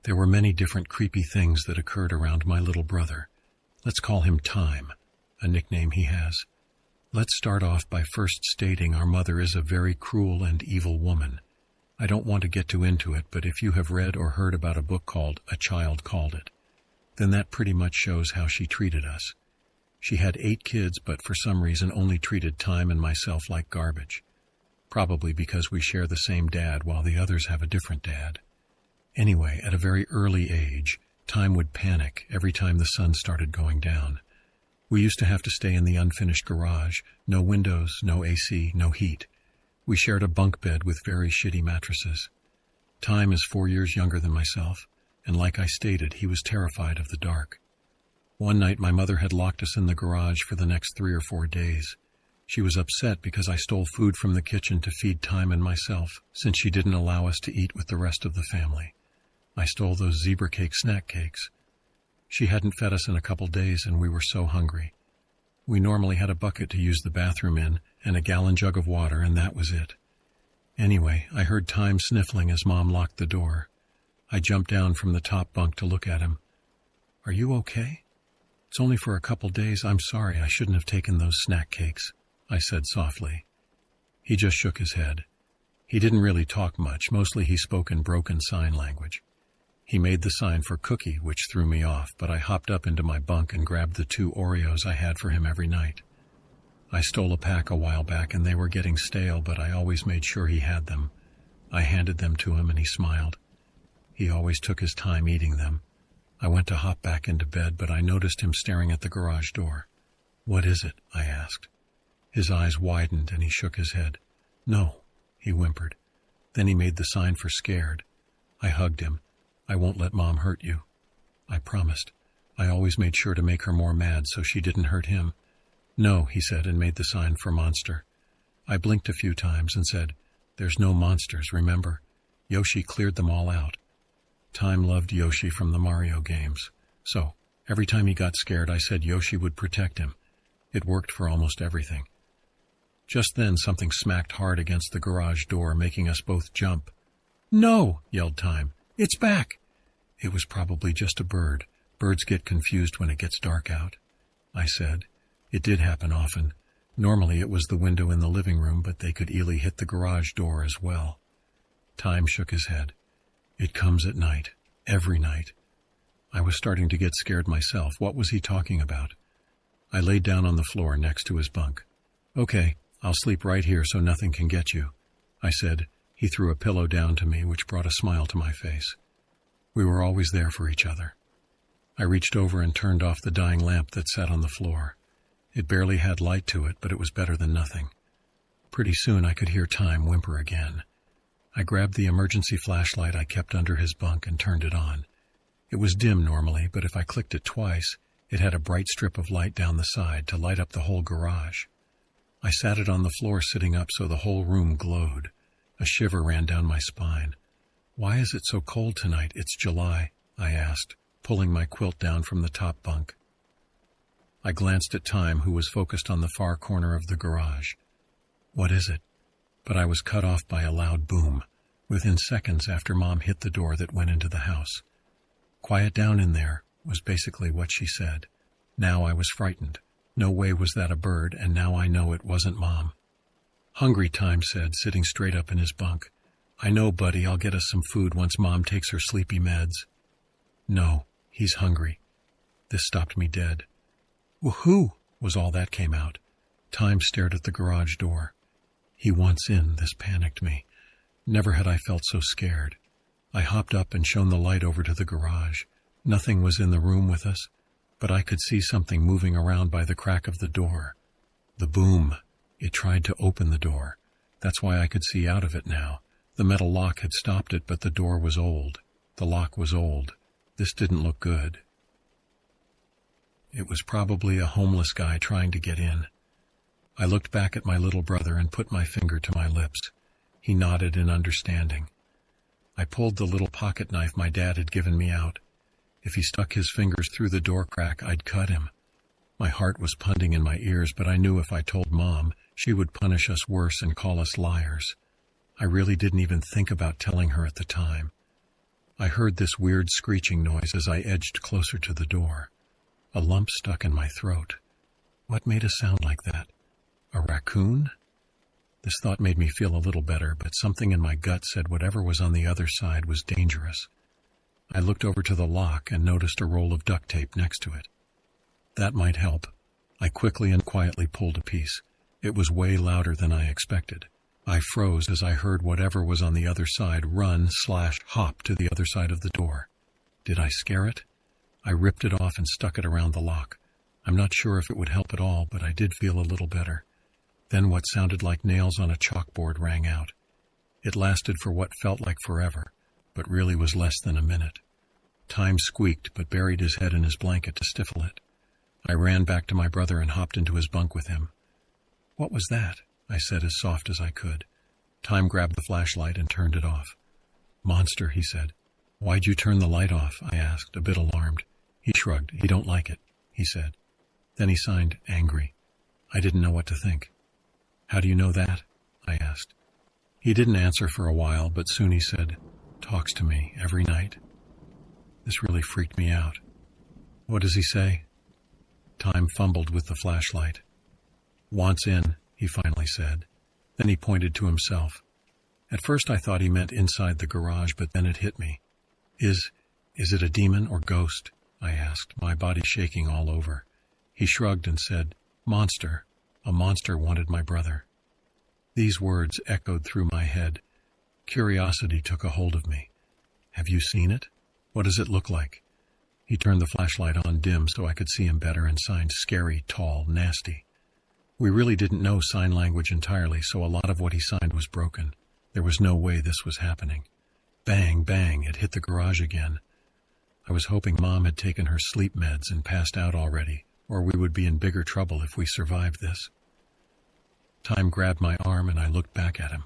There were many different creepy things that occurred around my little brother. Let's call him Time, a nickname he has. Let's start off by first stating our mother is a very cruel and evil woman. I don't want to get too into it, but if you have read or heard about a book called A Child Called It, then that pretty much shows how she treated us. She had 8 kids, but for some reason only treated Time and myself like garbage. Probably because we share the same dad while the others have a different dad. Anyway, at a very early age, Time would panic every time the sun started going down. We used to have to stay in the unfinished garage, no windows, no AC, no heat. We shared a bunk bed with very shitty mattresses. Time is 4 years younger than myself, and like I stated, he was terrified of the dark. One night my mother had locked us in the garage for the next 3 or 4 days. She was upset because I stole food from the kitchen to feed Time and myself, since she didn't allow us to eat with the rest of the family. I stole those zebra cake snack cakes. She hadn't fed us in a couple days, and we were so hungry. We normally had a bucket to use the bathroom in, and a gallon jug of water, and that was it. Anyway, I heard Time sniffling as Mom locked the door. I jumped down from the top bunk to look at him. "Are you okay?" "It's only for a couple days. I'm sorry, I shouldn't have taken those snack cakes," I said softly. He just shook his head. He didn't really talk much, mostly he spoke in broken sign language. He made the sign for cookie, which threw me off, but I hopped up into my bunk and grabbed the 2 Oreos I had for him every night. I stole a pack a while back and they were getting stale, but I always made sure he had them. I handed them to him and he smiled. He always took his time eating them. I went to hop back into bed, but I noticed him staring at the garage door. "What is it?" I asked. His eyes widened and he shook his head. "No," he whimpered. Then he made the sign for scared. I hugged him. "I won't let Mom hurt you." I promised. I always made sure to make her more mad so she didn't hurt him. "No," he said, and made the sign for monster. I blinked a few times and said, "There's no monsters, remember? Yoshi cleared them all out." Time loved Yoshi from the Mario games. So, every time he got scared, I said Yoshi would protect him. It worked for almost everything. Just then, something smacked hard against the garage door, making us both jump. "No!" yelled Time. "It's back!" It was probably just a bird. Birds get confused when it gets dark out. I said. It did happen often. Normally it was the window in the living room, but they could easily hit the garage door as well. Time shook his head. "It comes at night. Every night." I was starting to get scared myself. What was he talking about? I laid down on the floor next to his bunk. "Okay, I'll sleep right here so nothing can get you," I said. He threw a pillow down to me, which brought a smile to my face. We were always there for each other. I reached over and turned off the dying lamp that sat on the floor. It barely had light to it, but it was better than nothing. Pretty soon I could hear Time whimper again. I grabbed the emergency flashlight I kept under his bunk and turned it on. It was dim normally, but if I clicked it twice, it had a bright strip of light down the side to light up the whole garage. I sat it on the floor sitting up so the whole room glowed. A shiver ran down my spine. "Why is it so cold tonight? It's July," I asked, pulling my quilt down from the top bunk. I glanced at Time, who was focused on the far corner of the garage. "What is it?" But I was cut off by a loud boom, within seconds after Mom hit the door that went into the house. "Quiet down in there," was basically what she said. Now I was frightened. No way was that a bird, and now I know it wasn't Mom. "Hungry," Time said, sitting straight up in his bunk. "I know, buddy, I'll get us some food once Mom takes her sleepy meds." "No, he's hungry." This stopped me dead. "Woohoo!" was all that came out. Time stared at the garage door. He wants in. This panicked me. Never had I felt so scared. I hopped up and shone the light over to the garage. Nothing was in the room with us, but I could see something moving around by the crack of the door. The boom. It tried to open the door. That's why I could see out of it now. The metal lock had stopped it, but the door was old. The lock was old. This didn't look good. It was probably a homeless guy trying to get in. I looked back at my little brother and put my finger to my lips. He nodded in understanding. I pulled the little pocket knife my dad had given me out. If he stuck his fingers through the door crack, I'd cut him. My heart was pounding in my ears, but I knew if I told Mom, she would punish us worse and call us liars. I really didn't even think about telling her at the time. I heard this weird screeching noise as I edged closer to the door. A lump stuck in my throat. What made a sound like that? A raccoon? This thought made me feel a little better, but something in my gut said whatever was on the other side was dangerous. I looked over to the lock and noticed a roll of duct tape next to it. That might help. I quickly and quietly pulled a piece. It was way louder than I expected. I froze as I heard whatever was on the other side run/hop to the other side of the door. Did I scare it? I ripped it off and stuck it around the lock. I'm not sure if it would help at all, but I did feel a little better. Then what sounded like nails on a chalkboard rang out. It lasted for what felt like forever, but really was less than a minute. Time squeaked, but buried his head in his blanket to stifle it. I ran back to my brother and hopped into his bunk with him. "What was that?" I said as soft as I could. Time grabbed the flashlight and turned it off. "Monster," he said. "Why'd you turn the light off?" I asked, a bit alarmed. He shrugged. "He don't like it," he said. Then he signed, "angry." I didn't know what to think. "How do you know that?" I asked. He didn't answer for a while, but soon he said, "Talks to me every night." This really freaked me out. "What does he say?" Time fumbled with the flashlight. "Wants in," he finally said. Then he pointed to himself. At first I thought he meant inside the garage, but then it hit me. Is it a demon or ghost?" I asked, my body shaking all over. He shrugged and said, "Monster. A monster wanted my brother." These words echoed through my head. Curiosity took a hold of me. "Have you seen it? What does it look like?" He turned the flashlight on dim so I could see him better and signed, "Scary, tall, nasty." We really didn't know sign language entirely, so a lot of what he signed was broken. There was no way this was happening. Bang, bang, it hit the garage again. I was hoping Mom had taken her sleep meds and passed out already, or we would be in bigger trouble if we survived this. Time grabbed my arm and I looked back at him.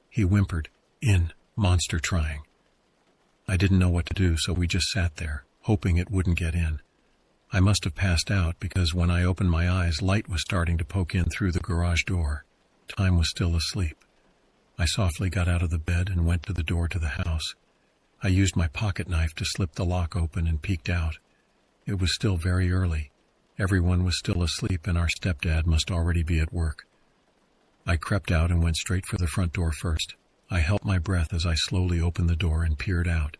He whimpered, "In, monster trying." I didn't know what to do, so we just sat there, hoping it wouldn't get in. I must have passed out because when I opened my eyes, light was starting to poke in through the garage door. Time was still asleep. I softly got out of the bed and went to the door to the house. I used my pocket knife to slip the lock open and peeked out. It was still very early. Everyone was still asleep and our stepdad must already be at work. I crept out and went straight for the front door first. I held my breath as I slowly opened the door and peered out.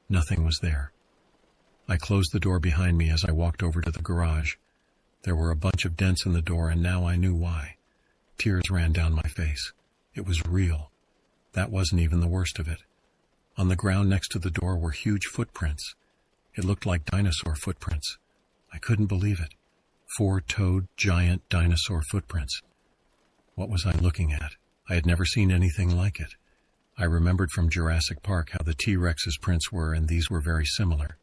Nothing was there. I closed the door behind me as I walked over to the garage. There were a bunch of dents in the door, and now I knew why. Tears ran down my face. It was real. That wasn't even the worst of it. On the ground next to the door were huge footprints. It looked like dinosaur footprints. I couldn't believe it. 4-toed, giant dinosaur footprints. What was I looking at? I had never seen anything like it. I remembered from Jurassic Park how the T-Rex's prints were, and these were very similar.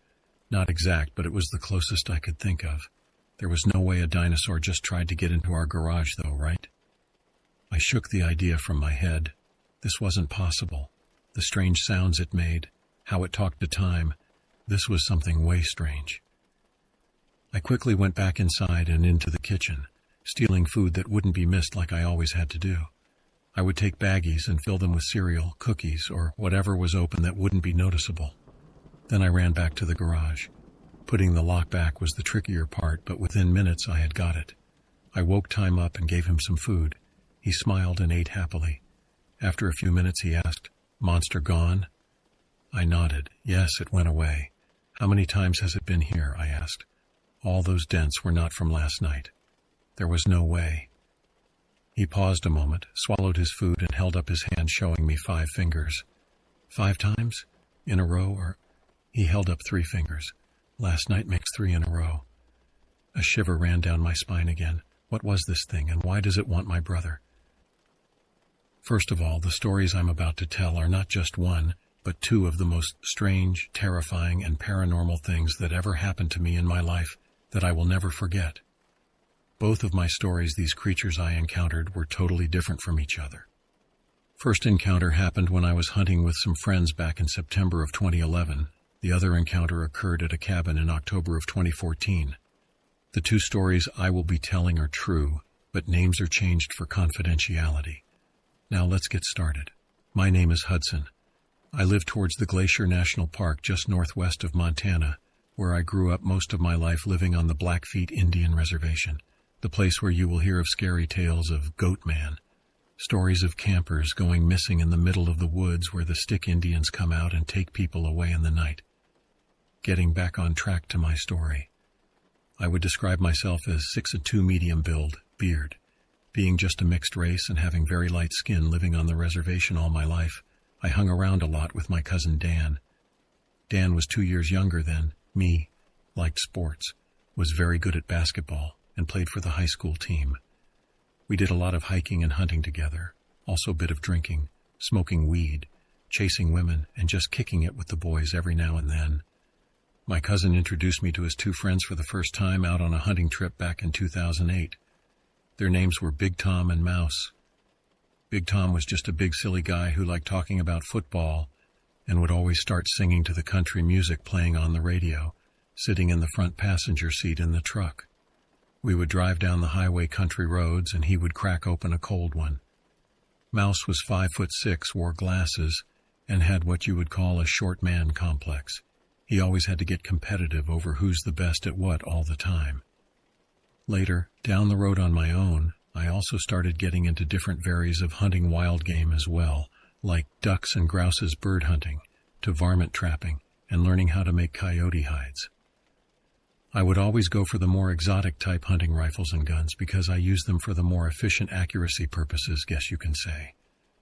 Not exact, but it was the closest I could think of. There was no way a dinosaur just tried to get into our garage, though, right? I shook the idea from my head. This wasn't possible. The strange sounds it made, how it talked to time, this was something way strange. I quickly went back inside and into the kitchen, stealing food that wouldn't be missed like I always had to do. I would take baggies and fill them with cereal, cookies, or whatever was open that wouldn't be noticeable. Then I ran back to the garage. Putting the lock back was the trickier part, but within minutes I had got it. I woke Time up and gave him some food. He smiled and ate happily. After a few minutes he asked, "Monster gone?" I nodded. Yes, it went away. "How many times has it been here?" I asked. All those dents were not from last night. There was no way. He paused a moment, swallowed his food, and held up his hand, showing me 5 fingers. 5 times? In a row, or... He held up 3 fingers. Last night makes 3 in a row. A shiver ran down my spine again. What was this thing, and why does it want my brother? First of all, the stories I'm about to tell are not just one, but 2 of the most strange, terrifying, and paranormal things that ever happened to me in my life that I will never forget. Both of my stories, these creatures I encountered, were totally different from each other. First encounter happened when I was hunting with some friends back in September of 2011. The other encounter occurred at a cabin in October of 2014. The 2 stories I will be telling are true, but names are changed for confidentiality. Now let's get started. My name is Hudson. I live towards the Glacier National Park just northwest of Montana, where I grew up most of my life living on the Blackfeet Indian Reservation, the place where you will hear of scary tales of Goat Man, stories of campers going missing in the middle of the woods where the Stick Indians come out and take people away in the night. Getting back on track to my story, I would describe myself as 6'2" medium build, beard. Being just a mixed race and having very light skin living on the reservation all my life, I hung around a lot with my cousin Dan. Dan was 2 years younger than me, liked sports, was very good at basketball, and played for the high school team. We did a lot of hiking and hunting together, also a bit of drinking, smoking weed, chasing women, and just kicking it with the boys every now and then. My cousin introduced me to his 2 friends for the first time out on a hunting trip back in 2008. Their names were Big Tom and Mouse. Big Tom was just a big silly guy who liked talking about football and would always start singing to the country music playing on the radio, sitting in the front passenger seat in the truck. We would drive down the highway country roads and he would crack open a cold one. Mouse was 5'6", wore glasses, and had what you would call a short man complex. He always had to get competitive over who's the best at what all the time. Later, down the road on my own, I also started getting into different varies of hunting wild game as well, like ducks and grouses bird hunting, to varmint trapping, and learning how to make coyote hides. I would always go for the more exotic type hunting rifles and guns because I use them for the more efficient accuracy purposes, guess you can say.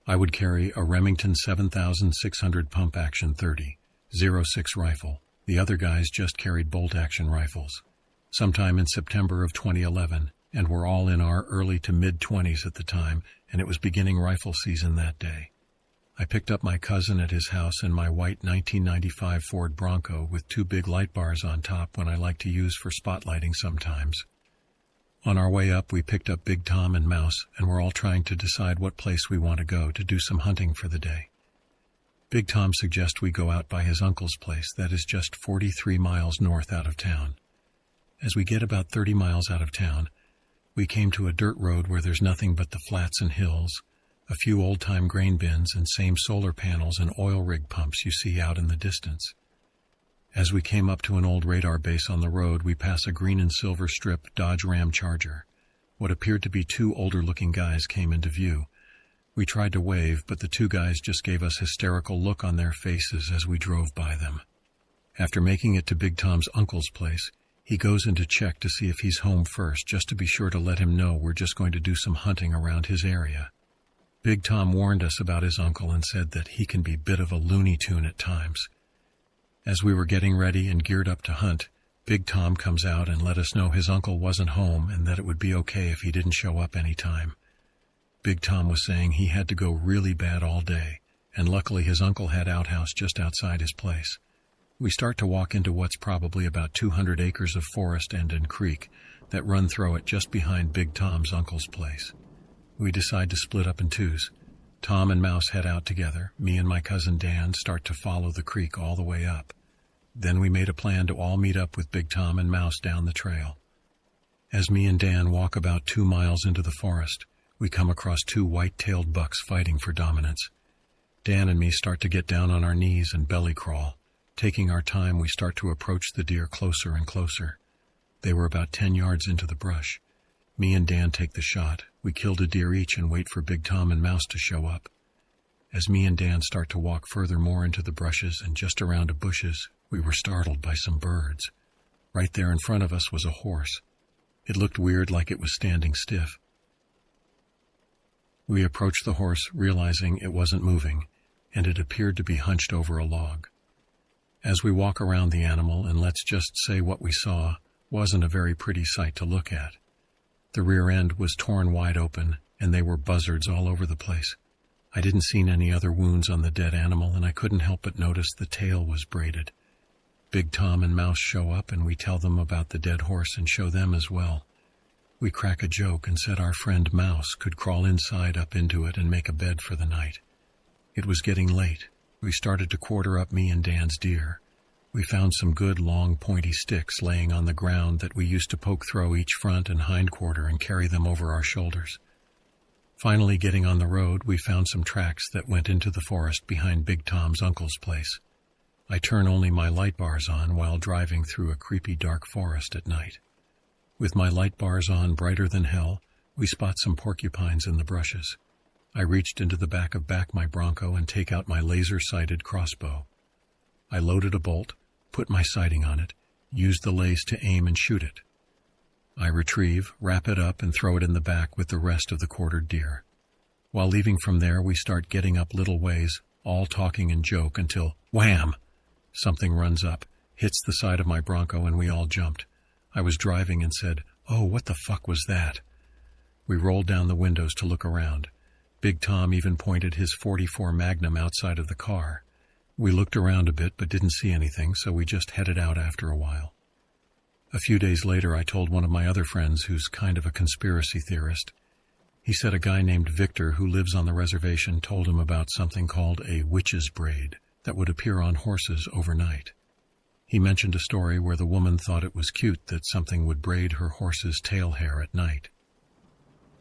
I would carry a Remington 7600 pump action 30.06 rifle. The other guys just carried bolt action rifles. Sometime in September of 2011, and we're all in our early to mid-20s at the time, and it was beginning rifle season that day. I picked up my cousin at his house in my white 1995 Ford Bronco with 2 big light bars on top when I like to use for spotlighting sometimes. On our way up, we picked up Big Tom and Mouse, and we're all trying to decide what place we want to go to do some hunting for the day. Big Tom suggests we go out by his uncle's place that is just 43 miles north out of town. As we get about 30 miles out of town, we came to a dirt road where there's nothing but the flats and hills, a few old-time grain bins, and same solar panels and oil rig pumps you see out in the distance. As we came up to an old radar base on the road, we pass a green and silver strip Dodge Ram Charger. What appeared to be 2 older-looking guys came into view. We tried to wave, but the 2 guys just gave us hysterical look on their faces as we drove by them. After making it to Big Tom's uncle's place, he goes in to check to see if he's home first, just to be sure to let him know we're just going to do some hunting around his area. Big Tom warned us about his uncle and said that he can be a bit of a Looney Tune at times. As we were getting ready and geared up to hunt, Big Tom comes out and let us know his uncle wasn't home and that it would be okay if he didn't show up any time. Big Tom was saying he had to go really bad all day, and luckily his uncle had outhouse just outside his place. We start to walk into what's probably about 200 acres of forest and a creek that run through it just behind Big Tom's uncle's place. We decide to split up in twos. Tom and Mouse head out together. Me and my cousin Dan start to follow the creek all the way up. Then we made a plan to all meet up with Big Tom and Mouse down the trail. As me and Dan walk about 2 miles into the forest, we come across 2 white-tailed bucks fighting for dominance. Dan and me start to get down on our knees and belly crawl. Taking our time, we start to approach the deer closer and closer. They were about 10 yards into the brush. Me and Dan take the shot. We killed a deer each and wait for Big Tom and Mouse to show up. As me and Dan start to walk further more into the brushes and just around the bushes, we were startled by some birds. Right there in front of us was a horse. It looked weird, like it was standing stiff. We approached the horse, realizing it wasn't moving, and it appeared to be hunched over a log. As we walk around the animal, and let's just say what we saw wasn't a very pretty sight to look at. The rear end was torn wide open, and they were buzzards all over the place. I didn't see any other wounds on the dead animal, and I couldn't help but notice the tail was braided. Big Tom and Mouse show up, and we tell them about the dead horse and show them as well. We crack a joke and said our friend Mouse could crawl inside up into it and make a bed for the night. It was getting late. We started to quarter up me and Dan's deer. We found some good long pointy sticks laying on the ground that we used to poke through each front and hind quarter and carry them over our shoulders. Finally getting on the road, we found some tracks that went into the forest behind Big Tom's uncle's place. I turn only my light bars on while driving through a creepy dark forest at night. With my light bars on brighter than hell, we spot some porcupines in the brushes. I reached into the back of my Bronco and take out my laser-sighted crossbow. I loaded a bolt, put my sighting on it, used the lace to aim and shoot it. I retrieve, wrap it up, and throw it in the back with the rest of the quartered deer. While leaving from there, we start getting up little ways, all talking and joke until, wham! Something runs up, hits the side of my Bronco, and we all jumped. I was driving and said, "Oh, what the fuck was that?" We rolled down the windows to look around. Big Tom even pointed his .44 Magnum outside of the car. We looked around a bit but didn't see anything, so we just headed out after a while. A few days later, I told one of my other friends who's kind of a conspiracy theorist. He said a guy named Victor who lives on the reservation told him about something called a witch's braid that would appear on horses overnight. He mentioned a story where the woman thought it was cute that something would braid her horse's tail hair at night.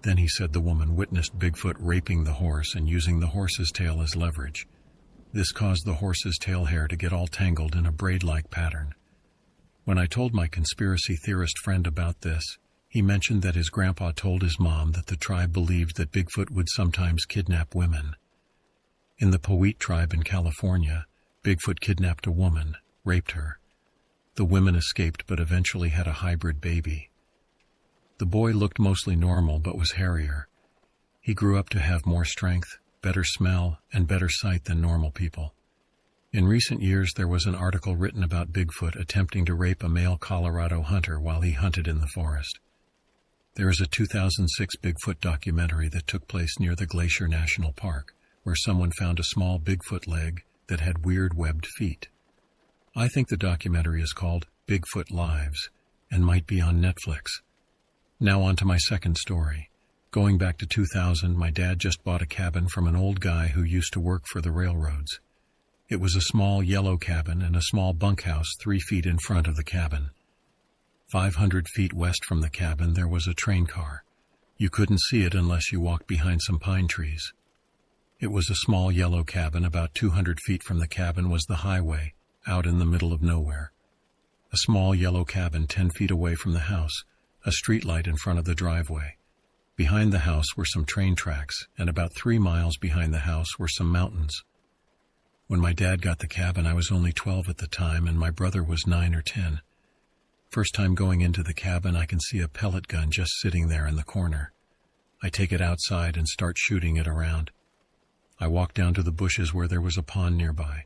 Then he said the woman witnessed Bigfoot raping the horse and using the horse's tail as leverage. This caused the horse's tail hair to get all tangled in a braid-like pattern. When I told my conspiracy theorist friend about this, he mentioned that his grandpa told his mom that the tribe believed that Bigfoot would sometimes kidnap women. In the Powhatan tribe in California, Bigfoot kidnapped a woman, raped her. The women escaped but eventually had a hybrid baby. The boy looked mostly normal but was hairier. He grew up to have more strength, better smell, and better sight than normal people. In recent years, there was an article written about Bigfoot attempting to rape a male Colorado hunter while he hunted in the forest. There is a 2006 Bigfoot documentary that took place near the Glacier National Park, where someone found a small Bigfoot leg that had weird webbed feet. I think the documentary is called Bigfoot Lives and might be on Netflix. Now on to my second story. Going back to 2000, my dad just bought a cabin from an old guy who used to work for the railroads. It was a small yellow cabin and a small bunkhouse 3 feet in front of the cabin. 500 feet west from the cabin, there was a train car. You couldn't see it unless you walked behind some pine trees. It was a small yellow cabin. About 200 feet from the cabin was the highway, out in the middle of nowhere. A small yellow cabin 10 feet away from the house, a street light in front of the driveway. Behind the house were some train tracks, and about 3 miles behind the house were some mountains. When my dad got the cabin, I was only 12 at the time, and my brother was 9 or 10. First time going into the cabin, I can see a pellet gun just sitting there in the corner. I take it outside and start shooting it around. I walk down to the bushes where there was a pond nearby.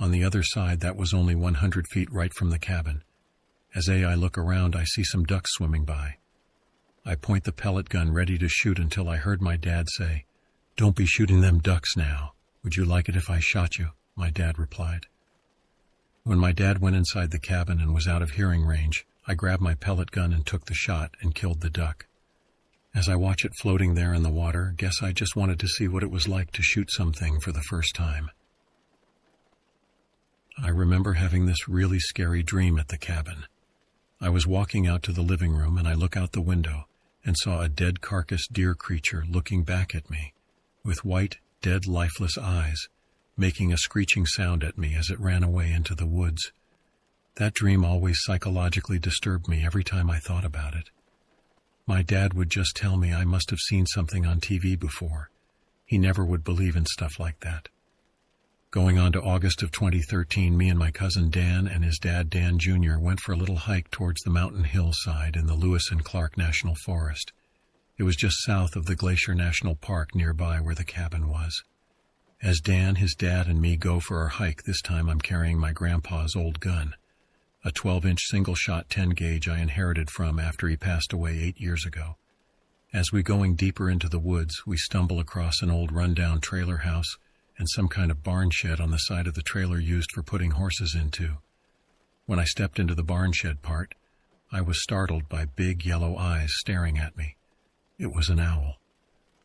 On the other side, that was only 100 feet right from the cabin. As I look around, I see some ducks swimming by. I point the pellet gun ready to shoot until I heard my dad say, "Don't be shooting them ducks now. Would you like it if I shot you?" My dad replied. When my dad went inside the cabin and was out of hearing range, I grabbed my pellet gun and took the shot and killed the duck. As I watch it floating there in the water, guess I just wanted to see what it was like to shoot something for the first time. I remember having this really scary dream at the cabin. I was walking out to the living room and I look out the window and saw a dead carcass deer creature looking back at me with white, dead, lifeless eyes, making a screeching sound at me as it ran away into the woods. That dream always psychologically disturbed me every time I thought about it. My dad would just tell me I must have seen something on TV before. He never would believe in stuff like that. Going on to August of 2013, me and my cousin Dan and his dad Dan Jr. went for a little hike towards the mountain hillside in the Lewis and Clark National Forest. It was just south of the Glacier National Park nearby where the cabin was. As Dan, his dad, and me go for our hike, this time I'm carrying my grandpa's old gun, a 12-inch single-shot 10-gauge I inherited from after he passed away 8 years ago. As we're going deeper into the woods, we stumble across an old rundown trailer house and some kind of barn shed on the side of the trailer used for putting horses into. When I stepped into the barn shed part, I was startled by big yellow eyes staring at me. It was an owl.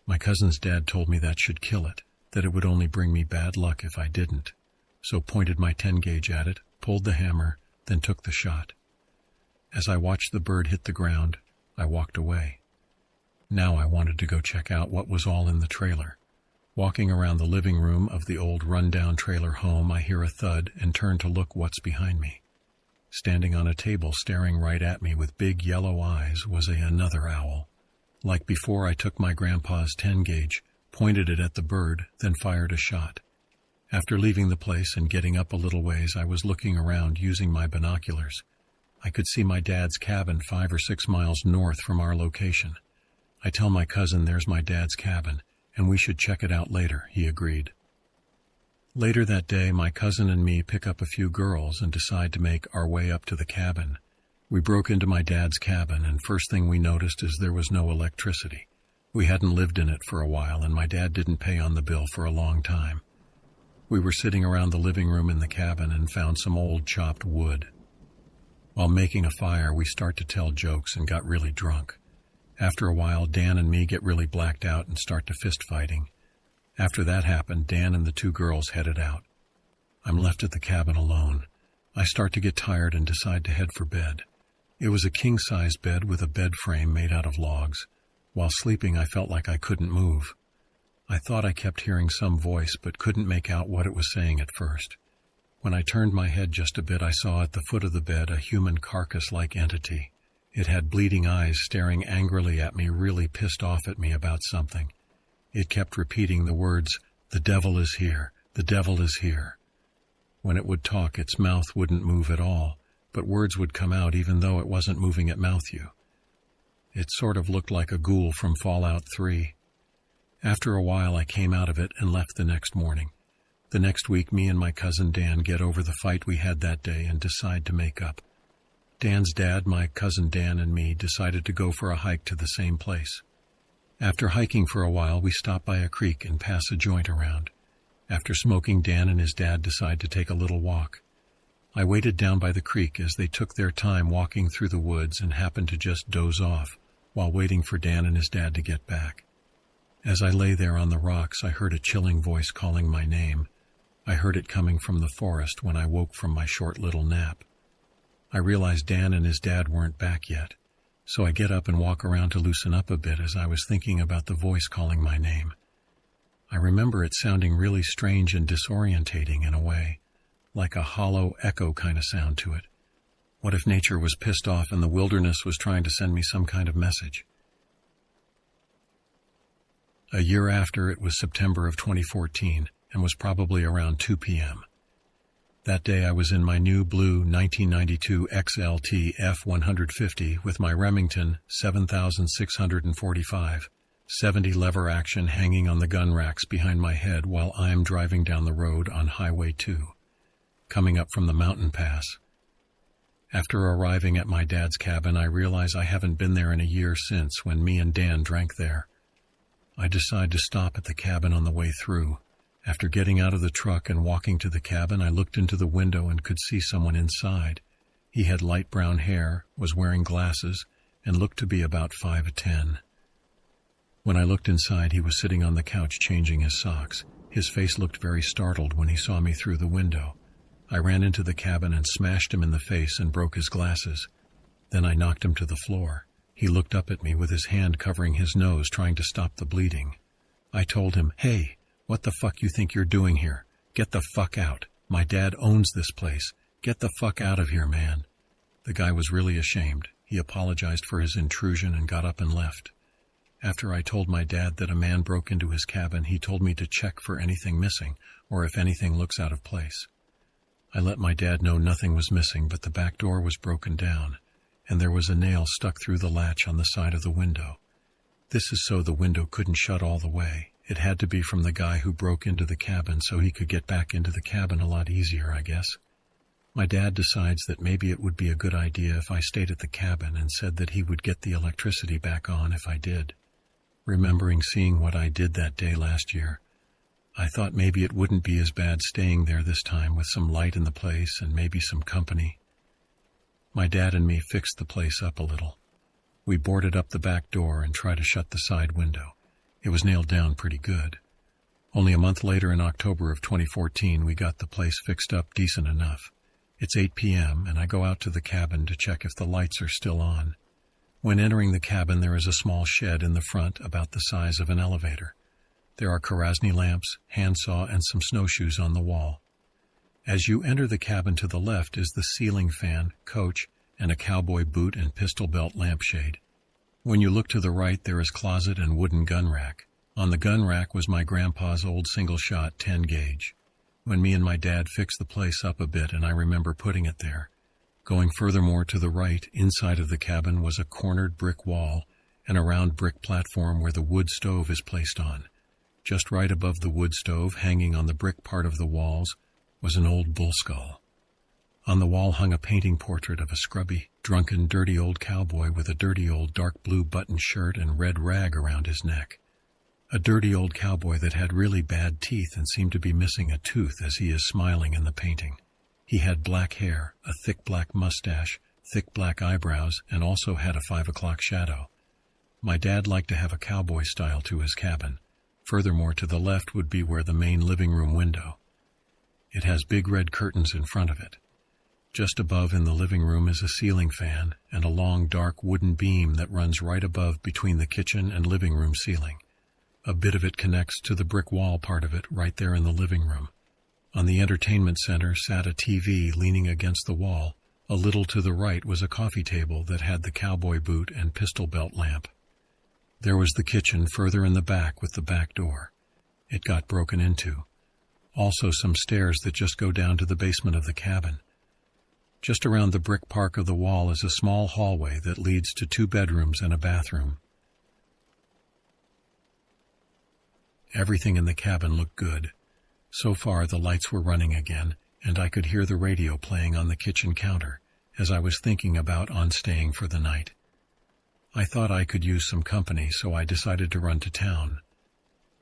My cousin's dad told me that should kill it, that it would only bring me bad luck if I didn't, so pointed my 10-gauge at it, pulled the hammer, then took the shot. As I watched the bird hit the ground, I walked away. Now I wanted to go check out what was all in the trailer. Walking around the living room of the old rundown trailer home, I hear a thud and turn to look what's behind me. Standing on a table staring right at me with big yellow eyes was another owl. Like before, I took my grandpa's 10-gauge, pointed it at the bird, then fired a shot. After leaving the place and getting up a little ways, I was looking around using my binoculars. I could see my dad's cabin 5 or 6 miles north from our location. I tell my cousin there's my dad's cabin, and we should check it out later, he agreed. Later that day, my cousin and me pick up a few girls and decide to make our way up to the cabin. We broke into my dad's cabin, and first thing we noticed is there was no electricity. We hadn't lived in it for a while, and my dad didn't pay on the bill for a long time. We were sitting around the living room in the cabin and found some old chopped wood. While making a fire, we start to tell jokes and got really drunk. After a while, Dan and me get really blacked out and start to fist fighting. After that happened, Dan and the 2 girls headed out. I'm left at the cabin alone. I start to get tired and decide to head for bed. It was a king-size bed with a bed frame made out of logs. While sleeping, I felt like I couldn't move. I thought I kept hearing some voice, but couldn't make out what it was saying at first. When I turned my head just a bit, I saw at the foot of the bed a human carcass-like entity. It had bleeding eyes staring angrily at me, really pissed off at me about something. It kept repeating the words, "The devil is here, the devil is here." When it would talk, its mouth wouldn't move at all, but words would come out even though it wasn't moving at mouth you. It sort of looked like a ghoul from Fallout 3. After a while, I came out of it and left the next morning. The next week, me and my cousin Dan get over the fight we had that day and decide to make up. Dan's dad, my cousin Dan, and me decided to go for a hike to the same place. After hiking for a while, we stop by a creek and pass a joint around. After smoking, Dan and his dad decide to take a little walk. I waited down by the creek as they took their time walking through the woods and happened to just doze off while waiting for Dan and his dad to get back. As I lay there on the rocks, I heard a chilling voice calling my name. I heard it coming from the forest when I woke from my short little nap. I realized Dan and his dad weren't back yet, so I get up and walk around to loosen up a bit as I was thinking about the voice calling my name. I remember it sounding really strange and disorientating in a way, like a hollow echo kind of sound to it. What if nature was pissed off and the wilderness was trying to send me some kind of message? A year after, it was September of 2014 and was probably around 2 p.m. That day I was in my new blue 1992 XLT F150 with my Remington 7645 70 lever action hanging on the gun racks behind my head while I'm driving down the road on Highway 2, coming up from the mountain pass. After arriving at my dad's cabin, I realize I haven't been there in a year since when me and Dan drank there. I decide to stop at the cabin on the way through. After getting out of the truck and walking to the cabin, I looked into the window and could see someone inside. He had light brown hair, was wearing glasses, and looked to be about 5'10". When I looked inside, he was sitting on the couch changing his socks. His face looked very startled when he saw me through the window. I ran into the cabin and smashed him in the face and broke his glasses. Then I knocked him to the floor. He looked up at me with his hand covering his nose, trying to stop the bleeding. I told him, "Hey, what the fuck you think you're doing here? Get the fuck out. My dad owns this place. Get the fuck out of here, man." The guy was really ashamed. He apologized for his intrusion and got up and left. After I told my dad that a man broke into his cabin, he told me to check for anything missing or if anything looks out of place. I let my dad know nothing was missing, but the back door was broken down, and there was a nail stuck through the latch on the side of the window. This is so the window couldn't shut all the way. It had to be from the guy who broke into the cabin so he could get back into the cabin a lot easier, I guess. My dad decides that maybe it would be a good idea if I stayed at the cabin and said that he would get the electricity back on if I did. Remembering seeing what I did that day last year, I thought maybe it wouldn't be as bad staying there this time with some light in the place and maybe some company. My dad and me fixed the place up a little. We boarded up the back door and tried to shut the side window. It was nailed down pretty good. Only a month later, in October of 2014, we got the place fixed up decent enough. It's 8 p.m. and I go out to the cabin to check if the lights are still on. When entering the cabin, there is a small shed in the front about the size of an elevator. There are Krasny lamps, handsaw, and some snowshoes on the wall. As you enter the cabin, to the left is the ceiling fan, coach, and a cowboy boot and pistol belt lampshade. When you look to the right, there is closet and wooden gun rack. On the gun rack was my grandpa's old single-shot 10-gauge. When me and my dad fixed the place up a bit, and I remember putting it there. Going furthermore to the right, inside of the cabin was a cornered brick wall and a round brick platform where the wood stove is placed on. Just right above the wood stove, hanging on the brick part of the walls, was an old bull skull. On the wall hung a painting portrait of a scrubby, drunken, dirty old cowboy with a dirty old dark blue button shirt and red rag around his neck. A dirty old cowboy that had really bad teeth and seemed to be missing a tooth as he is smiling in the painting. He had black hair, a thick black mustache, thick black eyebrows, and also had a 5 o'clock shadow. My dad liked to have a cowboy style to his cabin. Furthermore, to the left would be where the main living room window. It has big red curtains in front of it. Just above in the living room is a ceiling fan and a long dark wooden beam that runs right above between the kitchen and living room ceiling. A bit of it connects to the brick wall part of it right there in the living room. On the entertainment center sat a TV leaning against the wall. A little to the right was a coffee table that had the cowboy boot and pistol belt lamp. There was the kitchen further in the back with the back door. It got broken into. Also some stairs that just go down to the basement of the cabin. Just around the brick park of the wall is a small hallway that leads to 2 bedrooms and a bathroom. Everything in the cabin looked good. So far the lights were running again, and I could hear the radio playing on the kitchen counter as I was thinking about on staying for the night. I thought I could use some company, so I decided to run to town.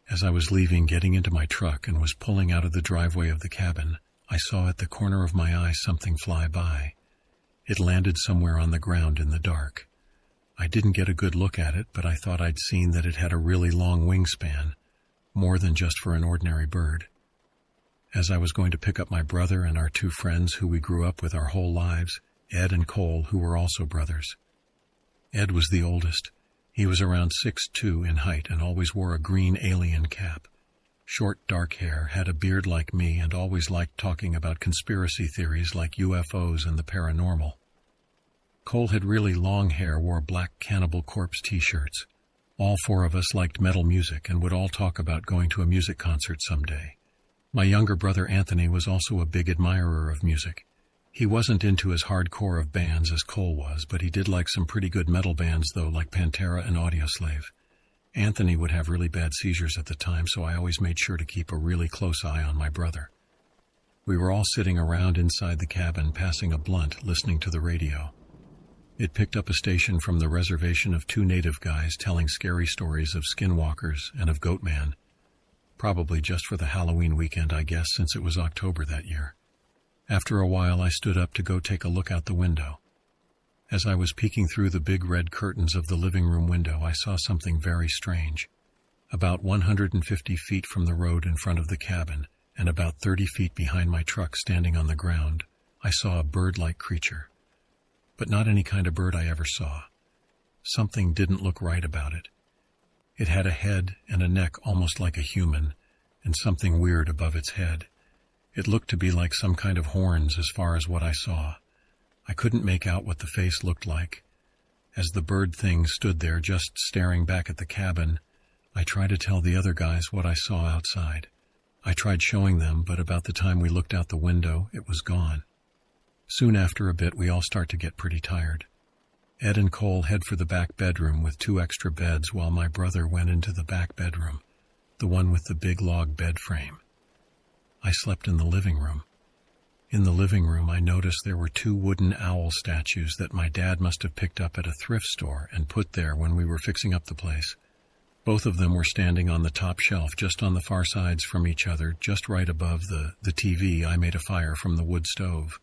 As I was leaving, getting into my truck, and was pulling out of the driveway of the cabin, I saw at the corner of my eye something fly by. It landed somewhere on the ground in the dark. I didn't get a good look at it, but I thought I'd seen that it had a really long wingspan, more than just for an ordinary bird. As I was going to pick up my brother and our 2 friends who we grew up with our whole lives, Ed and Cole, who were also brothers. Ed was the oldest. He was around 6'2" in height and always wore a green alien cap. Short, dark hair, had a beard like me, and always liked talking about conspiracy theories like UFOs and the paranormal. Cole had really long hair, wore black Cannibal Corpse t-shirts. All 4 of us liked metal music and would all talk about going to a music concert someday. My younger brother Anthony was also a big admirer of music. He wasn't into as hardcore of bands as Cole was, but he did like some pretty good metal bands though, like Pantera and Audioslave. Anthony would have really bad seizures at the time, so I always made sure to keep a really close eye on my brother. We were all sitting around inside the cabin, passing a blunt, listening to the radio. It picked up a station from the reservation of 2 native guys telling scary stories of skinwalkers and of Goatman. Probably just for the Halloween weekend, I guess, since it was October that year. After a while, I stood up to go take a look out the window. As I was peeking through the big red curtains of the living room window, I saw something very strange. About 150 feet from the road in front of the cabin, and about 30 feet behind my truck standing on the ground, I saw a bird-like creature. But not any kind of bird I ever saw. Something didn't look right about it. It had a head and a neck almost like a human, and something weird above its head. It looked to be like some kind of horns as far as what I saw. I couldn't make out what the face looked like. As the bird thing stood there just staring back at the cabin, I tried to tell the other guys what I saw outside. I tried showing them, but about the time we looked out the window, it was gone. Soon after a bit, we all start to get pretty tired. Ed and Cole head for the back bedroom with 2 extra beds, while my brother went into the back bedroom, the one with the big log bed frame. I slept in the living room. In the living room, I noticed there were 2 wooden owl statues that my dad must have picked up at a thrift store and put there when we were fixing up the place. Both of them were standing on the top shelf, just on the far sides from each other, just right above the TV. I made a fire from the wood stove.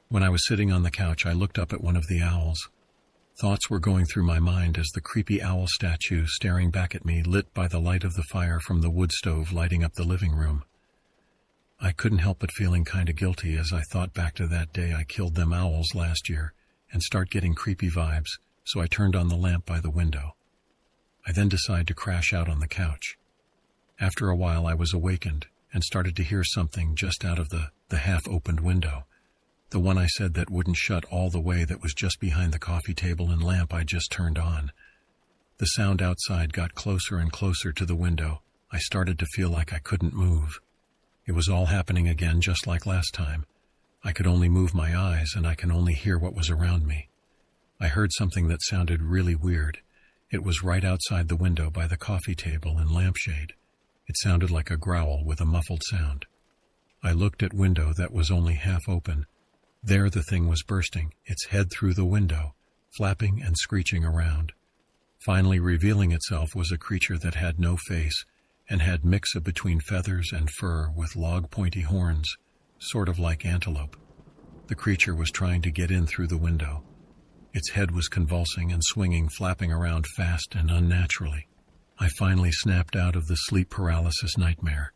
When I was sitting on the couch, I looked up at one of the owls. Thoughts were going through my mind as the creepy owl statue staring back at me, lit by the light of the fire from the wood stove lighting up the living room. I couldn't help but feeling kind of guilty as I thought back to that day I killed them owls last year and start getting creepy vibes, so I turned on the lamp by the window. I then decided to crash out on the couch. After a while I was awakened and started to hear something just out of the half-opened window, the one I said that wouldn't shut all the way, that was just behind the coffee table and lamp I just turned on. The sound outside got closer and closer to the window. I started to feel like I couldn't move. It was all happening again just like last time. I could only move my eyes and I can only hear what was around me. I heard something that sounded really weird. It was right outside the window by the coffee table and lampshade. It sounded like a growl with a muffled sound. I looked at window that was only half open. There the thing was bursting, its head through the window, flapping and screeching around. Finally revealing itself was a creature that had no face and had mix of between feathers and fur with log-pointy horns, sort of like antelope. The creature was trying to get in through the window. Its head was convulsing and swinging, flapping around fast and unnaturally. I finally snapped out of the sleep paralysis nightmare.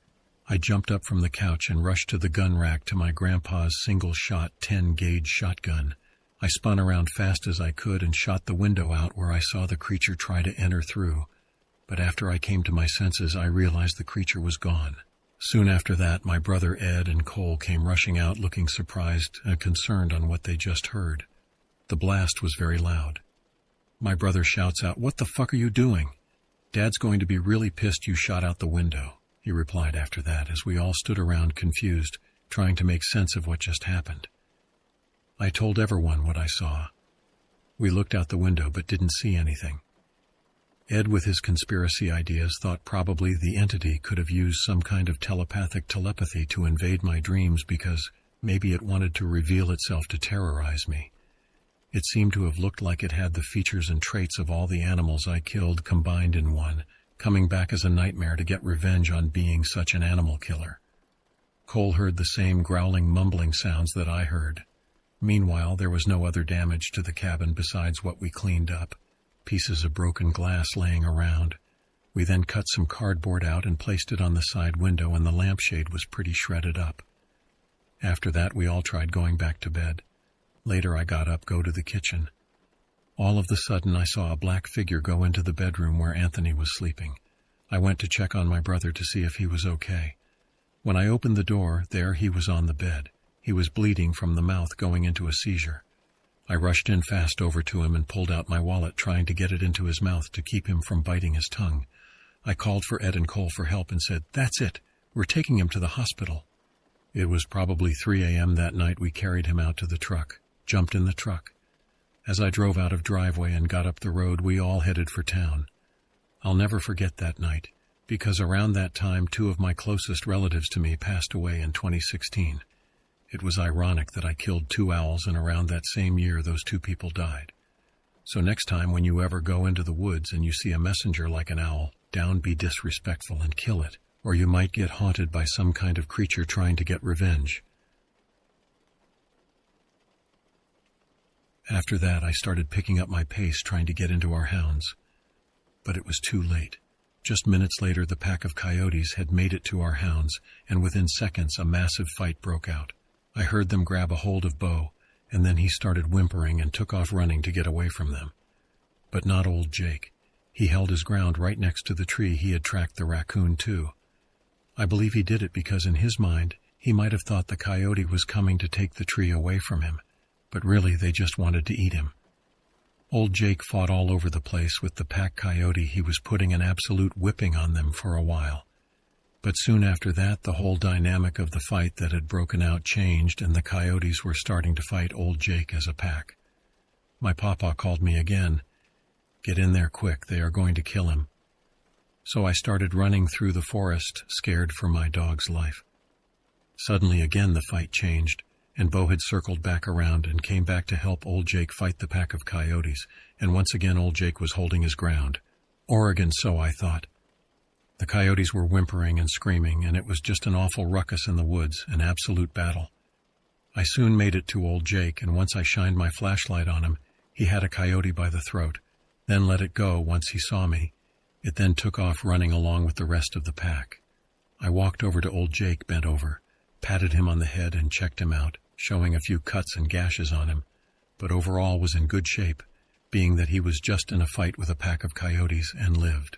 I jumped up from the couch and rushed to the gun rack to my grandpa's single-shot 10-gauge shotgun. I spun around fast as I could and shot the window out where I saw the creature try to enter through. But after I came to my senses, I realized the creature was gone. Soon after that, my brother Ed and Cole came rushing out looking surprised and concerned on what they just heard. The blast was very loud. My brother shouts out, "What the fuck are you doing?" "Dad's going to be really pissed you shot out the window," he replied after that, as we all stood around confused, trying to make sense of what just happened. I told everyone what I saw. We looked out the window but didn't see anything. Ed, with his conspiracy ideas, thought probably the entity could have used some kind of telepathy to invade my dreams because maybe it wanted to reveal itself to terrorize me. It seemed to have looked like it had the features and traits of all the animals I killed combined in one, coming back as a nightmare to get revenge on being such an animal killer. Cole heard the same growling, mumbling sounds that I heard. Meanwhile, there was no other damage to the cabin besides what we cleaned up, pieces of broken glass laying around. We then cut some cardboard out and placed it on the side window, and the lampshade was pretty shredded up. After that, we all tried going back to bed. Later, I got up, go to the kitchen. All of a sudden, I saw a black figure go into the bedroom where Anthony was sleeping. I went to check on my brother to see if he was okay. When I opened the door, there he was on the bed. He was bleeding from the mouth, going into a seizure. I rushed in fast over to him and pulled out my wallet, trying to get it into his mouth to keep him from biting his tongue. I called for Ed and Cole for help and said, "That's it. We're taking him to the hospital." It was probably 3 a.m. that night. We carried him out to the truck, jumped in the truck. As I drove out of driveway and got up the road, we all headed for town. I'll never forget that night, because around that time 2 of my closest relatives to me passed away in 2016. It was ironic that I killed 2 owls and around that same year those 2 people died. So next time when you ever go into the woods and you see a messenger like an owl, don't be disrespectful and kill it, or you might get haunted by some kind of creature trying to get revenge. After that, I started picking up my pace, trying to get into our hounds. But it was too late. Just minutes later, the pack of coyotes had made it to our hounds, and within seconds, a massive fight broke out. I heard them grab a hold of Bo, and then he started whimpering and took off running to get away from them. But not old Jake. He held his ground right next to the tree he had tracked the raccoon to. I believe he did it because in his mind, he might have thought the coyote was coming to take the tree away from him, but really they just wanted to eat him. Old Jake fought all over the place with the pack coyote. He was putting an absolute whipping on them for a while. But soon after that, the whole dynamic of the fight that had broken out changed, and the coyotes were starting to fight old Jake as a pack. My papa called me again. "Get in there quick, they are going to kill him." So I started running through the forest, scared for my dog's life. Suddenly again the fight changed, and Bo had circled back around and came back to help old Jake fight the pack of coyotes, and once again old Jake was holding his ground. Oregon, so I thought. The coyotes were whimpering and screaming, and it was just an awful ruckus in the woods, an absolute battle. I soon made it to old Jake, and once I shined my flashlight on him, he had a coyote by the throat, then let it go once he saw me. It then took off running along with the rest of the pack. I walked over to old Jake, bent over, patted him on the head and checked him out, showing a few cuts and gashes on him, but overall was in good shape, being that he was just in a fight with a pack of coyotes and lived.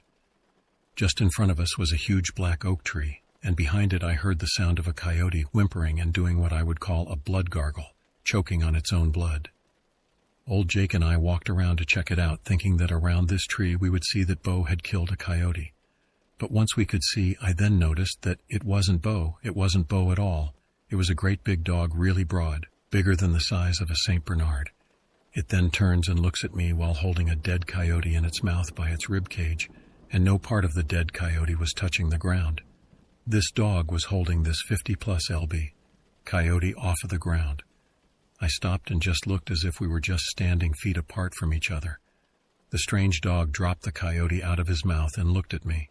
Just in front of us was a huge black oak tree, and behind it I heard the sound of a coyote whimpering and doing what I would call a blood gargle, choking on its own blood. Old Jake and I walked around to check it out, thinking that around this tree we would see that Bo had killed a coyote. But once we could see, I then noticed that it wasn't Bo at all. It was a great big dog, really broad, bigger than the size of a Saint Bernard. It then turns and looks at me while holding a dead coyote in its mouth by its rib cage, and no part of the dead coyote was touching the ground. This dog was holding this 50-plus lb coyote off of the ground. I stopped and just looked as if we were just standing feet apart from each other. The strange dog dropped the coyote out of his mouth and looked at me.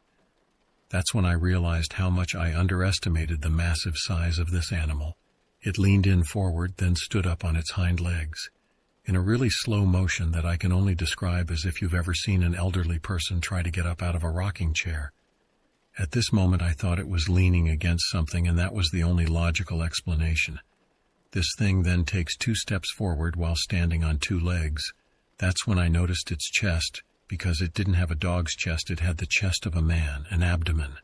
That's when I realized how much I underestimated the massive size of this animal. It leaned in forward, then stood up on its hind legs, in a really slow motion that I can only describe as if you've ever seen an elderly person try to get up out of a rocking chair. At this moment I thought it was leaning against something, and that was the only logical explanation. This thing then takes 2 steps forward while standing on 2 legs. That's when I noticed its chest, because it didn't have a dog's chest, it had the chest of a man, an abdomen.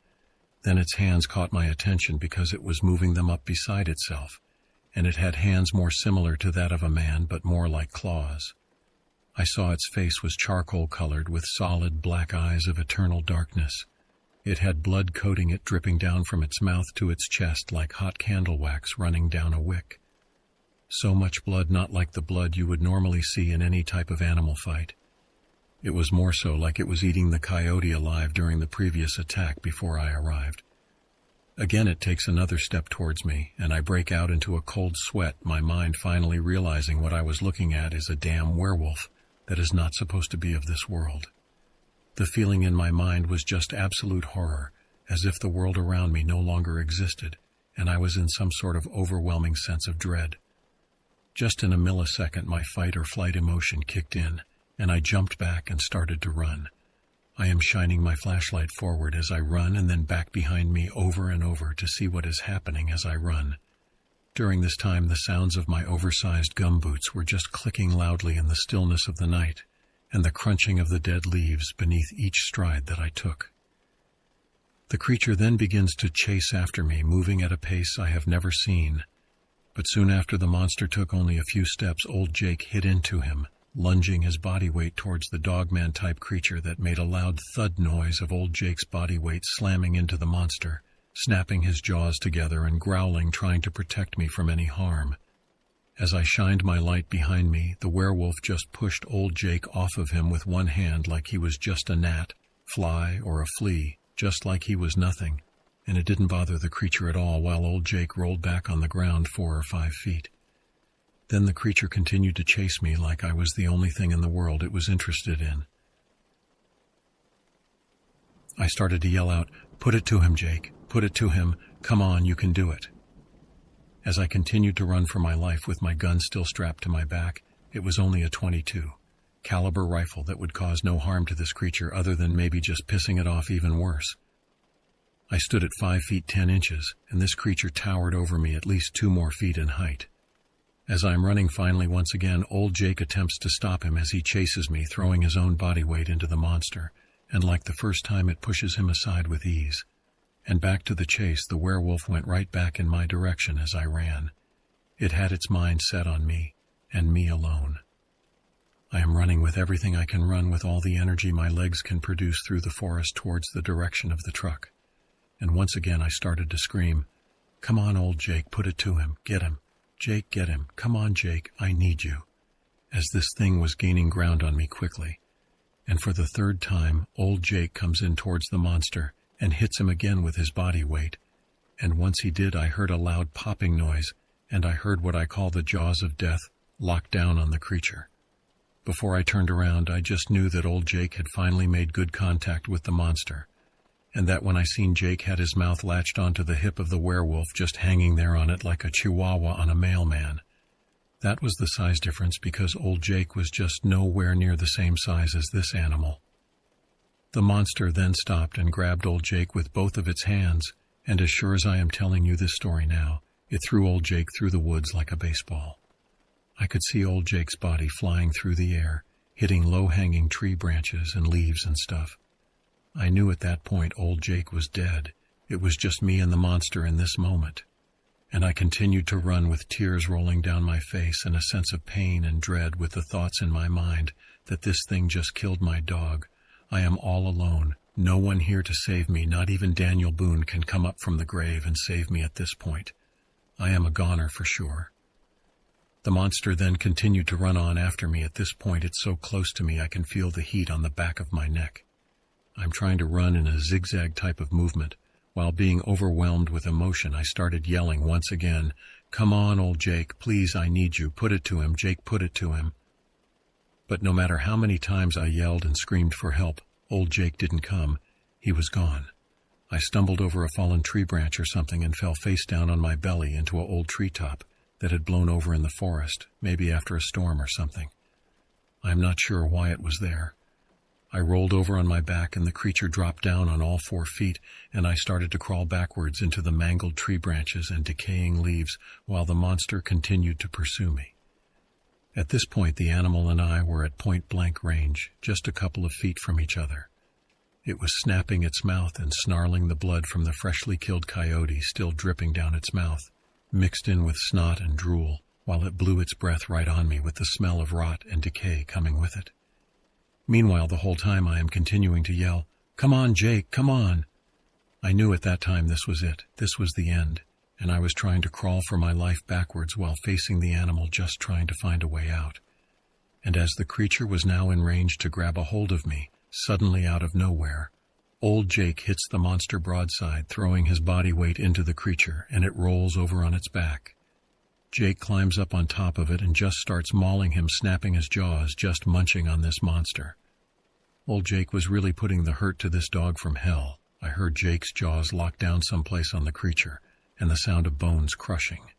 Then its hands caught my attention because it was moving them up beside itself, and it had hands more similar to that of a man but more like claws. I saw its face was charcoal-colored with solid black eyes of eternal darkness. It had blood coating it, dripping down from its mouth to its chest like hot candle wax running down a wick. So much blood, not like the blood you would normally see in any type of animal fight. It was more so like it was eating the coyote alive during the previous attack before I arrived. Again it takes another step towards me, and I break out into a cold sweat, my mind finally realizing what I was looking at is a damn werewolf that is not supposed to be of this world. The feeling in my mind was just absolute horror, as if the world around me no longer existed, and I was in some sort of overwhelming sense of dread. Just in a millisecond my fight or flight emotion kicked in, and I jumped back and started to run. I am shining my flashlight forward as I run and then back behind me over and over to see what is happening as I run. During this time the sounds of my oversized gumboots were just clicking loudly in the stillness of the night, and the crunching of the dead leaves beneath each stride that I took. The creature then begins to chase after me, moving at a pace I have never seen. But soon after the monster took only a few steps, old Jake hit into him, lunging his body weight towards the dogman-type creature that made a loud thud noise of old Jake's body weight slamming into the monster, snapping his jaws together and growling, trying to protect me from any harm. As I shined my light behind me, the werewolf just pushed old Jake off of him with one hand like he was just a gnat, fly, or a flea, just like he was nothing, and it didn't bother the creature at all while old Jake rolled back on the ground 4 or 5 feet. Then the creature continued to chase me like I was the only thing in the world it was interested in. I started to yell out, "Put it to him, Jake. Put it to him. Come on, you can do it." As I continued to run for my life with my gun still strapped to my back, it was only a .22 caliber rifle that would cause no harm to this creature other than maybe just pissing it off even worse. I stood at 5 feet 10 inches, and this creature towered over me at least 2 more feet in height. As I am running finally once again, old Jake attempts to stop him as he chases me, throwing his own body weight into the monster, and like the first time it pushes him aside with ease. And back to the chase, the werewolf went right back in my direction as I ran. It had its mind set on me, and me alone. I am running with everything I can run with, all the energy my legs can produce through the forest towards the direction of the truck. And once again I started to scream, "Come on, old Jake, put it to him. Get him. Jake, get him. Come on, Jake, I need you." As this thing was gaining ground on me quickly. And for the 3rd time, old Jake comes in towards the monster and hits him again with his body weight. And once he did, I heard a loud popping noise, and I heard what I call the jaws of death lock down on the creature. Before I turned around, I just knew that old Jake had finally made good contact with the monster, and that when I seen Jake had his mouth latched onto the hip of the werewolf, just hanging there on it like a chihuahua on a mailman. That was the size difference, because old Jake was just nowhere near the same size as this animal. The monster then stopped and grabbed old Jake with both of its hands, and as sure as I am telling you this story now, it threw old Jake through the woods like a baseball. I could see old Jake's body flying through the air, hitting low-hanging tree branches and leaves and stuff. I knew at that point old Jake was dead. It was just me and the monster in this moment. And I continued to run with tears rolling down my face and a sense of pain and dread with the thoughts in my mind that this thing just killed my dog. I am all alone. No one here to save me, not even Daniel Boone can come up from the grave and save me at this point. I am a goner for sure. The monster then continued to run on after me. At this point, it's so close to me I can feel the heat on the back of my neck. I'm trying to run in a zigzag type of movement. While being overwhelmed with emotion, I started yelling once again, "Come on, old Jake, please, I need you. Put it to him, Jake, put it to him." But no matter how many times I yelled and screamed for help, old Jake didn't come. He was gone. I stumbled over a fallen tree branch or something and fell face down on my belly into an old treetop that had blown over in the forest, maybe after a storm or something. I'm not sure why it was there. I rolled over on my back and the creature dropped down on all 4 feet, and I started to crawl backwards into the mangled tree branches and decaying leaves while the monster continued to pursue me. At this point, the animal and I were at point-blank range, just a couple of feet from each other. It was snapping its mouth and snarling the blood from the freshly killed coyote still dripping down its mouth, mixed in with snot and drool, while it blew its breath right on me with the smell of rot and decay coming with it. Meanwhile, the whole time I am continuing to yell, "Come on, Jake, come on!" I knew at that time this was it. This was the end. And I was trying to crawl for my life backwards while facing the animal, just trying to find a way out. And as the creature was now in range to grab a hold of me, suddenly out of nowhere, old Jake hits the monster broadside, throwing his body weight into the creature, and it rolls over on its back. Jake climbs up on top of it and just starts mauling him, snapping his jaws, just munching on this monster. Old Jake was really putting the hurt to this dog from hell. I heard Jake's jaws lock down someplace on the creature, and the sound of bones crushing.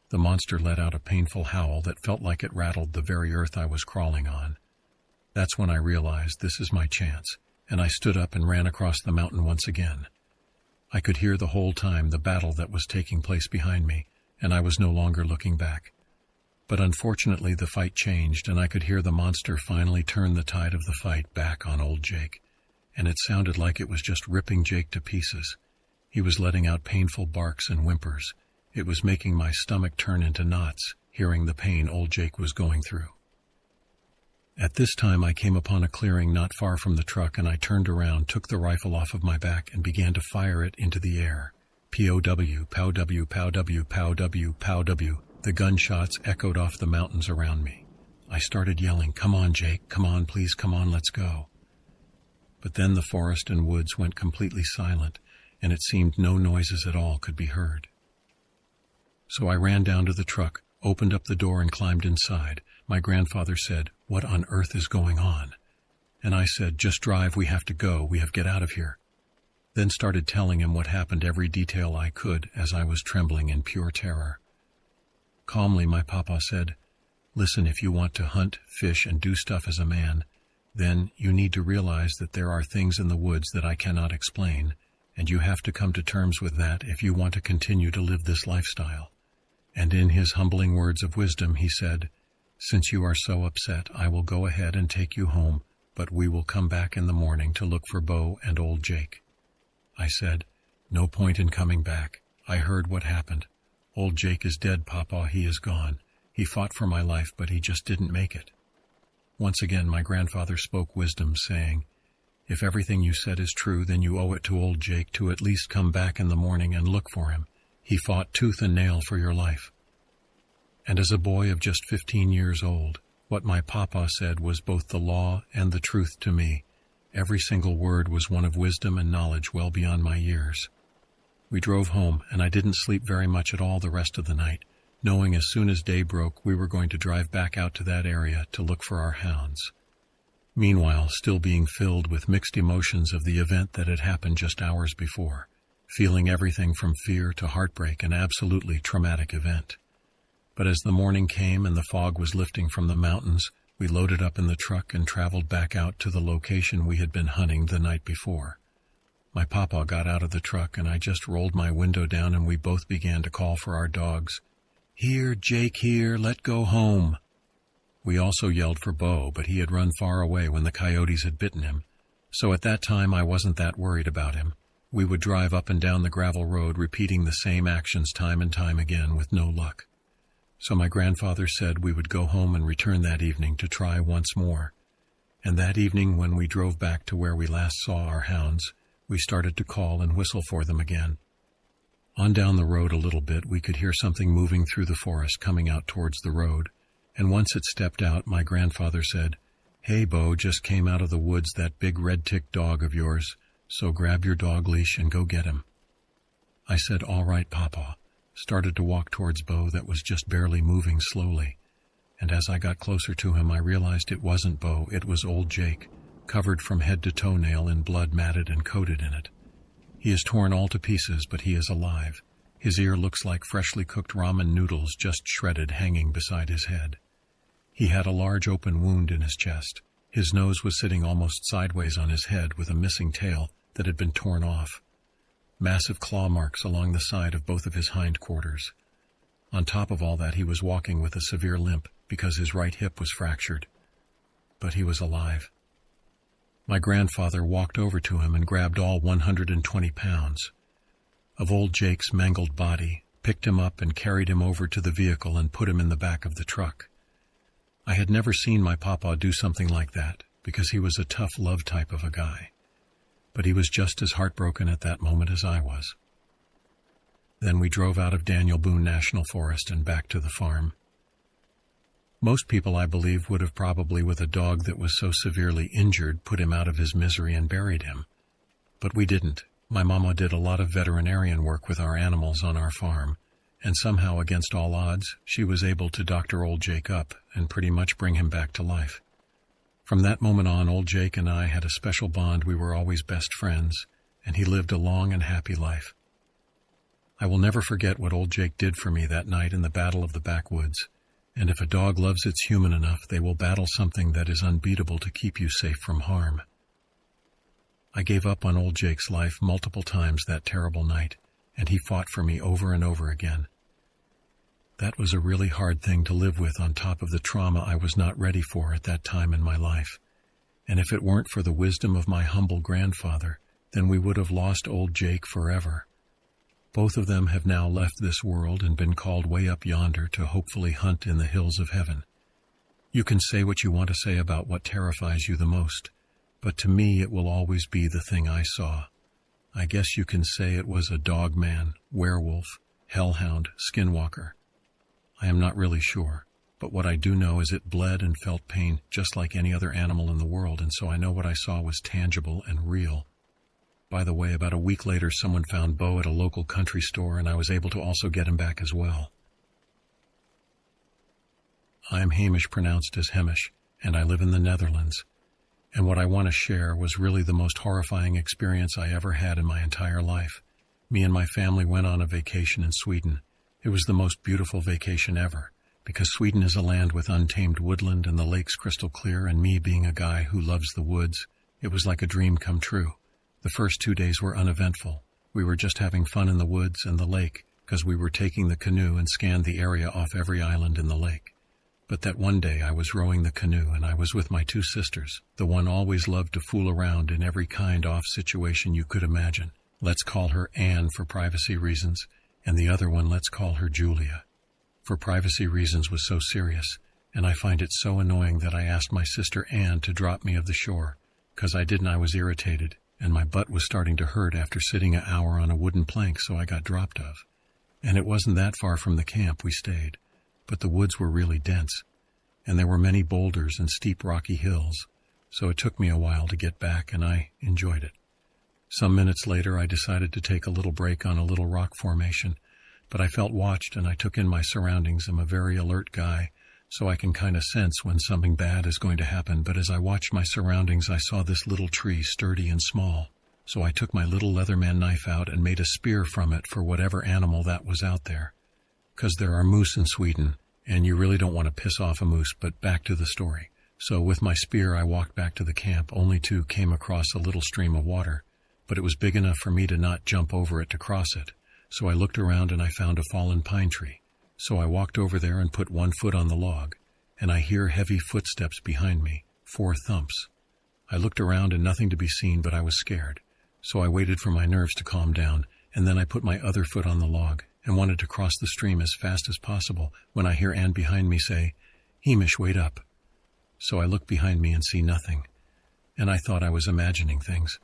The monster let out a painful howl that felt like it rattled the very earth I was crawling on. That's when I realized this is my chance, and I stood up and ran across the mountain once again. I could hear the whole time the battle that was taking place behind me, and I was no longer looking back. But unfortunately the fight changed, and I could hear the monster finally turn the tide of the fight back on old Jake, and it sounded like it was just ripping Jake to pieces. He was letting out painful barks and whimpers. It was making my stomach turn into knots, hearing the pain old Jake was going through. At this time I came upon a clearing not far from the truck, and I turned around, took the rifle off of my back, and began to fire it into the air. P-O-W, pow-W, pow-W, pow-W, pow-W. The gunshots echoed off the mountains around me. I started yelling, "Come on, Jake, come on, please, come on, let's go." But then the forest and woods went completely silent, and it seemed no noises at all could be heard. So I ran down to the truck, opened up the door, and climbed inside. My grandfather said, "What on earth is going on?" And I said, "Just drive, we have to go, we have to get out of here." Then started telling him what happened, every detail I could, as I was trembling in pure terror. Calmly, my papa said, "Listen, if you want to hunt, fish, and do stuff as a man, then you need to realize that there are things in the woods that I cannot explain, and you have to come to terms with that if you want to continue to live this lifestyle." And in his humbling words of wisdom, he said, "Since you are so upset, I will go ahead and take you home, but we will come back in the morning to look for Bo and old Jake." I said, "No point in coming back. I heard what happened. Old Jake is dead, Papa. He is gone. He fought for my life, but he just didn't make it." Once again, my grandfather spoke wisdom, saying, "If everything you said is true, then you owe it to old Jake to at least come back in the morning and look for him. He fought tooth and nail for your life." And as a boy of just 15 years old, what my papa said was both the law and the truth to me. Every single word was one of wisdom and knowledge well beyond my years. We drove home, and I didn't sleep very much at all the rest of the night, knowing as soon as day broke we were going to drive back out to that area to look for our hounds. Meanwhile, still being filled with mixed emotions of the event that had happened just hours before, feeling everything from fear to heartbreak, an absolutely traumatic event. But as the morning came and the fog was lifting from the mountains, we loaded up in the truck and traveled back out to the location we had been hunting the night before. My papa got out of the truck, and I just rolled my window down, and we both began to call for our dogs. "Here, Jake, here, let go home." We also yelled for Bo, but he had run far away when the coyotes had bitten him, so at that time I wasn't that worried about him. We would drive up and down the gravel road repeating the same actions time and time again with no luck. So my grandfather said we would go home and return that evening to try once more. And that evening when we drove back to where we last saw our hounds, we started to call and whistle for them again. On down the road a little bit, we could hear something moving through the forest coming out towards the road, and once it stepped out, my grandfather said, "Hey, Bo, just came out of the woods that big red-ticked dog of yours, so grab your dog leash and go get him." I said, "All right, Papa," started to walk towards Bo that was just barely moving slowly, and as I got closer to him, I realized it wasn't Bo, it was old Jake, covered from head to toenail in blood matted and coated in it. He is torn all to pieces, but he is alive. His ear looks like freshly cooked ramen noodles just shredded hanging beside his head. He had a large open wound in his chest. His nose was sitting almost sideways on his head with a missing tail that had been torn off. Massive claw marks along the side of both of his hindquarters. On top of all that, he was walking with a severe limp because his right hip was fractured. But he was alive. My grandfather walked over to him and grabbed all 120 pounds of old Jake's mangled body, picked him up and carried him over to the vehicle and put him in the back of the truck. I had never seen my papa do something like that because he was a tough love type of a guy. But he was just as heartbroken at that moment as I was. Then we drove out of Daniel Boone National Forest and back to the farm. Most people, I believe, would have probably, with a dog that was so severely injured, put him out of his misery and buried him. But we didn't. My mama did a lot of veterinarian work with our animals on our farm, and somehow, against all odds, she was able to doctor old Jake up and pretty much bring him back to life. From that moment on, old Jake and I had a special bond. We were always best friends, and he lived a long and happy life. I will never forget what old Jake did for me that night in the Battle of the Backwoods, and if a dog loves its human enough, they will battle something that is unbeatable to keep you safe from harm. I gave up on old Jake's life multiple times that terrible night, and he fought for me over and over again. That was a really hard thing to live with on top of the trauma I was not ready for at that time in my life. And if it weren't for the wisdom of my humble grandfather, then we would have lost old Jake forever. Both of them have now left this world and been called way up yonder to hopefully hunt in the hills of heaven. You can say what you want to say about what terrifies you the most, but to me it will always be the thing I saw. I guess you can say it was a dog man, werewolf, hellhound, skinwalker. I am not really sure, but what I do know is it bled and felt pain just like any other animal in the world, and so I know what I saw was tangible and real. By the way, about a week later, someone found Bo at a local country store, and I was able to also get him back as well. I am Hamish, pronounced as Hemish, and I live in the Netherlands. And what I want to share was really the most horrifying experience I ever had in my entire life. Me and my family went on a vacation in Sweden. It was the most beautiful vacation ever, because Sweden is a land with untamed woodland and the lakes crystal clear, and me being a guy who loves the woods, it was like a dream come true. The first 2 days were uneventful. We were just having fun in the woods and the lake, because we were taking the canoe and scanned the area off every island in the lake. But that one day I was rowing the canoe, and I was with my two sisters. The one always loved to fool around in every kind off situation you could imagine. Let's call her Anne for privacy reasons, and the other one, let's call her Julia. For privacy reasons was so serious, and I find it so annoying that I asked my sister Anne to drop me of the shore. 'Cause I didn't, I was irritated, and my butt was starting to hurt after sitting an hour on a wooden plank, so I got dropped of. And it wasn't that far from the camp we stayed, but the woods were really dense, and there were many boulders and steep rocky hills, so it took me a while to get back, and I enjoyed it. Some minutes later, I decided to take a little break on a little rock formation, but I felt watched and I took in my surroundings. I'm a very alert guy, so I can kind of sense when something bad is going to happen, but as I watched my surroundings, I saw this little tree, sturdy and small. So I took my little Leatherman knife out and made a spear from it for whatever animal that was out there. 'Cause there are moose in Sweden, and you really don't want to piss off a moose, but back to the story. So with my spear, I walked back to the camp, only to came across a little stream of water, but it was big enough for me to not jump over it to cross it. So I looked around and I found a fallen pine tree. So I walked over there and put one foot on the log, and I hear heavy footsteps behind me, 4 thumps. I looked around and nothing to be seen, but I was scared. So I waited for my nerves to calm down, and then I put my other foot on the log and wanted to cross the stream as fast as possible when I hear Anne behind me say, "Hamish, wait up." So I look behind me and see nothing, and I thought I was imagining things.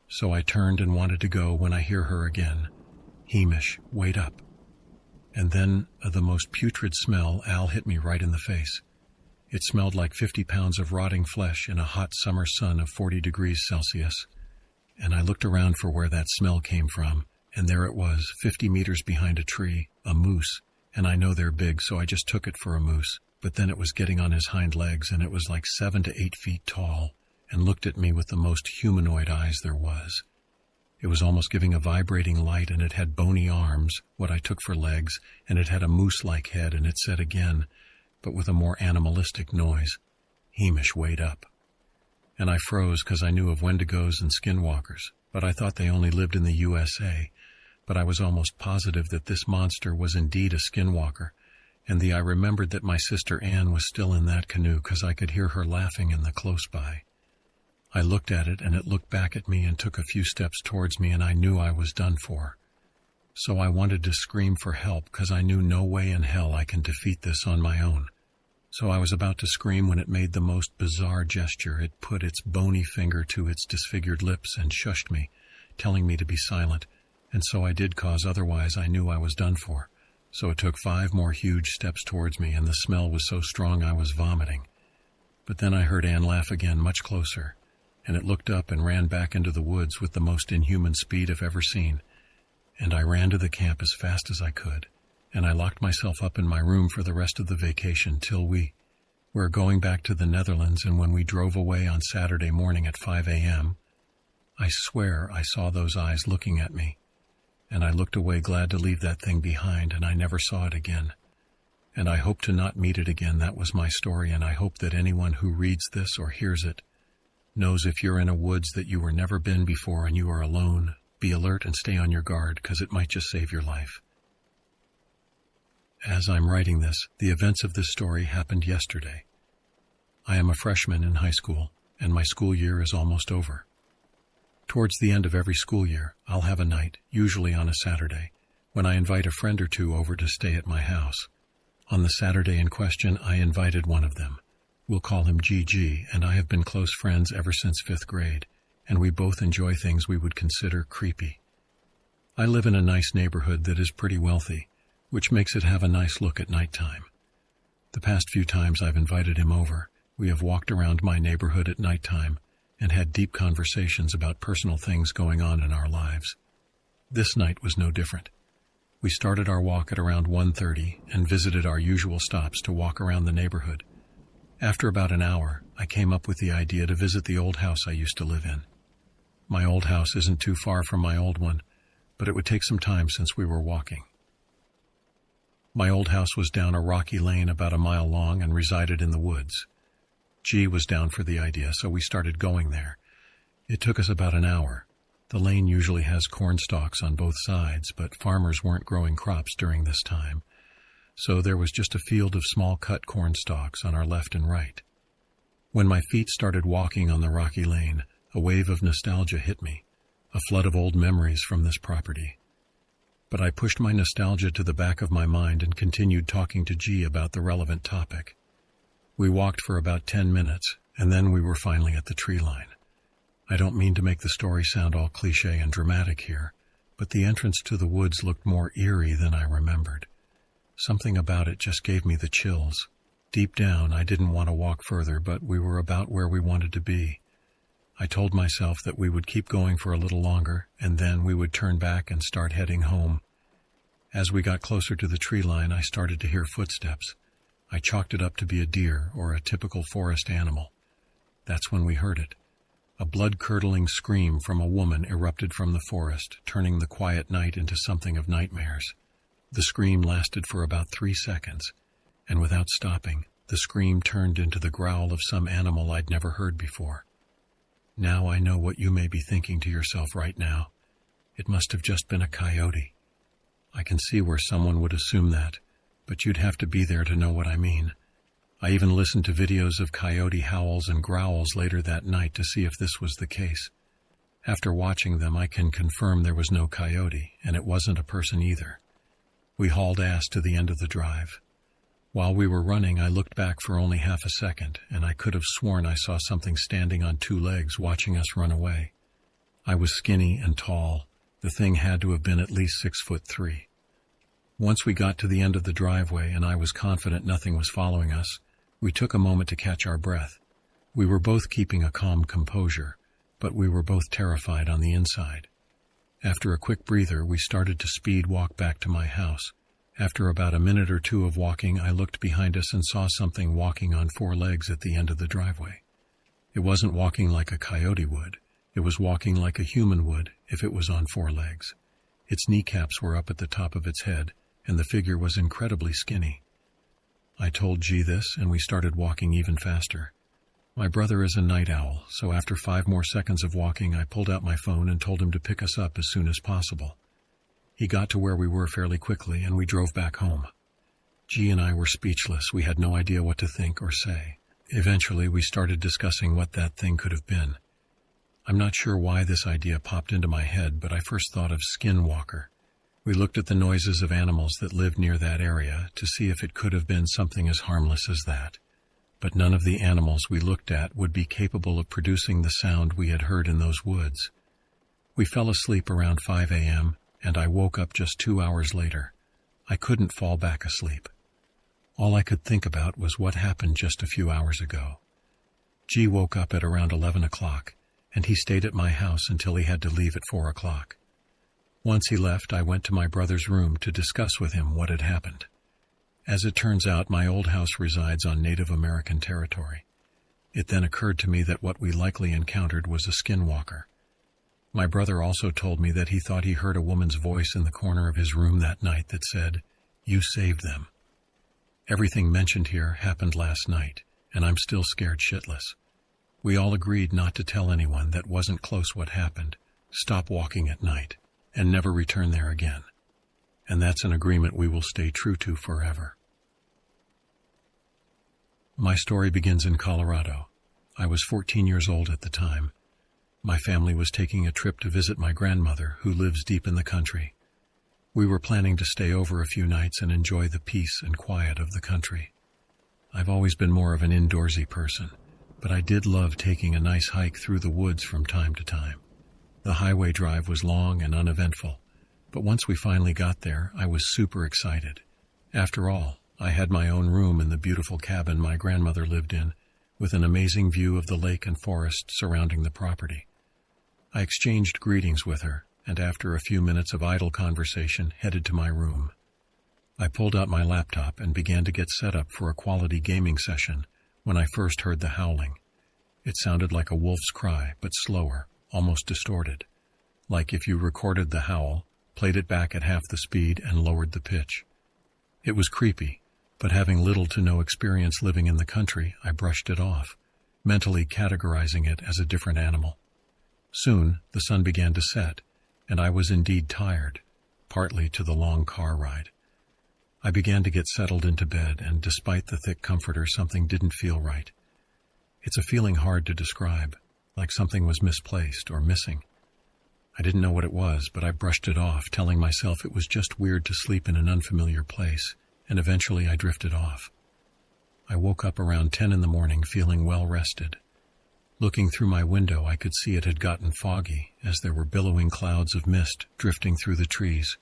So I turned and wanted to go when I hear her again, "Hamish, wait up." And then the most putrid smell, Al, hit me right in the face. It smelled like 50 pounds of rotting flesh in a hot summer sun of 40 degrees Celsius. And I looked around for where that smell came from, and there it was, 50 meters behind a tree, a moose, and I know they're big, so I just took it for a moose. But then it was getting on his hind legs, and it was like 7 to 8 feet tall, and looked at me with the most humanoid eyes there was. It was almost giving a vibrating light, and it had bony arms, what I took for legs, and it had a moose-like head, and it said again, but with a more animalistic noise, "Hamish, wait up." And I froze because I knew of Wendigos and skinwalkers, but I thought they only lived in the USA. But I was almost positive that this monster was indeed a skinwalker, and I remembered that my sister Anne was still in that canoe because I could hear her laughing in the close by. I looked at it, and it looked back at me and took a few steps towards me, and I knew I was done for. So I wanted to scream for help because I knew no way in hell I can defeat this on my own. So I was about to scream when it made the most bizarre gesture. It put its bony finger to its disfigured lips and shushed me, telling me to be silent, and so I did, cause otherwise I knew I was done for. So it took 5 more huge steps towards me, and the smell was so strong I was vomiting. But then I heard Anne laugh again, much closer, and it looked up and ran back into the woods with the most inhuman speed I've ever seen. And I ran to the camp as fast as I could, and I locked myself up in my room for the rest of the vacation till we were going back to the Netherlands. And when we drove away on Saturday morning at 5 a.m., I swear I saw those eyes looking at me, and I looked away glad to leave that thing behind, and I never saw it again. And I hope to not meet it again. That was my story, and I hope that anyone who reads this or hears it knows if you're in a woods that you were never been before and you are alone, be alert and stay on your guard, because it might just save your life. As I'm writing this, the events of this story happened yesterday. I am a freshman in high school, and my school year is almost over. Towards the end of every school year, I'll have a night, usually on a Saturday, when I invite a friend or two over to stay at my house. On the Saturday in question, I invited one of them. We'll call him GG, and I have been close friends ever since 5th grade, and we both enjoy things we would consider creepy. I live in a nice neighborhood that is pretty wealthy, which makes it have a nice look at nighttime. The past few times I've invited him over, we have walked around my neighborhood at nighttime and had deep conversations about personal things going on in our lives. This night was no different. We started our walk at around 1:30 and visited our usual stops to walk around the neighborhood. After about an hour, I came up with the idea to visit the old house I used to live in. My old house isn't too far from my old one, but it would take some time since we were walking. My old house was down a rocky lane about a mile long and resided in the woods. G was down for the idea, so we started going there. It took us about an hour. The lane usually has corn stalks on both sides, but farmers weren't growing crops during this time, so there was just a field of small cut corn stalks on our left and right. When my feet started walking on the rocky lane, a wave of nostalgia hit me, a flood of old memories from this property. But I pushed my nostalgia to the back of my mind and continued talking to G about the relevant topic. We walked for about 10 minutes, and then we were finally at the tree line. I don't mean to make the story sound all cliché and dramatic here, but the entrance to the woods looked more eerie than I remembered. Something about it just gave me the chills. Deep down, I didn't want to walk further, but we were about where we wanted to be. I told myself that we would keep going for a little longer, and then we would turn back and start heading home. As we got closer to the tree line, I started to hear footsteps. I chalked it up to be a deer or a typical forest animal. That's when we heard it. A blood-curdling scream from a woman erupted from the forest, turning the quiet night into something of nightmares. The scream lasted for about 3 seconds, and without stopping, the scream turned into the growl of some animal I'd never heard before. Now I know what you may be thinking to yourself right now. It must have just been a coyote. I can see where someone would assume that, but you'd have to be there to know what I mean. I even listened to videos of coyote howls and growls later that night to see if this was the case. After watching them, I can confirm there was no coyote, and it wasn't a person either. We hauled ass to the end of the drive. While we were running, I looked back for only half a second, and I could have sworn I saw something standing on two legs watching us run away. I was skinny and tall. The thing had to have been at least 6'3". Once we got to the end of the driveway and I was confident nothing was following us, we took a moment to catch our breath. We were both keeping a calm composure, but we were both terrified on the inside. After a quick breather, we started to speed walk back to my house. After about a minute or two of walking, I looked behind us and saw something walking on four legs at the end of the driveway. It wasn't walking like a coyote would. It was walking like a human would if it was on four legs. Its kneecaps were up at the top of its head, and the figure was incredibly skinny. I told G this, and we started walking even faster. My brother is a night owl, so after 5 more seconds of walking, I pulled out my phone and told him to pick us up as soon as possible. He got to where we were fairly quickly, and we drove back home. G and I were speechless. We had no idea what to think or say. Eventually, we started discussing what that thing could have been. I'm not sure why this idea popped into my head, but I first thought of skinwalker. We looked at the noises of animals that lived near that area to see if it could have been something as harmless as that. But none of the animals we looked at would be capable of producing the sound we had heard in those woods. We fell asleep around 5 a.m., and I woke up just 2 hours later. I couldn't fall back asleep. All I could think about was what happened just a few hours ago. G woke up at around 11 o'clock, and he stayed at my house until he had to leave at 4 o'clock. Once he left, I went to my brother's room to discuss with him what had happened. As it turns out, my old house resides on Native American territory. It then occurred to me that what we likely encountered was a skinwalker. My brother also told me that he thought he heard a woman's voice in the corner of his room that night that said, "You saved them." Everything mentioned here happened last night, and I'm still scared shitless. We all agreed not to tell anyone that wasn't close what happened, stop walking at night, and never return there again. And that's an agreement we will stay true to forever. My story begins in Colorado. I was 14 years old at the time. My family was taking a trip to visit my grandmother, who lives deep in the country. We were planning to stay over a few nights and enjoy the peace and quiet of the country. I've always been more of an indoorsy person, but I did love taking a nice hike through the woods from time to time. The highway drive was long and uneventful, but once we finally got there, I was super excited. After all, I had my own room in the beautiful cabin my grandmother lived in, with an amazing view of the lake and forest surrounding the property. I exchanged greetings with her, and after a few minutes of idle conversation, headed to my room. I pulled out my laptop and began to get set up for a quality gaming session when I first heard the howling. It sounded like a wolf's cry, but slower, almost distorted. Like if you recorded the howl, played it back at half the speed, and lowered the pitch. It was creepy, but having little to no experience living in the country, I brushed it off, mentally categorizing it as a different animal. Soon, the sun began to set, and I was indeed tired, partly to the long car ride. I began to get settled into bed, and despite the thick comforter, something didn't feel right. It's a feeling hard to describe, like something was misplaced or missing. I didn't know what it was, but I brushed it off, telling myself it was just weird to sleep in an unfamiliar place, and eventually I drifted off. I woke up around 10 in the morning feeling well rested. Looking through my window, I could see it had gotten foggy, as there were billowing clouds of mist drifting through the trees.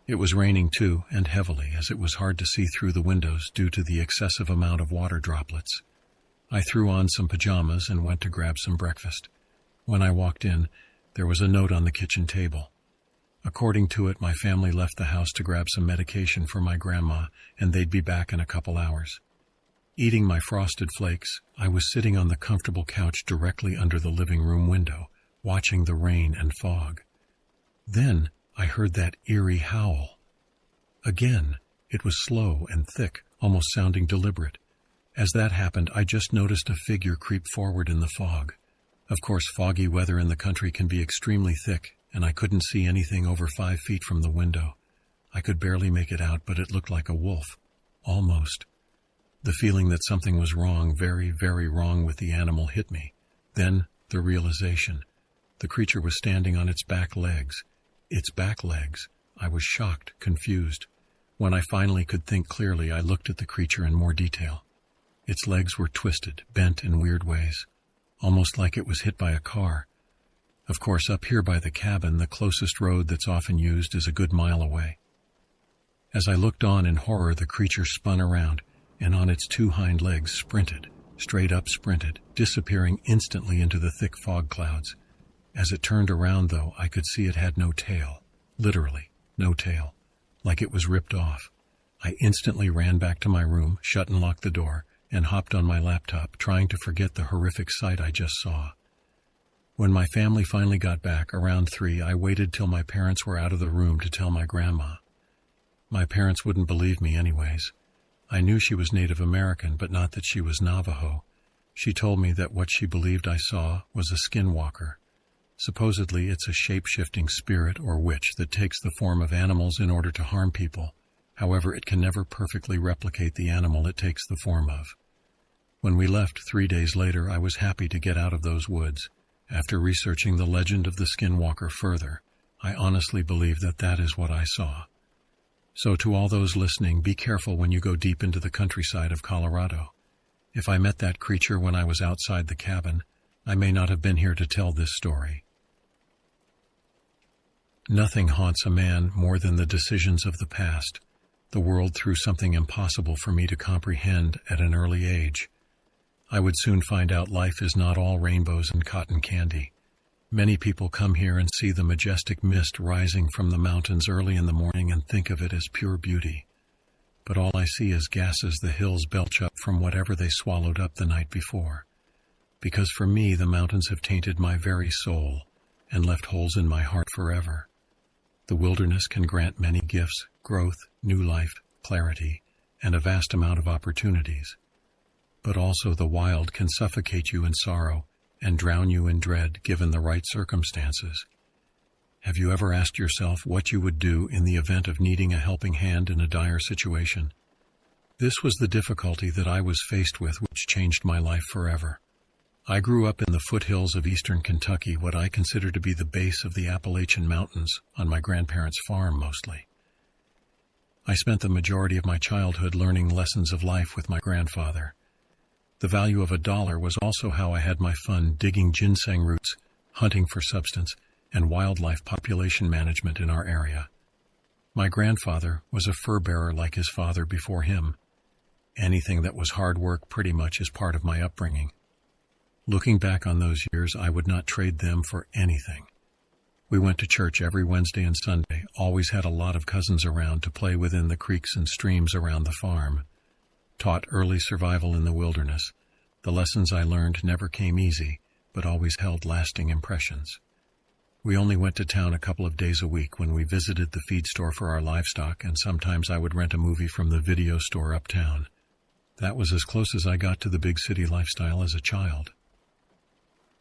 It was raining too, and heavily, as it was hard to see through the windows due to the excessive amount of water droplets. I threw on some pajamas and went to grab some breakfast. When I walked in, there was a note on the kitchen table. According to it, my family left the house to grab some medication for my grandma, and they'd be back in a couple hours. Eating my frosted flakes, I was sitting on the comfortable couch directly under the living room window, watching the rain and fog. Then I heard that eerie howl. Again, it was slow and thick, almost sounding deliberate. As that happened, I just noticed a figure creep forward in the fog. Of course, foggy weather in the country can be extremely thick, and I couldn't see anything over 5 feet from the window. I could barely make it out, but it looked like a wolf. Almost. The feeling that something was wrong, very, very wrong with the animal hit me. Then, the realization. The creature was standing on its back legs. Its back legs. I was shocked, confused. When I finally could think clearly, I looked at the creature in more detail. Its legs were twisted, bent in weird ways, almost like it was hit by a car. Of course, up here by the cabin, the closest road that's often used is a good mile away. As I looked on in horror, the creature spun around, and on its two hind legs sprinted, straight up sprinted, disappearing instantly into the thick fog clouds. As it turned around, though, I could see it had no tail. Literally, no tail. Like it was ripped off. I instantly ran back to my room, shut and locked the door, and hopped on my laptop, trying to forget the horrific sight I just saw. When my family finally got back, around 3, I waited till my parents were out of the room to tell my grandma. My parents wouldn't believe me anyways. I knew she was Native American, but not that she was Navajo. She told me that what she believed I saw was a skinwalker. Supposedly, it's a shape-shifting spirit or witch that takes the form of animals in order to harm people. However, it can never perfectly replicate the animal it takes the form of. When we left 3 days later, I was happy to get out of those woods. After researching the legend of the skinwalker further, I honestly believe that that is what I saw. So to all those listening, be careful when you go deep into the countryside of Colorado. If I met that creature when I was outside the cabin, I may not have been here to tell this story. Nothing haunts a man more than the decisions of the past. The world threw something impossible for me to comprehend at an early age. I would soon find out life is not all rainbows and cotton candy. Many people come here and see the majestic mist rising from the mountains early in the morning and think of it as pure beauty. But all I see is gases the hills belch up from whatever they swallowed up the night before. Because for me, the mountains have tainted my very soul and left holes in my heart forever. The wilderness can grant many gifts, growth, new life, clarity, and a vast amount of opportunities. But also the wild can suffocate you in sorrow and drown you in dread given the right circumstances. Have you ever asked yourself what you would do in the event of needing a helping hand in a dire situation? This was the difficulty that I was faced with, which changed my life forever. I grew up in the foothills of eastern Kentucky, what I consider to be the base of the Appalachian Mountains, on my grandparents' farm mostly. I spent the majority of my childhood learning lessons of life with my grandfather. The value of $1 was also how I had my fun digging ginseng roots, hunting for substance, and wildlife population management in our area. My grandfather was a fur bearer like his father before him. Anything that was hard work pretty much is part of my upbringing. Looking back on those years, I would not trade them for anything. We went to church every Wednesday and Sunday, always had a lot of cousins around to play within the creeks and streams around the farm. Taught early survival in the wilderness. The lessons I learned never came easy, but always held lasting impressions. We only went to town a couple of days a week when we visited the feed store for our livestock, and sometimes I would rent a movie from the video store uptown. That was as close as I got to the big city lifestyle as a child.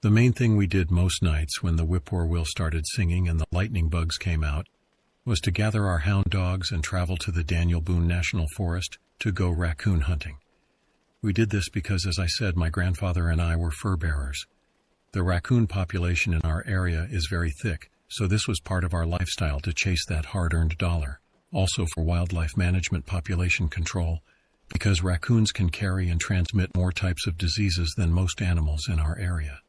The main thing we did most nights when the whippoorwill started singing and the lightning bugs came out was to gather our hound dogs and travel to the Daniel Boone National Forest to go raccoon hunting. We did this because, as I said, my grandfather and I were fur bearers. The raccoon population in our area is very thick, so this was part of our lifestyle to chase that hard-earned dollar. Also for wildlife management population control, because raccoons can carry and transmit more types of diseases than most animals in our area.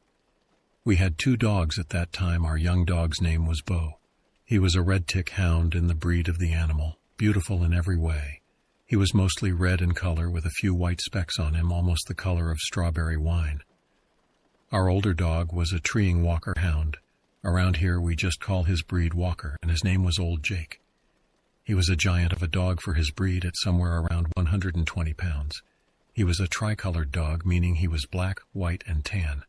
We had 2 dogs at that time. Our young dog's name was Bo. He was a red tick hound in the breed of the animal, beautiful in every way. He was mostly red in color with a few white specks on him, almost the color of strawberry wine. Our older dog was a treeing Walker hound. Around here we just call his breed Walker, and his name was Old Jake. He was a giant of a dog for his breed at somewhere around 120 pounds. He was a tricolored dog, meaning he was black, white, and tan.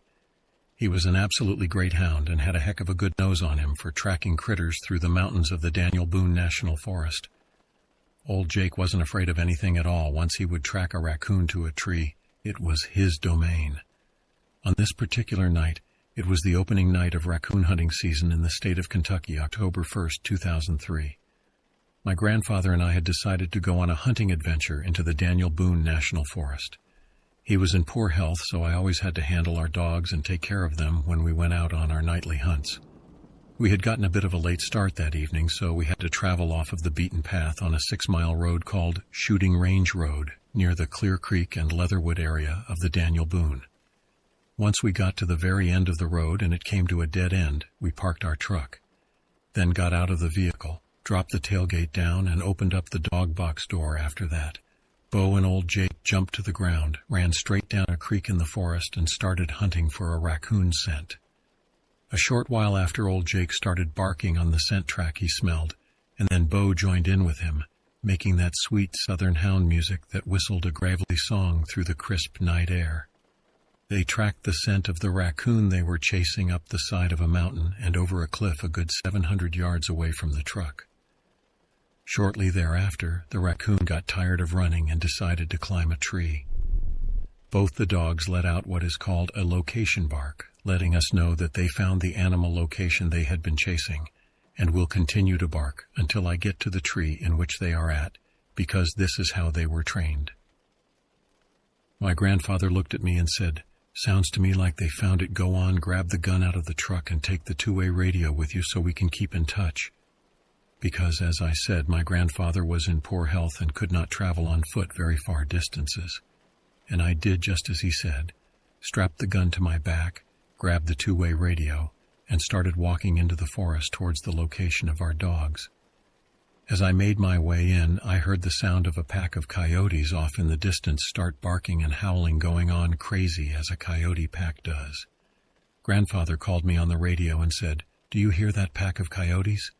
He was an absolutely great hound and had a heck of a good nose on him for tracking critters through the mountains of the Daniel Boone National Forest. Old Jake wasn't afraid of anything at all. Once he would track a raccoon to a tree, it was his domain. On this particular night, it was the opening night of raccoon hunting season in the state of Kentucky, October 1st, 2003. My grandfather and I had decided to go on a hunting adventure into the Daniel Boone National Forest. He was in poor health, so I always had to handle our dogs and take care of them when we went out on our nightly hunts. We had gotten a bit of a late start that evening, so we had to travel off of the beaten path on a 6-mile road called Shooting Range Road near the Clear Creek and Leatherwood area of the Daniel Boone. Once we got to the very end of the road and it came to a dead end, we parked our truck, then got out of the vehicle, dropped the tailgate down, and opened up the dog box door after that. Bo and old Jake jumped to the ground, ran straight down a creek in the forest, and started hunting for a raccoon scent. A short while after, old Jake started barking on the scent track he smelled, and then Bo joined in with him, making that sweet southern hound music that whistled a gravelly song through the crisp night air. They tracked the scent of the raccoon they were chasing up the side of a mountain and over a cliff a good 700 yards away from the truck. Shortly thereafter, the raccoon got tired of running and decided to climb a tree. Both the dogs let out what is called a location bark, letting us know that they found the animal location they had been chasing, and will continue to bark until I get to the tree in which they are at, because this is how they were trained. My grandfather looked at me and said, "Sounds to me like they found it. Go on, grab the gun out of the truck and take the two-way radio with you so we can keep in touch." Because, as I said, my grandfather was in poor health and could not travel on foot very far distances. And I did just as he said, strapped the gun to my back, grabbed the two-way radio, and started walking into the forest towards the location of our dogs. As I made my way in, I heard the sound of a pack of coyotes off in the distance start barking and howling, going on crazy as a coyote pack does. Grandfather called me on the radio and said, "Do you hear that pack of coyotes?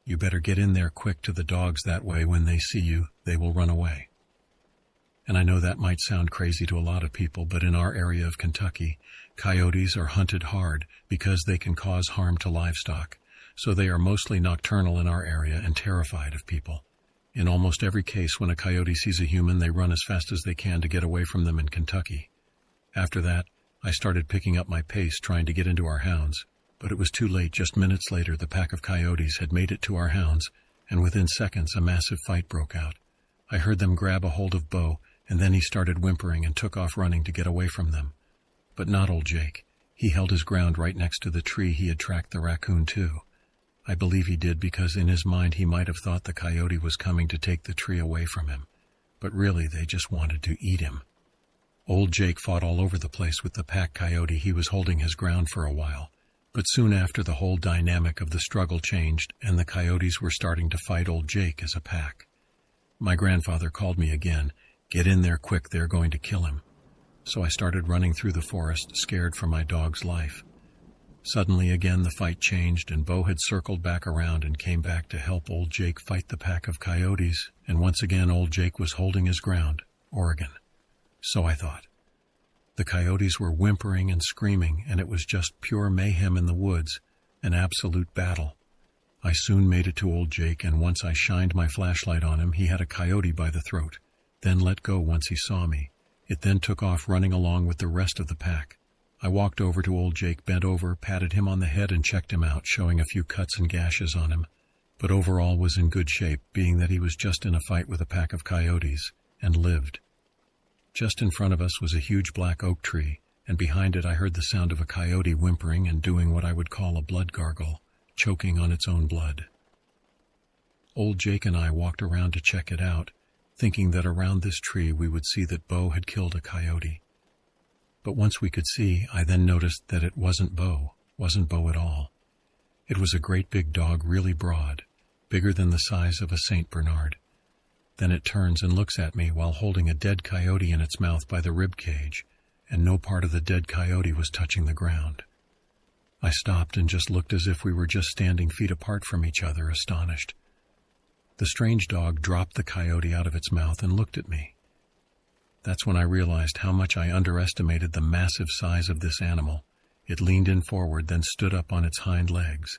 You better get in there quick to the dogs, that way when they see you, they will run away." And I know that might sound crazy to a lot of people, but in our area of Kentucky, coyotes are hunted hard because they can cause harm to livestock, so they are mostly nocturnal in our area and terrified of people. In almost every case, when a coyote sees a human, they run as fast as they can to get away from them in Kentucky. After that, I started picking up my pace trying to get into our hounds. But it was too late. Just minutes later, the pack of coyotes had made it to our hounds, and within seconds a massive fight broke out. I heard them grab a hold of Bo, and then he started whimpering and took off running to get away from them. But not old Jake. He held his ground right next to the tree he had tracked the raccoon to. I believe he did because in his mind he might have thought the coyote was coming to take the tree away from him. But really, they just wanted to eat him. Old Jake fought all over the place with the pack coyote. He was holding his ground for a while. But soon after, the whole dynamic of the struggle changed, and the coyotes were starting to fight old Jake as a pack. My grandfather called me again. "Get in there quick, they're going to kill him." So I started running through the forest, scared for my dog's life. Suddenly again the fight changed, and Bo had circled back around and came back to help old Jake fight the pack of coyotes, and once again old Jake was holding his ground. Oregon. So I thought. The coyotes were whimpering and screaming, and it was just pure mayhem in the woods, an absolute battle. I soon made it to old Jake, and once I shined my flashlight on him, he had a coyote by the throat, then let go once he saw me. It then took off running along with the rest of the pack. I walked over to old Jake, bent over, patted him on the head, and checked him out, showing a few cuts and gashes on him, but overall was in good shape, being that he was just in a fight with a pack of coyotes, and lived. Just in front of us was a huge black oak tree, and behind it I heard the sound of a coyote whimpering and doing what I would call a blood gargle, choking on its own blood. Old Jake and I walked around to check it out, thinking that around this tree we would see that Bo had killed a coyote. But once we could see, I then noticed that it wasn't Bo at all. It was a great big dog, really broad, bigger than the size of a Saint Bernard. Then it turns and looks at me while holding a dead coyote in its mouth by the rib cage, and no part of the dead coyote was touching the ground. I stopped and just looked as if we were just standing feet apart from each other, astonished. The strange dog dropped the coyote out of its mouth and looked at me. That's when I realized how much I underestimated the massive size of this animal. It leaned in forward, then stood up on its hind legs.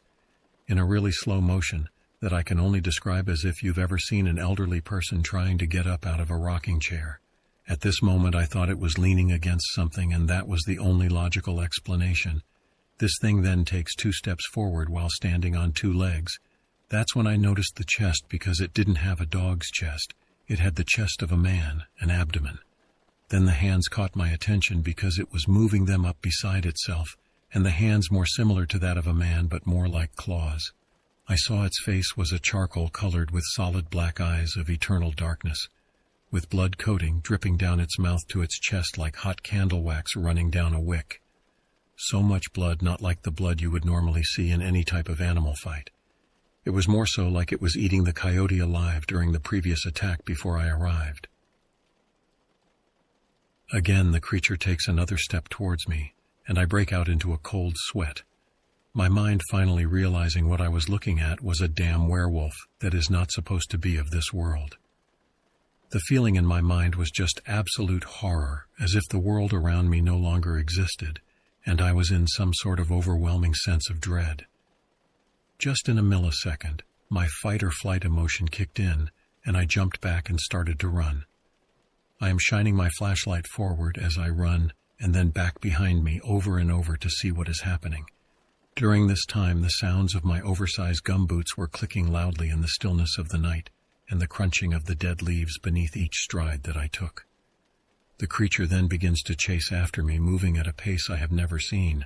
In a really slow motion that I can only describe as if you've ever seen an elderly person trying to get up out of a rocking chair. At this moment I thought it was leaning against something, and that was the only logical explanation. This thing then takes 2 steps forward while standing on 2 legs, That's when I noticed the chest, because it didn't have a dog's chest. It had the chest of a man, an abdomen. Then the hands caught my attention because it was moving them up beside itself, and the hands more similar to that of a man but more like claws. I saw its face was a charcoal colored with solid black eyes of eternal darkness, with blood coating dripping down its mouth to its chest like hot candle wax running down a wick. So much blood, not like the blood you would normally see in any type of animal fight. It was more so like it was eating the coyote alive during the previous attack before I arrived. Again, the creature takes another step towards me, and I break out into a cold sweat. My mind finally realizing what I was looking at was a damn werewolf that is not supposed to be of this world. The feeling in my mind was just absolute horror, as if the world around me no longer existed, and I was in some sort of overwhelming sense of dread. Just in a millisecond, my fight-or-flight emotion kicked in, and I jumped back and started to run. I am shining my flashlight forward as I run, and then back behind me over and over to see what is happening. During this time, the sounds of my oversized gumboots were clicking loudly in the stillness of the night, and the crunching of the dead leaves beneath each stride that I took. The creature then begins to chase after me, moving at a pace I have never seen.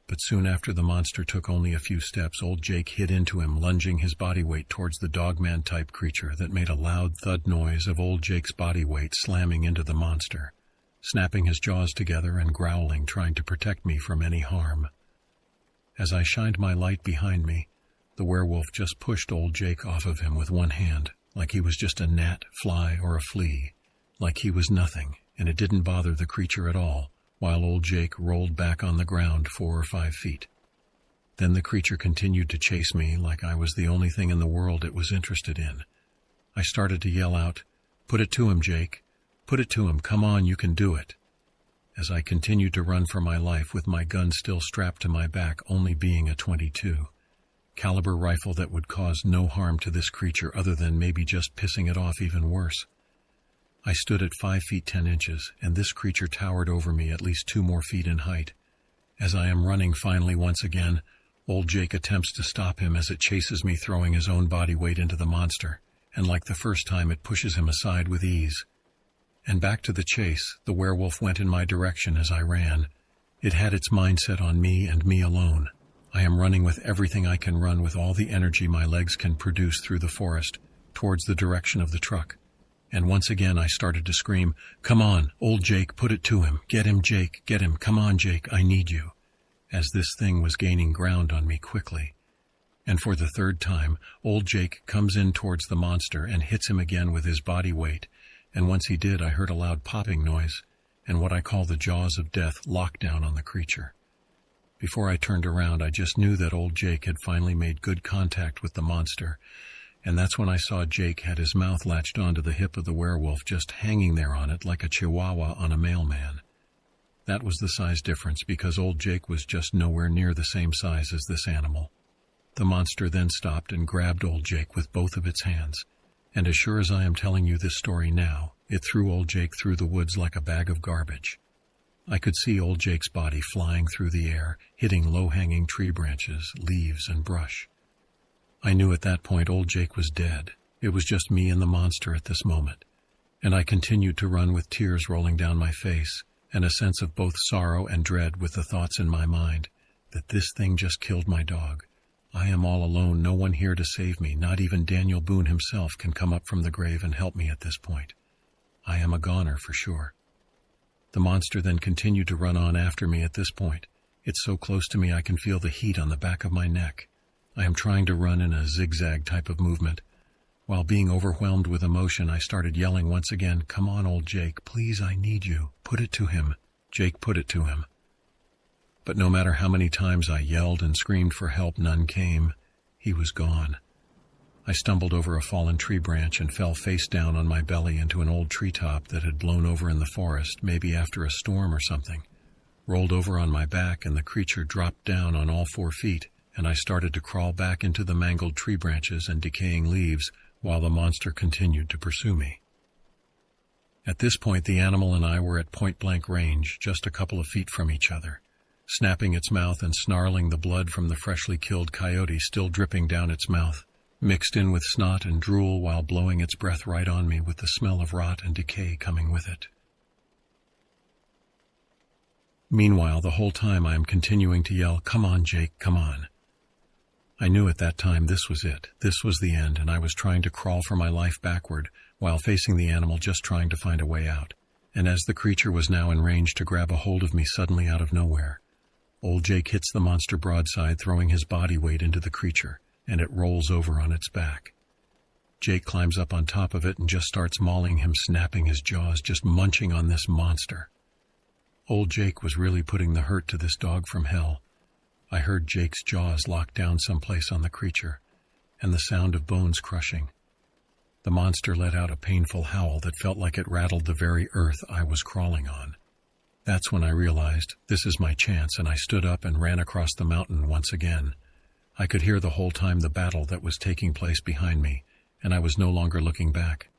But soon after the monster took only a few steps, old Jake hit into him, lunging his body weight towards the dogman-type creature that made a loud thud noise of old Jake's body weight slamming into the monster, snapping his jaws together and growling, trying to protect me from any harm. As I shined my light behind me, the werewolf just pushed old Jake off of him with one hand, like he was just a gnat, fly, or a flea, like he was nothing, and it didn't bother the creature at all, while old Jake rolled back on the ground 4 or 5 feet. Then the creature continued to chase me like I was the only thing in the world it was interested in. I started to yell out, "Put it to him, Jake. Put it to him. Come on, you can do it." As I continued to run for my life with my gun still strapped to my back, only being a .22 caliber rifle that would cause no harm to this creature other than maybe just pissing it off even worse. I stood at 5 feet 10 inches, and this creature towered over me at least 2 more feet in height. As I am running finally once again, old Jake attempts to stop him as it chases me, throwing his own body weight into the monster, and like the first time, it pushes him aside with ease. And back to the chase, the werewolf went in my direction as I ran. It had its mindset on me and me alone. I am running with everything I can run, with all the energy my legs can produce through the forest, towards the direction of the truck. And once again I started to scream, "Come on, old Jake, put it to him. Get him, Jake, get him. Come on, Jake, I need you." As this thing was gaining ground on me quickly. And for the 3rd time, old Jake comes in towards the monster and hits him again with his body weight. And once he did, I heard a loud popping noise, and what I call the jaws of death locked down on the creature. Before I turned around, I just knew that old Jake had finally made good contact with the monster, and that's when I saw Jake had his mouth latched onto the hip of the werewolf, just hanging there on it like a chihuahua on a mailman. That was the size difference, because old Jake was just nowhere near the same size as this animal. The monster then stopped and grabbed old Jake with both of its hands, and as sure as I am telling you this story now, it threw old Jake through the woods like a bag of garbage. I could see old Jake's body flying through the air, hitting low-hanging tree branches, leaves, and brush. I knew at that point old Jake was dead. It was just me and the monster at this moment, and I continued to run with tears rolling down my face, and a sense of both sorrow and dread, with the thoughts in my mind that this thing just killed my dog. I am all alone, no one here to save me, not even Daniel Boone himself can come up from the grave and help me at this point. I am a goner for sure. The monster then continued to run on after me at this point. It's so close to me I can feel the heat on the back of my neck. I am trying to run in a zigzag type of movement. While being overwhelmed with emotion, I started yelling once again, "Come on, old Jake, please, I need you. Put it to him. Jake, put it to him." But no matter how many times I yelled and screamed for help, none came. He was gone. I stumbled over a fallen tree branch and fell face down on my belly into an old treetop that had blown over in the forest, maybe after a storm or something. Rolled over on my back, and the creature dropped down on all 4 feet, and I started to crawl back into the mangled tree branches and decaying leaves while the monster continued to pursue me. At this point, the animal and I were at point-blank range, just a couple of feet from each other, snapping its mouth and snarling, the blood from the freshly killed coyote still dripping down its mouth. mixed in with snot and drool while blowing its breath right on me with the smell of rot and decay coming with it. Meanwhile, the whole time I am continuing to yell, "Come on, Jake, come on." I knew at that time this was it. This was the end, and I was trying to crawl for my life backward while facing the animal, just trying to find a way out. And as the creature was now in range to grab a hold of me suddenly out of nowhere, old Jake hits the monster broadside, throwing his body weight into the creature, and it rolls over on its back. Jake climbs up on top of it and just starts mauling him, snapping his jaws, just munching on this monster. Old Jake was really putting the hurt to this dog from hell. I heard Jake's jaws lock down someplace on the creature, and the sound of bones crushing. The monster let out a painful howl that felt like it rattled the very earth I was crawling on. That's when I realized this is my chance, and I stood up and ran across the mountain once again. I could hear the whole time the battle that was taking place behind me, and I was no longer looking back.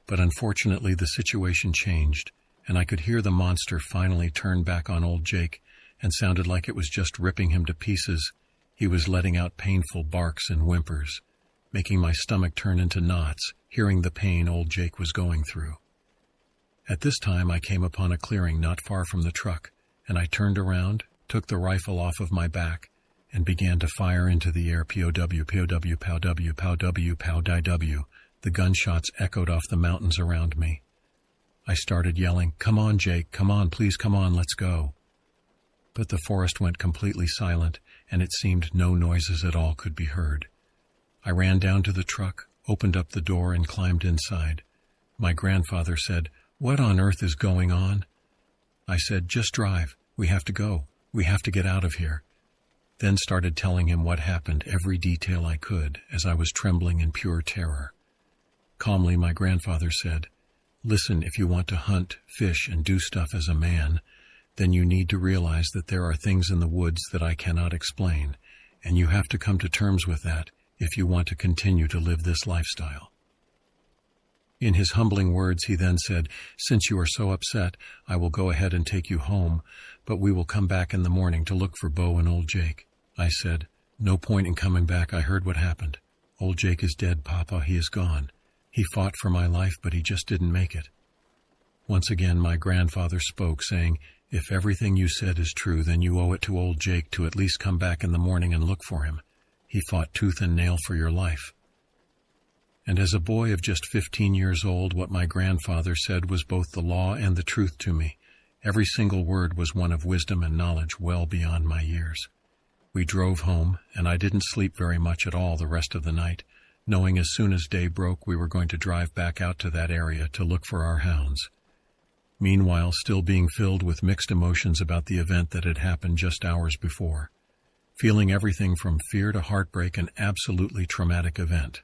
But unfortunately, the situation changed, and I could hear the monster finally turn back on old Jake, and sounded like it was just ripping him to pieces. He was letting out painful barks and whimpers, making my stomach turn into knots, hearing the pain old Jake was going through. At this time, I came upon a clearing not far from the truck, and I turned around, took the rifle off of my back, and began to fire into the air. POW, POW, POW, POW, POW. The gunshots echoed off the mountains around me. I started yelling, "Come on, Jake, come on, please come on, let's go." But the forest went completely silent, and it seemed no noises at all could be heard. I ran down to the truck, opened up the door, and climbed inside. My grandfather said, "What on earth is going on?" I said, "Just drive. We have to go. We have to get out of here." Then started telling him what happened, every detail I could, as I was trembling in pure terror. Calmly, my grandfather said, "Listen, if you want to hunt, fish, and do stuff as a man, then you need to realize that there are things in the woods that I cannot explain, and you have to come to terms with that if you want to continue to live this lifestyle." In his humbling words, he then said, "Since you are so upset, I will go ahead and take you home, but we will come back in the morning to look for Bo and old Jake." I said, "No point in coming back. I heard what happened. Old Jake is dead, Papa. He is gone. He fought for my life, but he just didn't make it." Once again, my grandfather spoke, saying, "If everything you said is true, then you owe it to old Jake to at least come back in the morning and look for him. He fought tooth and nail for your life." And as a boy of just 15 years old, what my grandfather said was both the law and the truth to me. Every single word was one of wisdom and knowledge well beyond my years. We drove home, and I didn't sleep very much at all the rest of the night, knowing as soon as day broke we were going to drive back out to that area to look for our hounds. Meanwhile, still being filled with mixed emotions about the event that had happened just hours before, feeling everything from fear to heartbreak, an absolutely traumatic event.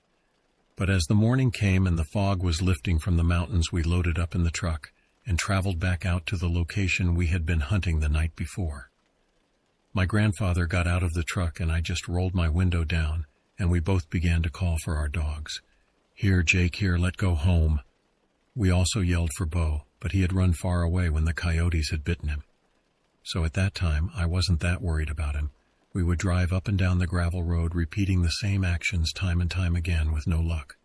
But as the morning came and the fog was lifting from the mountains, we loaded up in the truck and traveled back out to the location we had been hunting the night before. My grandfather got out of the truck, and I just rolled my window down, and we both began to call for our dogs. "Here, Jake, here, let go home." We also yelled for Bo, but he had run far away when the coyotes had bitten him. So at that time, I wasn't that worried about him. We would drive up and down the gravel road, repeating the same actions time and time again with no luck.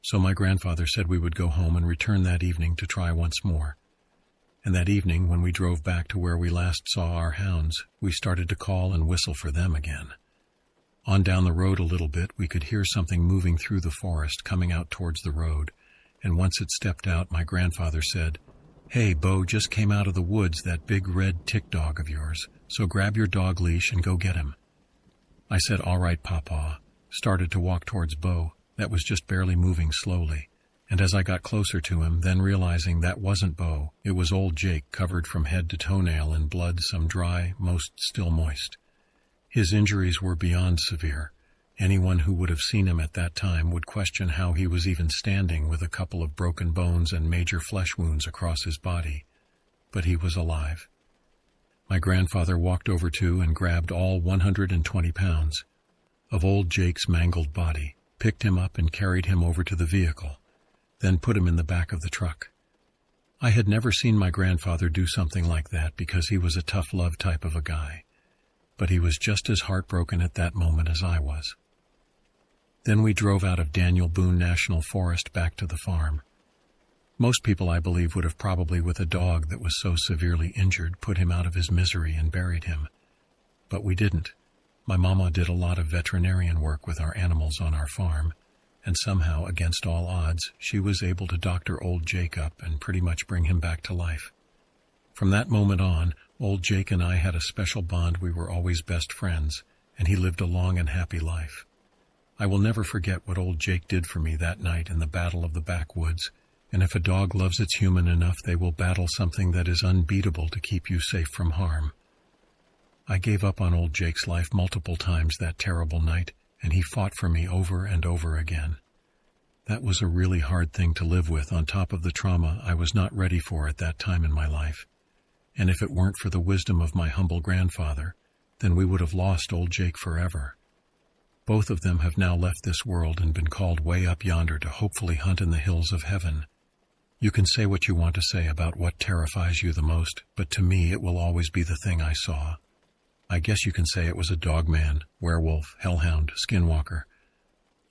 So my grandfather said we would go home and return that evening to try once more. And that evening, when we drove back to where we last saw our hounds, we started to call and whistle for them again. On down the road a little bit, we could hear something moving through the forest coming out towards the road, and once it stepped out, my grandfather said, "Hey, Bo just came out of the woods, that big red tick dog of yours, so grab your dog leash and go get him." I said, "All right, Papa," started to walk towards Bo, that was just barely moving slowly, and as I got closer to him, then realizing that wasn't Bo, it was old Jake, covered from head to toenail in blood, some dry, most still moist. His injuries were beyond severe. Anyone who would have seen him at that time would question how he was even standing with a couple of broken bones and major flesh wounds across his body. But he was alive. My grandfather walked over to and grabbed all 120 pounds of old Jake's mangled body, picked him up and carried him over to the vehicle, then put him in the back of the truck. I had never seen my grandfather do something like that because he was a tough love type of a guy. But he was just as heartbroken at that moment as I was. Then we drove out of Daniel Boone National Forest back to the farm. Most people, I believe, would have probably, with a dog that was so severely injured, put him out of his misery and buried him. But we didn't. My mama did a lot of veterinarian work with our animals on our farm, and somehow, against all odds, she was able to doctor old Jake up and pretty much bring him back to life. From that moment on, old Jake and I had a special bond. We were always best friends, and he lived a long and happy life. I will never forget what old Jake did for me that night in the Battle of the Backwoods, and if a dog loves its human enough, they will battle something that is unbeatable to keep you safe from harm. I gave up on old Jake's life multiple times that terrible night, and he fought for me over and over again. That was a really hard thing to live with on top of the trauma I was not ready for at that time in my life. And if it weren't for the wisdom of my humble grandfather, then we would have lost old Jake forever. Both of them have now left this world and been called way up yonder to hopefully hunt in the hills of heaven. You can say what you want to say about what terrifies you the most, but to me it will always be the thing I saw. I guess you can say it was a dogman, werewolf, hellhound, skinwalker.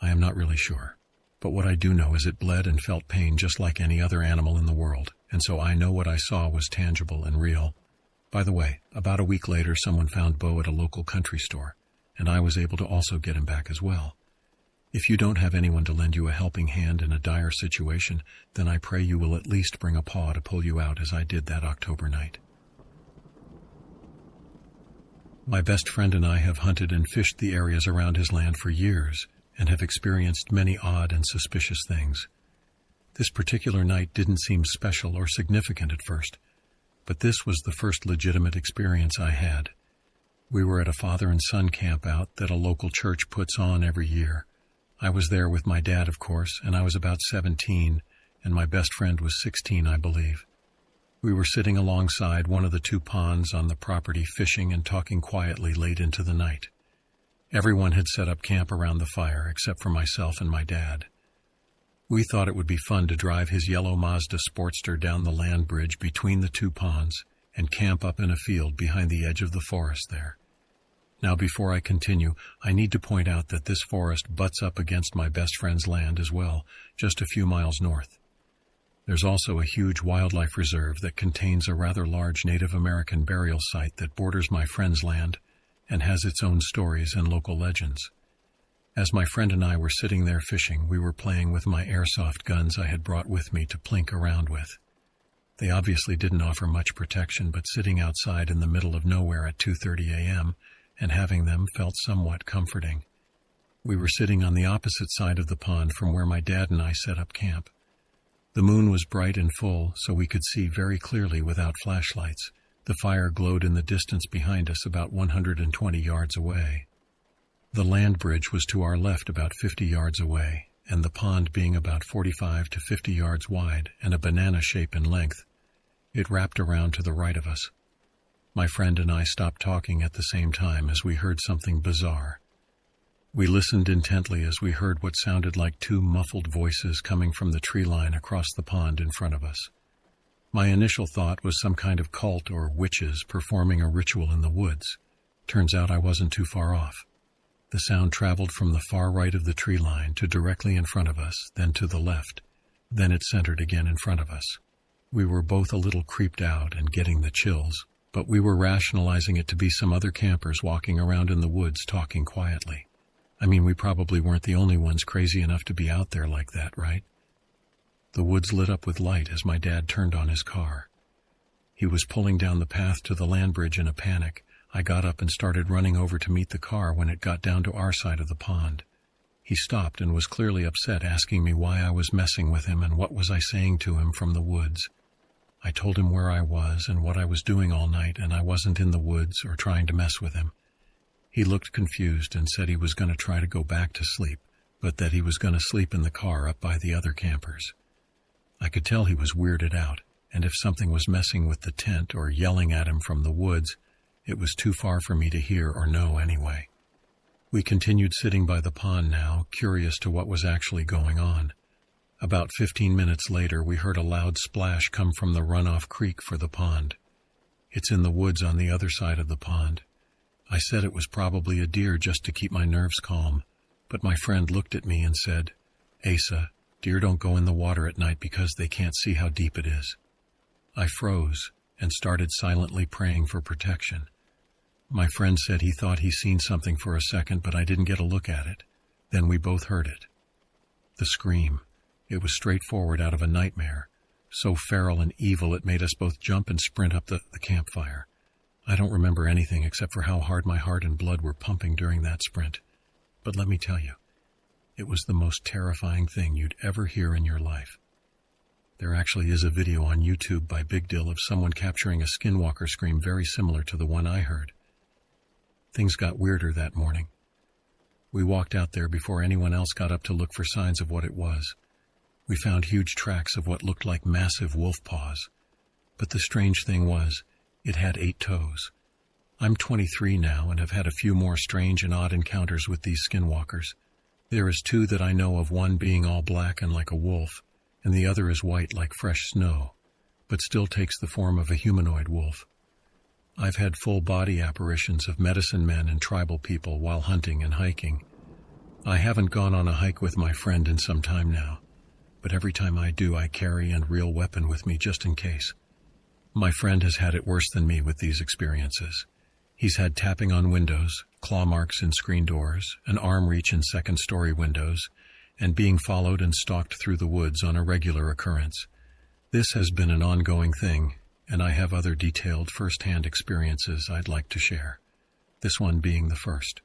I am not really sure. But what I do know is it bled and felt pain just like any other animal in the world, and so I know what I saw was tangible and real. By the way, about a week later someone found Bo at a local country store, and I was able to also get him back as well. If you don't have anyone to lend you a helping hand in a dire situation, then I pray you will at least bring a paw to pull you out as I did that October night. My best friend and I have hunted and fished the areas around his land for years and have experienced many odd and suspicious things. This particular night didn't seem special or significant at first, but this was the first legitimate experience I had. We were at a father and son camp out that a local church puts on every year. I was there with my dad, of course, and I was about 17, and my best friend was 16, I believe. We were sitting alongside one of the two ponds on the property, fishing and talking quietly late into the night. Everyone had set up camp around the fire except for myself and my dad. We thought it would be fun to drive his yellow Mazda Sportster down the land bridge between the two ponds and camp up in a field behind the edge of the forest there. Now, before I continue, I need to point out that this forest butts up against my best friend's land as well, just a few miles north. There's also a huge wildlife reserve that contains a rather large Native American burial site that borders my friend's land and has its own stories and local legends. As my friend and I were sitting there fishing, we were playing with my airsoft guns I had brought with me to plink around with. They obviously didn't offer much protection, but sitting outside in the middle of nowhere at 2:30 a.m. and having them felt somewhat comforting. We were sitting on the opposite side of the pond from where my dad and I set up camp. The moon was bright and full, so we could see very clearly without flashlights. The fire glowed in the distance behind us about 120 yards away. The land bridge was to our left about 50 yards away, and the pond being about 45 to 50 yards wide and a banana shape in length, it wrapped around to the right of us. My friend and I stopped talking at the same time as we heard something bizarre. We listened intently as we heard what sounded like two muffled voices coming from the tree line across the pond in front of us. My initial thought was some kind of cult or witches performing a ritual in the woods. Turns out I wasn't too far off. The sound traveled from the far right of the tree line to directly in front of us, then to the left. Then it centered again in front of us. We were both a little creeped out and getting the chills, but we were rationalizing it to be some other campers walking around in the woods talking quietly. I mean, we probably weren't the only ones crazy enough to be out there like that, right? The woods lit up with light as my dad turned on his car. He was pulling down the path to the land bridge in a panic. I got up and started running over to meet the car when it got down to our side of the pond. He stopped and was clearly upset, asking me why I was messing with him and what was I saying to him from the woods. I told him where I was and what I was doing all night, and I wasn't in the woods or trying to mess with him. He looked confused and said he was going to try to go back to sleep, but that he was going to sleep in the car up by the other campers. I could tell he was weirded out, and if something was messing with the tent or yelling at him from the woods, it was too far for me to hear or know anyway. We continued sitting by the pond now, curious to what was actually going on. About 15 minutes later, we heard a loud splash come from the runoff creek for the pond. It's in the woods on the other side of the pond. I said it was probably a deer just to keep my nerves calm, But my friend looked at me and said, "Asa, deer don't go in the water at night because they can't see how deep it is." I froze and started silently praying for protection. My friend said he thought he seen something for a second, but I didn't get a look at it. Then we both heard it. The scream. It was straightforward out of a nightmare, so feral and evil it made us both jump and sprint up the campfire. I don't remember anything except for how hard my heart and blood were pumping during that sprint. But let me tell you, it was the most terrifying thing you'd ever hear in your life. There actually is a video on YouTube by Big Dill of someone capturing a skinwalker scream very similar to the one I heard. Things got weirder that morning. We walked out there before anyone else got up to look for signs of what it was. We found huge tracks of what looked like massive wolf paws. But the strange thing was, it had 8 toes. I'm 23 now and have had a few more strange and odd encounters with these skinwalkers. There is 2 that I know of, one being all black and like a wolf, and the other is white like fresh snow, but still takes the form of a humanoid wolf. I've had full body apparitions of medicine men and tribal people while hunting and hiking. I haven't gone on a hike with my friend in some time now, but every time I do, I carry a real weapon with me just in case. My friend has had it worse than me with these experiences. He's had tapping on windows, claw marks in screen doors, an arm reach in second-story windows, and being followed and stalked through the woods on a regular occurrence. This has been an ongoing thing, and I have other detailed first-hand experiences I'd like to share, this one being the first.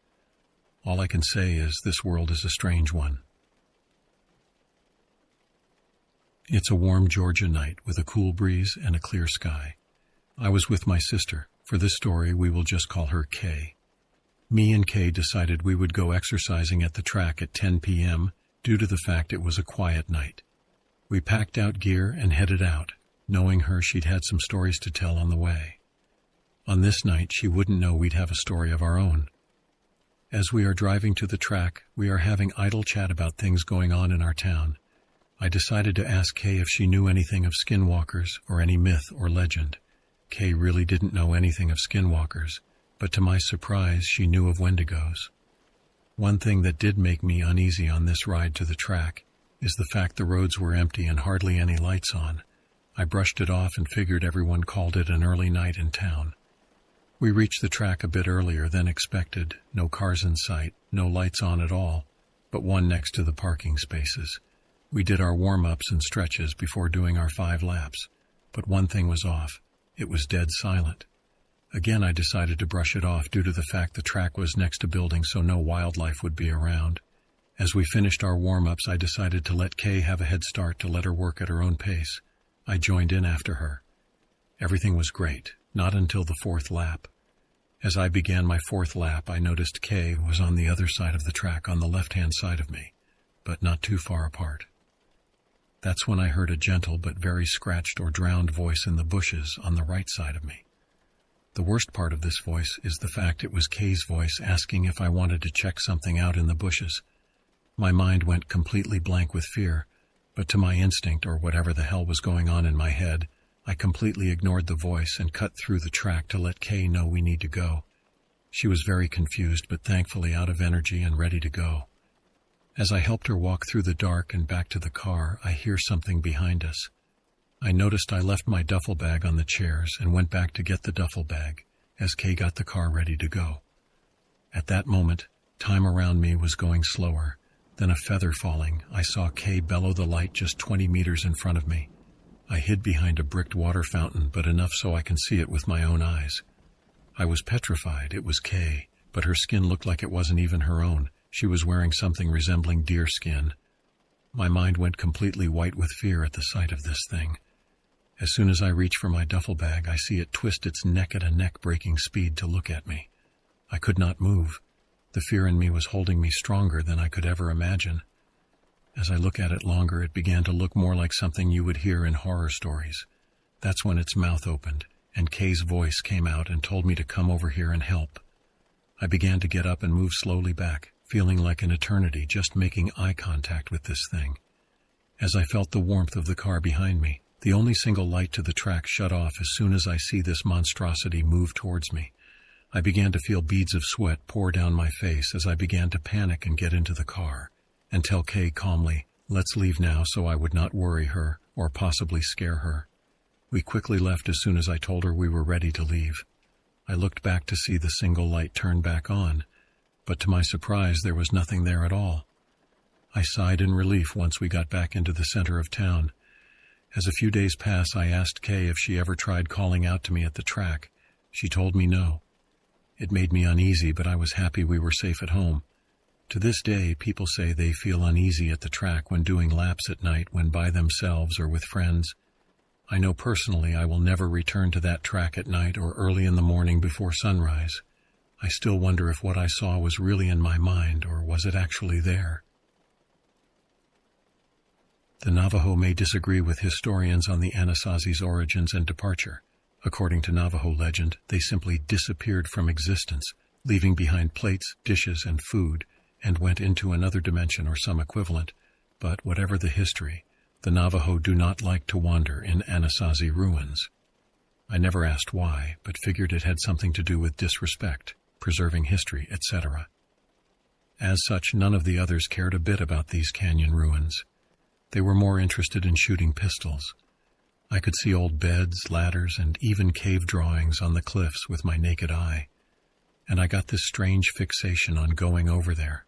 All I can say is this world is a strange one. It's a warm Georgia night with a cool breeze and a clear sky. I was with my sister. For this story, we will just call her Kay. Me and Kay decided we would go exercising at the track at 10 p.m. due to the fact it was a quiet night. We packed out gear and headed out, knowing her she'd had some stories to tell on the way. On this night, she wouldn't know we'd have a story of our own. As we are driving to the track, we are having idle chat about things going on in our town. I decided to ask Kay if she knew anything of skinwalkers or any myth or legend. Kay really didn't know anything of skinwalkers, but to my surprise, she knew of wendigos. One thing that did make me uneasy on this ride to the track is the fact the roads were empty and hardly any lights on. I brushed it off and figured everyone called it an early night in town. We reached the track a bit earlier than expected, no cars in sight, no lights on at all, but one next to the parking spaces. We did our warm-ups and stretches before doing our 5 laps, but one thing was off. It was dead silent. Again, I decided to brush it off due to the fact the track was next to buildings so no wildlife would be around. As we finished our warm-ups, I decided to let Kay have a head start to let her work at her own pace. I joined in after her. Everything was great, not until the 4th lap. As I began my 4th lap, I noticed Kay was on the other side of the track on the left-hand side of me, but not too far apart. That's when I heard a gentle but very scratched or drowned voice in the bushes on the right side of me. The worst part of this voice is the fact it was Kay's voice asking if I wanted to check something out in the bushes. My mind went completely blank with fear, but to my instinct or whatever the hell was going on in my head, I completely ignored the voice and cut through the track to let Kay know we need to go. She was very confused but thankfully out of energy and ready to go. As I helped her walk through the dark and back to the car, I hear something behind us. I noticed I left my duffel bag on the chairs and went back to get the duffel bag as Kay got the car ready to go. At that moment, time around me was going slower. Then a feather falling, I saw Kay bellow the light just 20 meters in front of me. I hid behind a bricked water fountain, but enough so I can see it with my own eyes. I was petrified. It was Kay, but her skin looked like it wasn't even her own. She was wearing something resembling deer skin. My mind went completely white with fear at the sight of this thing. As soon as I reach for my duffel bag, I see it twist its neck at a neck-breaking speed to look at me. I could not move. The fear in me was holding me stronger than I could ever imagine. As I look at it longer, it began to look more like something you would hear in horror stories. That's when its mouth opened, and Kay's voice came out and told me to come over here and help. I began to get up and move slowly back, feeling like an eternity just making eye contact with this thing. As I felt the warmth of the car behind me, the only single light to the track shut off as soon as I see this monstrosity move towards me. I began to feel beads of sweat pour down my face as I began to panic and get into the car and tell Kay calmly, "Let's leave now," so I would not worry her or possibly scare her. We quickly left as soon as I told her we were ready to leave. I looked back to see the single light turn back on, but to my surprise there was nothing there at all. I sighed in relief once we got back into the center of town. As a few days passed, I asked Kay if she ever tried calling out to me at the track. She told me no. It made me uneasy, but I was happy we were safe at home. To this day, people say they feel uneasy at the track when doing laps at night when by themselves or with friends. I know personally I will never return to that track at night or early in the morning before sunrise. I still wonder if what I saw was really in my mind or was it actually there. The Navajo may disagree with historians on the Anasazi's origins and departure. According to Navajo legend, they simply disappeared from existence, leaving behind plates, dishes, and food, and went into another dimension or some equivalent. But whatever the history, the Navajo do not like to wander in Anasazi ruins. I never asked why, but figured it had something to do with disrespect, preserving history, etc. As such, none of the others cared a bit about these canyon ruins. They were more interested in shooting pistols. I could see old beds, ladders, and even cave drawings on the cliffs with my naked eye, and I got this strange fixation on going over there.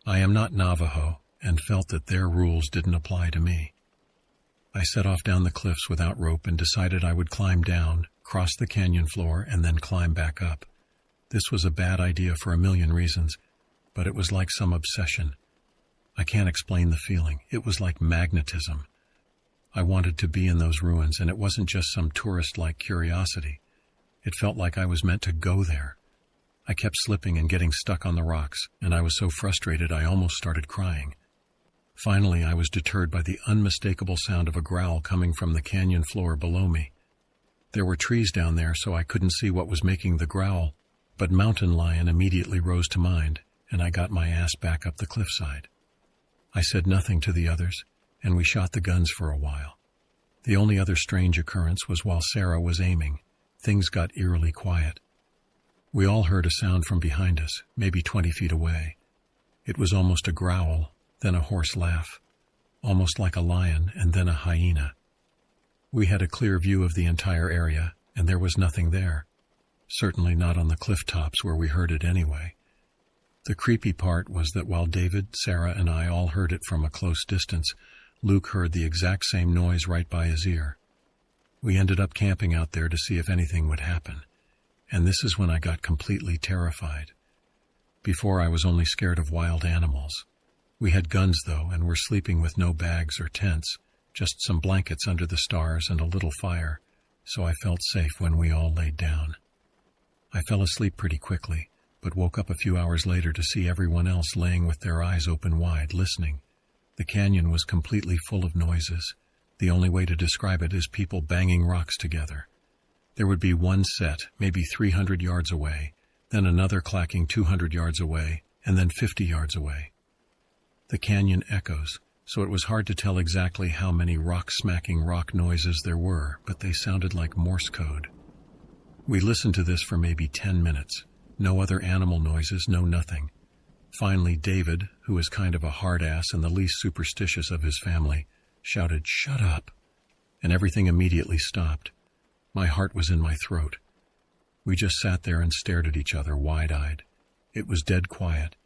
I am not Navajo, and felt that their rules didn't apply to me. I set off down the cliffs without rope and decided I would climb down, cross the canyon floor, and then climb back up. This was a bad idea for a million reasons, but it was like some obsession. I can't explain the feeling. It was like magnetism. I wanted to be in those ruins, and it wasn't just some tourist-like curiosity. It felt like I was meant to go there. I kept slipping and getting stuck on the rocks, and I was so frustrated I almost started crying. Finally, I was deterred by the unmistakable sound of a growl coming from the canyon floor below me. There were trees down there, so I couldn't see what was making the growl, but mountain lion immediately rose to mind, and I got my ass back up the cliffside. I said nothing to the others, and we shot the guns for a while. The only other strange occurrence was while Sarah was aiming. Things got eerily quiet. We all heard a sound from behind us, maybe 20 feet away. It was almost a growl, then a hoarse laugh, almost like a lion, and then a hyena. We had a clear view of the entire area, and there was nothing there. Certainly not on the cliff tops where we heard it anyway. The creepy part was that while David, Sarah, and I all heard it from a close distance, Luke heard the exact same noise right by his ear. We ended up camping out there to see if anything would happen, and this is when I got completely terrified. Before, I was only scared of wild animals. We had guns, though, and were sleeping with no bags or tents, just some blankets under the stars and a little fire, so I felt safe when we all laid down. I fell asleep pretty quickly, but woke up a few hours later to see everyone else laying with their eyes open wide, listening. The canyon was completely full of noises. The only way to describe it is people banging rocks together. There would be one set, maybe 300 yards away, then another clacking 200 yards away, and then 50 yards away. The canyon echoes, so it was hard to tell exactly how many rock-smacking rock noises there were, but they sounded like Morse code. We listened to this for maybe 10 minutes. No other animal noises, no nothing. Finally, David, who is kind of a hard-ass and the least superstitious of his family, shouted, "Shut up!" and everything immediately stopped. My heart was in my throat. We just sat there and stared at each other wide-eyed. It was dead quiet,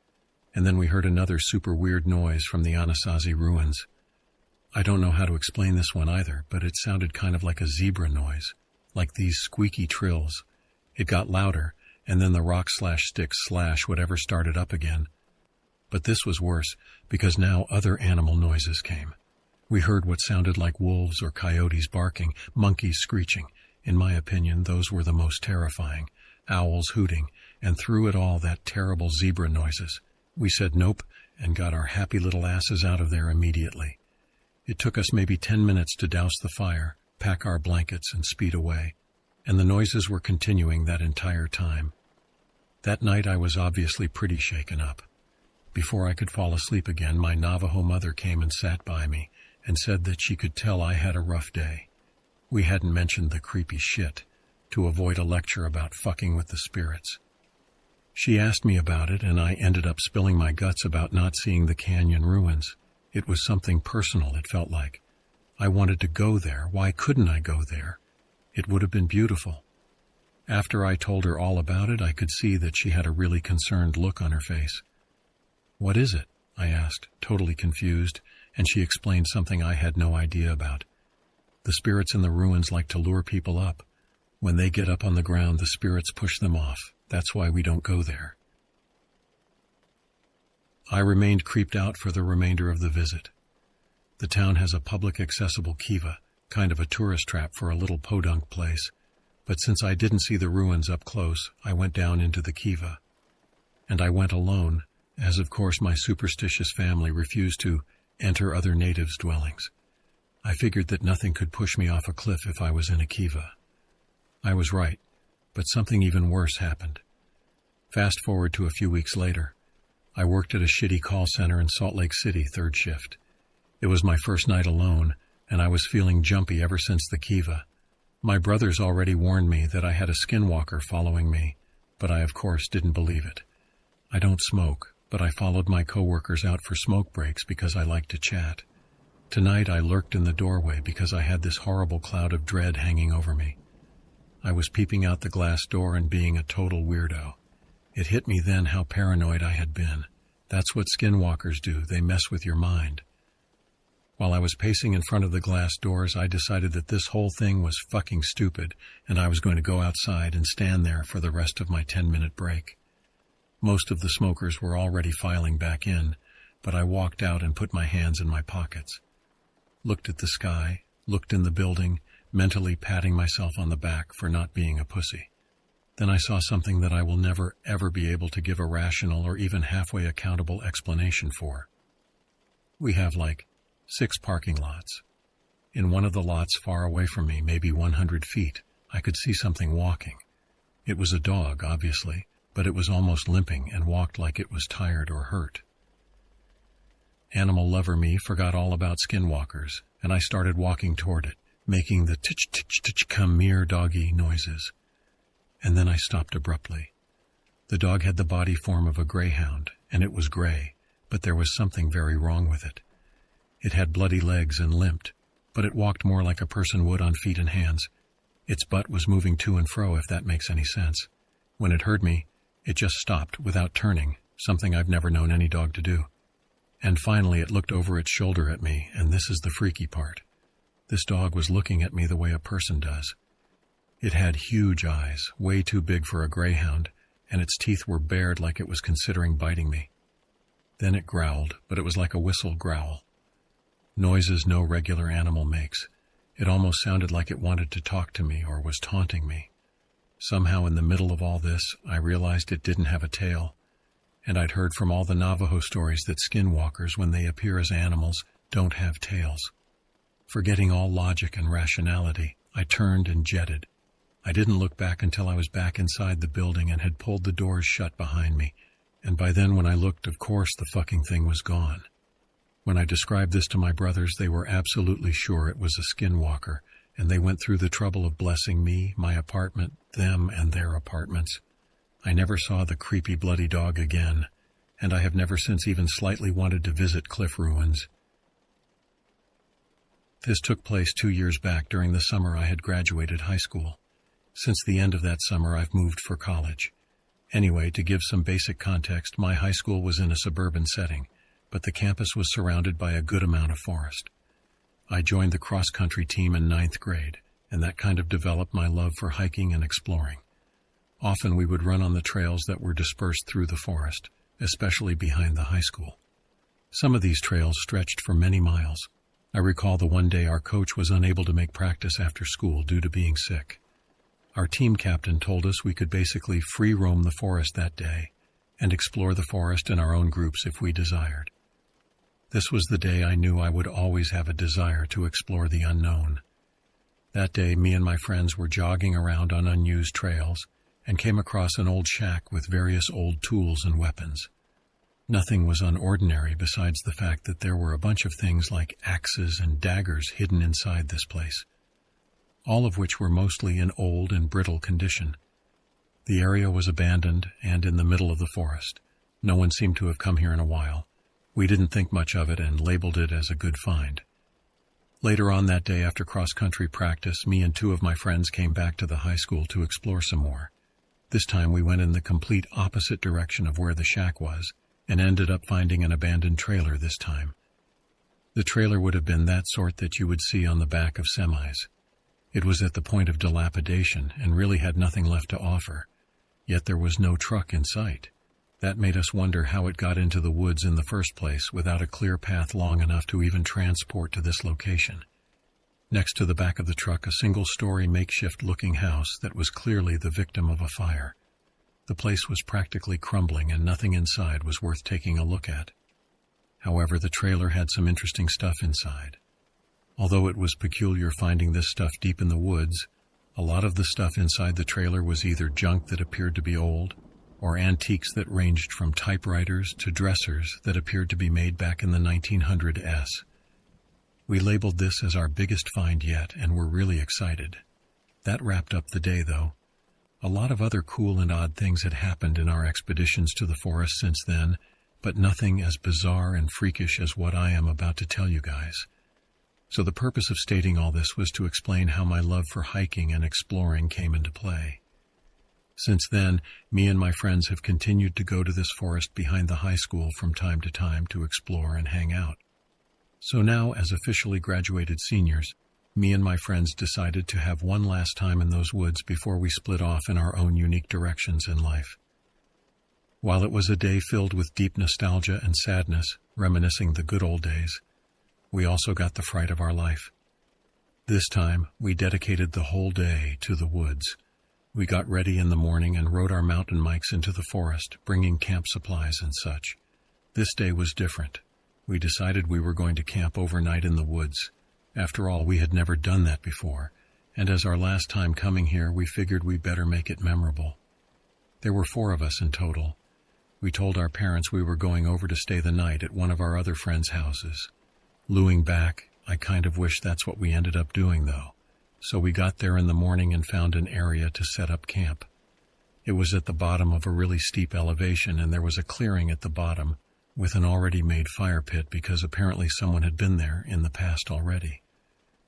and then we heard another super weird noise from the Anasazi ruins. I don't know how to explain this one either, but it sounded kind of like a zebra noise, like these squeaky trills. It got louder, and then the rock/stick/whatever started up again. But this was worse, because now other animal noises came. We heard what sounded like wolves or coyotes barking, monkeys screeching. In my opinion, those were the most terrifying. Owls hooting, and through it all that terrible zebra noises. We said nope, and got our happy little asses out of there immediately. It took us maybe 10 minutes to douse the fire, pack our blankets, and speed away. And the noises were continuing that entire time. That night I was obviously pretty shaken up. Before I could fall asleep again, my Navajo mother came and sat by me and said that she could tell I had a rough day. We hadn't mentioned the creepy shit, to avoid a lecture about fucking with the spirits. She asked me about it, and I ended up spilling my guts about not seeing the canyon ruins. It was something personal, it felt like. I wanted to go there. Why couldn't I go there? It would have been beautiful. After I told her all about it, I could see that she had a really concerned look on her face. "What is it?" I asked, totally confused, and she explained something I had no idea about. The spirits in the ruins like to lure people up. When they get up on the ground, the spirits push them off. That's why we don't go there. I remained creeped out for the remainder of the visit. The town has a public accessible kiva, kind of a tourist trap for a little podunk place, but since I didn't see the ruins up close, I went down into the kiva. And I went alone, as of course my superstitious family refused to enter other natives' dwellings. I figured that nothing could push me off a cliff if I was in a kiva. I was right, but something even worse happened. Fast forward to a few weeks later. I worked at a shitty call center in Salt Lake City, third shift. It was my first night alone, and I was feeling jumpy ever since the kiva. My brothers already warned me that I had a skinwalker following me, but I of course didn't believe it. I don't smoke, but I followed my coworkers out for smoke breaks because I like to chat. Tonight I lurked in the doorway because I had this horrible cloud of dread hanging over me. I was peeping out the glass door and being a total weirdo. It hit me then how paranoid I had been. That's what skinwalkers do, they mess with your mind. While I was pacing in front of the glass doors, I decided that this whole thing was fucking stupid, and I was going to go outside and stand there for the rest of my 10-minute break. Most of the smokers were already filing back in, but I walked out and put my hands in my pockets. Looked at the sky, looked in the building, mentally patting myself on the back for not being a pussy. Then I saw something that I will never, ever be able to give a rational or even halfway accountable explanation for. We have 6 parking lots. In one of the lots far away from me, maybe 100 feet, I could see something walking. It was a dog, obviously, but it was almost limping and walked like it was tired or hurt. Animal lover me forgot all about skinwalkers, and I started walking toward it, making the tch-tch-tch come near doggy noises. And then I stopped abruptly. The dog had the body form of a greyhound, and it was gray, but there was something very wrong with it. It had bloody legs and limped, but it walked more like a person would on feet and hands. Its butt was moving to and fro, if that makes any sense. When it heard me, it just stopped without turning, something I've never known any dog to do. And finally it looked over its shoulder at me, and this is the freaky part. This dog was looking at me the way a person does. It had huge eyes, way too big for a greyhound, and its teeth were bared like it was considering biting me. Then it growled, but it was like a whistle growl. Noises no regular animal makes. It almost sounded like it wanted to talk to me or was taunting me. Somehow in the middle of all this, I realized it didn't have a tail, and I'd heard from all the Navajo stories that skinwalkers, when they appear as animals, don't have tails. Forgetting all logic and rationality, I turned and jetted. I didn't look back until I was back inside the building and had pulled the doors shut behind me, and by then when I looked, of course, the fucking thing was gone. When I described this to my brothers, they were absolutely sure it was a skinwalker, and they went through the trouble of blessing me, my apartment, them, and their apartments. I never saw the creepy bloody dog again, and I have never since even slightly wanted to visit cliff ruins. This took place 2 years back during the summer I had graduated high school. Since the end of that summer, I've moved for college. Anyway, to give some basic context, my high school was in a suburban setting, but the campus was surrounded by a good amount of forest. I joined the cross-country team in 9th grade, and that kind of developed my love for hiking and exploring. Often we would run on the trails that were dispersed through the forest, especially behind the high school. Some of these trails stretched for many miles. I recall the one day our coach was unable to make practice after school due to being sick. Our team captain told us we could basically free roam the forest that day and explore the forest in our own groups if we desired. This was the day I knew I would always have a desire to explore the unknown. That day, me and my friends were jogging around on unused trails and came across an old shack with various old tools and weapons. Nothing was unordinary besides the fact that there were a bunch of things like axes and daggers hidden inside this place. all of which were mostly in old and brittle condition. The area was abandoned and in the middle of the forest. No one seemed to have come here in a while. We didn't think much of it and labeled it as a good find. Later on that day after cross-country practice, me and two of my friends came back to the high school to explore some more. This time we went in the complete opposite direction of where the shack was and ended up finding an abandoned trailer this time. The trailer would have been that sort that you would see on the back of semis. It was at the point of dilapidation and really had nothing left to offer, yet there was no truck in sight. That made us wonder how it got into the woods in the first place without a clear path long enough to even transport to this location. Next to the back of the truck, a single-story makeshift-looking house that was clearly the victim of a fire. The place was practically crumbling and nothing inside was worth taking a look at. However, the trailer had some interesting stuff inside. Although it was peculiar finding this stuff deep in the woods, a lot of the stuff inside the trailer was either junk that appeared to be old, or antiques that ranged from typewriters to dressers that appeared to be made back in the 1900s. We labeled this as our biggest find yet and were really excited. That wrapped up the day, though. A lot of other cool and odd things had happened in our expeditions to the forest since then, but nothing as bizarre and freakish as what I am about to tell you guys. So the purpose of stating all this was to explain how my love for hiking and exploring came into play. Since then, me and my friends have continued to go to this forest behind the high school from time to time to explore and hang out. So now, as officially graduated seniors, me and my friends decided to have one last time in those woods before we split off in our own unique directions in life. While it was a day filled with deep nostalgia and sadness, reminiscing the good old days, we also got the fright of our life. This time, we dedicated the whole day to the woods. We got ready in the morning and rode our mountain bikes into the forest, bringing camp supplies and such. This day was different. We decided we were going to camp overnight in the woods. After all, we had never done that before, and as our last time coming here, we figured we better make it memorable. There were 4 of us in total. We told our parents we were going over to stay the night at one of our other friends' houses. Looking back, I kind of wish that's what we ended up doing, though. So we got there in the morning and found an area to set up camp. It was at the bottom of a really steep elevation, and there was a clearing at the bottom with an already made fire pit because apparently someone had been there in the past already.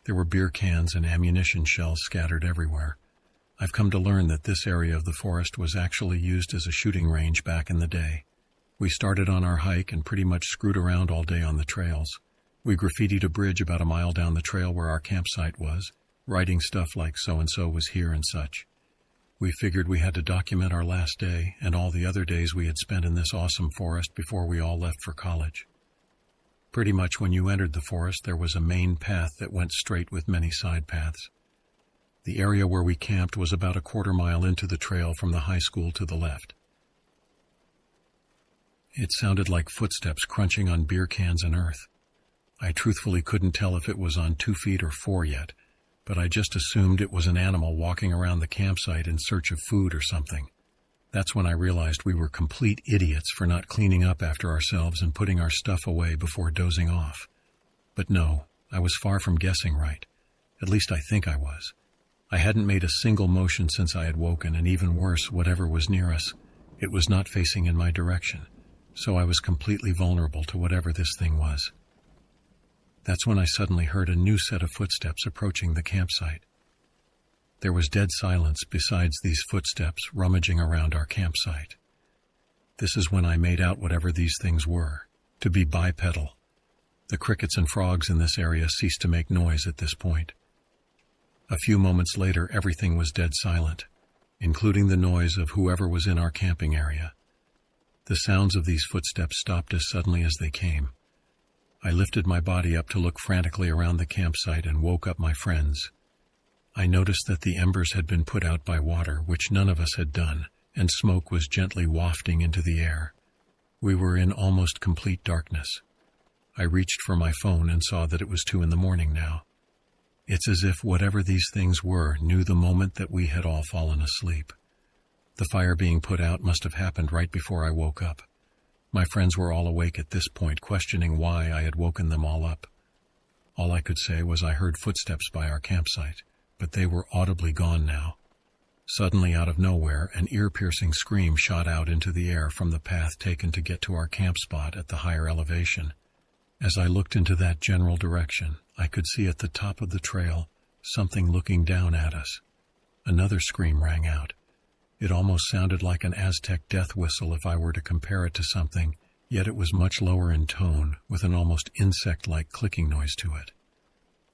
There were beer cans and ammunition shells scattered everywhere. I've come to learn that this area of the forest was actually used as a shooting range back in the day. We started on our hike and pretty much screwed around all day on the trails. We graffitied a bridge about a mile down the trail where our campsite was, writing stuff like so-and-so was here and such. We figured we had to document our last day and all the other days we had spent in this awesome forest before we all left for college. Pretty much when you entered the forest, there was a main path that went straight with many side paths. The area where we camped was about a quarter mile into the trail from the high school to the left. It sounded like footsteps crunching on beer cans and earth. I truthfully couldn't tell if it was on 2 feet or 4 yet, but I just assumed it was an animal walking around the campsite in search of food or something. That's when I realized we were complete idiots for not cleaning up after ourselves and putting our stuff away before dozing off. But no, I was far from guessing right. At least I think I was. I hadn't made a single motion since I had woken, and even worse, whatever was near us, it was not facing in my direction, so I was completely vulnerable to whatever this thing was. That's when I suddenly heard a new set of footsteps approaching the campsite. There was dead silence besides these footsteps rummaging around our campsite. This is when I made out whatever these things were, to be bipedal. The crickets and frogs in this area ceased to make noise at this point. A few moments later, everything was dead silent, including the noise of whoever was in our camping area. The sounds of these footsteps stopped as suddenly as they came. I lifted my body up to look frantically around the campsite and woke up my friends. I noticed that the embers had been put out by water, which none of us had done, and smoke was gently wafting into the air. We were in almost complete darkness. I reached for my phone and saw that it was 2 a.m. now. It's as if whatever these things were knew the moment that we had all fallen asleep. The fire being put out must have happened right before I woke up. My friends were all awake at this point, questioning why I had woken them all up. All I could say was I heard footsteps by our campsite, but they were audibly gone now. Suddenly, out of nowhere, an ear-piercing scream shot out into the air from the path taken to get to our camp spot at the higher elevation. As I looked into that general direction, I could see at the top of the trail something looking down at us. Another scream rang out. It almost sounded like an Aztec death whistle if I were to compare it to something, yet it was much lower in tone, with an almost insect-like clicking noise to it.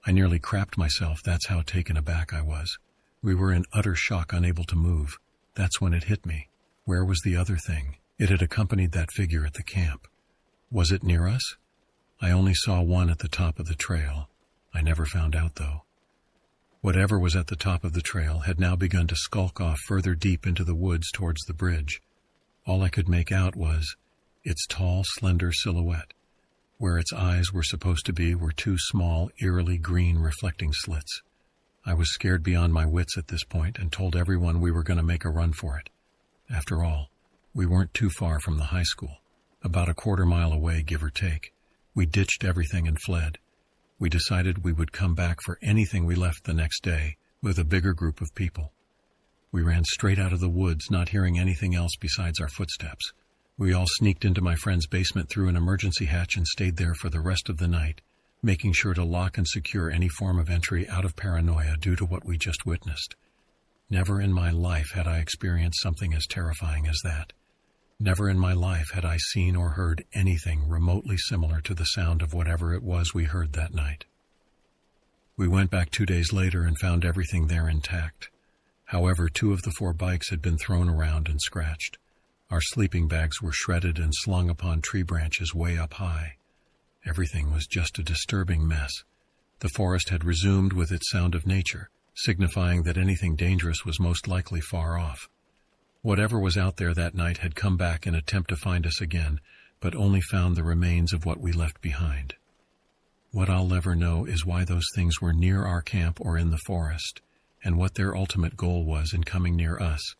I nearly crapped myself, that's how taken aback I was. We were in utter shock, unable to move. That's when it hit me. Where was the other thing? It had accompanied that figure at the camp. Was it near us? I only saw one at the top of the trail. I never found out, though. Whatever was at the top of the trail had now begun to skulk off further deep into the woods towards the bridge. All I could make out was its tall, slender silhouette. Where its eyes were supposed to be were two small, eerily green reflecting slits. I was scared beyond my wits at this point and told everyone we were going to make a run for it. After all, we weren't too far from the high school, about a quarter-mile away, give or take. We ditched everything and fled. We decided we would come back for anything we left the next day with a bigger group of people. We ran straight out of the woods, not hearing anything else besides our footsteps. We all sneaked into my friend's basement through an emergency hatch and stayed there for the rest of the night, making sure to lock and secure any form of entry out of paranoia due to what we just witnessed. Never in my life had I experienced something as terrifying as that. Never in my life had I seen or heard anything remotely similar to the sound of whatever it was we heard that night. We went back 2 days later and found everything there intact. However, 2 of the 4 bikes had been thrown around and scratched. Our sleeping bags were shredded and slung upon tree branches way up high. Everything was just a disturbing mess. The forest had resumed with its sound of nature, signifying that anything dangerous was most likely far off. Whatever was out there that night had come back in attempt to find us again, but only found the remains of what we left behind. What I'll never know is why those things were near our camp or in the forest, and what their ultimate goal was in coming near us.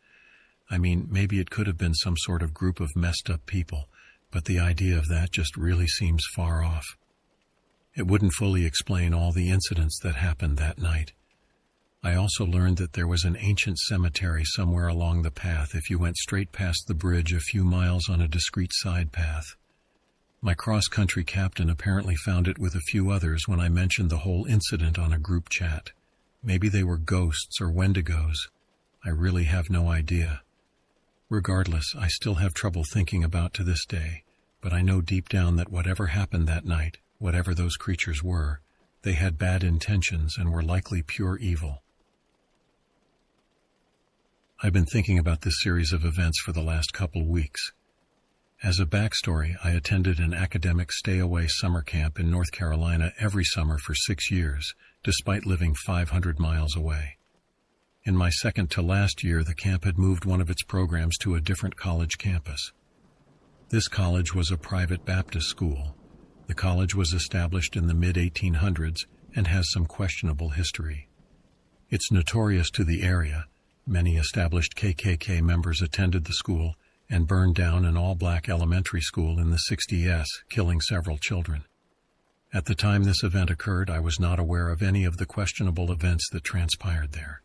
I mean, maybe it could have been some sort of group of messed up people, but the idea of that just really seems far off. It wouldn't fully explain all the incidents that happened that night. I also learned that there was an ancient cemetery somewhere along the path if you went straight past the bridge a few miles on a discreet side path. My cross-country captain apparently found it with a few others when I mentioned the whole incident on a group chat. Maybe they were ghosts or wendigos. I really have no idea. Regardless, I still have trouble thinking about to this day, but I know deep down that whatever happened that night, whatever those creatures were, they had bad intentions and were likely pure evil. I've been thinking about this series of events for the last couple weeks. As a backstory, I attended an academic stay-away summer camp in North Carolina every summer for 6 years, despite living 500 miles away. In my second to last year, the camp had moved one of its programs to a different college campus. This college was a private Baptist school. The college was established in the mid-1800s and has some questionable history. It's notorious to the area. Many established KKK members attended the school and burned down an all-black elementary school in the 60s, killing several children. At the time this event occurred, I was not aware of any of the questionable events that transpired there.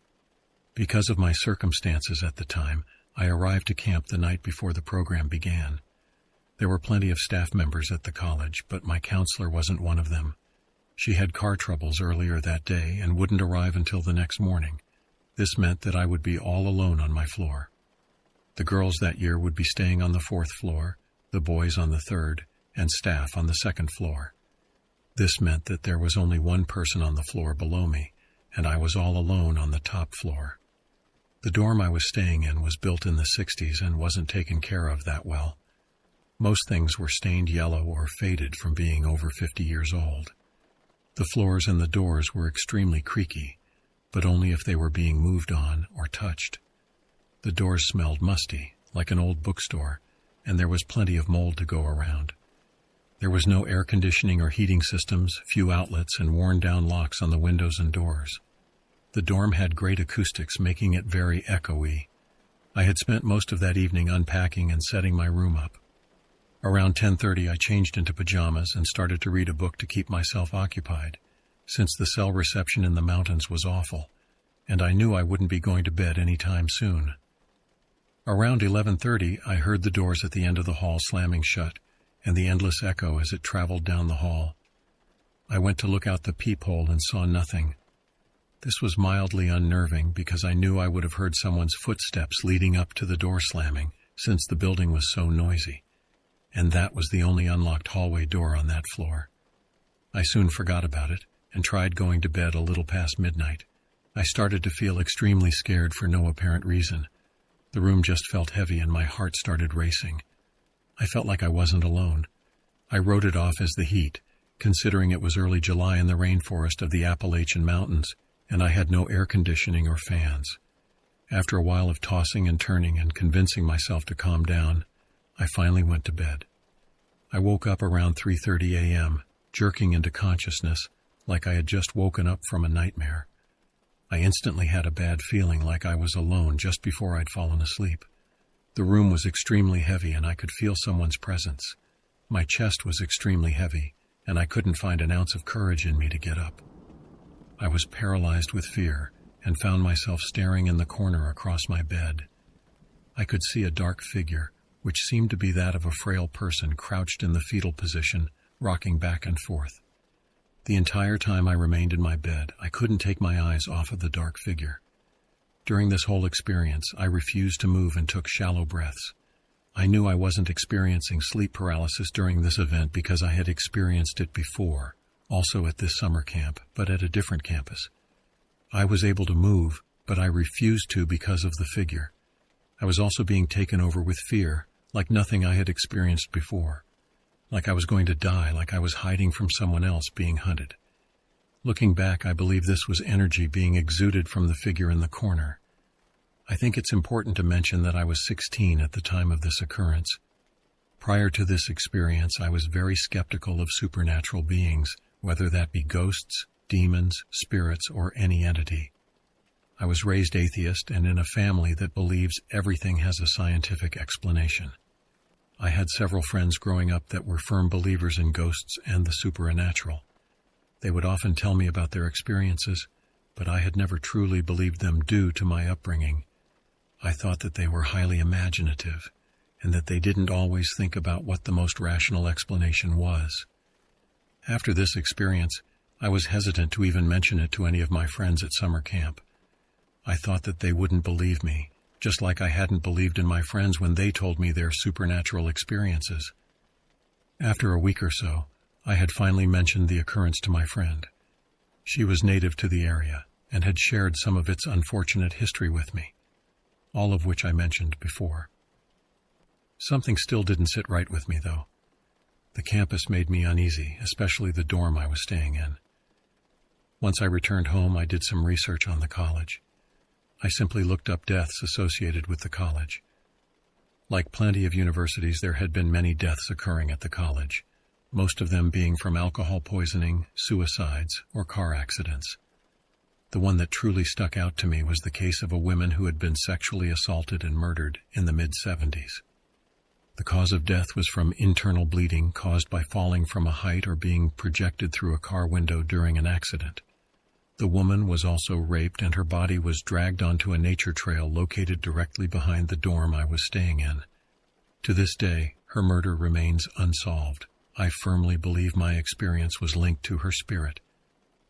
Because of my circumstances at the time, I arrived to camp the night before the program began. There were plenty of staff members at the college, but my counselor wasn't one of them. She had car troubles earlier that day and wouldn't arrive until the next morning. This meant that I would be all alone on my floor. The girls that year would be staying on the 4th floor, the boys on the 3rd, and staff on the 2nd floor. This meant that there was only one person on the floor below me, and I was all alone on the top floor. The dorm I was staying in was built in the 60s and wasn't taken care of that well. Most things were stained yellow or faded from being over 50 years old. The floors and the doors were extremely creaky, but only if they were being moved on or touched. The doors smelled musty, like an old bookstore, and there was plenty of mold to go around. There was no air conditioning or heating systems, few outlets, and worn-down locks on the windows and doors. The dorm had great acoustics, making it very echoey. I had spent most of that evening unpacking and setting my room up. Around 10:30, I changed into pajamas and started to read a book to keep myself occupied, since the cell reception in the mountains was awful. and I knew I wouldn't be going to bed any time soon. Around 11:30, I heard the doors at the end of the hall slamming shut, and the endless echo as it traveled down the hall. I went to look out the peephole and saw nothing. This was mildly unnerving because I knew I would have heard someone's footsteps leading up to the door slamming, since the building was so noisy, and that was the only unlocked hallway door on that floor. I soon forgot about it and tried going to bed a little past midnight. I started to feel extremely scared for no apparent reason. The room just felt heavy and my heart started racing. I felt like I wasn't alone. I wrote it off as the heat, considering it was early July in the rainforest of the Appalachian Mountains, and I had no air conditioning or fans. After a while of tossing and turning and convincing myself to calm down, I finally went to bed. I woke up around 3:30 a.m., jerking into consciousness like I had just woken up from a nightmare. I instantly had a bad feeling like I was alone just before I'd fallen asleep. The room was extremely heavy and I could feel someone's presence. My chest was extremely heavy, and I couldn't find an ounce of courage in me to get up. I was paralyzed with fear and found myself staring in the corner across my bed. I could see a dark figure, which seemed to be that of a frail person crouched in the fetal position, rocking back and forth. The entire time I remained in my bed, I couldn't take my eyes off of the dark figure. During this whole experience, I refused to move and took shallow breaths. I knew I wasn't experiencing sleep paralysis during this event because I had experienced it before, also at this summer camp, but at a different campus. I was able to move, but I refused to because of the figure. I was also being taken over with fear, like nothing I had experienced before. Like I was going to die, like I was hiding from someone else being hunted. Looking back, I believe this was energy being exuded from the figure in the corner. I think it's important to mention that I was 16 at the time of this occurrence. Prior to this experience, I was very skeptical of supernatural beings, whether that be ghosts, demons, spirits, or any entity. I was raised atheist and in a family that believes everything has a scientific explanation. I had several friends growing up that were firm believers in ghosts and the supernatural. They would often tell me about their experiences, but I had never truly believed them due to my upbringing. I thought that they were highly imaginative, and that they didn't always think about what the most rational explanation was. After this experience, I was hesitant to even mention it to any of my friends at summer camp. I thought that they wouldn't believe me, just like I hadn't believed in my friends when they told me their supernatural experiences. After a week or so, I had finally mentioned the occurrence to my friend. She was native to the area and had shared some of its unfortunate history with me, all of which I mentioned before. Something still didn't sit right with me, though. The campus made me uneasy, especially the dorm I was staying in. Once I returned home, I did some research on the college. I simply looked up deaths associated with the college. Like plenty of universities, there had been many deaths occurring at the college, most of them being from alcohol poisoning, suicides, or car accidents. The one that truly stuck out to me was the case of a woman who had been sexually assaulted and murdered in the mid-70s. The cause of death was from internal bleeding caused by falling from a height or being projected through a car window during an accident. The woman was also raped and her body was dragged onto a nature trail located directly behind the dorm I was staying in. To this day, her murder remains unsolved. I firmly believe my experience was linked to her spirit.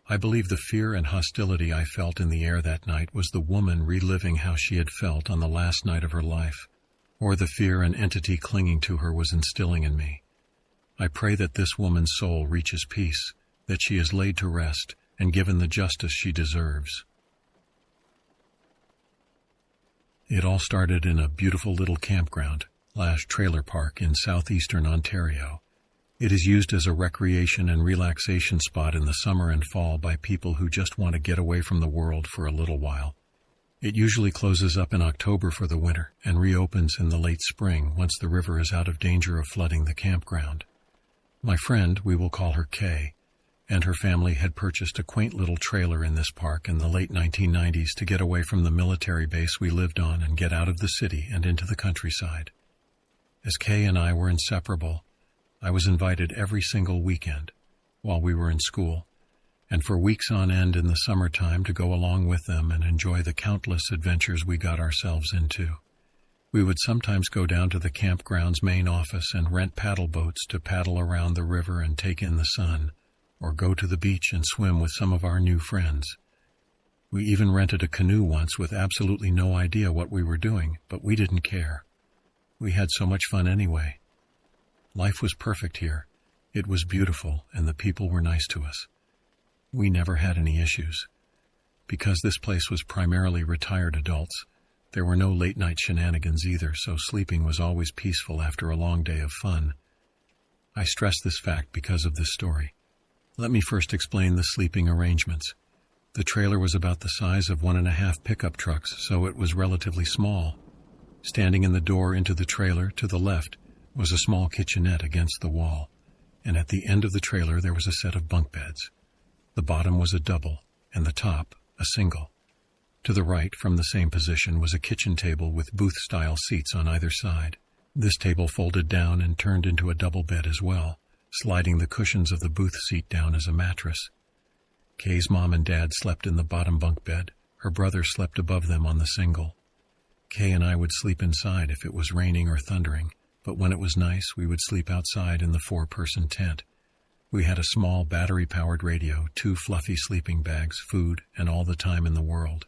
I believe the fear and hostility I felt in the air that night was the woman reliving how she had felt on the last night of her life, or the fear an entity clinging to her was instilling in me. I pray that this woman's soul reaches peace, that she is laid to rest, and given the justice she deserves. It all started in a beautiful little campground/trailer park in southeastern Ontario. It is used as a recreation and relaxation spot in the summer and fall by people who just want to get away from the world for a little while. It usually closes up in October for the winter and reopens in the late spring once the river is out of danger of flooding the campground. My friend, we will call her Kay, and her family had purchased a quaint little trailer in this park in the late 1990s to get away from the military base we lived on and get out of the city and into the countryside. As Kay and I were inseparable, I was invited every single weekend while we were in school, and for weeks on end in the summertime to go along with them and enjoy the countless adventures we got ourselves into. We would sometimes go down to the campground's main office and rent paddle boats to paddle around the river and take in the sun, or go to the beach and swim with some of our new friends. We even rented a canoe once with absolutely no idea what we were doing, but we didn't care. We had so much fun anyway. Life was perfect here. It was beautiful, and the people were nice to us. We never had any issues. Because this place was primarily retired adults, there were no late-night shenanigans either, so sleeping was always peaceful after a long day of fun. I stress this fact because of this story. Let me first explain the sleeping arrangements. The trailer was about the size of 1.5 pickup trucks, so it was relatively small. Standing in the door into the trailer to the left was a small kitchenette against the wall, and at the end of the trailer there was a set of bunk beds. The bottom was a double, and the top a single. To the right, from the same position, was a kitchen table with booth-style seats on either side. This table folded down and turned into a double bed as well, sliding the cushions of the booth seat down as a mattress. Kay's mom and dad slept in the bottom bunk bed. Her brother slept above them on the single. Kay and I would sleep inside if it was raining or thundering, but when it was nice, we would sleep outside in the 4-person tent. We had a small battery-powered radio, 2 fluffy sleeping bags, food, and all the time in the world.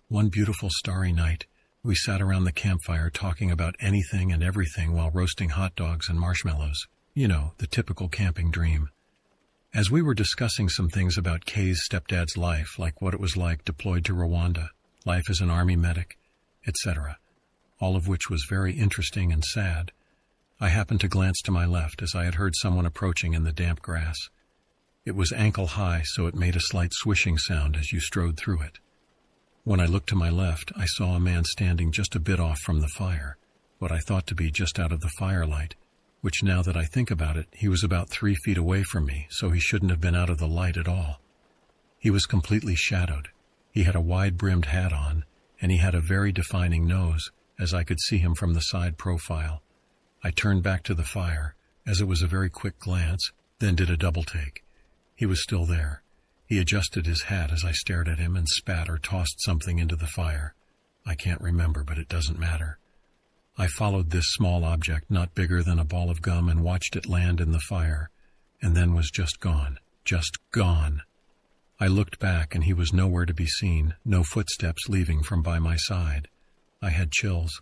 One beautiful starry night, we sat around the campfire talking about anything and everything while roasting hot dogs and marshmallows. You know, the typical camping dream. As we were discussing some things about Kay's stepdad's life, like what it was like deployed to Rwanda, life as an army medic, etc., all of which was very interesting and sad, I happened to glance to my left as I had heard someone approaching in the damp grass. It was ankle high, so it made a slight swishing sound as you strode through it. When I looked to my left, I saw a man standing just a bit off from the fire, what I thought to be just out of the firelight, which now that I think about it, he was about 3 feet away from me, so he shouldn't have been out of the light at all. He was completely shadowed. He had a wide-brimmed hat on, and he had a very defining nose, as I could see him from the side profile. I turned back to the fire, as it was a very quick glance, then did a double take. He was still there. He adjusted his hat as I stared at him and spat or tossed something into the fire. I can't remember, but it doesn't matter. I followed this small object, not bigger than a ball of gum, and watched it land in the fire, and then was just gone. Just gone. I looked back, and he was nowhere to be seen, no footsteps leaving from by my side. I had chills.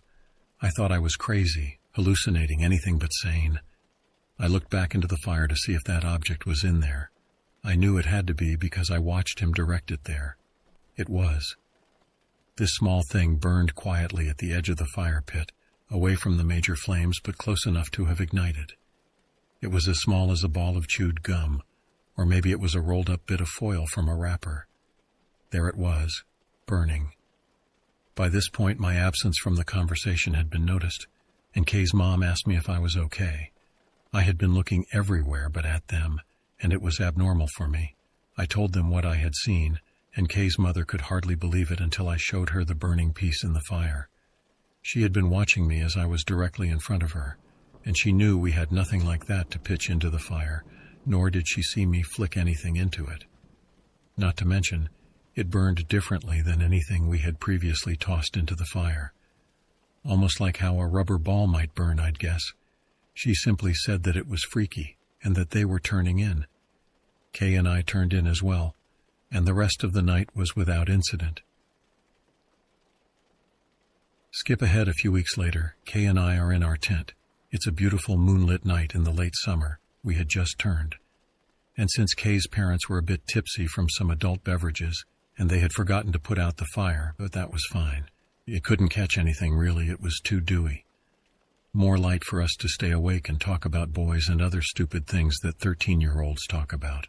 I thought I was crazy, hallucinating, anything but sane. I looked back into the fire to see if that object was in there. I knew it had to be because I watched him direct it there. It was. This small thing burned quietly at the edge of the fire pit, away from the major flames but close enough to have ignited. It was as small as a ball of chewed gum, or maybe it was a rolled-up bit of foil from a wrapper. There it was, burning. By this point, my absence from the conversation had been noticed, and Kay's mom asked me if I was okay. I had been looking everywhere but at them, and it was abnormal for me. I told them what I had seen, and Kay's mother could hardly believe it until I showed her the burning piece in the fire. She had been watching me as I was directly in front of her, and she knew we had nothing like that to pitch into the fire, nor did she see me flick anything into it. Not to mention, it burned differently than anything we had previously tossed into the fire. Almost like how a rubber ball might burn, I'd guess. She simply said that it was freaky, and that they were turning in. Kay and I turned in as well, and the rest of the night was without incident. Skip ahead a few weeks later, Kay and I are in our tent. It's a beautiful moonlit night in the late summer. We had just turned. And since Kay's parents were a bit tipsy from some adult beverages, and they had forgotten to put out the fire, but that was fine. It couldn't catch anything really, it was too dewy. More light for us to stay awake and talk about boys and other stupid things that 13-year-olds talk about.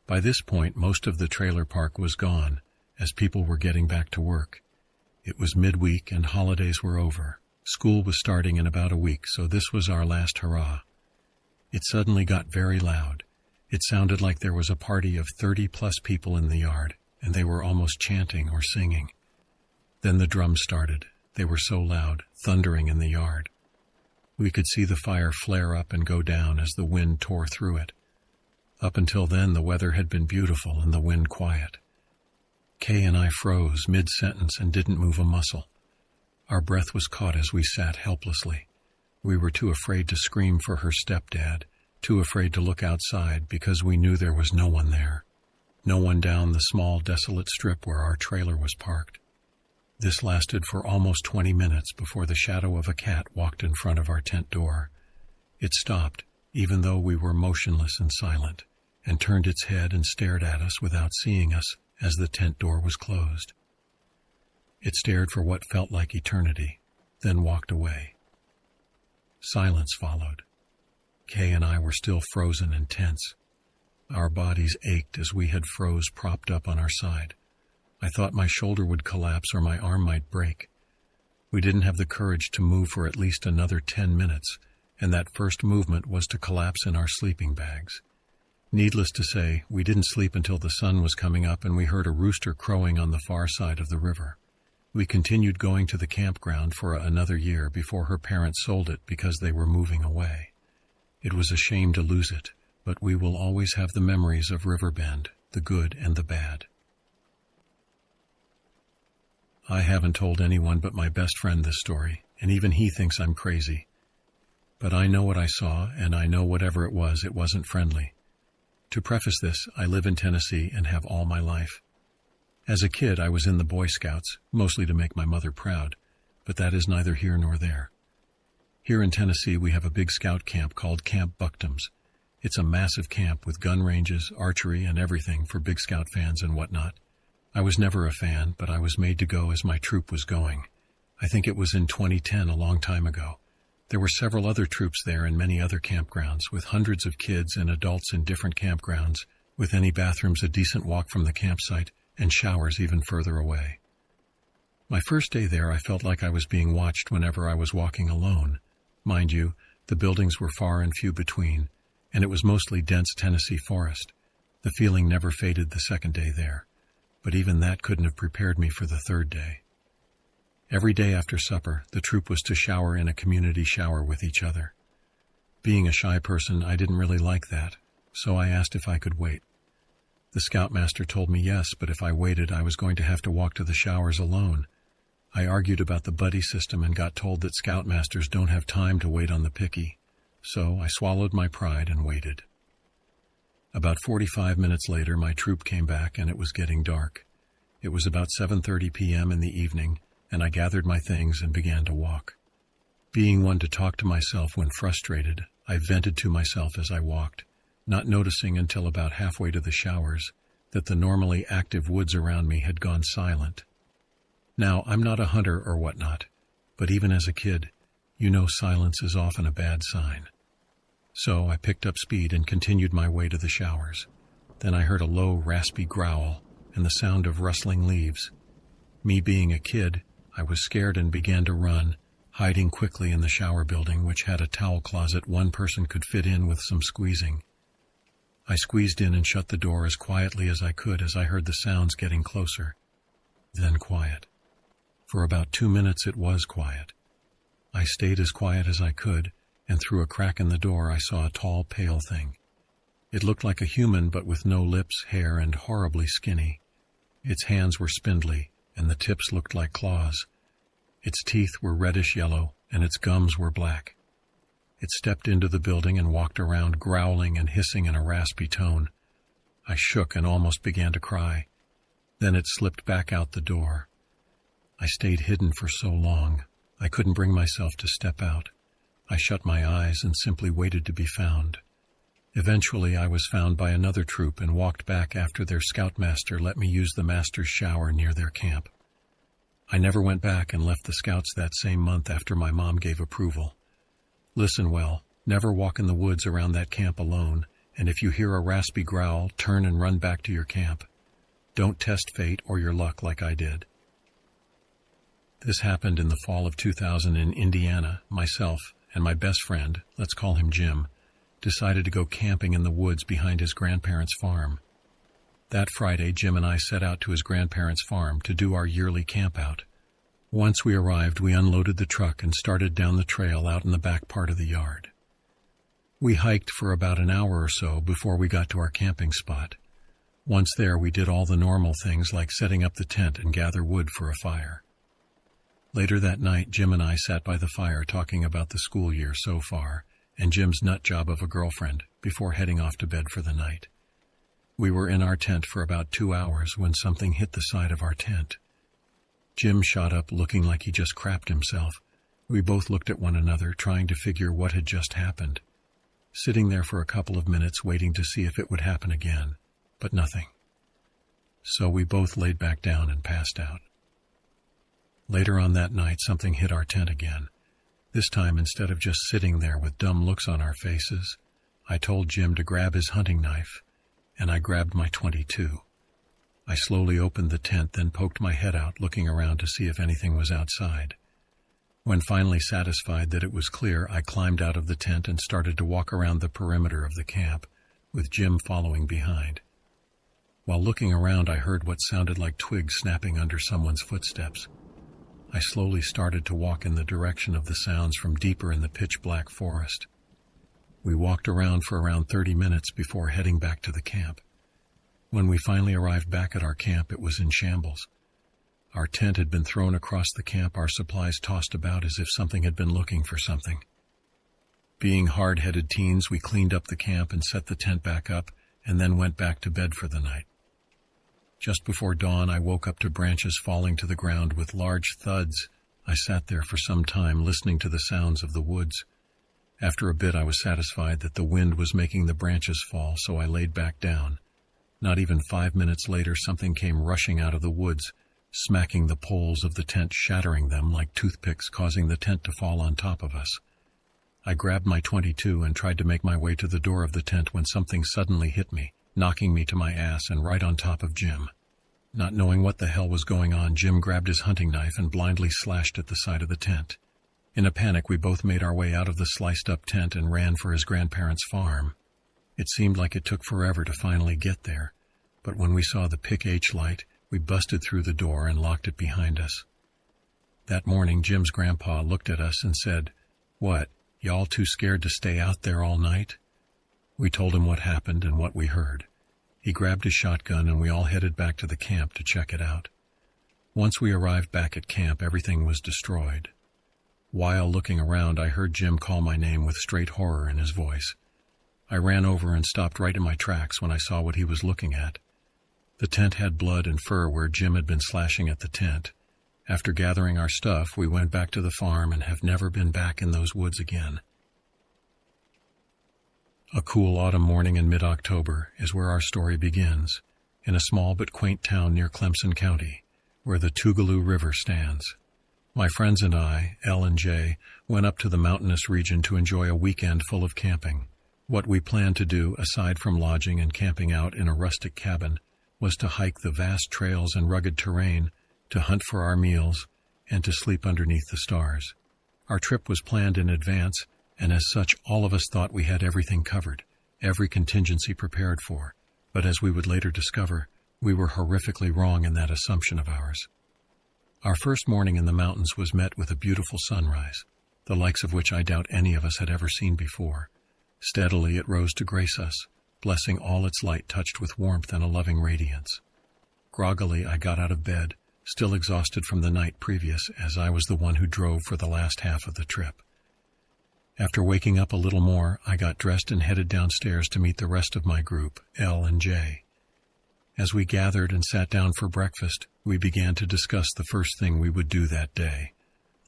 By this point, most of the trailer park was gone, as people were getting back to work. It was midweek and holidays were over. School was starting in about a week, so this was our last hurrah. It suddenly got very loud. It sounded like there was a party of 30-plus people in the yard, and they were almost chanting or singing. Then the drums started. They were so loud, thundering in the yard. We could see the fire flare up and go down as the wind tore through it. Up until then, the weather had been beautiful and the wind quiet. Kay and I froze mid-sentence and didn't move a muscle. Our breath was caught as we sat helplessly. We were too afraid to scream for her stepdad, too afraid to look outside because we knew there was no one there. No one down the small, desolate strip where our trailer was parked. This lasted for almost 20 minutes before the shadow of a cat walked in front of our tent door. It stopped, even though we were motionless and silent, and turned its head and stared at us without seeing us as the tent door was closed. It stared for what felt like eternity, then walked away. Silence followed. Kay and I were still frozen and tense. Our bodies ached as we had froze propped up on our side. I thought my shoulder would collapse or my arm might break. We didn't have the courage to move for at least another 10 minutes, and that first movement was to collapse in our sleeping bags. Needless to say, we didn't sleep until the sun was coming up and we heard a rooster crowing on the far side of the river. We continued going to the campground for another year before her parents sold it because they were moving away. It was a shame to lose it, but we will always have the memories of Riverbend, the good and the bad. I haven't told anyone but my best friend this story, and even he thinks I'm crazy. But I know what I saw, and I know whatever it wasn't friendly. To preface this, I live in Tennessee and have all my life. As a kid, I was in the Boy Scouts, mostly to make my mother proud, but that is neither here nor there. Here in Tennessee, we have a big scout camp called Camp Bucktom's. It's a massive camp with gun ranges, archery, and everything for Big Scout fans and whatnot. I was never a fan, but I was made to go as my troop was going. I think it was in 2010, a long time ago. There were several other troops there and many other campgrounds, with hundreds of kids and adults in different campgrounds, with any bathrooms a decent walk from the campsite, and showers even further away. My first day there, I felt like I was being watched whenever I was walking alone. Mind you, the buildings were far and few between, and it was mostly dense Tennessee forest. The feeling never faded the second day there, but even that couldn't have prepared me for the third day. Every day after supper, the troop was to shower in a community shower with each other. Being a shy person, I didn't really like that, so I asked if I could wait. The scoutmaster told me yes, but if I waited, I was going to have to walk to the showers alone. I argued about the buddy system and got told that scoutmasters don't have time to wait on the picky, so I swallowed my pride and waited. About 45 minutes later, my troop came back and it was getting dark. It was about 7:30 p.m. in the evening, and I gathered my things and began to walk. Being one to talk to myself when frustrated, I vented to myself as I walked, not noticing until about halfway to the showers that the normally active woods around me had gone silent. Now, I'm not a hunter or whatnot, but even as a kid, you know silence is often a bad sign. So I picked up speed and continued my way to the showers. Then I heard a low, raspy growl and the sound of rustling leaves. Me being a kid, I was scared and began to run, hiding quickly in the shower building, which had a towel closet one person could fit in with some squeezing. I squeezed in and shut the door as quietly as I could as I heard the sounds getting closer. Then quiet. For about 2 minutes it was quiet. I stayed as quiet as I could, and through a crack in the door I saw a tall, pale thing. It looked like a human, but with no lips, hair, and horribly skinny. Its hands were spindly, and the tips looked like claws. Its teeth were reddish yellow, and its gums were black. It stepped into the building and walked around, growling and hissing in a raspy tone. I shook and almost began to cry. Then it slipped back out the door. I stayed hidden for so long, I couldn't bring myself to step out. I shut my eyes and simply waited to be found. Eventually, I was found by another troop and walked back after their scoutmaster let me use the master's shower near their camp. I never went back and left the scouts that same month after my mom gave approval. Listen well, never walk in the woods around that camp alone, and if you hear a raspy growl, turn and run back to your camp. Don't test fate or your luck like I did. This happened in the fall of 2000 in Indiana. Myself and my best friend, let's call him Jim, decided to go camping in the woods behind his grandparents' farm. That Friday, Jim and I set out to his grandparents' farm to do our yearly campout. Once we arrived, we unloaded the truck and started down the trail out in the back part of the yard. We hiked for about an hour or so before we got to our camping spot. Once there, we did all the normal things like setting up the tent and gather wood for a fire. Later that night, Jim and I sat by the fire talking about the school year so far and Jim's nut job of a girlfriend before heading off to bed for the night. We were in our tent for about 2 hours when something hit the side of our tent. Jim shot up looking like he just crapped himself. We both looked at one another, trying to figure what had just happened. Sitting there for a couple of minutes waiting to see if it would happen again, but nothing. So we both laid back down and passed out. Later on that night, something hit our tent again. This time, instead of just sitting there with dumb looks on our faces, I told Jim to grab his hunting knife, and I grabbed my .22. I slowly opened the tent, then poked my head out, looking around to see if anything was outside. When finally satisfied that it was clear, I climbed out of the tent and started to walk around the perimeter of the camp, with Jim following behind. While looking around, I heard what sounded like twigs snapping under someone's footsteps. I slowly started to walk in the direction of the sounds from deeper in the pitch-black forest. We walked around for around 30 minutes before heading back to the camp. When we finally arrived back at our camp, it was in shambles. Our tent had been thrown across the camp, our supplies tossed about as if something had been looking for something. Being hard-headed teens, we cleaned up the camp and set the tent back up, and then went back to bed for the night. Just before dawn, I woke up to branches falling to the ground with large thuds. I sat there for some time, listening to the sounds of the woods. After a bit, I was satisfied that the wind was making the branches fall, so I laid back down. Not even 5 minutes later, something came rushing out of the woods, smacking the poles of the tent, shattering them like toothpicks, causing the tent to fall on top of us. I grabbed my .22 and tried to make my way to the door of the tent when something suddenly hit me, knocking me to my ass and right on top of Jim. Not knowing what the hell was going on, Jim grabbed his hunting knife and blindly slashed at the side of the tent. In a panic, we both made our way out of the sliced-up tent and ran for his grandparents' farm. It seemed like it took forever to finally get there, but when we saw the PIC-H light, we busted through the door and locked it behind us. That morning, Jim's grandpa looked at us and said, "What, y'all too scared to stay out there all night?" We told him what happened and what we heard. He grabbed his shotgun and we all headed back to the camp to check it out. Once we arrived back at camp, everything was destroyed. While looking around, I heard Jim call my name with straight horror in his voice. I ran over and stopped right in my tracks when I saw what he was looking at. The tent had blood and fur where Jim had been slashing at the tent. After gathering our stuff, we went back to the farm and have never been back in those woods again. A cool autumn morning in mid-October is where our story begins, in a small but quaint town near Clemson County, where the Tougaloo River stands. My friends and I, Elle and Jay, went up to the mountainous region to enjoy a weekend full of camping. What we planned to do, aside from lodging and camping out in a rustic cabin, was to hike the vast trails and rugged terrain, to hunt for our meals, and to sleep underneath the stars. Our trip was planned in advance, and as such, all of us thought we had everything covered, every contingency prepared for. But as we would later discover, we were horrifically wrong in that assumption of ours. Our first morning in the mountains was met with a beautiful sunrise, the likes of which I doubt any of us had ever seen before. Steadily it rose to grace us, blessing all its light touched with warmth and a loving radiance. Groggily I got out of bed, still exhausted from the night previous, as I was the one who drove for the last half of the trip. After waking up a little more, I got dressed and headed downstairs to meet the rest of my group, Elle and Jay. As we gathered and sat down for breakfast, we began to discuss the first thing we would do that day,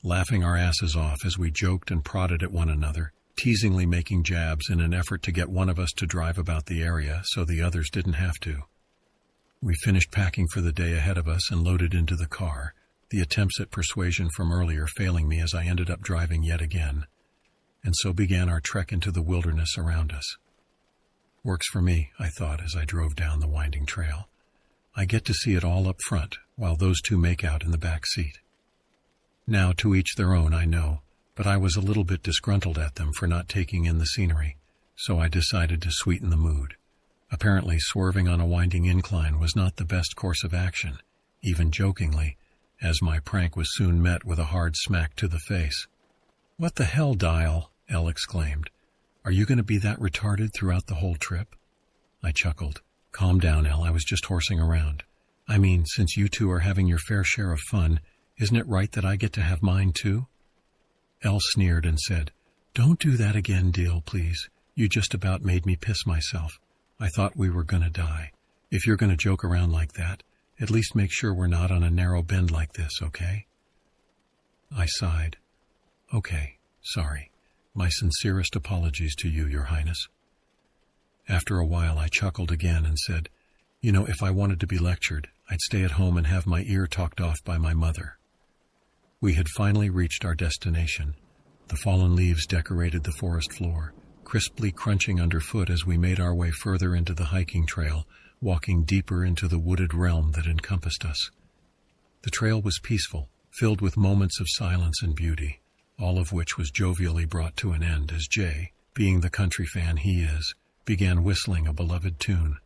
laughing our asses off as we joked and prodded at one another, teasingly making jabs in an effort to get one of us to drive about the area so the others didn't have to. We finished packing for the day ahead of us and loaded into the car, the attempts at persuasion from earlier failing me as I ended up driving yet again. And so began our trek into the wilderness around us. Works for me, I thought as I drove down the winding trail. I get to see it all up front, while those two make out in the back seat. Now, to each their own, I know, but I was a little bit disgruntled at them for not taking in the scenery, so I decided to sweeten the mood. Apparently, swerving on a winding incline was not the best course of action, even jokingly, as my prank was soon met with a hard smack to the face. "What the hell, Dial?" Elle exclaimed. Are you going to be that retarded throughout the whole trip? I chuckled. Calm down, Elle. I was just horsing around. I mean, since you two are having your fair share of fun, isn't it right that I get to have mine too? Elle sneered and said, Don't do that again, Dill, please. You just about made me piss myself. I thought we were going to die. If you're going to joke around like that, at least make sure we're not on a narrow bend like this, okay? I sighed. Okay, sorry. My sincerest apologies to you, Your Highness. After a while, I chuckled again and said, You know, if I wanted to be lectured, I'd stay at home and have my ear talked off by my mother. We had finally reached our destination. The fallen leaves decorated the forest floor, crisply crunching underfoot as we made our way further into the hiking trail, walking deeper into the wooded realm that encompassed us. The trail was peaceful, filled with moments of silence and beauty, all of which was jovially brought to an end as Jay, being the country fan he is, began whistling a beloved tune.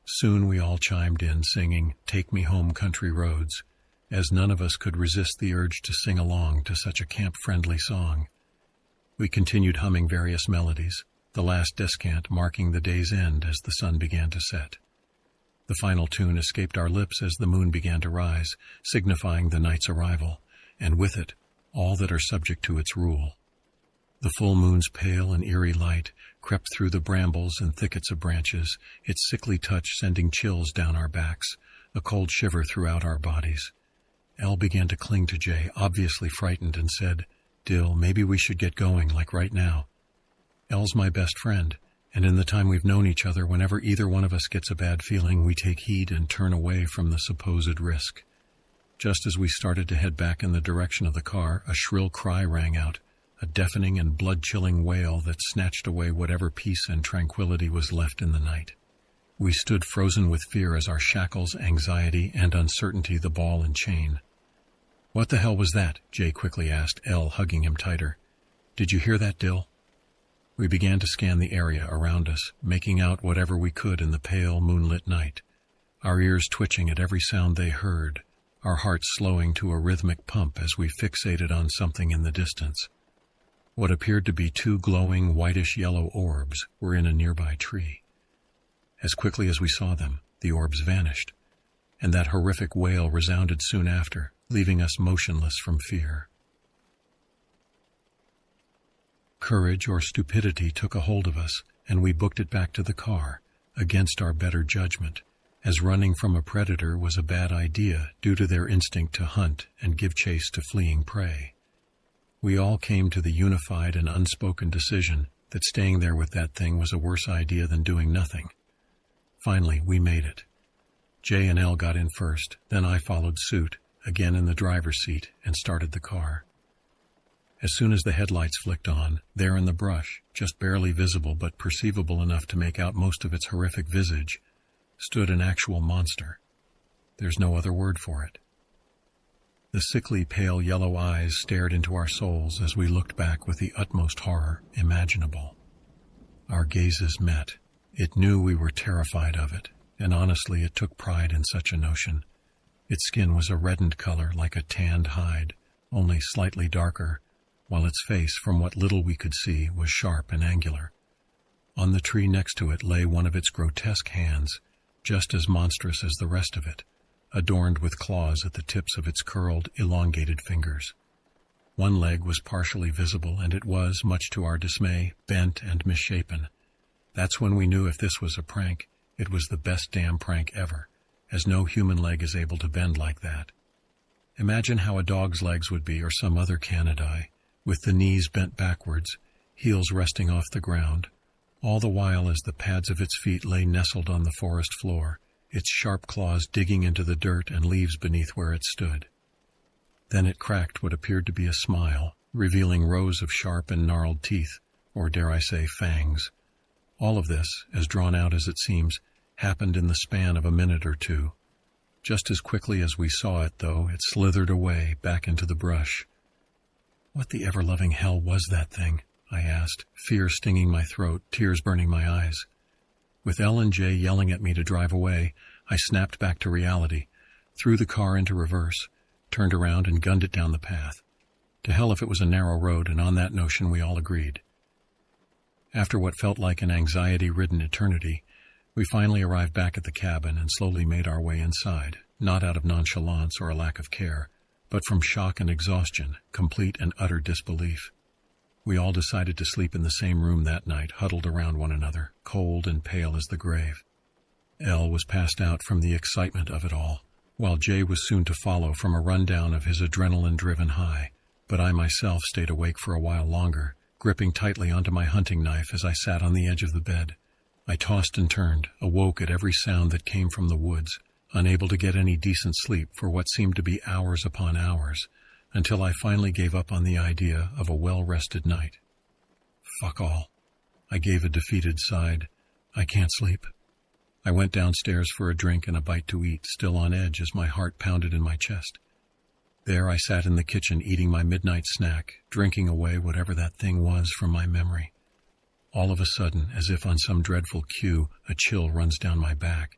Soon we all chimed in singing Take Me Home Country Roads, as none of us could resist the urge to sing along to such a camp-friendly song. We continued humming various melodies, the last descant marking the day's end as the sun began to set. The final tune escaped our lips as the moon began to rise, signifying the night's arrival, and with it, all that are subject to its rule. The full moon's pale and eerie light crept through the brambles and thickets of branches, its sickly touch sending chills down our backs, a cold shiver throughout our bodies. Elle began to cling to Jay, obviously frightened, and said, Dill, maybe we should get going, like right now. Elle's my best friend, and in the time we've known each other, whenever either one of us gets a bad feeling, we take heed and turn away from the supposed risk. Just as we started to head back in the direction of the car, a shrill cry rang out, a deafening and blood-chilling wail that snatched away whatever peace and tranquility was left in the night. We stood frozen with fear as our shackles, anxiety, and uncertainty the ball and chain. What the hell was that? Jay quickly asked, Elle hugging him tighter. Did you hear that, Dill? We began to scan the area around us, making out whatever we could in the pale, moonlit night, our ears twitching at every sound they heard, our hearts slowing to a rhythmic pump as we fixated on something in the distance. What appeared to be two glowing, whitish-yellow orbs were in a nearby tree. As quickly as we saw them, the orbs vanished, and that horrific wail resounded soon after, leaving us motionless from fear. Courage or stupidity took a hold of us, and we booked it back to the car, against our better judgment, as running from a predator was a bad idea due to their instinct to hunt and give chase to fleeing prey. We all came to the unified and unspoken decision that staying there with that thing was a worse idea than doing nothing. Finally, we made it. Jay and Elle got in first, then I followed suit, again in the driver's seat, and started the car. As soon as the headlights flicked on, there in the brush, just barely visible but perceivable enough to make out most of its horrific visage, stood an actual monster. There's no other word for it. The sickly, pale yellow eyes stared into our souls as we looked back with the utmost horror imaginable. Our gazes met. It knew we were terrified of it, and honestly it took pride in such a notion. Its skin was a reddened color like a tanned hide, only slightly darker, while its face, from what little we could see, was sharp and angular. On the tree next to it lay one of its grotesque hands, just as monstrous as the rest of it, adorned with claws at the tips of its curled, elongated fingers. One leg was partially visible, and it was, much to our dismay, bent and misshapen. That's when we knew if this was a prank, it was the best damn prank ever, as no human leg is able to bend like that. Imagine how a dog's legs would be, or some other canidae, with the knees bent backwards, heels resting off the ground, all the while as the pads of its feet lay nestled on the forest floor, its sharp claws digging into the dirt and leaves beneath where it stood. Then it cracked what appeared to be a smile, revealing rows of sharp and gnarled teeth, or dare I say fangs. All of this, as drawn out as it seems, happened in the span of a minute or two. Just as quickly as we saw it, though, it slithered away, back into the brush. What the ever-loving hell was that thing? I asked, fear stinging my throat, tears burning my eyes. With Elle and Jay yelling at me to drive away, I snapped back to reality, threw the car into reverse, turned around and gunned it down the path. To hell if it was a narrow road, and on that notion we all agreed. After what felt like an anxiety-ridden eternity, we finally arrived back at the cabin and slowly made our way inside, not out of nonchalance or a lack of care, but from shock and exhaustion, complete and utter disbelief. We all decided to sleep in the same room that night, huddled around one another, cold and pale as the grave. Elle was passed out from the excitement of it all, while Jay was soon to follow from a rundown of his adrenaline-driven high, but I myself stayed awake for a while longer, gripping tightly onto my hunting knife as I sat on the edge of the bed. I tossed and turned, awoke at every sound that came from the woods, unable to get any decent sleep for what seemed to be hours upon hours, until I finally gave up on the idea of a well-rested night. Fuck all. I gave a defeated sigh. I can't sleep. I went downstairs for a drink and a bite to eat, still on edge as my heart pounded in my chest. There I sat in the kitchen eating my midnight snack, drinking away whatever that thing was from my memory. All of a sudden, as if on some dreadful cue, a chill runs down my back.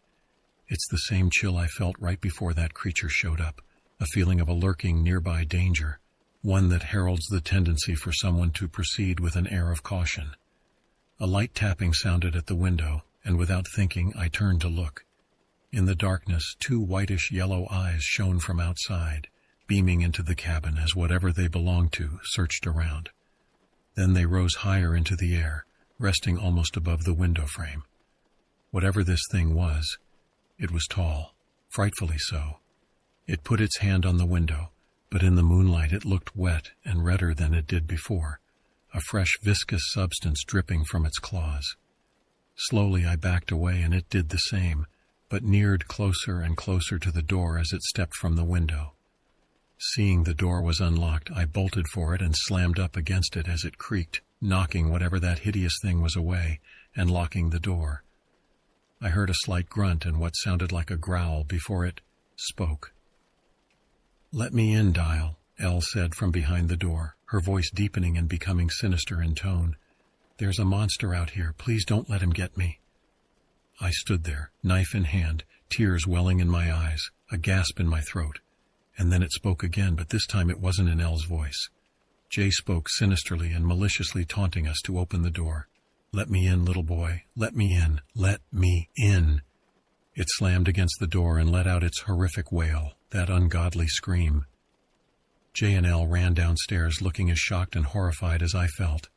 It's the same chill I felt right before that creature showed up, a feeling of a lurking nearby danger, one that heralds the tendency for someone to proceed with an air of caution. A light tapping sounded at the window, and without thinking, I turned to look. In the darkness, 2 whitish-yellow eyes shone from outside, beaming into the cabin as whatever they belonged to searched around. Then they rose higher into the air, resting almost above the window frame. Whatever this thing was, it was tall, frightfully so. It put its hand on the window, but in the moonlight it looked wet and redder than it did before, a fresh viscous substance dripping from its claws. Slowly I backed away and it did the same, but neared closer and closer to the door as it stepped from the window. Seeing the door was unlocked, I bolted for it and slammed up against it as it creaked, knocking whatever that hideous thing was away and locking the door. I heard a slight grunt and what sounded like a growl before it spoke. "Let me in, Dial," Elle said from behind the door, her voice deepening and becoming sinister in tone. "There's a monster out here. Please don't let him get me." I stood there, knife in hand, tears welling in my eyes, a gasp in my throat. And then it spoke again, but this time it wasn't in Elle's voice. Jay spoke sinisterly and maliciously, taunting us to open the door. "Let me in, little boy. Let me in. Let me in." It slammed against the door and let out its horrific wail, that ungodly scream. Jay and Elle ran downstairs, looking as shocked and horrified as I felt.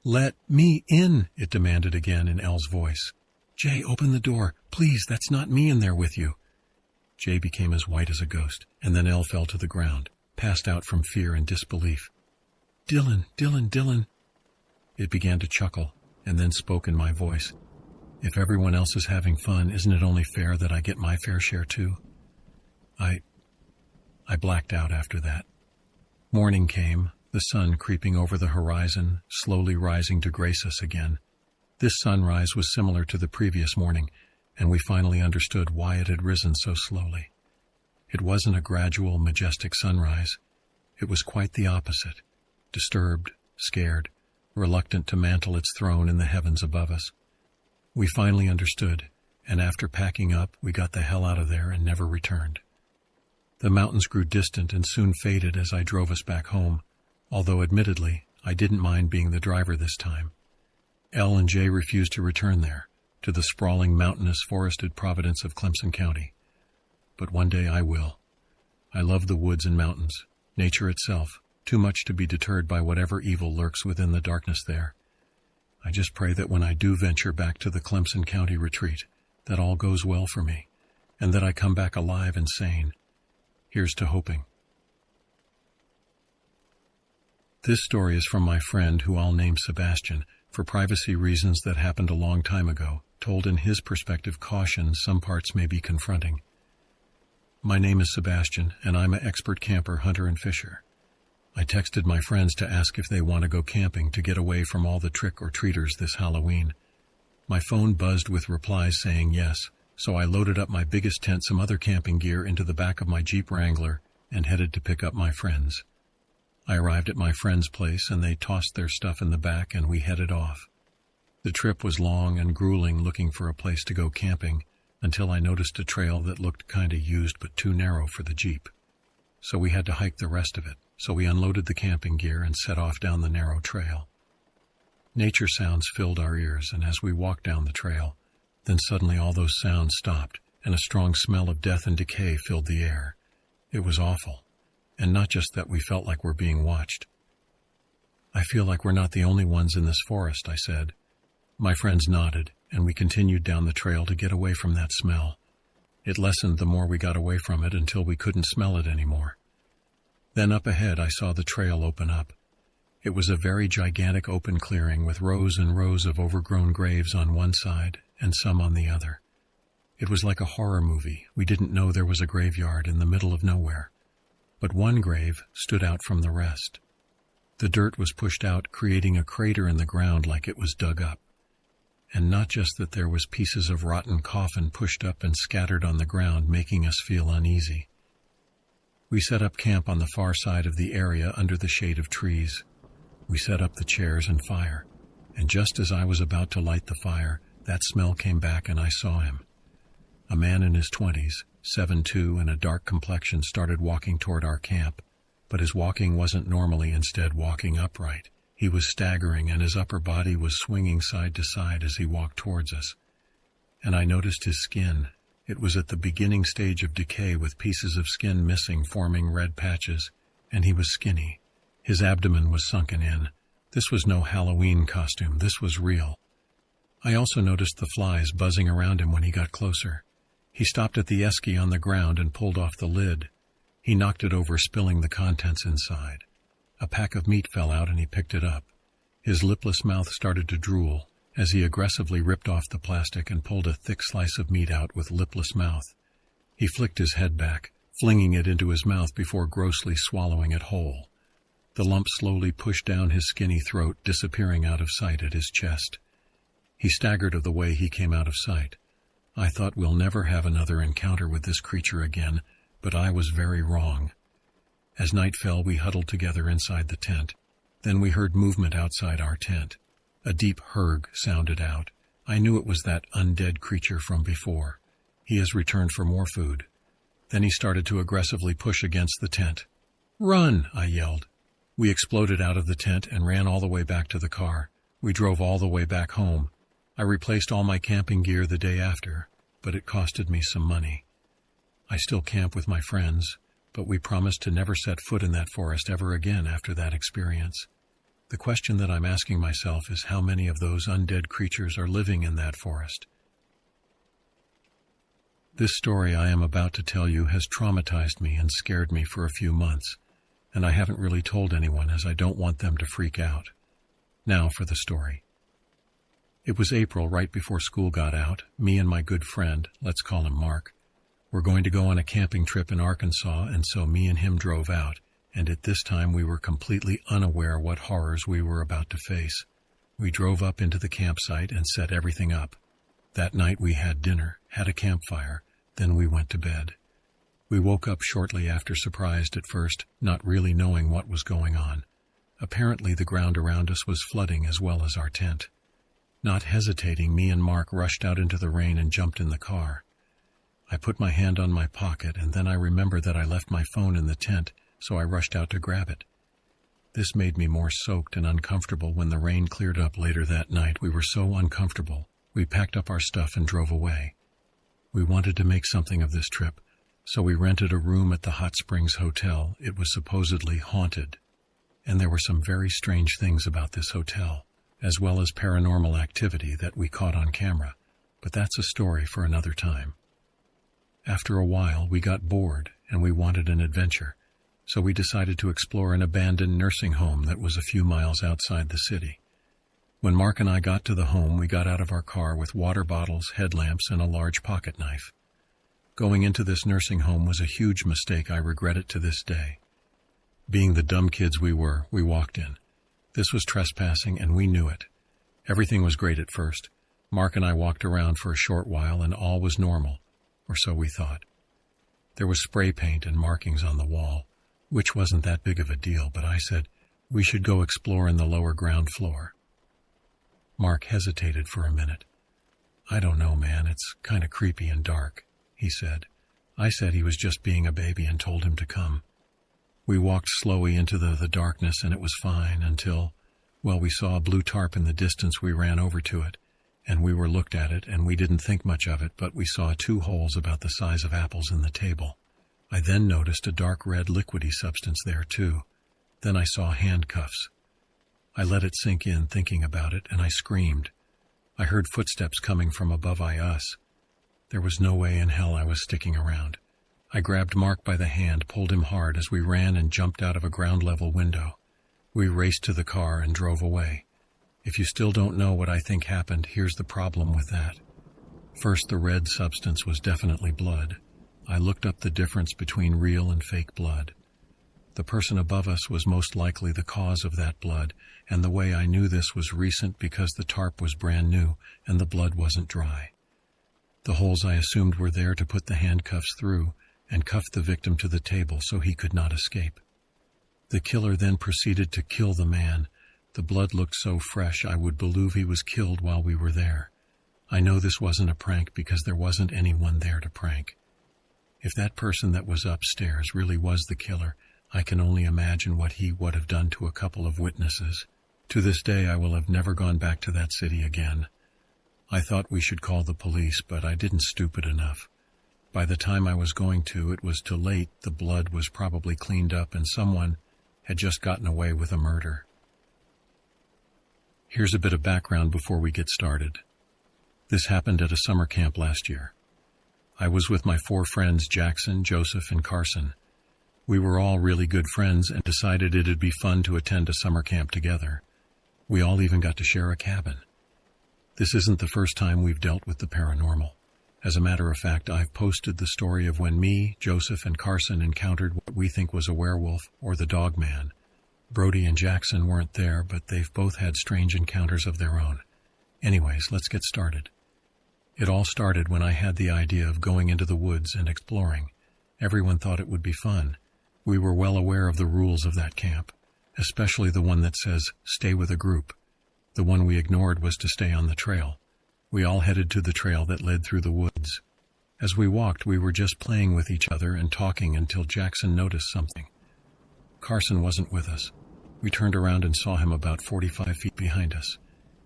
"Let me in," it demanded again in Elle's voice. "Jay, open the door. Please, that's not me in there with you." Jay became as white as a ghost, and then Elle fell to the ground, passed out from fear and disbelief. "Dylan, Dylan, Dylan." It began to chuckle, and then spoke in my voice. "If everyone else is having fun, isn't it only fair that I get my fair share too?" I blacked out after that. Morning came, the sun creeping over the horizon, slowly rising to grace us again. This sunrise was similar to the previous morning, and we finally understood why it had risen so slowly. It wasn't a gradual, majestic sunrise. It was quite the opposite, disturbed, scared, reluctant to mantle its throne in the heavens above us. We finally understood, and after packing up, we got the hell out of there and never returned. The mountains grew distant and soon faded as I drove us back home, although admittedly, I didn't mind being the driver this time. Elle and Jay refused to return there, to the sprawling, mountainous, forested Providence of Clemson County. But one day I will. I love the woods and mountains, nature itself, too much to be deterred by whatever evil lurks within the darkness there. I just pray that when I do venture back to the Clemson County retreat, that all goes well for me, and that I come back alive and sane. Here's to hoping. This story is from my friend, who I'll name Sebastian, for privacy reasons that happened a long time ago, told in his perspective. Caution, some parts may be confronting. My name is Sebastian, and I'm an expert camper, hunter, and fisher. I texted my friends to ask if they want to go camping to get away from all the trick-or-treaters this Halloween. My phone buzzed with replies saying yes, so I loaded up my biggest tent, some other camping gear, into the back of my Jeep Wrangler and headed to pick up my friends. I arrived at my friend's place and they tossed their stuff in the back and we headed off. The trip was long and grueling, looking for a place to go camping, until I noticed a trail that looked kinda used but too narrow for the Jeep. So we had to hike the rest of it, so we unloaded the camping gear and set off down the narrow trail. Nature sounds filled our ears, and as we walked down the trail, then suddenly all those sounds stopped, and a strong smell of death and decay filled the air. It was awful, and not just that we felt like we're being watched. "I feel like we're not the only ones in this forest," I said. My friends nodded, and we continued down the trail to get away from that smell. It lessened the more we got away from it until we couldn't smell it anymore. Then up ahead I saw the trail open up. It was a very gigantic open clearing with rows and rows of overgrown graves on one side and some on the other. It was like a horror movie. We didn't know there was a graveyard in the middle of nowhere. But one grave stood out from the rest. The dirt was pushed out, creating a crater in the ground like it was dug up. And not just that, there was pieces of rotten coffin pushed up and scattered on the ground, making us feel uneasy. We set up camp on the far side of the area under the shade of trees. We set up the chairs and fire, and just as I was about to light the fire, that smell came back and I saw him. A man in his 20s, 7'2", and a dark complexion started walking toward our camp, but his walking wasn't normally, instead walking upright. He was staggering, and his upper body was swinging side to side as he walked towards us. And I noticed his skin. It was at the beginning stage of decay, with pieces of skin missing, forming red patches, and he was skinny. His abdomen was sunken in. This was no Halloween costume. This was real. I also noticed the flies buzzing around him when he got closer. He stopped at the esky on the ground and pulled off the lid. He knocked it over, spilling the contents inside. A pack of meat fell out and he picked it up. His lipless mouth started to drool as he aggressively ripped off the plastic and pulled a thick slice of meat out with lipless mouth. He flicked his head back, flinging it into his mouth before grossly swallowing it whole. The lump slowly pushed down his skinny throat, disappearing out of sight at his chest. He staggered of the way he came out of sight. I thought, we'll never have another encounter with this creature again, but I was very wrong. As night fell, we huddled together inside the tent. Then we heard movement outside our tent. A deep hurg sounded out. I knew it was that undead creature from before. He has returned for more food. Then he started to aggressively push against the tent. "Run!" I yelled. We exploded out of the tent and ran all the way back to the car. We drove all the way back home. I replaced all my camping gear the day after, but it costed me some money. I still camp with my friends, but we promised to never set foot in that forest ever again after that experience. The question that I'm asking myself is, how many of those undead creatures are living in that forest? This story I am about to tell you has traumatized me and scared me for a few months, and I haven't really told anyone as I don't want them to freak out. Now for the story. It was April, right before school got out. Me and my good friend, let's call him Mark, were going to go on a camping trip in Arkansas, and so me and him drove out, and at this time we were completely unaware what horrors we were about to face. We drove up into the campsite and set everything up. That night we had dinner, had a campfire, then we went to bed. We woke up shortly after, surprised at first, not really knowing what was going on. Apparently the ground around us was flooding as well as our tent. Not hesitating, me and Mark rushed out into the rain and jumped in the car. I put my hand on my pocket, and then I remembered that I left my phone in the tent, so I rushed out to grab it. This made me more soaked and uncomfortable. When the rain cleared up later that night, we were so uncomfortable, we packed up our stuff and drove away. We wanted to make something of this trip, so we rented a room at the Hot Springs Hotel. It was supposedly haunted, and there were some very strange things about this hotel, as well as paranormal activity that we caught on camera, but that's a story for another time. After a while, we got bored and we wanted an adventure, so we decided to explore an abandoned nursing home that was a few miles outside the city. When Mark and I got to the home, we got out of our car with water bottles, headlamps, and a large pocket knife. Going into this nursing home was a huge mistake. I regret it to this day. Being the dumb kids we were, we walked in. This was trespassing, and we knew it. Everything was great at first. Mark and I walked around for a short while, and all was normal, or so we thought. There was spray paint and markings on the wall, which wasn't that big of a deal, but I said we should go explore in the lower ground floor. Mark hesitated for a minute. "I don't know, man, it's kind of creepy and dark," he said. I said he was just being a baby and told him to come. We walked slowly into the darkness, and it was fine until Well, we saw a blue tarp in the distance. We ran over to it, and we looked at it, and we didn't think much of it, but we saw 2 holes about the size of apples in the table. I then noticed a dark red liquidy substance there too. Then I saw handcuffs. I let it sink in, thinking about it, and I screamed. I heard footsteps coming from above us. There was no way in hell I was sticking around. I grabbed Mark by the hand, pulled him hard as we ran and jumped out of a ground-level window. We raced to the car and drove away. If you still don't know what I think happened, here's the problem with that. First, the red substance was definitely blood. I looked up the difference between real and fake blood. The person above us was most likely the cause of that blood, and the way I knew this was recent because the tarp was brand new and the blood wasn't dry. The holes I assumed were there to put the handcuffs through and cuff the victim to the table so he could not escape. The killer then proceeded to kill the man. The blood looked so fresh I would believe he was killed while we were there. I know this wasn't a prank because there wasn't anyone there to prank. If that person that was upstairs really was the killer, I can only imagine what he would have done to a couple of witnesses. To this day, I will have never gone back to that city again. I thought we should call the police, but I didn't stupid enough. By the time I was going to, it was too late. The blood was probably cleaned up and someone had just gotten away with a murder. Here's a bit of background before we get started. This happened at a summer camp last year. I was with my 4 friends, Jackson, Joseph, and Carson. We were all really good friends and decided it'd be fun to attend a summer camp together. We all even got to share a cabin. This isn't the first time we've dealt with the paranormal. As a matter of fact, I've posted the story of when me, Joseph, and Carson encountered what we think was a werewolf or the dog man. Brody and Jackson weren't there, but they've both had strange encounters of their own. Anyways, let's get started. It all started when I had the idea of going into the woods and exploring. Everyone thought it would be fun. We were well aware of the rules of that camp, especially the one that says, stay with a group. The one we ignored was to stay on the trail. We all headed to the trail that led through the woods. As we walked, we were just playing with each other and talking until Jackson noticed something. Carson wasn't with us. We turned around and saw him about 45 feet behind us.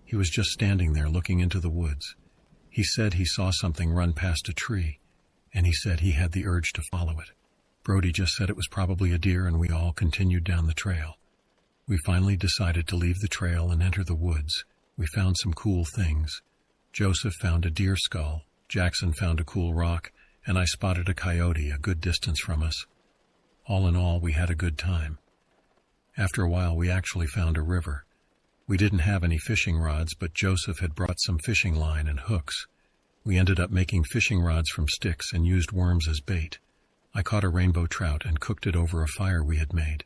He was just standing there looking into the woods. He said he saw something run past a tree, and he said he had the urge to follow it. Brody just said it was probably a deer, and we all continued down the trail. We finally decided to leave the trail and enter the woods. We found some cool things. Joseph found a deer skull, Jackson found a cool rock, and I spotted a coyote a good distance from us. All in all, we had a good time. After a while, we actually found a river. We didn't have any fishing rods, but Joseph had brought some fishing line and hooks. We ended up making fishing rods from sticks and used worms as bait. I caught a rainbow trout and cooked it over a fire we had made.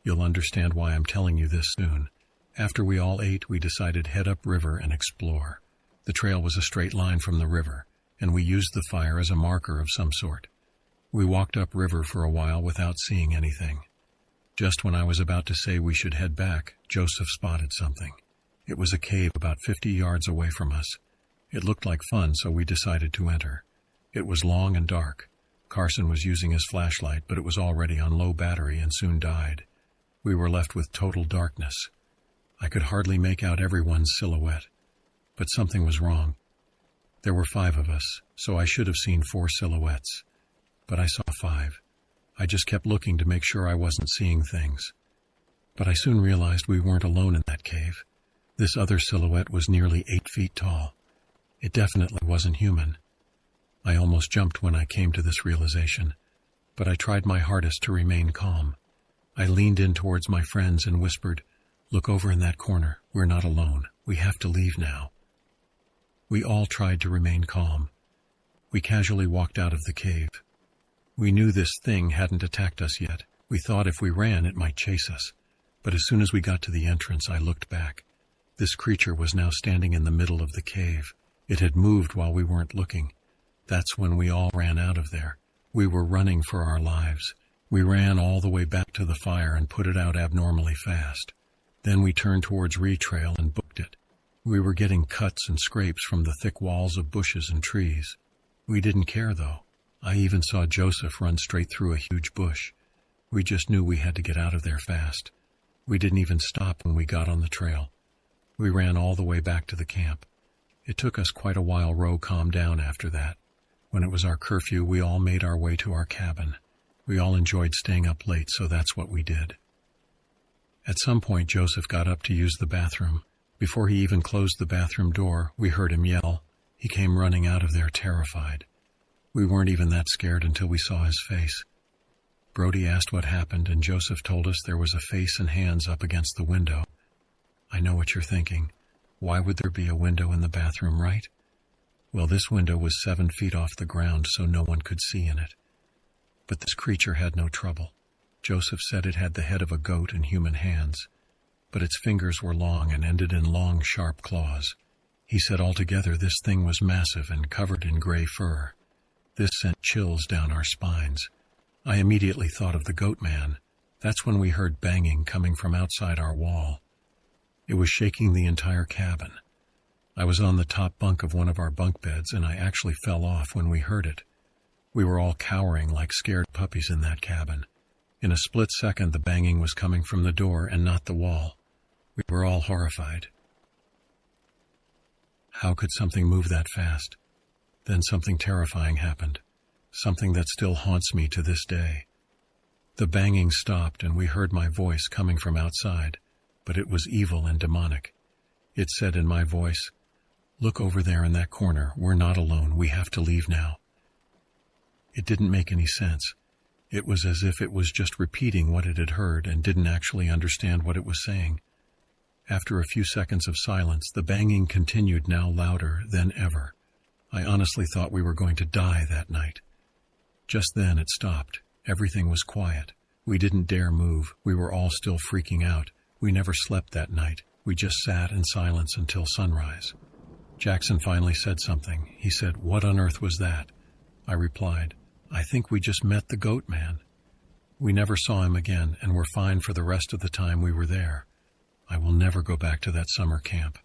You'll understand why I'm telling you this soon. After we all ate, we decided head up river and explore. The trail was a straight line from the river, and we used the fire as a marker of some sort. We walked up river for a while without seeing anything. Just when I was about to say we should head back, Joseph spotted something. It was a cave about 50 yards away from us. It looked like fun, so we decided to enter. It was long and dark. Carson was using his flashlight, but it was already on low battery and soon died. We were left with total darkness. I could hardly make out everyone's silhouette. But something was wrong. There were 5 of us, so I should have seen 4 silhouettes. But I saw 5. I just kept looking to make sure I wasn't seeing things. But I soon realized we weren't alone in that cave. This other silhouette was nearly 8 feet tall. It definitely wasn't human. I almost jumped when I came to this realization, but I tried my hardest to remain calm. I leaned in towards my friends and whispered, "Look over in that corner. We're not alone. We have to leave now." We all tried to remain calm. We casually walked out of the cave. We knew this thing hadn't attacked us yet. We thought if we ran, it might chase us. But as soon as we got to the entrance, I looked back. This creature was now standing in the middle of the cave. It had moved while we weren't looking. That's when we all ran out of there. We were running for our lives. We ran all the way back to the fire and put it out abnormally fast. Then we turned towards Retrail and booked it. We were getting cuts and scrapes from the thick walls of bushes and trees. We didn't care, though. I even saw Joseph run straight through a huge bush. We just knew we had to get out of there fast. We didn't even stop when we got on the trail. We ran all the way back to the camp. It took us quite a while. Ro calmed down after that. When it was our curfew, we all made our way to our cabin. We all enjoyed staying up late, so that's what we did. At some point, Joseph got up to use the bathroom. Before he even closed the bathroom door, we heard him yell. He came running out of there terrified. We weren't even that scared until we saw his face. Brody asked what happened, and Joseph told us there was a face and hands up against the window. I know what you're thinking. Why would there be a window in the bathroom, right? Well, this window was 7 feet off the ground, so no one could see in it. But this creature had no trouble. Joseph said it had the head of a goat and human hands, but its fingers were long and ended in long, sharp claws. He said altogether this thing was massive and covered in gray fur. This sent chills down our spines. I immediately thought of the goat man. That's when we heard banging coming from outside our wall. It was shaking the entire cabin. I was on the top bunk of one of our bunk beds, and I actually fell off when we heard it. We were all cowering like scared puppies in that cabin. In a split second, the banging was coming from the door and not the wall. We were all horrified. How could something move that fast? Then something terrifying happened, something that still haunts me to this day. The banging stopped, and we heard my voice coming from outside, but it was evil and demonic. It said in my voice, "Look over there in that corner. We're not alone. We have to leave now." It didn't make any sense. It was as if it was just repeating what it had heard and didn't actually understand what it was saying. After a few seconds of silence, the banging continued, now louder than ever. I honestly thought we were going to die that night. Just then it stopped. Everything was quiet. We didn't dare move. We were all still freaking out. We never slept that night. We just sat in silence until sunrise. Jackson finally said something. He said, "What on earth was that?" I replied, "I think we just met the goat man." We never saw him again and were fine for the rest of the time we were there. I will never go back to that summer camp.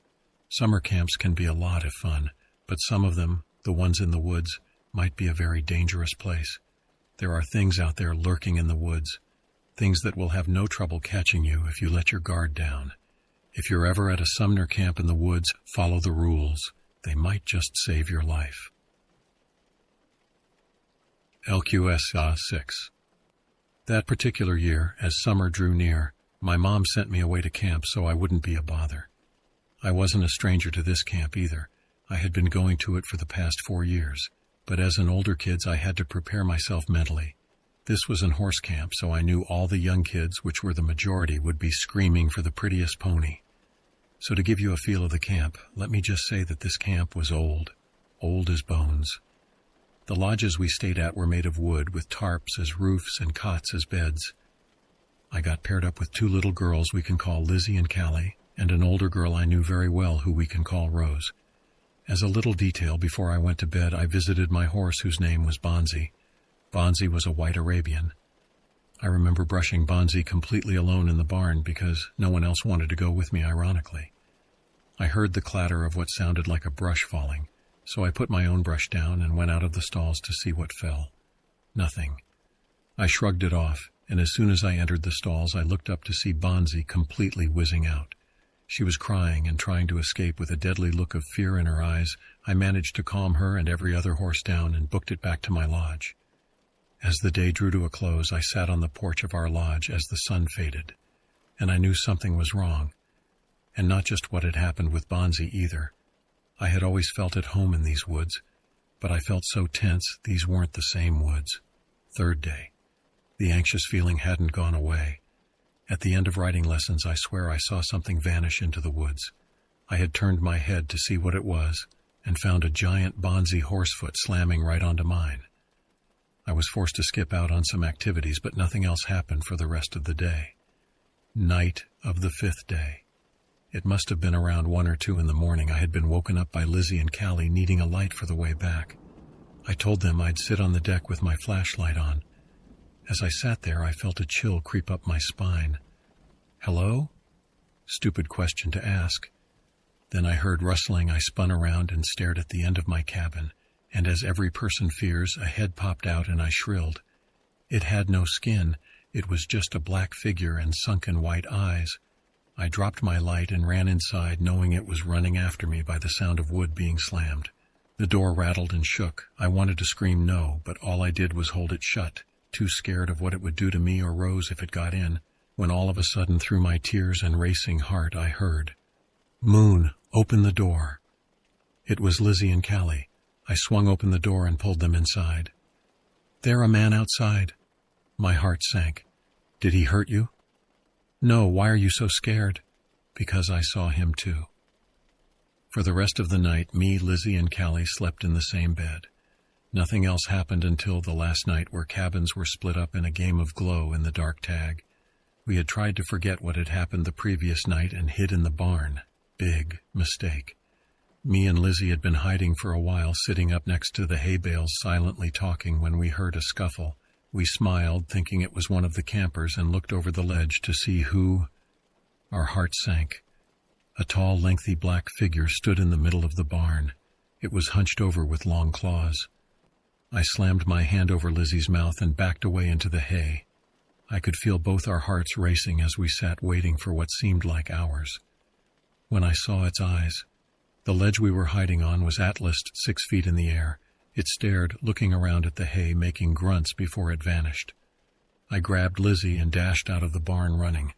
Summer camps can be a lot of fun, but some of them, the ones in the woods, might be a very dangerous place. There are things out there lurking in the woods, things that will have no trouble catching you if you let your guard down. If you're ever at a summer camp in the woods, follow the rules. They might just save your life. LQSA 6. That particular year, as summer drew near, my mom sent me away to camp so I wouldn't be a bother. I wasn't a stranger to this camp either. I had been going to it for the past 4 years, but as an older kid I had to prepare myself mentally. This was an horse camp, so I knew all the young kids, which were the majority, would be screaming for the prettiest pony. So to give you a feel of the camp, let me just say that this camp was old as bones. The lodges we stayed at were made of wood with tarps as roofs and cots as beds. I got paired up with 2 little girls we can call Lizzie and Callie, and an older girl I knew very well who we can call Rose. As a little detail, before I went to bed, I visited my horse whose name was Bonzi. Bonzi was a white Arabian. I remember brushing Bonzi completely alone in the barn because no one else wanted to go with me, ironically. I heard the clatter of what sounded like a brush falling, so I put my own brush down and went out of the stalls to see what fell. Nothing. I shrugged it off, and as soon as I entered the stalls, I looked up to see Bonzi completely whizzing out. She was crying and trying to escape with a deadly look of fear in her eyes. I managed to calm her and every other horse down and booked it back to my lodge. As the day drew to a close, I sat on the porch of our lodge as the sun faded, and I knew something was wrong. And not just what had happened with Bonzi either. I had always felt at home in these woods, but I felt so tense these weren't the same woods. 3rd day. The anxious feeling hadn't gone away. At the end of riding lessons, I swear I saw something vanish into the woods. I had turned my head to see what it was and found a giant Bonzi horsefoot slamming right onto mine. I was forced to skip out on some activities, but nothing else happened for the rest of the day. Night of the 5th day. It must have been around 1 or 2 in the morning. I had been woken up by Lizzie and Callie needing a light for the way back. I told them I'd sit on the deck with my flashlight on. As I sat there, I felt a chill creep up my spine. Hello? Stupid question to ask. Then I heard rustling. I spun around and stared at the end of my cabin, and as every person fears, a head popped out and I shrilled. It had no skin. It was just a black figure and sunken white eyes. I dropped my light and ran inside, knowing it was running after me by the sound of wood being slammed. The door rattled and shook. I wanted to scream no, but all I did was hold it shut, too scared of what it would do to me or Rose if it got in, when all of a sudden, through my tears and racing heart, I heard, "Moon, open the door." It was Lizzie and Callie. I swung open the door and pulled them inside. "There a man outside." My heart sank. "Did he hurt you?" "No, why are you so scared?" "Because I saw him too." For the rest of the night, me, Lizzie, and Callie slept in the same bed. Nothing else happened until the last night, where cabins were split up in a game of glow-in-the-dark tag. We had tried to forget what had happened the previous night and hid in the barn. Big mistake. Me and Lizzie had been hiding for a while, sitting up next to the hay bales, silently talking, when we heard a scuffle. We smiled, thinking it was one of the campers, and looked over the ledge to see who. Our hearts sank. A tall, lengthy black figure stood in the middle of the barn. It was hunched over with long claws. I slammed my hand over Lizzie's mouth and backed away into the hay. I could feel both our hearts racing as we sat waiting for what seemed like hours. When I saw its eyes, the ledge we were hiding on was atlased 6 feet in the air. It stared, looking around at the hay, making grunts before it vanished. I grabbed Lizzie and dashed out of the barn, running.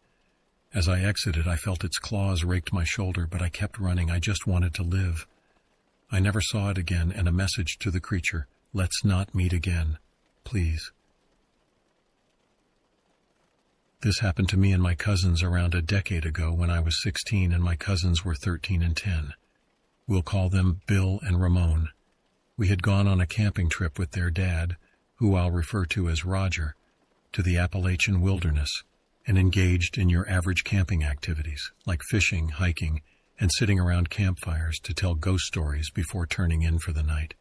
As I exited, I felt its claws raked my shoulder, but I kept running. I just wanted to live. I never saw it again, and a message to the creature: "Let's not meet again, please." This happened to me and my cousins around a decade ago, when I was 16 and my cousins were 13 and 10. We'll call them Bill and Ramon. We had gone on a camping trip with their dad, who I'll refer to as Roger, to the Appalachian wilderness, and engaged in your average camping activities, like fishing, hiking, and sitting around campfires to tell ghost stories before turning in for the night.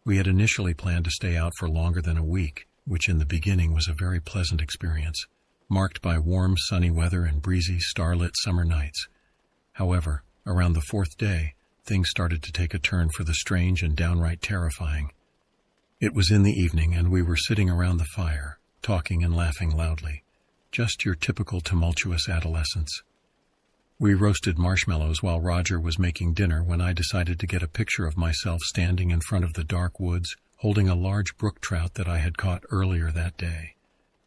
We had initially planned to stay out for longer than a week, which in the beginning was a very pleasant experience, marked by warm, sunny weather and breezy, starlit summer nights. However, around the 4th day, things started to take a turn for the strange and downright terrifying. It was in the evening, and we were sitting around the fire, talking and laughing loudly. Just your typical tumultuous adolescence. We roasted marshmallows while Roger was making dinner, when I decided to get a picture of myself standing in front of the dark woods, holding a large brook trout that I had caught earlier that day.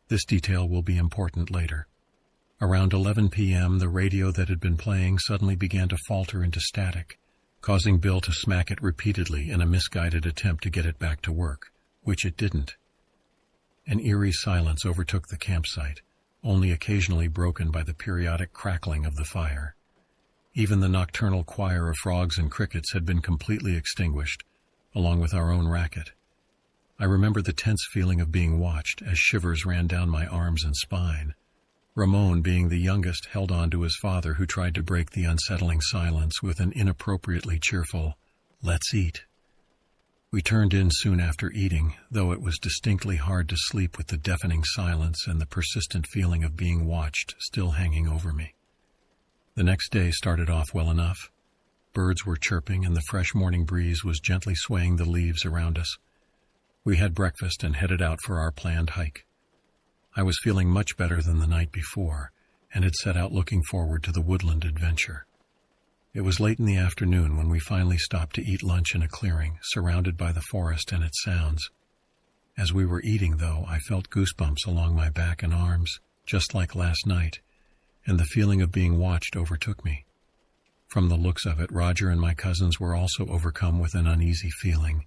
This detail will be important later. Around 11 p.m., the radio that had been playing suddenly began to falter into static, causing Bill to smack it repeatedly in a misguided attempt to get it back to work, which it didn't. An eerie silence overtook the campsite, only occasionally broken by the periodic crackling of the fire. Even the nocturnal choir of frogs and crickets had been completely extinguished, along with our own racket. I remember the tense feeling of being watched as shivers ran down my arms and spine. Ramon, being the youngest, held on to his father, who tried to break the unsettling silence with an inappropriately cheerful, "Let's eat." We turned in soon after eating, though it was distinctly hard to sleep with the deafening silence and the persistent feeling of being watched still hanging over me. The next day started off well enough. Birds were chirping and the fresh morning breeze was gently swaying the leaves around us. We had breakfast and headed out for our planned hike. I was feeling much better than the night before, and had set out looking forward to the woodland adventure. It was late in the afternoon when we finally stopped to eat lunch in a clearing, surrounded by the forest and its sounds. As we were eating, though, I felt goosebumps along my back and arms, just like last night, and the feeling of being watched overtook me. From the looks of it, Roger and my cousins were also overcome with an uneasy feeling.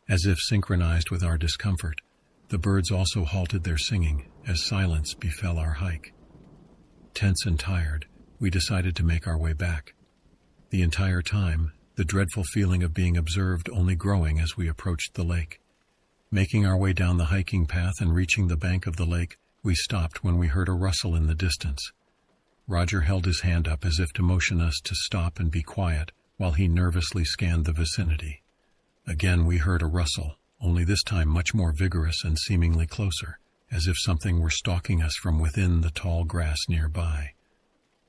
As if synchronized with our discomfort, the birds also halted their singing as silence befell our hike. Tense and tired, we decided to make our way back. The entire time, the dreadful feeling of being observed only growing as we approached the lake. Making our way down the hiking path and reaching the bank of the lake, we stopped when we heard a rustle in the distance. Roger held his hand up as if to motion us to stop and be quiet while he nervously scanned the vicinity. Again we heard a rustle, only this time much more vigorous and seemingly closer, as if something were stalking us from within the tall grass nearby.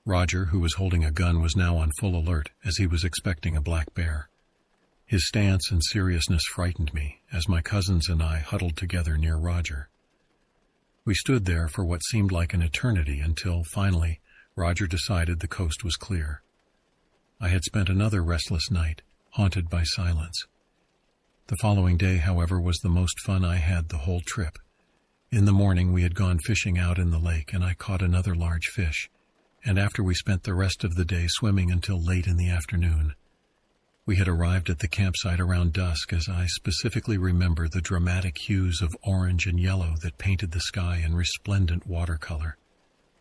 Roger, who was holding a gun, was now on full alert, as he was expecting a black bear. His stance and seriousness frightened me, as my cousins and I huddled together near Roger. We stood there for what seemed like an eternity until, finally, Roger decided the coast was clear. I had spent another restless night, haunted by silence. The following day, however, was the most fun I had the whole trip. In the morning we had gone fishing out in the lake, and I caught another large fish, and after we spent the rest of the day swimming until late in the afternoon. We had arrived at the campsite around dusk, as I specifically remember the dramatic hues of orange and yellow that painted the sky in resplendent watercolor.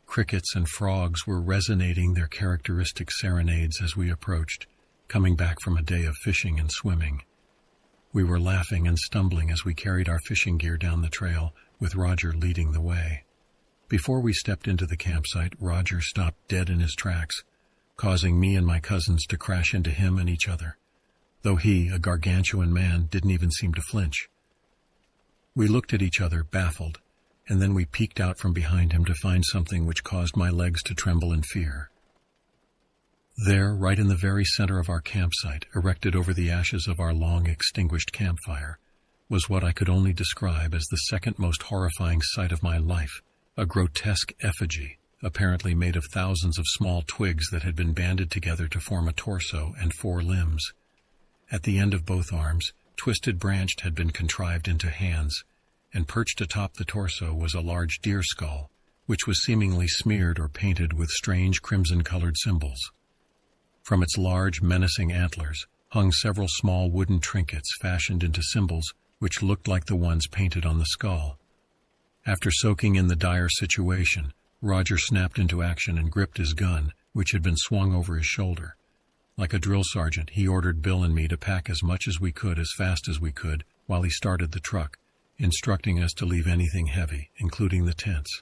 Crickets and frogs were resonating their characteristic serenades as we approached, coming back from a day of fishing and swimming. We were laughing and stumbling as we carried our fishing gear down the trail, with Roger leading the way. Before we stepped into the campsite, Roger stopped dead in his tracks, causing me and my cousins to crash into him and each other, though he, a gargantuan man, didn't even seem to flinch. We looked at each other, baffled, and then we peeked out from behind him to find something which caused my legs to tremble in fear. There, right in the very center of our campsite, erected over the ashes of our long-extinguished campfire, was what I could only describe as the second most horrifying sight of my life, a grotesque effigy, apparently made of thousands of small twigs that had been banded together to form a torso and 4 limbs. At the end of both arms, twisted branched had been contrived into hands, and perched atop the torso was a large deer skull, which was seemingly smeared or painted with strange crimson-colored symbols. From its large, menacing antlers hung several small wooden trinkets fashioned into symbols which looked like the ones painted on the skull. After soaking in the dire situation, Roger snapped into action and gripped his gun, which had been swung over his shoulder. Like a drill sergeant, he ordered Bill and me to pack as much as we could as fast as we could while he started the truck, instructing us to leave anything heavy, including the tents.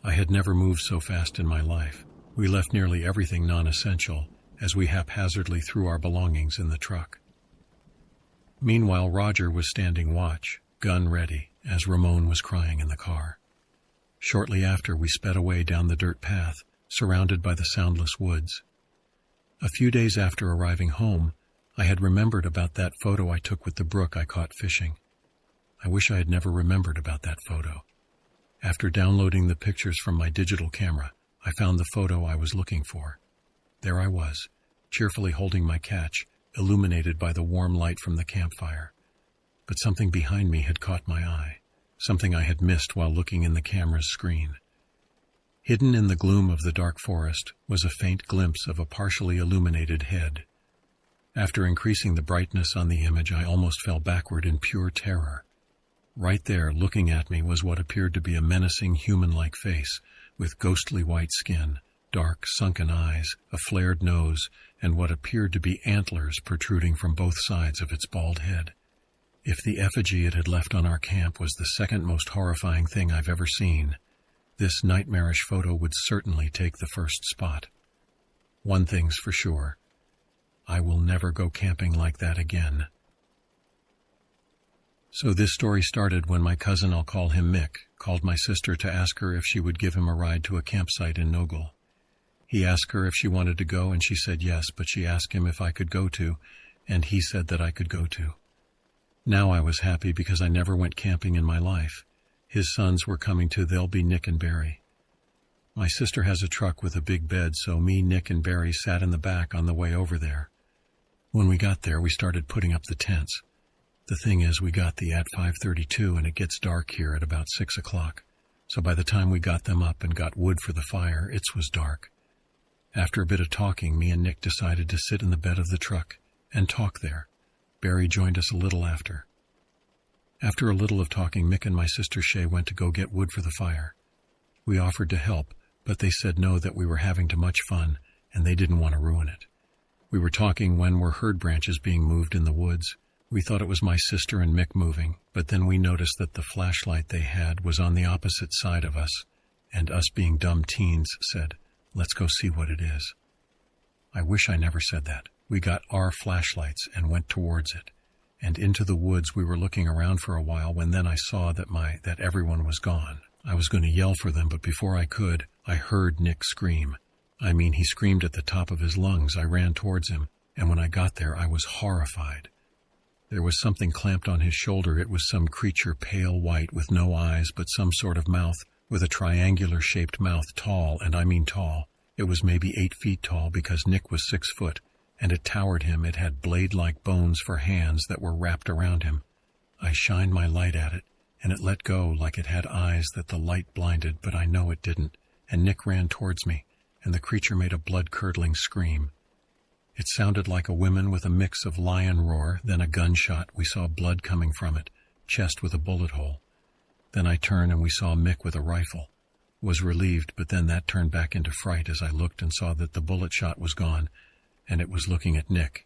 I had never moved so fast in my life. We left nearly everything non-essential as we haphazardly threw our belongings in the truck. Meanwhile, Roger was standing watch, gun ready, as Ramon was crying in the car. Shortly after, we sped away down the dirt path, surrounded by the soundless woods. A few days after arriving home, I had remembered about that photo I took with the brook I caught fishing. I wish I had never remembered about that photo. After downloading the pictures from my digital camera, I found the photo I was looking for. There I was, cheerfully holding my catch, illuminated by the warm light from the campfire. But something behind me had caught my eye, something I had missed while looking in the camera's screen. Hidden in the gloom of the dark forest was a faint glimpse of a partially illuminated head. After increasing the brightness on the image, I almost fell backward in pure terror. Right there, looking at me, was what appeared to be a menacing human-like face, with ghostly white skin, dark, sunken eyes, a flared nose, and what appeared to be antlers protruding from both sides of its bald head. If the effigy it had left on our camp was the second most horrifying thing I've ever seen, this nightmarish photo would certainly take the first spot. One thing's for sure: I will never go camping like that again. So this story started when my cousin, I'll call him Mick, called my sister to ask her if she would give him a ride to a campsite in Nogal. He asked her if she wanted to go, and she said yes, but she asked him if I could go too, and he said that I could go too. Now I was happy because I never went camping in my life. His sons were coming too. They'll be Nick and Barry. My sister has a truck with a big bed, so me, Nick, and Barry sat in the back on the way over there. When we got there, we started putting up the tents. The thing is, we got the at 5:32, and it gets dark here at about 6 o'clock. So by the time we got them up and got wood for the fire, it was dark. After a bit of talking, me and Nick decided to sit in the bed of the truck and talk there. Barry joined us a little after. After a little of talking, Mick and my sister Shay went to go get wood for the fire. We offered to help, but they said no, that we were having too much fun, and they didn't want to ruin it. We were talking when were herd branches being moved in the woods. We thought it was my sister and Mick moving, but then we noticed that the flashlight they had was on the opposite side of us, and us being dumb teens said, "Let's go see what it is." I wish I never said that. We got our flashlights and went towards it, and into the woods. We were looking around for a while when then I saw that everyone was gone. I was going to yell for them, but before I could, I heard Nick scream. I mean, he screamed at the top of his lungs. I ran towards him, and when I got there, I was horrified. There was something clamped on his shoulder. It was some creature, pale white, with no eyes, but some sort of mouth, with a triangular-shaped mouth, tall, and I mean tall. It was maybe 8 feet tall because Nick was 6 foot, and it towered him. It had blade-like bones for hands that were wrapped around him. I shined my light at it, and it let go like it had eyes that the light blinded, but I know it didn't, and Nick ran towards me, and the creature made a blood-curdling scream. It sounded like a woman with a mix of lion roar, then a gunshot. We saw blood coming from it, chest with a bullet hole. Then I turned and we saw Mick with a rifle. Was relieved, but then that turned back into fright as I looked and saw that the bullet shot was gone, and it was looking at Nick.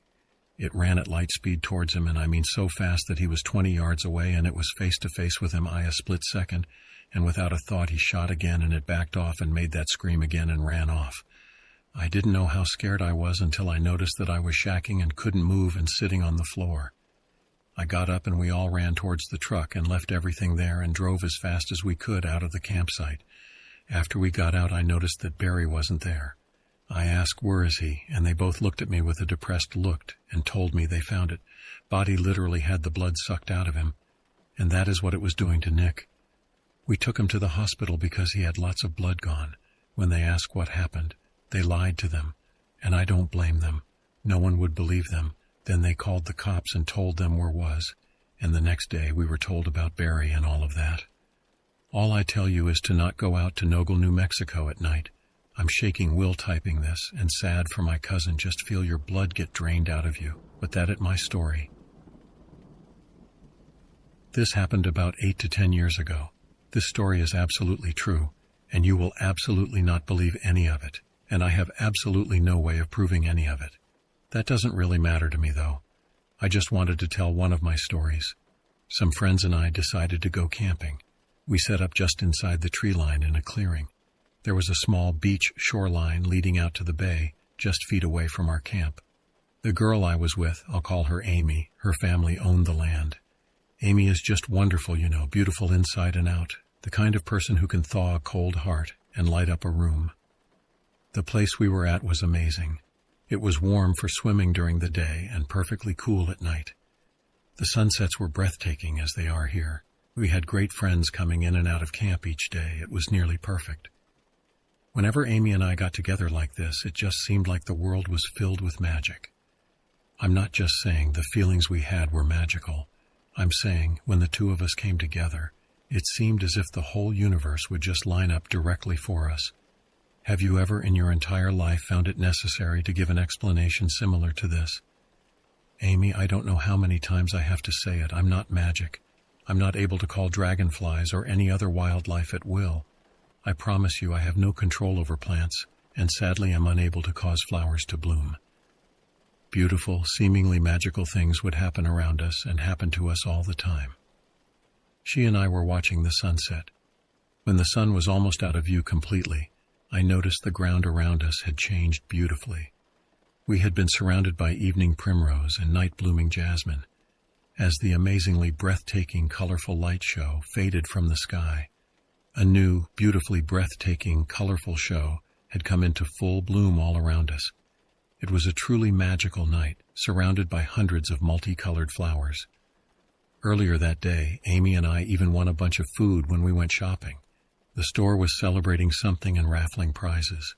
It ran at light speed towards him, and I mean so fast that he was 20 yards away, and it was face to face with him. A split second, and without a thought he shot again, and it backed off and made that scream again and ran off. I didn't know how scared I was until I noticed that I was shacking and couldn't move and sitting on the floor. I got up and we all ran towards the truck and left everything there and drove as fast as we could out of the campsite. After we got out, I noticed that Barry wasn't there. I asked, "Where is he?" And they both looked at me with a depressed look and told me they found it. Body literally had the blood sucked out of him, and that is what it was doing to Nick. We took him to the hospital because he had lots of blood gone. When they asked what happened, they lied to them, and I don't blame them. No one would believe them. Then they called the cops and told them where was, and the next day we were told about Barry and all of that. All I tell you is to not go out to Nogel, New Mexico at night. I'm shaking will typing this, and sad for my cousin. Just feel your blood get drained out of you. But that is my story. This happened about 8 to 10 years ago. This story is absolutely true, and you will absolutely not believe any of it, and I have absolutely no way of proving any of it. That doesn't really matter to me, though. I just wanted to tell one of my stories. Some friends and I decided to go camping. We set up just inside the tree line in a clearing. There was a small beach shoreline leading out to the bay, just feet away from our camp. The girl I was with, I'll call her Amy, her family owned the land. Amy is just wonderful, you know, beautiful inside and out, the kind of person who can thaw a cold heart and light up a room. The place we were at was amazing. It was warm for swimming during the day and perfectly cool at night. The sunsets were breathtaking as they are here. We had great friends coming in and out of camp each day. It was nearly perfect. Whenever Amy and I got together like this, it just seemed like the world was filled with magic. I'm not just saying the feelings we had were magical. I'm saying when the two of us came together, it seemed as if the whole universe would just line up directly for us. Have you ever in your entire life found it necessary to give an explanation similar to this? Amy, I don't know how many times I have to say it. I'm not magic. I'm not able to call dragonflies or any other wildlife at will. I promise you I have no control over plants, and sadly am unable to cause flowers to bloom. Beautiful, seemingly magical things would happen around us and happen to us all the time. She and I were watching the sunset. When the sun was almost out of view completely, I noticed the ground around us had changed beautifully. We had been surrounded by evening primrose and night-blooming jasmine. As the amazingly breathtaking, colorful light show faded from the sky, a new, beautifully breathtaking, colorful show had come into full bloom all around us. It was a truly magical night, surrounded by hundreds of multicolored flowers. Earlier that day, Amy and I even won a bunch of food when we went shopping. The store was celebrating something and raffling prizes.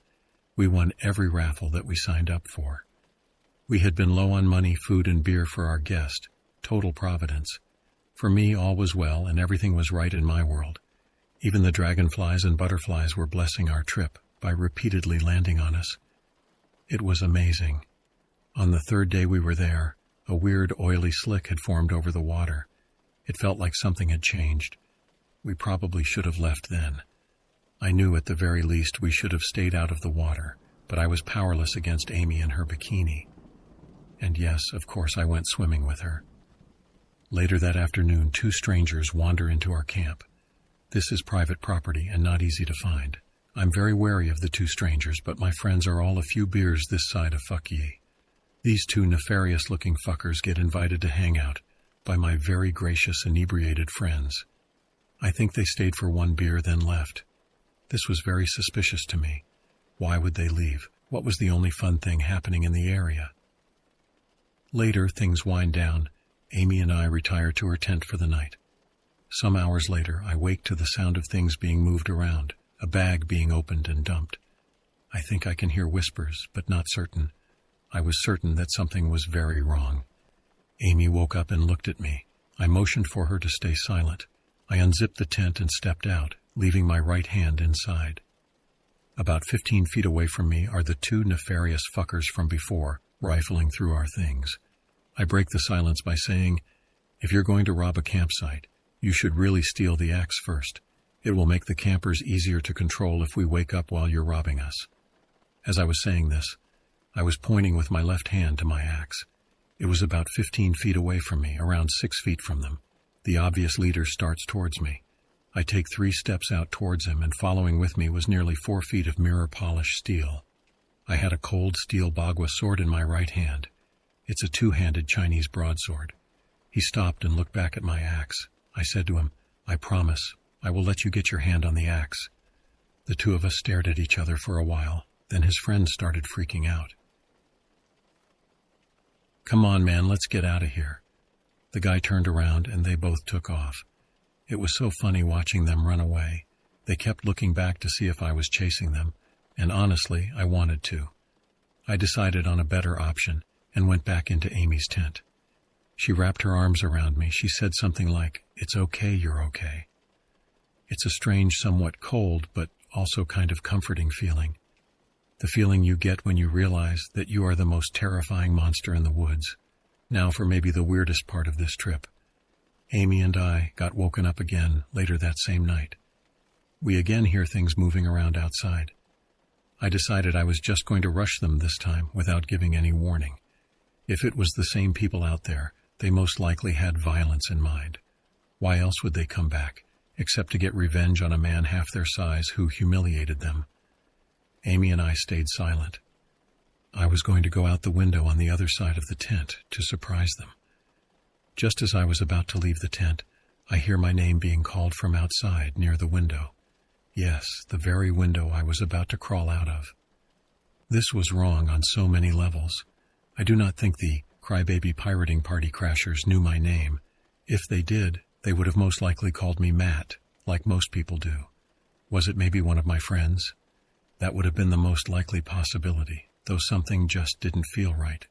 We won every raffle that we signed up for. We had been low on money, food, and beer for our guest. Total providence. For me, all was well, and everything was right in my world. Even the dragonflies and butterflies were blessing our trip by repeatedly landing on us. It was amazing. On the third day we were there, a weird oily slick had formed over the water. It felt like something had changed. We probably should have left then. I knew at the very least we should have stayed out of the water, but I was powerless against Amy in her bikini. And yes, of course I went swimming with her. Later that afternoon, 2 strangers wander into our camp. This is private property and not easy to find. I'm very wary of the 2 strangers, but my friends are all a few beers this side of fuck ye. These 2 nefarious-looking fuckers get invited to hang out by my very gracious inebriated friends. I think they stayed for 1 beer, then left. This was very suspicious to me. Why would they leave? What was the only fun thing happening in the area? Later, things wind down. Amy and I retire to her tent for the night. Some hours later, I wake to the sound of things being moved around, a bag being opened and dumped. I think I can hear whispers, but not certain. I was certain that something was very wrong. Amy woke up and looked at me. I motioned for her to stay silent. I unzipped the tent and stepped out, leaving my right hand inside. About 15 feet away from me are the two nefarious fuckers from before, rifling through our things. I break the silence by saying, "If you're going to rob a campsite, you should really steal the axe first. It will make the campers easier to control if we wake up while you're robbing us." As I was saying this, I was pointing with my left hand to my axe. It was about 15 feet away from me, around 6 feet from them. The obvious leader starts towards me. I take 3 steps out towards him, and following with me was nearly 4 feet of mirror-polished steel. I had a cold steel Bagua sword in my right hand. It's a 2-handed Chinese broadsword. He stopped and looked back at my axe. I said to him, "I promise, I will let you get your hand on the axe." The two of us stared at each other for a while. Then his friend started freaking out. "Come on, man, let's get out of here." The guy turned around and they both took off. It was so funny watching them run away. They kept looking back to see if I was chasing them, and honestly, I wanted to. I decided on a better option and went back into Amy's tent. She wrapped her arms around me. She said something like, "It's okay, you're okay." It's a strange, somewhat cold, but also kind of comforting feeling. The feeling you get when you realize that you are the most terrifying monster in the woods. Now for maybe the weirdest part of this trip. Amy and I got woken up again later that same night. We again hear things moving around outside. I decided I was just going to rush them this time without giving any warning. If it was the same people out there, they most likely had violence in mind. Why else would they come back, except to get revenge on a man half their size who humiliated them? Amy and I stayed silent. I was going to go out the window on the other side of the tent to surprise them. Just as I was about to leave the tent, I hear my name being called from outside near the window. Yes, the very window I was about to crawl out of. This was wrong on so many levels. I do not think the crybaby pirating party crashers knew my name. If they did, they would have most likely called me Matt, like most people do. Was it maybe one of my friends? That would have been the most likely possibility, though something just didn't feel right.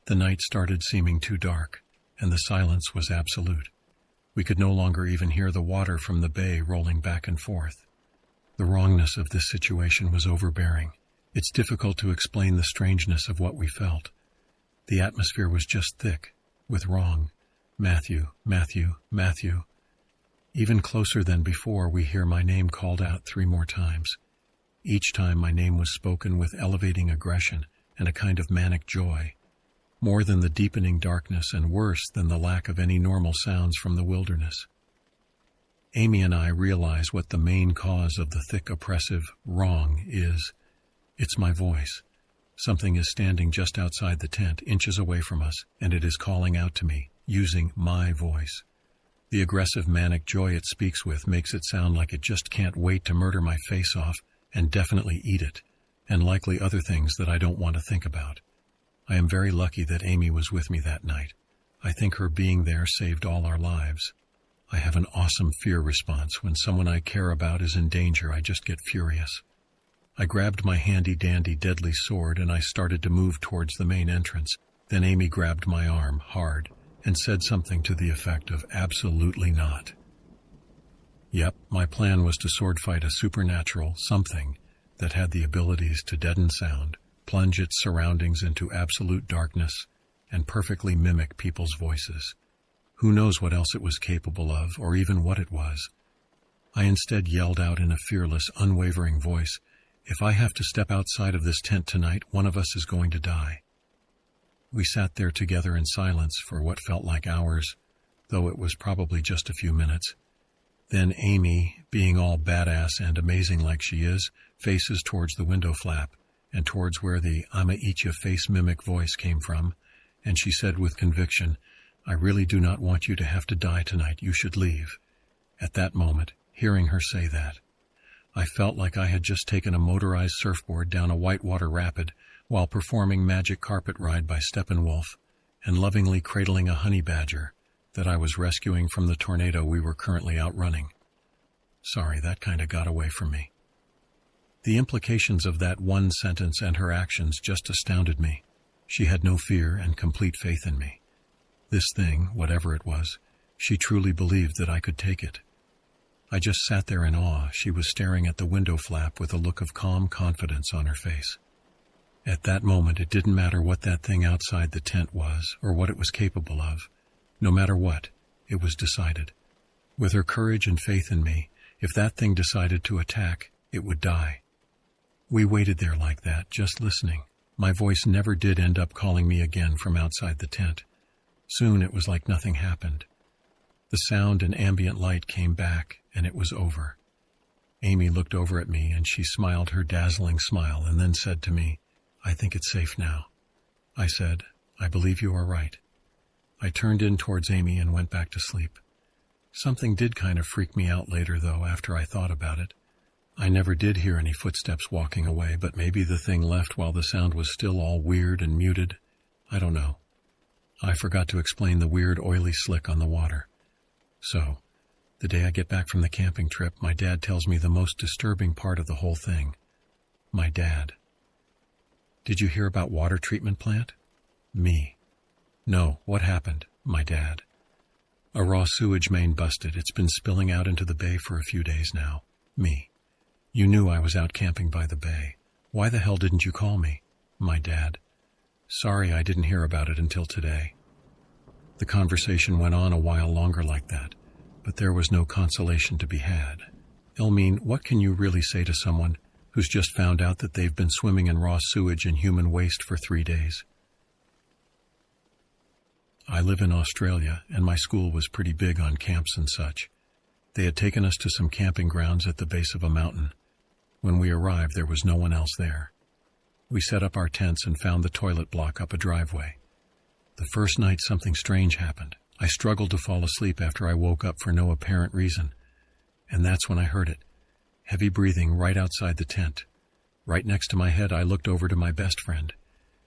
The night started seeming too dark, and the silence was absolute. We could no longer even hear the water from the bay rolling back and forth. The wrongness of this situation was overbearing. It's difficult to explain the strangeness of what we felt. The atmosphere was just thick, with wrong. Matthew, Matthew, Matthew. Even closer than before, we hear my name called out 3 more times. Each time my name was spoken with elevating aggression and a kind of manic joy, more than the deepening darkness and worse than the lack of any normal sounds from the wilderness. Amy and I realize what the main cause of the thick, oppressive wrong is. It's my voice. Something is standing just outside the tent, inches away from us, and it is calling out to me, using my voice. The aggressive manic joy it speaks with makes it sound like it just can't wait to murder my face off, and definitely eat it, and likely other things that I don't want to think about. I am very lucky that Amy was with me that night. I think her being there saved all our lives. I have an awesome fear response. When someone I care about is in danger, I just get furious. I grabbed my handy-dandy deadly sword and I started to move towards the main entrance. Then Amy grabbed my arm hard and said something to the effect of "absolutely not." Yep, my plan was to sword fight a supernatural something that had the abilities to deaden sound, plunge its surroundings into absolute darkness, and perfectly mimic people's voices. Who knows what else it was capable of, or even what it was. I instead yelled out in a fearless, unwavering voice, "If I have to step outside of this tent tonight, one of us is going to die." We sat there together in silence for what felt like hours, though it was probably just a few minutes. Then Amy, being all badass and amazing like she is, faces towards the window flap and towards where the "I'ma eat ya" face mimic voice came from, and she said with conviction, "I really do not want you to have to die tonight. You should leave." At that moment, hearing her say that, I felt like I had just taken a motorized surfboard down a whitewater rapid while performing Magic Carpet Ride by Steppenwolf and lovingly cradling a honey badger that I was rescuing from the tornado we were currently outrunning. Sorry, that kind of got away from me. The implications of that one sentence and her actions just astounded me. She had no fear and complete faith in me. This thing, whatever it was, she truly believed that I could take it. I just sat there in awe. She was staring at the window flap with a look of calm confidence on her face. At that moment, it didn't matter what that thing outside the tent was or what it was capable of. No matter what, it was decided. With her courage and faith in me, if that thing decided to attack, it would die. We waited there like that, just listening. My voice never did end up calling me again from outside the tent. Soon it was like nothing happened. The sound and ambient light came back, and it was over. Amy looked over at me, and she smiled her dazzling smile and then said to me, "I think it's safe now." I said, "I believe you are right." I turned in towards Amy and went back to sleep. Something did kind of freak me out later, though, after I thought about it. I never did hear any footsteps walking away, but maybe the thing left while the sound was still all weird and muted. I don't know. I forgot to explain the weird oily slick on the water. So, the day I get back from the camping trip, my dad tells me the most disturbing part of the whole thing. My dad. "Did you hear about water treatment plant?" Me. "No, what happened?" My dad. "A raw sewage main busted. It's been spilling out into the bay for a few days now." Me. "You knew I was out camping by the bay. Why the hell didn't you call me?" My dad. "Sorry, I didn't hear about it until today." The conversation went on a while longer like that, but there was no consolation to be had. Elmine, what can you really say to someone who's just found out that they've been swimming in raw sewage and human waste for 3 days? I live in Australia, and my school was pretty big on camps and such. They had taken us to some camping grounds at the base of a mountain. When we arrived, there was no one else there. We set up our tents and found the toilet block up a driveway. The first night, something strange happened. I struggled to fall asleep after I woke up for no apparent reason. And that's when I heard it. Heavy breathing right outside the tent. Right next to my head, I looked over to my best friend.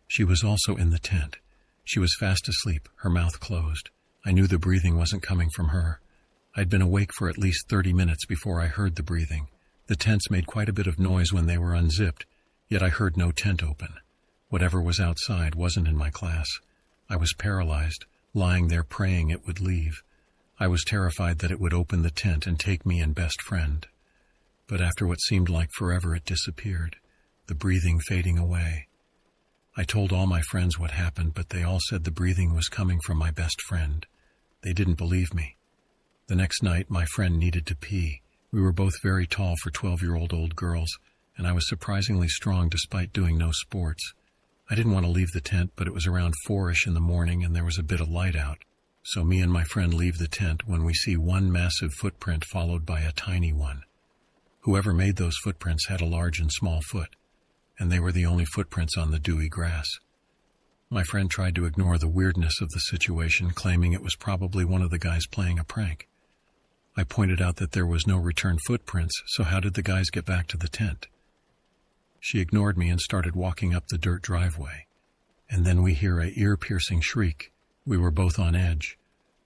She was also in the tent. She was fast asleep, her mouth closed. I knew the breathing wasn't coming from her. I'd been awake for at least 30 minutes before I heard the breathing. The tents made quite a bit of noise when they were unzipped, yet I heard no tent open. Whatever was outside wasn't in my class. I was paralyzed, lying there praying it would leave. I was terrified that it would open the tent and take me and best friend. But after what seemed like forever, it disappeared, the breathing fading away. I told all my friends what happened, but they all said the breathing was coming from my best friend. They didn't believe me. The next night, my friend needed to pee. We were both very tall for 12-year-old old girls, and I was surprisingly strong despite doing no sports. I didn't want to leave the tent, but it was around 4-ish in the morning and there was a bit of light out. So me and my friend leave the tent when we see one massive footprint followed by a tiny one. Whoever made those footprints had a large and small foot, and they were the only footprints on the dewy grass. My friend tried to ignore the weirdness of the situation, claiming it was probably one of the guys playing a prank. I pointed out that there was no return footprints, so how did the guys get back to the tent? She ignored me and started walking up the dirt driveway. And then we hear a ear-piercing shriek. We were both on edge,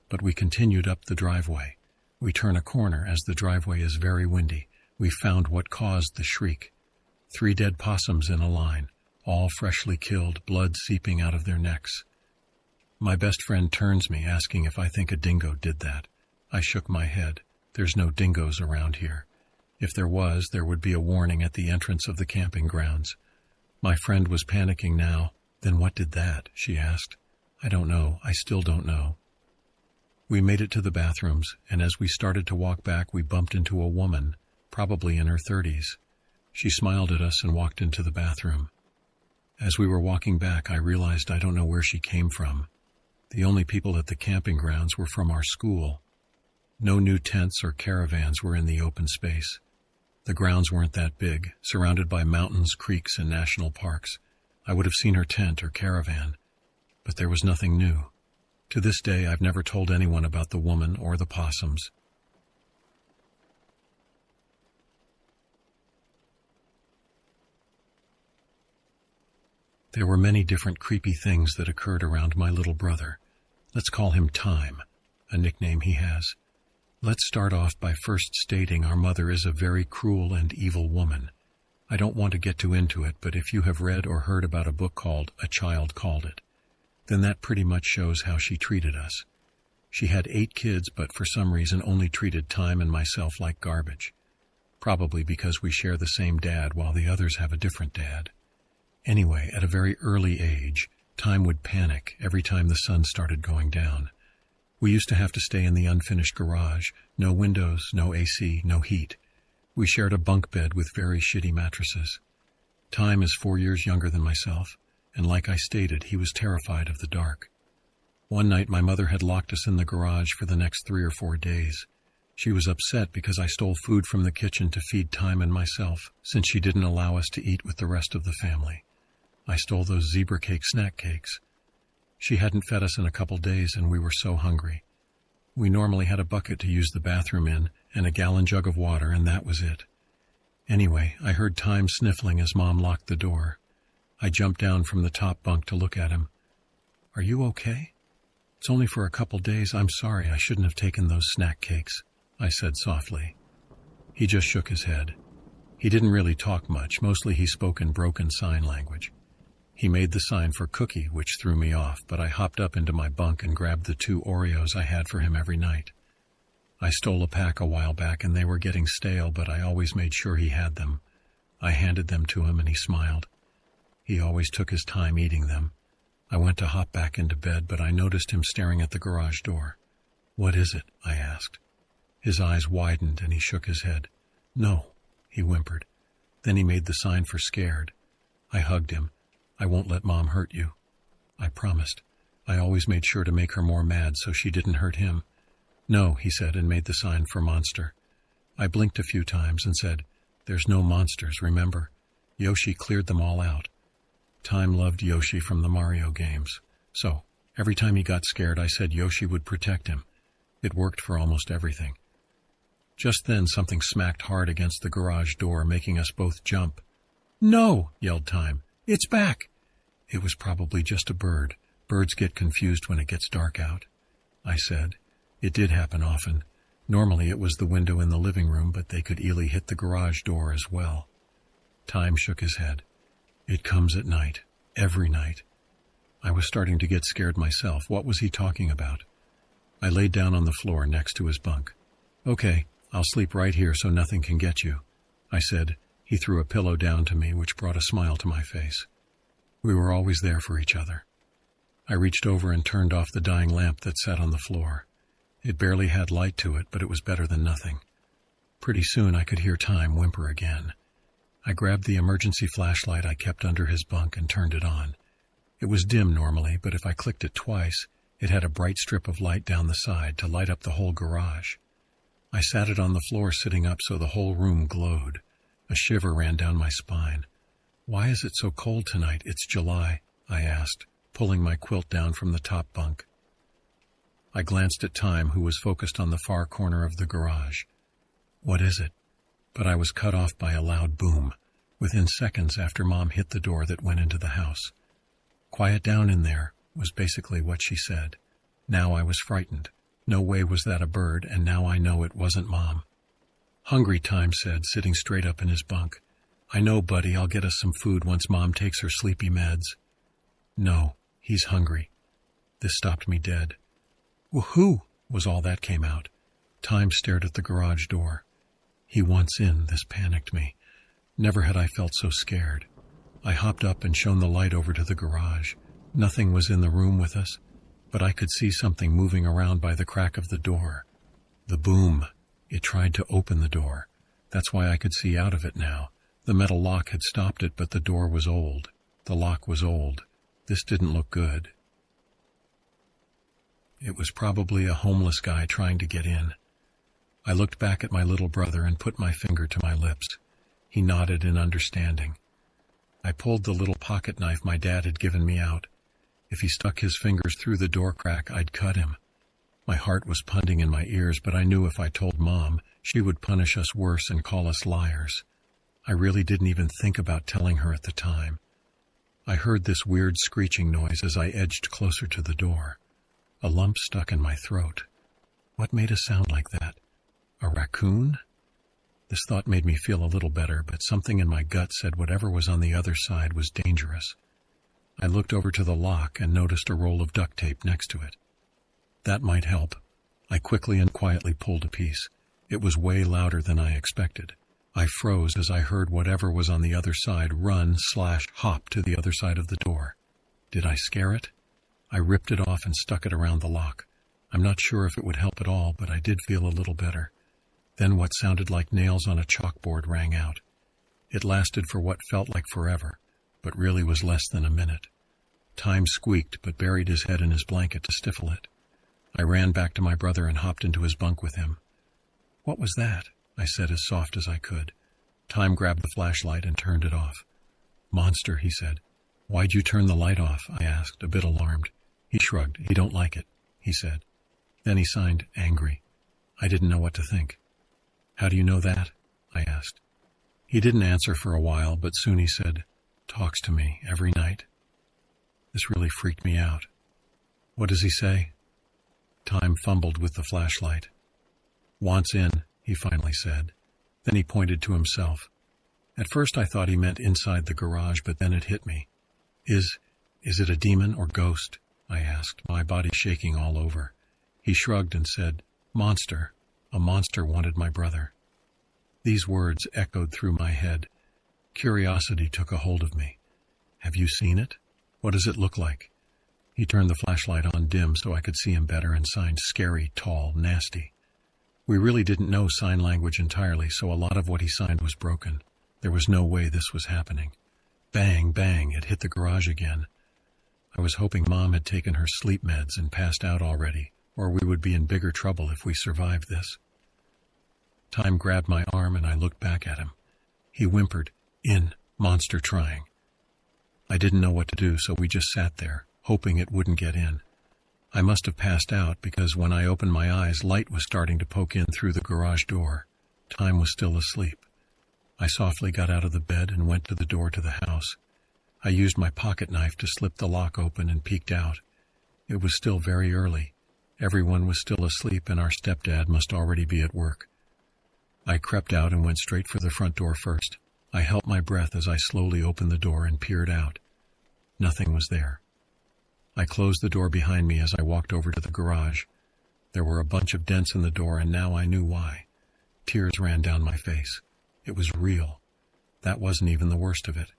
but we continued up the driveway. We turn a corner as the driveway is very windy. We found what caused the shriek. 3 dead possums in a line, all freshly killed, blood seeping out of their necks. My best friend turns me, asking if I think a dingo did that. I shook my head. There's no dingoes around here. If there was, there would be a warning at the entrance of the camping grounds. My friend was panicking now. "Then what did that?" she asked. "I don't know. I still don't know." We made it to the bathrooms, and as we started to walk back, we bumped into a woman, probably in her 30s. She smiled at us and walked into the bathroom. As we were walking back, I realized I don't know where she came from. The only people at the camping grounds were from our school. No new tents or caravans were in the open space. The grounds weren't that big, surrounded by mountains, creeks, and national parks. I would have seen her tent or caravan, but there was nothing new. To this day, I've never told anyone about the woman or the possums. There were many different creepy things that occurred around my little brother. Let's call him Time, a nickname he has. Let's start off by first stating our mother is a very cruel and evil woman. I don't want to get too into it, but if you have read or heard about a book called A Child Called It, then that pretty much shows how she treated us. She had 8 kids, but for some reason only treated Time and myself like garbage. Probably because we share the same dad while the others have a different dad. Anyway, at a very early age, Time would panic every time the sun started going down. We used to have to stay in the unfinished garage, no windows, no AC, no heat. We shared a bunk bed with very shitty mattresses. Time is 4 years younger than myself, and like I stated, he was terrified of the dark. One night my mother had locked us in the garage for the next 3 or 4 days. She was upset because I stole food from the kitchen to feed Time and myself, since she didn't allow us to eat with the rest of the family. I stole those zebra cake snack cakes. She hadn't fed us in a couple days, and we were so hungry. We normally had a bucket to use the bathroom in, and a gallon jug of water, and that was it. Anyway, I heard Time sniffling as Mom locked the door. I jumped down from the top bunk to look at him. "Are you okay?" "It's only for a couple days. I'm sorry, I shouldn't have taken those snack cakes," I said softly. He just shook his head. He didn't really talk much. Mostly he spoke in broken sign language. He made the sign for cookie, which threw me off, but I hopped up into my bunk and grabbed the 2 Oreos I had for him every night. I stole a pack a while back and they were getting stale, but I always made sure he had them. I handed them to him and he smiled. He always took his time eating them. I went to hop back into bed, but I noticed him staring at the garage door. "What is it?" I asked. His eyes widened and he shook his head. "No," he whimpered. Then he made the sign for scared. I hugged him. "I won't let Mom hurt you." I promised. I always made sure to make her more mad so she didn't hurt him. "No," he said, and made the sign for monster. I blinked a few times and said, "There's no monsters, remember? Yoshi cleared them all out." Time loved Yoshi from the Mario games. So, every time he got scared, I said Yoshi would protect him. It worked for almost everything. Just then, something smacked hard against the garage door, making us both jump. "No!" yelled Time. "It's back!" It was probably just a bird. Birds get confused when it gets dark out, I said. It did happen often. Normally it was the window in the living room, but they could easily hit the garage door as well. Time shook his head. "It comes at night. Every night." I was starting to get scared myself. What was he talking about? I laid down on the floor next to his bunk. "Okay, I'll sleep right here so nothing can get you," I said. He threw a pillow down to me, which brought a smile to my face. We were always there for each other. I reached over and turned off the dying lamp that sat on the floor. It barely had light to it, but it was better than nothing. Pretty soon I could hear Time whimper again. I grabbed the emergency flashlight I kept under his bunk and turned it on. It was dim normally, but if I clicked it twice, it had a bright strip of light down the side to light up the whole garage. I sat it on the floor sitting up so the whole room glowed. A shiver ran down my spine. "Why is it so cold tonight? It's July," I asked, pulling my quilt down from the top bunk. I glanced at Time, who was focused on the far corner of the garage. "What is it?" But I was cut off by a loud boom, within seconds after Mom hit the door that went into the house. "Quiet down in there," was basically what she said. Now I was frightened. No way was that a bird, and now I know it wasn't Mom. "Hungry," Time said, sitting straight up in his bunk. "I know, buddy, I'll get us some food once Mom takes her sleepy meds." "No, he's hungry." This stopped me dead. "Woohoo!" was all that came out. Time stared at the garage door. He wants in. This panicked me. Never had I felt so scared. I hopped up and shone the light over to the garage. Nothing was in the room with us, but I could see something moving around by the crack of the door. The boom. It tried to open the door. That's why I could see out of it now. The metal lock had stopped it, but the door was old. The lock was old. This didn't look good. It was probably a homeless guy trying to get in. I looked back at my little brother and put my finger to my lips. He nodded in understanding. I pulled the little pocket knife my dad had given me out. If he stuck his fingers through the door crack, I'd cut him. My heart was pounding in my ears, but I knew if I told Mom, she would punish us worse and call us liars. I really didn't even think about telling her at the time. I heard this weird screeching noise as I edged closer to the door. A lump stuck in my throat. What made a sound like that? A raccoon? This thought made me feel a little better, but something in my gut said whatever was on the other side was dangerous. I looked over to the lock and noticed a roll of duct tape next to it. That might help. I quickly and quietly pulled a piece. It was way louder than I expected. I froze as I heard whatever was on the other side run/hop to the other side of the door. Did I scare it? I ripped it off and stuck it around the lock. I'm not sure if it would help at all, but I did feel a little better. Then what sounded like nails on a chalkboard rang out. It lasted for what felt like forever, but really was less than a minute. Time squeaked, but buried his head in his blanket to stifle it. I ran back to my brother and hopped into his bunk with him. "What was that?" I said as soft as I could. Time grabbed the flashlight and turned it off. "Monster," he said. "Why'd you turn the light off?" I asked, a bit alarmed. He shrugged. "He don't like it," he said. Then he signed, "Angry." I didn't know what to think. "How do you know that?" I asked. He didn't answer for a while, but soon he said, "Talks to me every night." This really freaked me out. "What does he say?" Time fumbled with the flashlight. "Wants in," he finally said. Then he pointed to himself. At first I thought he meant inside the garage, but then it hit me. Is it a demon or ghost?" I asked, my body shaking all over. He shrugged and said, "Monster. A monster wanted my brother." These words echoed through my head. Curiosity took a hold of me. "Have you seen it? What does it look like?" He turned the flashlight on dim so I could see him better and signed scary, tall, nasty. We really didn't know sign language entirely, so a lot of what he signed was broken. There was no way this was happening. Bang, bang, it hit the garage again. I was hoping Mom had taken her sleep meds and passed out already, or we would be in bigger trouble if we survived this. Time grabbed my arm and I looked back at him. He whimpered, "In, monster trying." I didn't know what to do, so we just sat there, hoping it wouldn't get in. I must have passed out because when I opened my eyes, light was starting to poke in through the garage door. Time was still asleep. I softly got out of the bed and went to the door to the house. I used my pocket knife to slip the lock open and peeked out. It was still very early. Everyone was still asleep and our stepdad must already be at work. I crept out and went straight for the front door first. I held my breath as I slowly opened the door and peered out. Nothing was there. I closed the door behind me as I walked over to the garage. There were a bunch of dents in the door, and now I knew why. Tears ran down my face. It was real. That wasn't even the worst of it.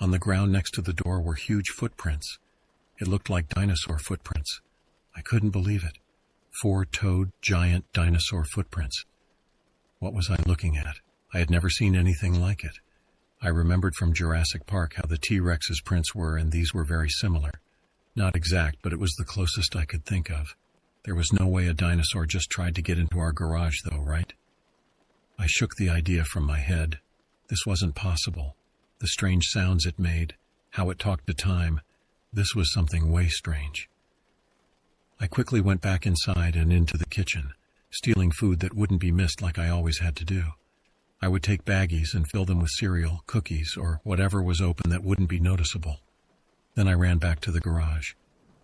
On the ground next to the door were huge footprints. It looked like dinosaur footprints. I couldn't believe it. 4-toed, giant dinosaur footprints. What was I looking at? I had never seen anything like it. I remembered from Jurassic Park how the T-Rex's prints were, and these were very similar. Not exact, but it was the closest I could think of. There was no way a dinosaur just tried to get into our garage, though, right? I shook the idea from my head. This wasn't possible. The strange sounds it made, how it talked to time, this was something way strange. I quickly went back inside and into the kitchen, stealing food that wouldn't be missed like I always had to do. I would take baggies and fill them with cereal, cookies, or whatever was open that wouldn't be noticeable. Then I ran back to the garage.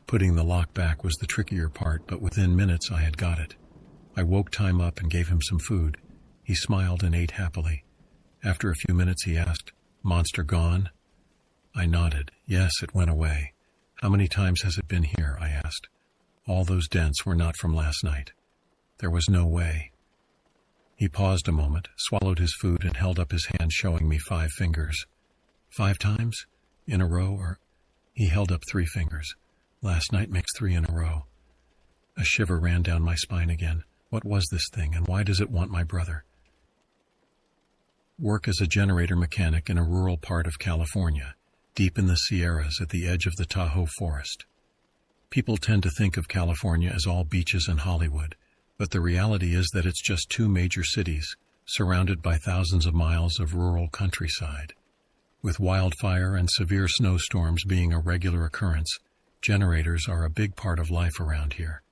Putting the lock back was the trickier part, but within minutes I had got it. I woke Time up and gave him some food. He smiled and ate happily. After a few minutes he asked, "Monster gone?" I nodded. Yes, it went away. "How many times has it been here?" I asked. All those dents were not from last night. There was no way. He paused a moment, swallowed his food, and held up his hand, showing me 5 fingers. 5 times? In a row, or... He held up 3 fingers. Last night makes 3 in a row. A shiver ran down my spine again. What was this thing, and why does it want my brother? Work as a generator mechanic in a rural part of California, deep in the Sierras at the edge of the Tahoe Forest. People tend to think of California as all beaches and Hollywood, but the reality is that it's just 2 major cities, surrounded by thousands of miles of rural countryside. With wildfire and severe snowstorms being a regular occurrence, generators are a big part of life around here.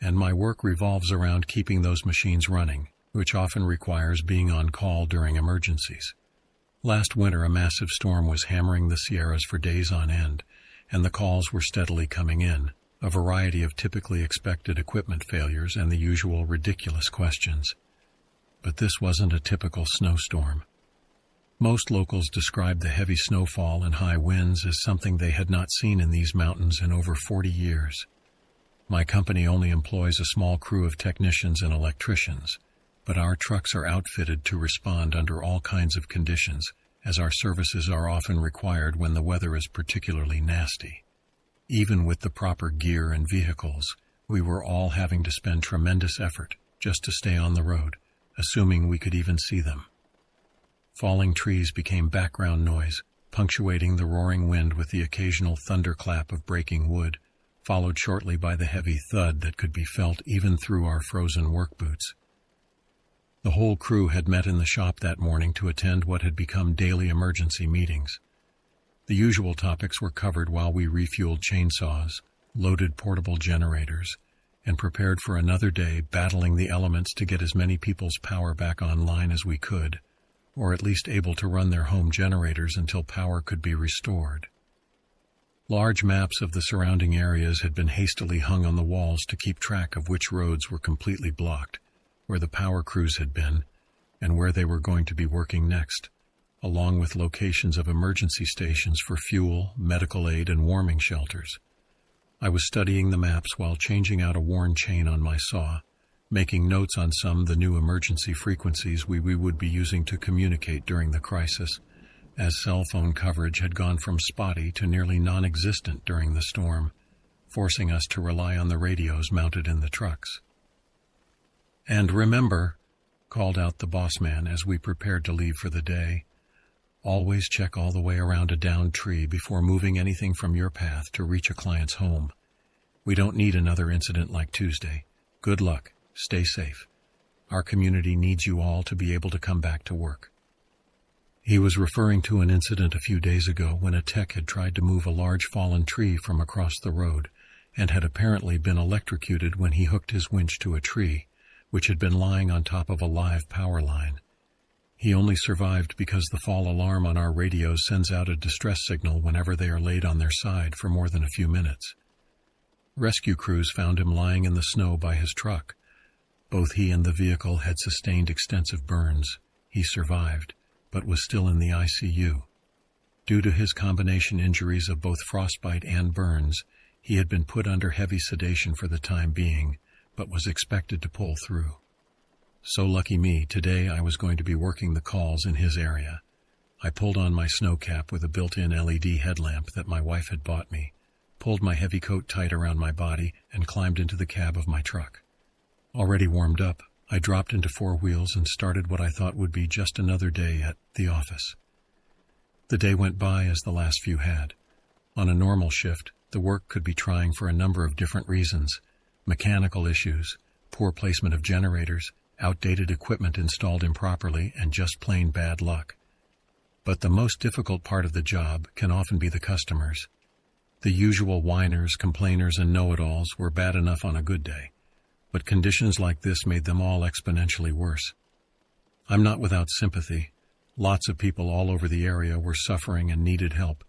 And my work revolves around keeping those machines running, which often requires being on call during emergencies. Last winter, a massive storm was hammering the Sierras for days on end, and the calls were steadily coming in, a variety of typically expected equipment failures and the usual ridiculous questions. but this wasn't a typical snowstorm. Most locals described the heavy snowfall and high winds as something they had not seen in these mountains in over 40 years. My company only employs a small crew of technicians and electricians, but our trucks are outfitted to respond under all kinds of conditions, as our services are often required when the weather is particularly nasty. Even with the proper gear and vehicles, we were all having to spend tremendous effort just to stay on the road, assuming we could even see them. Falling trees became background noise, punctuating the roaring wind with the occasional thunderclap of breaking wood, followed shortly by the heavy thud that could be felt even through our frozen work boots. The whole crew had met in the shop that morning to attend what had become daily emergency meetings. The usual topics were covered while we refueled chainsaws, loaded portable generators, and prepared for another day battling the elements to get as many people's power back online as we could, or at least able to run their home generators until power could be restored. Large maps of the surrounding areas had been hastily hung on the walls to keep track of which roads were completely blocked, where the power crews had been, and where they were going to be working next, along with locations of emergency stations for fuel, medical aid, and warming shelters. I was studying the maps while changing out a worn chain on my saw, making notes on some of the new emergency frequencies we would be using to communicate during the crisis, as cell phone coverage had gone from spotty to nearly non-existent during the storm, forcing us to rely on the radios mounted in the trucks. "And remember," called out the boss man as we prepared to leave for the day, "always check all the way around a downed tree before moving anything from your path to reach a client's home. We don't need another incident like Tuesday. Good luck. Stay safe. Our community needs you all to be able to come back to work." He was referring to an incident a few days ago when a tech had tried to move a large fallen tree from across the road and had apparently been electrocuted when he hooked his winch to a tree, which had been lying on top of a live power line. He only survived because the fall alarm on our radios sends out a distress signal whenever they are laid on their side for more than a few minutes. Rescue crews found him lying in the snow by his truck. Both he and the vehicle had sustained extensive burns. He survived, but was still in the ICU. Due to his combination injuries of both frostbite and burns, he had been put under heavy sedation for the time being, but was expected to pull through. So lucky me, today I was going to be working the calls in his area. I pulled on my snow cap with a built-in LED headlamp that my wife had bought me, pulled my heavy coat tight around my body, and climbed into the cab of my truck. Already warmed up, I dropped into four wheels and started what I thought would be just another day at the office. The day went by as the last few had. On a normal shift, the work could be trying for a number of different reasons: mechanical issues, poor placement of generators, outdated equipment installed improperly, and just plain bad luck. But the most difficult part of the job can often be the customers. The usual whiners, complainers, and know-it-alls were bad enough on a good day, but conditions like this made them all exponentially worse. I'm not without sympathy. Lots of people all over the area were suffering and needed help,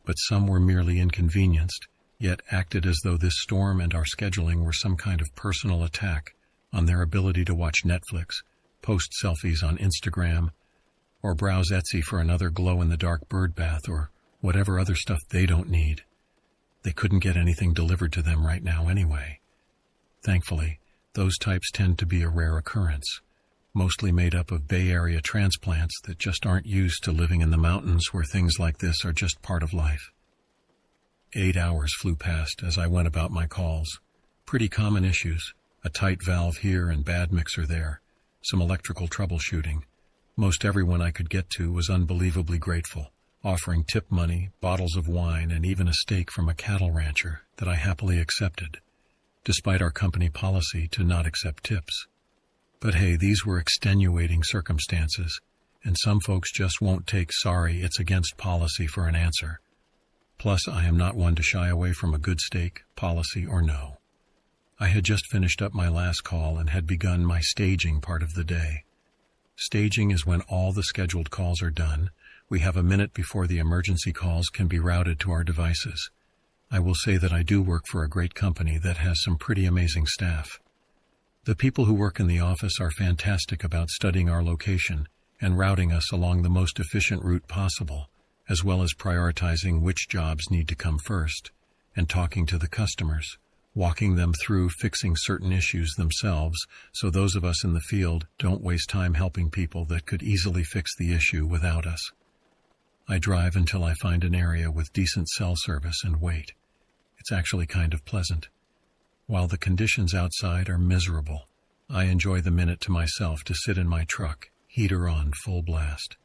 but some were merely inconvenienced, yet acted as though this storm and our scheduling were some kind of personal attack on their ability to watch Netflix, post selfies on Instagram, or browse Etsy for another glow-in-the-dark bird bath or whatever other stuff they don't need. They couldn't get anything delivered to them right now anyway. Thankfully, those types tend to be a rare occurrence, mostly made up of Bay Area transplants that just aren't used to living in the mountains where things like this are just part of life. 8 hours flew past as I went about my calls. Pretty common issues: a tight valve here and bad mixer there, some electrical troubleshooting. Most everyone I could get to was unbelievably grateful, offering tip money, bottles of wine, and even a steak from a cattle rancher that I happily accepted, despite our company policy to not accept tips. But hey, these were extenuating circumstances, and some folks just won't take "sorry, it's against policy" for an answer. Plus, I am not one to shy away from a good steak, policy or no. I had just finished up my last call and had begun my staging part of the day. Staging is when all the scheduled calls are done. We have a minute before the emergency calls can be routed to our devices. I will say that I do work for a great company that has some pretty amazing staff. The people who work in the office are fantastic about studying our location and routing us along the most efficient route possible, as well as prioritizing which jobs need to come first, and talking to the customers, walking them through fixing certain issues themselves so those of us in the field don't waste time helping people that could easily fix the issue without us. I drive until I find an area with decent cell service and wait. It's actually kind of pleasant. While the conditions outside are miserable, I enjoy the minute to myself to sit in my truck, heater on full blast.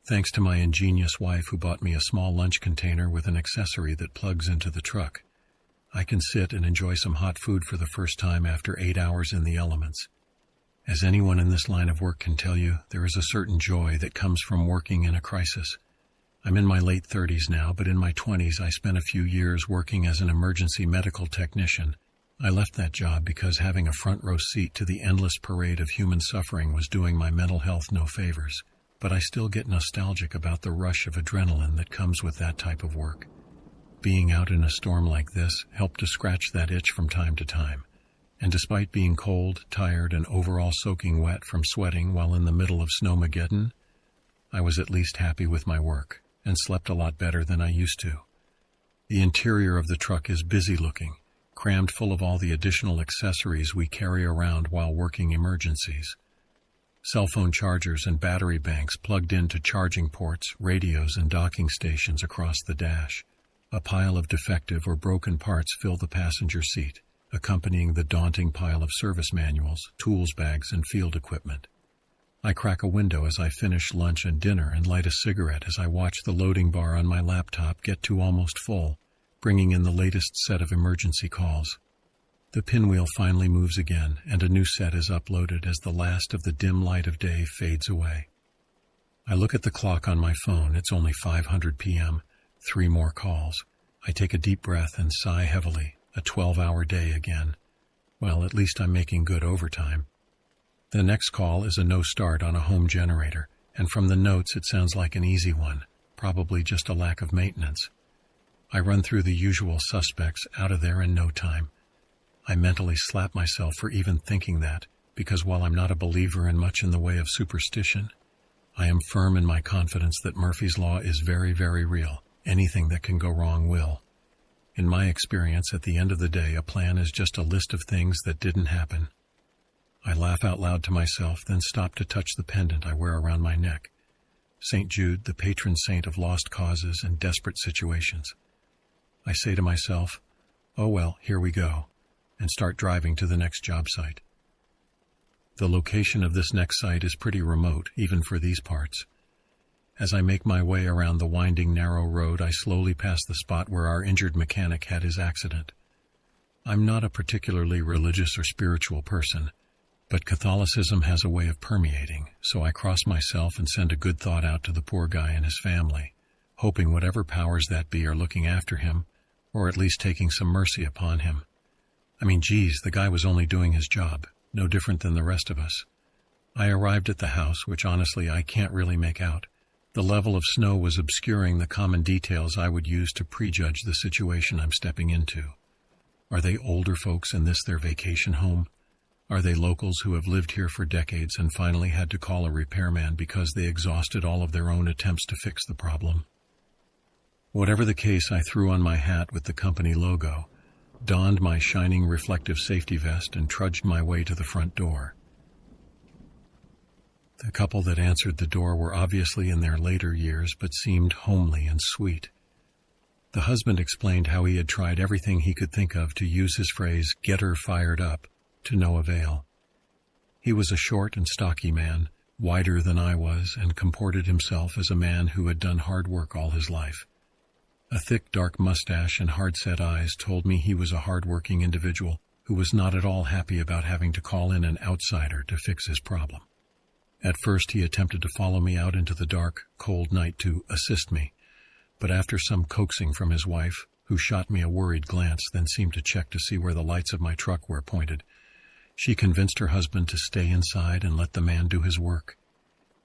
Thanks to my ingenious wife who bought me a small lunch container with an accessory that plugs into the truck, I can sit and enjoy some hot food for the first time after 8 hours in the elements. As anyone in this line of work can tell you, there is a certain joy that comes from working in a crisis. I'm in my late 30s now, but in my 20s I spent a few years working as an emergency medical technician. I left that job because having a front row seat to the endless parade of human suffering was doing my mental health no favors. But I still get nostalgic about the rush of adrenaline that comes with that type of work. Being out in a storm like this helped to scratch that itch from time to time. And despite being cold, tired, and overall soaking wet from sweating while in the middle of Snowmageddon, I was at least happy with my work and slept a lot better than I used to. The interior of the truck is busy looking, crammed full of all the additional accessories we carry around while working emergencies. Cell phone chargers and battery banks plugged into charging ports, radios, and docking stations across the dash. A pile of defective or broken parts fill the passenger seat, accompanying the daunting pile of service manuals, tools bags, and field equipment. I crack a window as I finish lunch and dinner and light a cigarette as I watch the loading bar on my laptop get to almost full, bringing in the latest set of emergency calls. The pinwheel finally moves again, and a new set is uploaded as the last of the dim light of day fades away. I look at the clock on my phone. It's only 5:00 p.m., 3 more calls. I take a deep breath and sigh heavily. A 12-hour day again. Well, at least I'm making good overtime. The next call is a no start on a home generator, and from the notes it sounds like an easy one, probably just a lack of maintenance. I run through the usual suspects out of there in no time. I mentally slap myself for even thinking that, because while I'm not a believer in much in the way of superstition, I am firm in my confidence that Murphy's Law is very, very real. Anything that can go wrong will. In my experience, at the end of the day, a plan is just a list of things that didn't happen. I laugh out loud to myself, then stop to touch the pendant I wear around my neck. St. Jude, the patron saint of lost causes and desperate situations. I say to myself, oh well, here we go, and start driving to the next job site. The location of this next site is pretty remote, even for these parts. As I make my way around the winding, narrow road, I slowly pass the spot where our injured mechanic had his accident. I'm not a particularly religious or spiritual person, but Catholicism has a way of permeating, so I cross myself and send a good thought out to the poor guy and his family, hoping whatever powers that be are looking after him, or at least taking some mercy upon him. I mean, geez, the guy was only doing his job, no different than the rest of us. I arrived at the house, which honestly I can't really make out. The level of snow was obscuring the common details I would use to prejudge the situation I'm stepping into. Are they older folks in this their vacation home? Are they locals who have lived here for decades and finally had to call a repairman because they exhausted all of their own attempts to fix the problem? Whatever the case, I threw on my hat with the company logo, donned my shining reflective safety vest, and trudged my way to the front door. The couple that answered the door were obviously in their later years, but seemed homely and sweet. The husband explained how he had tried everything he could think of to use his phrase, "get her fired up," to no avail. He was a short and stocky man, wider than I was, and comported himself as a man who had done hard work all his life. A thick, dark mustache and hard-set eyes told me he was a hard-working individual who was not at all happy about having to call in an outsider to fix his problem. At first, he attempted to follow me out into the dark, cold night to assist me, but after some coaxing from his wife, who shot me a worried glance, then seemed to check to see where the lights of my truck were pointed, she convinced her husband to stay inside and let the man do his work.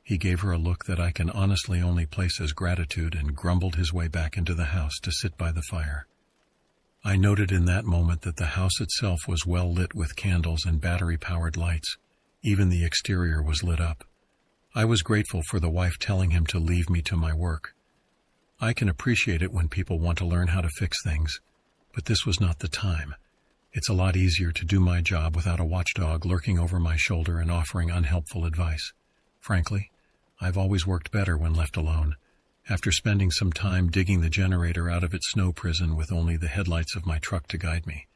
He gave her a look that I can honestly only place as gratitude and grumbled his way back into the house to sit by the fire. I noted in that moment that the house itself was well lit with candles and battery-powered lights. Even the exterior was lit up. I was grateful for the wife telling him to leave me to my work. I can appreciate it when people want to learn how to fix things, but this was not the time. It's a lot easier to do my job without a watchdog lurking over my shoulder and offering unhelpful advice. Frankly, I've always worked better when left alone. After spending some time digging the generator out of its snow prison with only the headlights of my truck to guide me,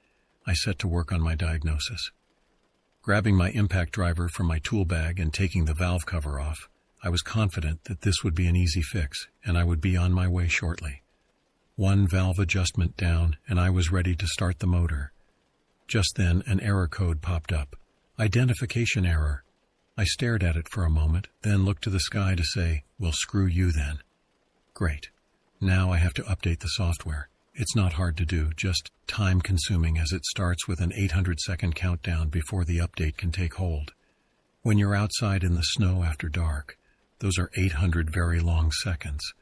I set to work on my diagnosis. Grabbing my impact driver from my tool bag and taking the valve cover off, I was confident that this would be an easy fix, and I would be on my way shortly. One valve adjustment down, and I was ready to start the motor. Just then, an error code popped up. Identification error. I stared at it for a moment, then looked to the sky to say, "Well, screw you then." Great. Now I have to update the software. It's not hard to do, just time-consuming as it starts with an 800-second countdown before the update can take hold. When you're outside in the snow after dark, those are 800 very long seconds.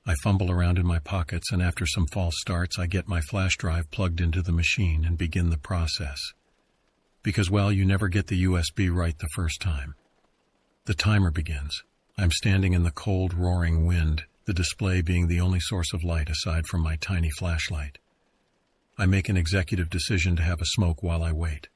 I fumble around in my pockets, and after some false starts, I get my flash drive plugged into the machine and begin the process. Because, well, you never get the USB right the first time. The timer begins. I'm standing in the cold, roaring wind, the display being the only source of light aside from my tiny flashlight. I make an executive decision to have a smoke while I wait.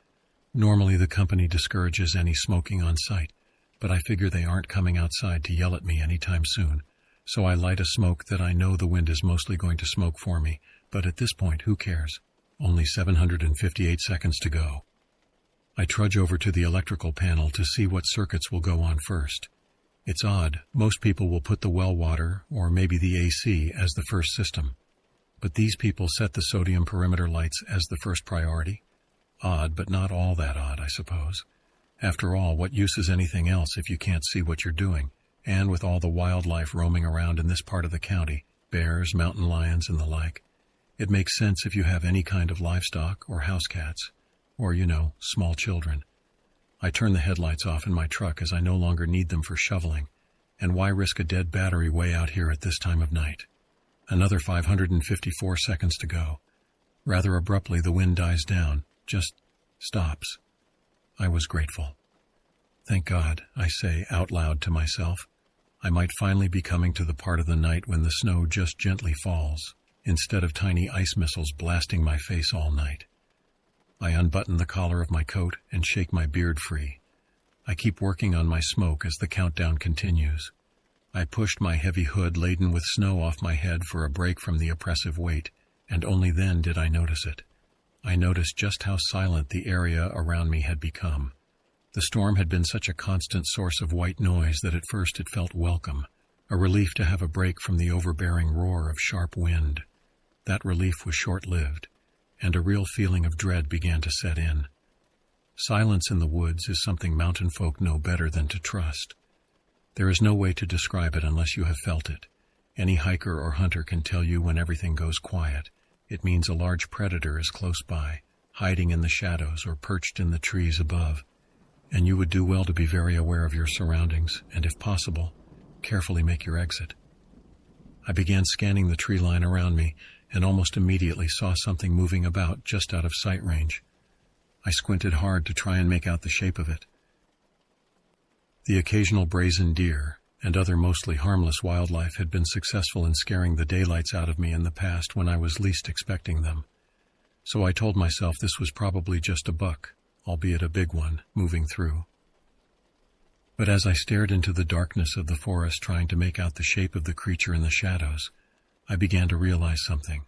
Normally the company discourages any smoking on site, but I figure they aren't coming outside to yell at me anytime soon, so I light a smoke that I know the wind is mostly going to smoke for me, but at this point, who cares? Only 758 seconds to go. I trudge over to the electrical panel to see what circuits will go on first. It's odd, most people will put the well water, or maybe the AC, as the first system. But these people set the sodium perimeter lights as the first priority. Odd, but not all that odd, I suppose. After all, what use is anything else if you can't see what you're doing? And with all the wildlife roaming around in this part of the county, bears, mountain lions, and the like, it makes sense if you have any kind of livestock or house cats, or, small children. I turn the headlights off in my truck as I no longer need them for shoveling, and why risk a dead battery way out here at this time of night? Another 554 seconds to go. Rather abruptly, the wind dies down, just stops. I was grateful. Thank God, I say out loud to myself. I might finally be coming to the part of the night when the snow just gently falls, instead of tiny ice missiles blasting my face all night. I unbutton the collar of my coat and shake my beard free. I keep working on my smoke as the countdown continues. I pushed my heavy hood laden with snow off my head for a break from the oppressive weight, and only then did I notice it. I noticed just how silent the area around me had become. The storm had been such a constant source of white noise that at first it felt welcome, a relief to have a break from the overbearing roar of sharp wind. That relief was short-lived, and a real feeling of dread began to set in. Silence in the woods is something mountain folk know better than to trust. There is no way to describe it unless you have felt it. Any hiker or hunter can tell you when everything goes quiet. It means a large predator is close by, hiding in the shadows or perched in the trees above. And you would do well to be very aware of your surroundings, and if possible, carefully make your exit. I began scanning the tree line around me, and almost immediately saw something moving about just out of sight range. I squinted hard to try and make out the shape of it. The occasional brazen deer and other mostly harmless wildlife had been successful in scaring the daylights out of me in the past when I was least expecting them. So I told myself this was probably just a buck, albeit a big one, moving through. But as I stared into the darkness of the forest trying to make out the shape of the creature in the shadows, I began to realize something.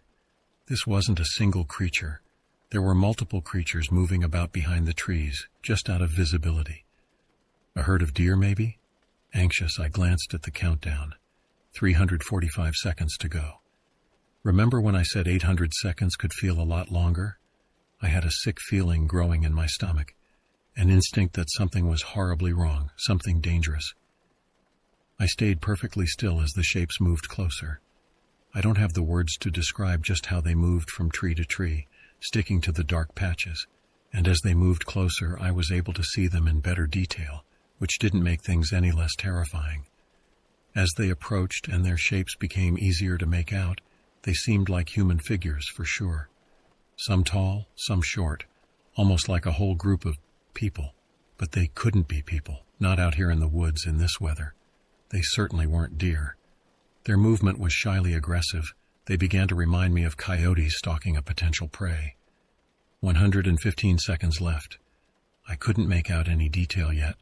This wasn't a single creature. There were multiple creatures moving about behind the trees, just out of visibility. A herd of deer, maybe? Anxious, I glanced at the countdown. 345 seconds to go. Remember when I said 800 seconds could feel a lot longer? I had a sick feeling growing in my stomach, an instinct that something was horribly wrong, something dangerous. I stayed perfectly still as the shapes moved closer. I don't have the words to describe just how they moved from tree to tree, sticking to the dark patches, and as they moved closer, I was able to see them in better detail, which didn't make things any less terrifying. As they approached and their shapes became easier to make out, they seemed like human figures for sure. Some tall, some short, almost like a whole group of people. But they couldn't be people, not out here in the woods in this weather. They certainly weren't deer. Their movement was shyly aggressive. They began to remind me of coyotes stalking a potential prey. 115 seconds left. I couldn't make out any detail yet.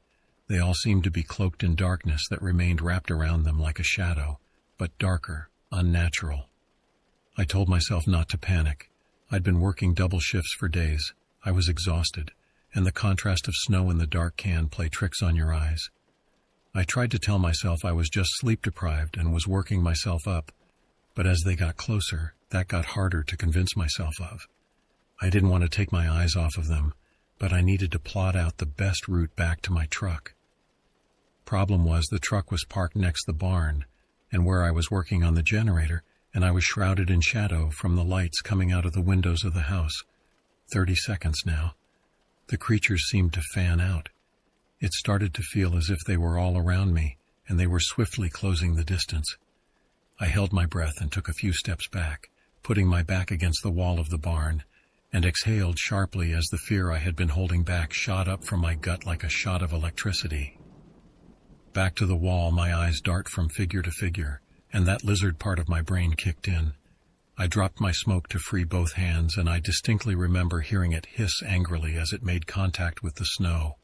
They all seemed to be cloaked in darkness that remained wrapped around them like a shadow, but darker, unnatural. I told myself not to panic. I'd been working double shifts for days. I was exhausted, and the contrast of snow in the dark can play tricks on your eyes. I tried to tell myself I was just sleep-deprived and was working myself up, but as they got closer, that got harder to convince myself of. I didn't want to take my eyes off of them, but I needed to plot out the best route back to my truck. Problem was the truck was parked next to the barn, and where I was working on the generator, and I was shrouded in shadow from the lights coming out of the windows of the house. 30 seconds now. The creatures seemed to fan out. It started to feel as if they were all around me, and they were swiftly closing the distance. I held my breath and took a few steps back, putting my back against the wall of the barn, and exhaled sharply as the fear I had been holding back shot up from my gut like a shot of electricity. Back to the wall, my eyes dart from figure to figure, and that lizard part of my brain kicked in. I dropped my smoke to free both hands, and I distinctly remember hearing it hiss angrily as it made contact with the snow.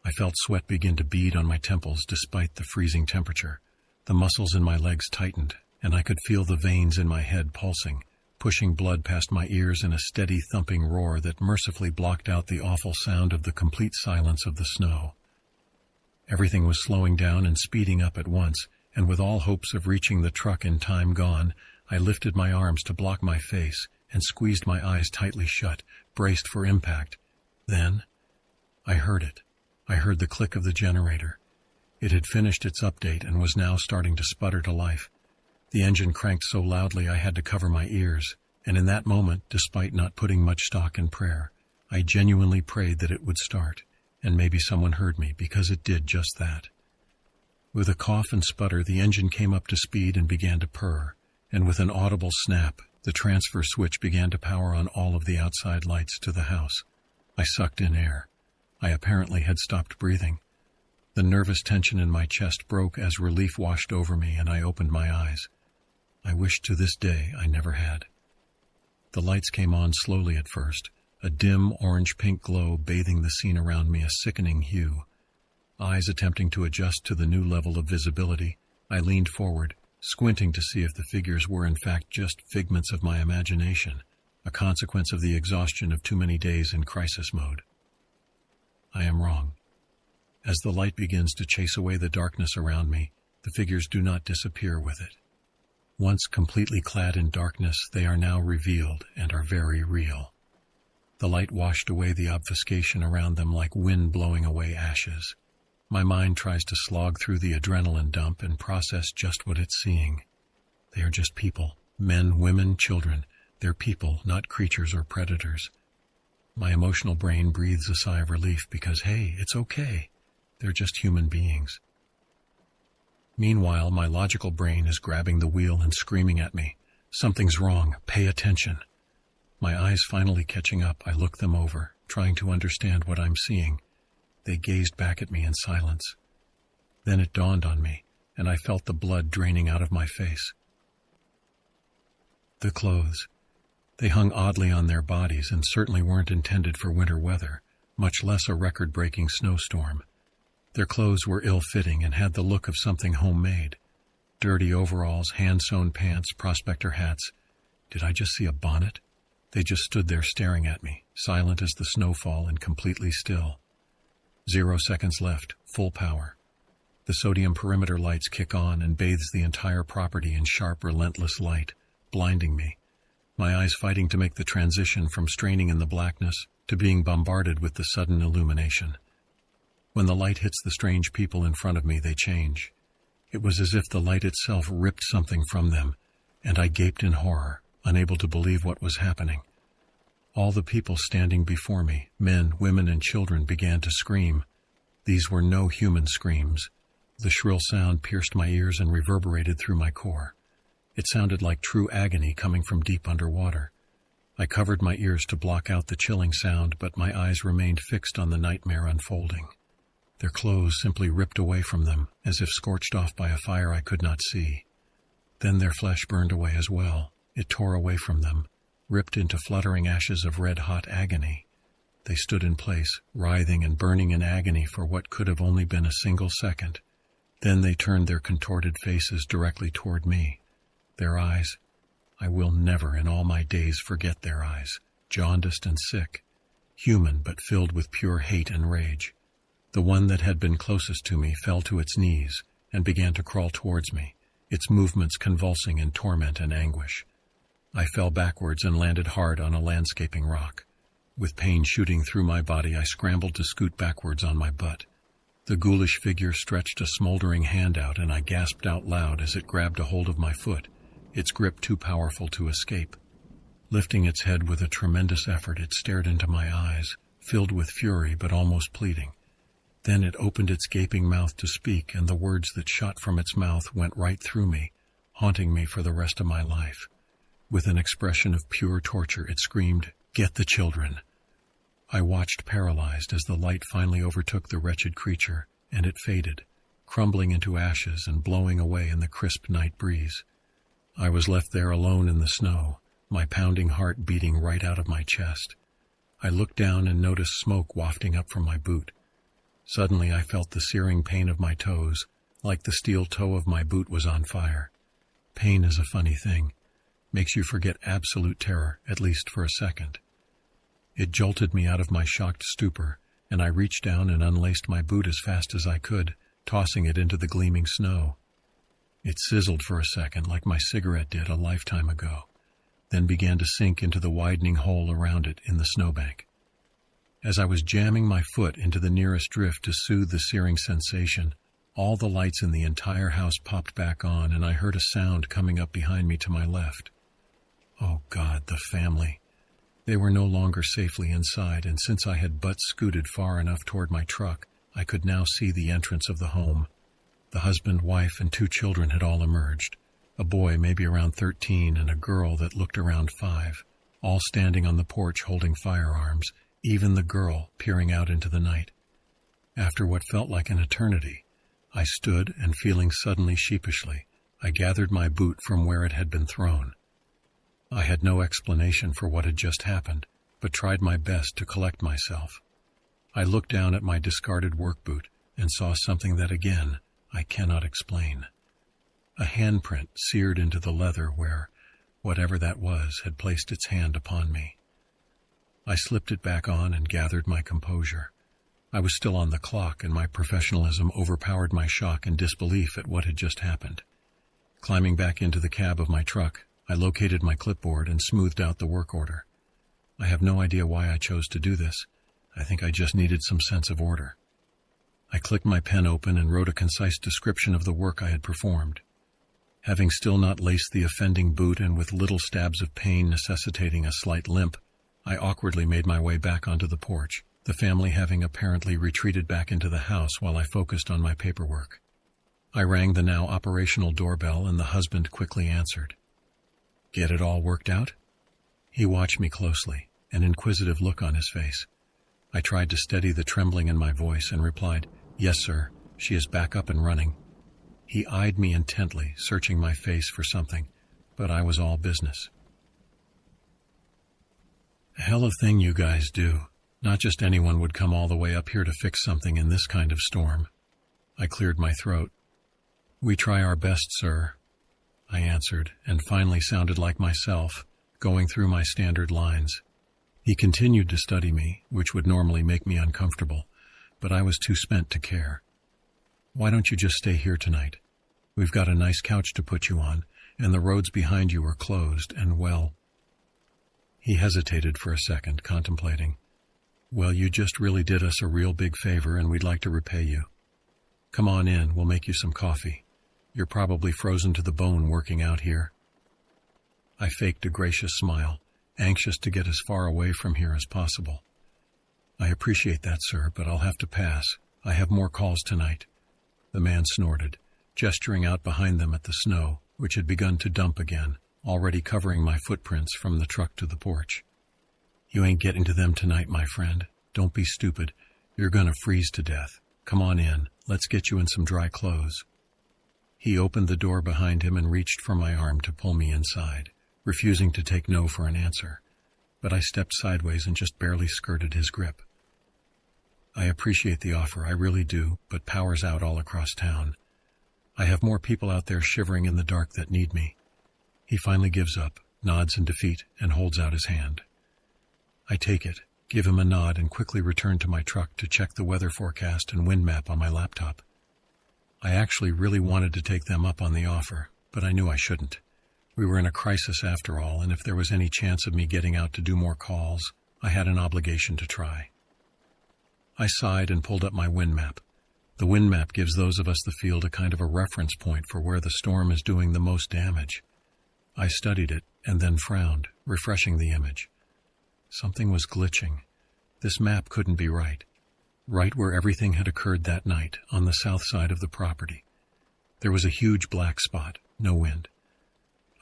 I felt sweat begin to bead on my temples despite the freezing temperature. The muscles in my legs tightened, and I could feel the veins in my head pulsing, pushing blood past my ears in a steady thumping roar that mercifully blocked out the awful sound of the complete silence of the snow. Everything was slowing down and speeding up at once, and with all hopes of reaching the truck in time gone, I lifted my arms to block my face and squeezed my eyes tightly shut, braced for impact. Then, I heard it. I heard the click of the generator. It had finished its update and was now starting to sputter to life. The engine cranked so loudly I had to cover my ears, and in that moment, despite not putting much stock in prayer, I genuinely prayed that it would start, and maybe someone heard me because it did just that. With a cough and sputter, the engine came up to speed and began to purr, and with an audible snap, the transfer switch began to power on all of the outside lights to the house. I sucked in air. I apparently had stopped breathing. The nervous tension in my chest broke as relief washed over me, and I opened my eyes. I wish to this day I never had. The lights came on slowly at first, a dim orange-pink glow bathing the scene around me, a sickening hue. Eyes attempting to adjust to the new level of visibility, I leaned forward, squinting to see if the figures were in fact just figments of my imagination, a consequence of the exhaustion of too many days in crisis mode. I am wrong. As the light begins to chase away the darkness around me, the figures do not disappear with it. Once completely clad in darkness, they are now revealed and are very real. The light washed away the obfuscation around them like wind blowing away ashes. My mind tries to slog through the adrenaline dump and process just what it's seeing. They are just people, men, women, children. They're people, not creatures or predators. My emotional brain breathes a sigh of relief because, hey, it's okay. They're just human beings. Meanwhile, my logical brain is grabbing the wheel and screaming at me. Something's wrong. Pay attention. My eyes finally catching up, I look them over, trying to understand what I'm seeing. They gazed back at me in silence. Then it dawned on me, and I felt the blood draining out of my face. The clothes. They hung oddly on their bodies and certainly weren't intended for winter weather, much less a record-breaking snowstorm. Their clothes were ill-fitting and had the look of something homemade. Dirty overalls, hand-sewn pants, prospector hats. Did I just see a bonnet? They just stood there staring at me, silent as the snowfall and completely still. 0 seconds left, full power. The sodium perimeter lights kick on and bathes the entire property in sharp, relentless light, blinding me. My eyes fighting to make the transition from straining in the blackness to being bombarded with the sudden illumination. When the light hits the strange people in front of me, they change. It was as if the light itself ripped something from them, and I gaped in horror, unable to believe what was happening. All the people standing before me, men, women, and children, began to scream. These were no human screams. The shrill sound pierced my ears and reverberated through my core. It sounded like true agony coming from deep underwater. I covered my ears to block out the chilling sound, but my eyes remained fixed on the nightmare unfolding. Their clothes simply ripped away from them, as if scorched off by a fire I could not see. Then their flesh burned away as well. It tore away from them, ripped into fluttering ashes of red-hot agony. They stood in place, writhing and burning in agony for what could have only been a single second. Then they turned their contorted faces directly toward me. Their eyes, I will never in all my days forget their eyes, jaundiced and sick, human but filled with pure hate and rage. The one that had been closest to me fell to its knees and began to crawl towards me, its movements convulsing in torment and anguish. I fell backwards and landed hard on a landscaping rock. With pain shooting through my body, I scrambled to scoot backwards on my butt. The ghoulish figure stretched a smoldering hand out, and I gasped out loud as it grabbed a hold of my foot, its grip too powerful to escape. Lifting its head with a tremendous effort, it stared into my eyes, filled with fury but almost pleading. Then it opened its gaping mouth to speak, and the words that shot from its mouth went right through me, haunting me for the rest of my life. With an expression of pure torture, it screamed, "Get the children!" I watched paralyzed as the light finally overtook the wretched creature, and it faded, crumbling into ashes and blowing away in the crisp night breeze. I was left there alone in the snow, my pounding heart beating right out of my chest. I looked down and noticed smoke wafting up from my boot. Suddenly I felt the searing pain of my toes, like the steel toe of my boot was on fire. Pain is a funny thing. Makes you forget absolute terror, at least for a second. It jolted me out of my shocked stupor, and I reached down and unlaced my boot as fast as I could, tossing it into the gleaming snow. It sizzled for a second like my cigarette did a lifetime ago, then began to sink into the widening hole around it in the snowbank. As I was jamming my foot into the nearest drift to soothe the searing sensation, all the lights in the entire house popped back on, and I heard a sound coming up behind me to my left. Oh God, the family. They were no longer safely inside, and since I had but scooted far enough toward my truck, I could now see the entrance of the home. The husband, wife, and 2 children had all emerged, a boy maybe around 13 and a girl that looked around 5, all standing on the porch holding firearms, even the girl peering out into the night. After what felt like an eternity, I stood and, feeling suddenly sheepishly, I gathered my boot from where it had been thrown. I had no explanation for what had just happened, but tried my best to collect myself. I looked down at my discarded work boot and saw something that, again, I cannot explain. A handprint seared into the leather where, whatever that was, had placed its hand upon me. I slipped it back on and gathered my composure. I was still on the clock, and my professionalism overpowered my shock and disbelief at what had just happened. Climbing back into the cab of my truck, I located my clipboard and smoothed out the work order. I have no idea why I chose to do this. I think I just needed some sense of order. I clicked my pen open and wrote a concise description of the work I had performed. Having still not laced the offending boot and with little stabs of pain necessitating a slight limp, I awkwardly made my way back onto the porch, the family having apparently retreated back into the house while I focused on my paperwork. I rang the now operational doorbell, and the husband quickly answered. "Get it all worked out?" He watched me closely, an inquisitive look on his face. I tried to steady the trembling in my voice and replied, "Yes, sir, she is back up and running." He eyed me intently, searching my face for something, but I was all business. "A hell of a thing you guys do. Not just anyone would come all the way up here to fix something in this kind of storm." I cleared my throat. "We try our best, sir," I answered, and finally sounded like myself, going through my standard lines. He continued to study me, which would normally make me uncomfortable, but I was too spent to care. "Why don't you just stay here tonight? We've got a nice couch to put you on, and the roads behind you are closed, and well..." He hesitated for a second, contemplating. "Well, you just really did us a real big favor, and we'd like to repay you. Come on in, we'll make you some coffee. You're probably frozen to the bone working out here." I faked a gracious smile, anxious to get as far away from here as possible. "I appreciate that, sir, but I'll have to pass. I have more calls tonight." The man snorted, gesturing out behind them at the snow, which had begun to dump again, already covering my footprints from the truck to the porch. You ain't getting to them tonight, my friend. Don't be stupid. You're gonna freeze to death. Come on in. Let's get you in some dry clothes. He opened the door behind him and reached for my arm to pull me inside, refusing to take no for an answer. But I stepped sideways and just barely skirted his grip. I appreciate the offer, I really do, but power's out all across town. I have more people out there shivering in the dark that need me. He finally gives up, nods in defeat, and holds out his hand. I take it, give him a nod, and quickly return to my truck to check the weather forecast and wind map on my laptop. I actually really wanted to take them up on the offer, but I knew I shouldn't. We were in a crisis after all, and if there was any chance of me getting out to do more calls, I had an obligation to try. I sighed and pulled up my wind map. The wind map gives those of us the field a kind of a reference point for where the storm is doing the most damage. I studied it and then frowned, refreshing the image. Something was glitching. This map couldn't be right. Right where everything had occurred that night, on the south side of the property. There was a huge black spot, no wind.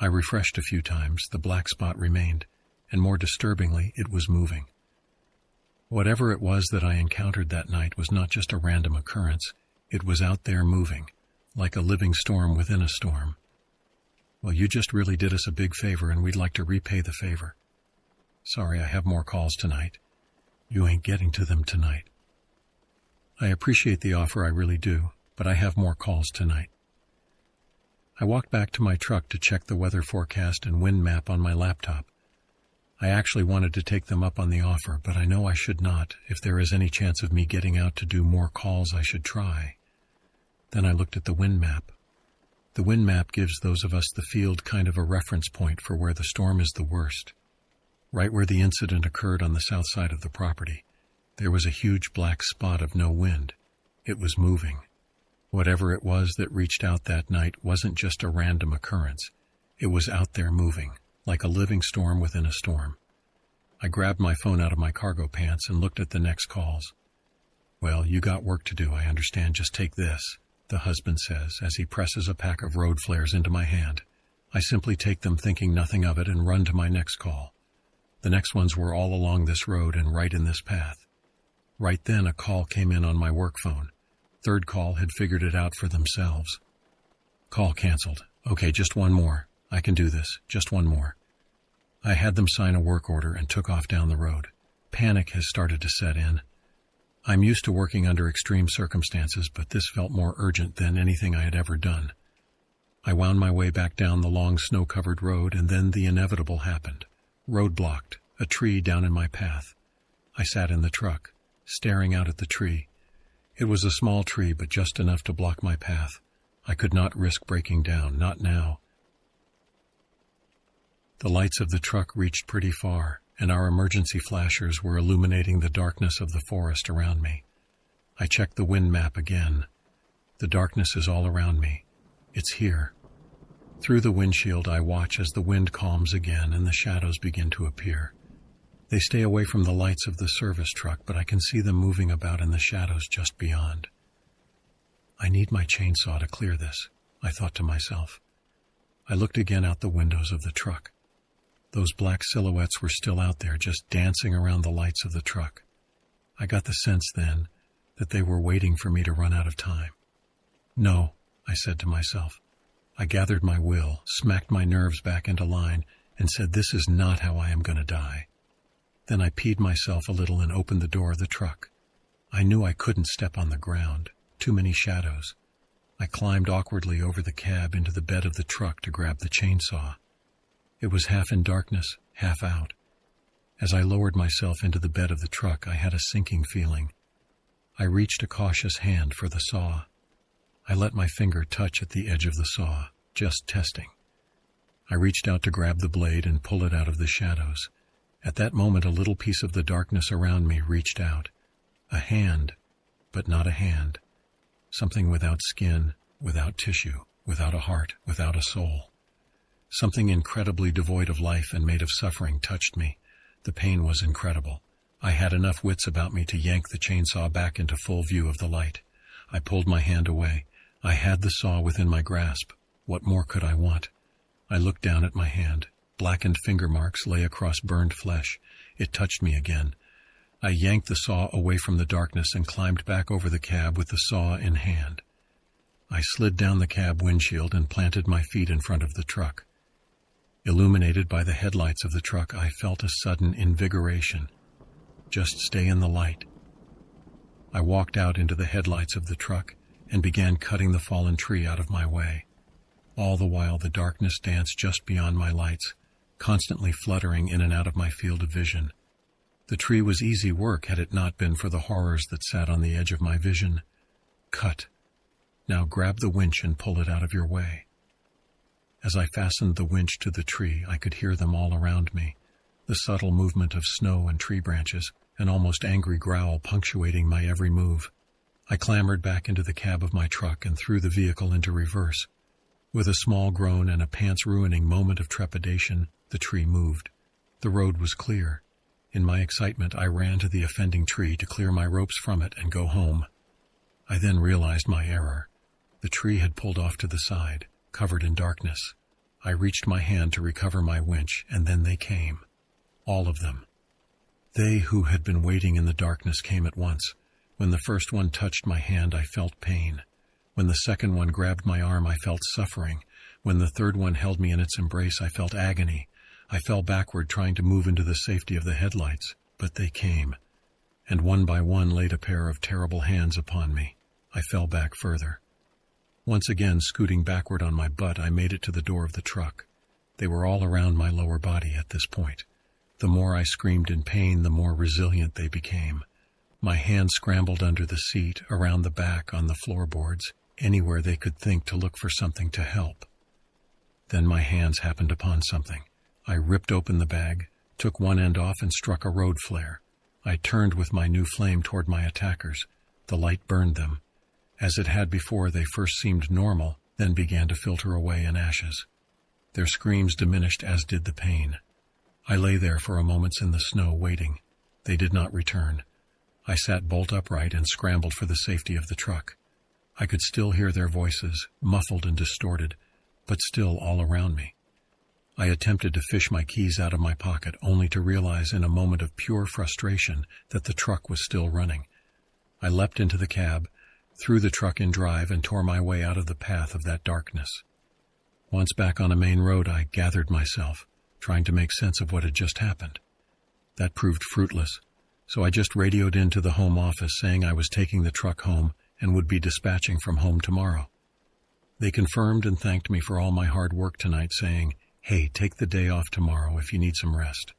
I refreshed a few times, the black spot remained, and more disturbingly, it was moving. Whatever it was that I encountered that night was not just a random occurrence, it was out there moving, like a living storm within a storm. Well, you just really did us a big favor, and we'd like to repay the favor. Sorry, I have more calls tonight. You ain't getting to them tonight. I appreciate the offer, I really do, but I have more calls tonight. I walked back to my truck to check the weather forecast and wind map on my laptop. I actually wanted to take them up on the offer, but I know I should not. If there is any chance of me getting out to do more calls, I should try. Then I looked at the wind map. The wind map gives those of us the field kind of a reference point for where the storm is the worst. Right where the incident occurred on the south side of the property, there was a huge black spot of no wind. It was moving. Whatever it was that reached out that night wasn't just a random occurrence. It was out there moving, like a living storm within a storm. I grabbed my phone out of my cargo pants and looked at the next calls. Well, you got work to do, I understand. Just take this, the husband says as he presses a pack of road flares into my hand. I simply take them thinking nothing of it and run to my next call. The next ones were all along this road and right in this path. Right then a call came in on my work phone. Third call had figured it out for themselves. Call canceled. Okay, just one more. I can do this. Just one more. I had them sign a work order and took off down the road. Panic has started to set in. I'm used to working under extreme circumstances, but this felt more urgent than anything I had ever done. I wound my way back down the long snow-covered road, and then the inevitable happened. Road blocked, a tree down in my path. I sat in the truck, staring out at the tree. It was a small tree, but just enough to block my path. I could not risk breaking down, not now. The lights of the truck reached pretty far, and our emergency flashers were illuminating the darkness of the forest around me. I checked the wind map again. The darkness is all around me. It's here. Through the windshield, I watch as the wind calms again and the shadows begin to appear. They stay away from the lights of the service truck, but I can see them moving about in the shadows just beyond. I need my chainsaw to clear this, I thought to myself. I looked again out the windows of the truck. Those black silhouettes were still out there, just dancing around the lights of the truck. I got the sense then that they were waiting for me to run out of time. No, I said to myself. I gathered my will, smacked my nerves back into line, and said, this is not how I am going to die. Then I peed myself a little and opened the door of the truck. I knew I couldn't step on the ground. Too many shadows. I climbed awkwardly over the cab into the bed of the truck to grab the chainsaw. It was half in darkness, half out. As I lowered myself into the bed of the truck, I had a sinking feeling. I reached a cautious hand for the saw. I let my finger touch at the edge of the saw, just testing. I reached out to grab the blade and pull it out of the shadows. At that moment, a little piece of the darkness around me reached out. A hand, but not a hand. Something without skin, without tissue, without a heart, without a soul. Something incredibly devoid of life and made of suffering touched me. The pain was incredible. I had enough wits about me to yank the chainsaw back into full view of the light. I pulled my hand away. I had the saw within my grasp. What more could I want? I looked down at my hand. Blackened finger marks lay across burned flesh. It touched me again. I yanked the saw away from the darkness and climbed back over the cab with the saw in hand. I slid down the cab windshield and planted my feet in front of the truck. Illuminated by the headlights of the truck, I felt a sudden invigoration. Just stay in the light. I walked out into the headlights of the truck and began cutting the fallen tree out of my way. All the while the darkness danced just beyond my lights, constantly fluttering in and out of my field of vision. The tree was easy work had it not been for the horrors that sat on the edge of my vision. Cut. Now grab the winch and pull it out of your way. As I fastened the winch to the tree, I could hear them all around me, the subtle movement of snow and tree branches, an almost angry growl punctuating my every move. I clambered back into the cab of my truck and threw the vehicle into reverse. With a small groan and a pants-ruining moment of trepidation, the tree moved. The road was clear. In my excitement, I ran to the offending tree to clear my ropes from it and go home. I then realized my error. The tree had pulled off to the side, covered in darkness. I reached my hand to recover my winch, and then they came. All of them. They who had been waiting in the darkness came at once. When the first one touched my hand, I felt pain. When the second one grabbed my arm, I felt suffering. When the third one held me in its embrace, I felt agony. I fell backward trying to move into the safety of the headlights, but they came, and one by one laid a pair of terrible hands upon me. I fell back further. Once again, scooting backward on my butt, I made it to the door of the truck. They were all around my lower body at this point. The more I screamed in pain, the more resilient they became. My hands scrambled under the seat, around the back, on the floorboards, anywhere they could think to look for something to help. Then my hands happened upon something. I ripped open the bag, took one end off, and struck a road flare. I turned with my new flame toward my attackers. The light burned them. As it had before, they first seemed normal, then began to filter away in ashes. Their screams diminished, as did the pain. I lay there for a moment in the snow, waiting. They did not return. I sat bolt upright and scrambled for the safety of the truck. I could still hear their voices, muffled and distorted, but still all around me. I attempted to fish my keys out of my pocket, only to realize in a moment of pure frustration that the truck was still running. I leapt into the cab, threw the truck in drive, and tore my way out of the path of that darkness. Once back on a main road, I gathered myself, trying to make sense of what had just happened. That proved fruitless, so I just radioed into the home office saying I was taking the truck home and would be dispatching from home tomorrow. They confirmed and thanked me for all my hard work tonight, saying, "Hey, take the day off tomorrow if you need some rest."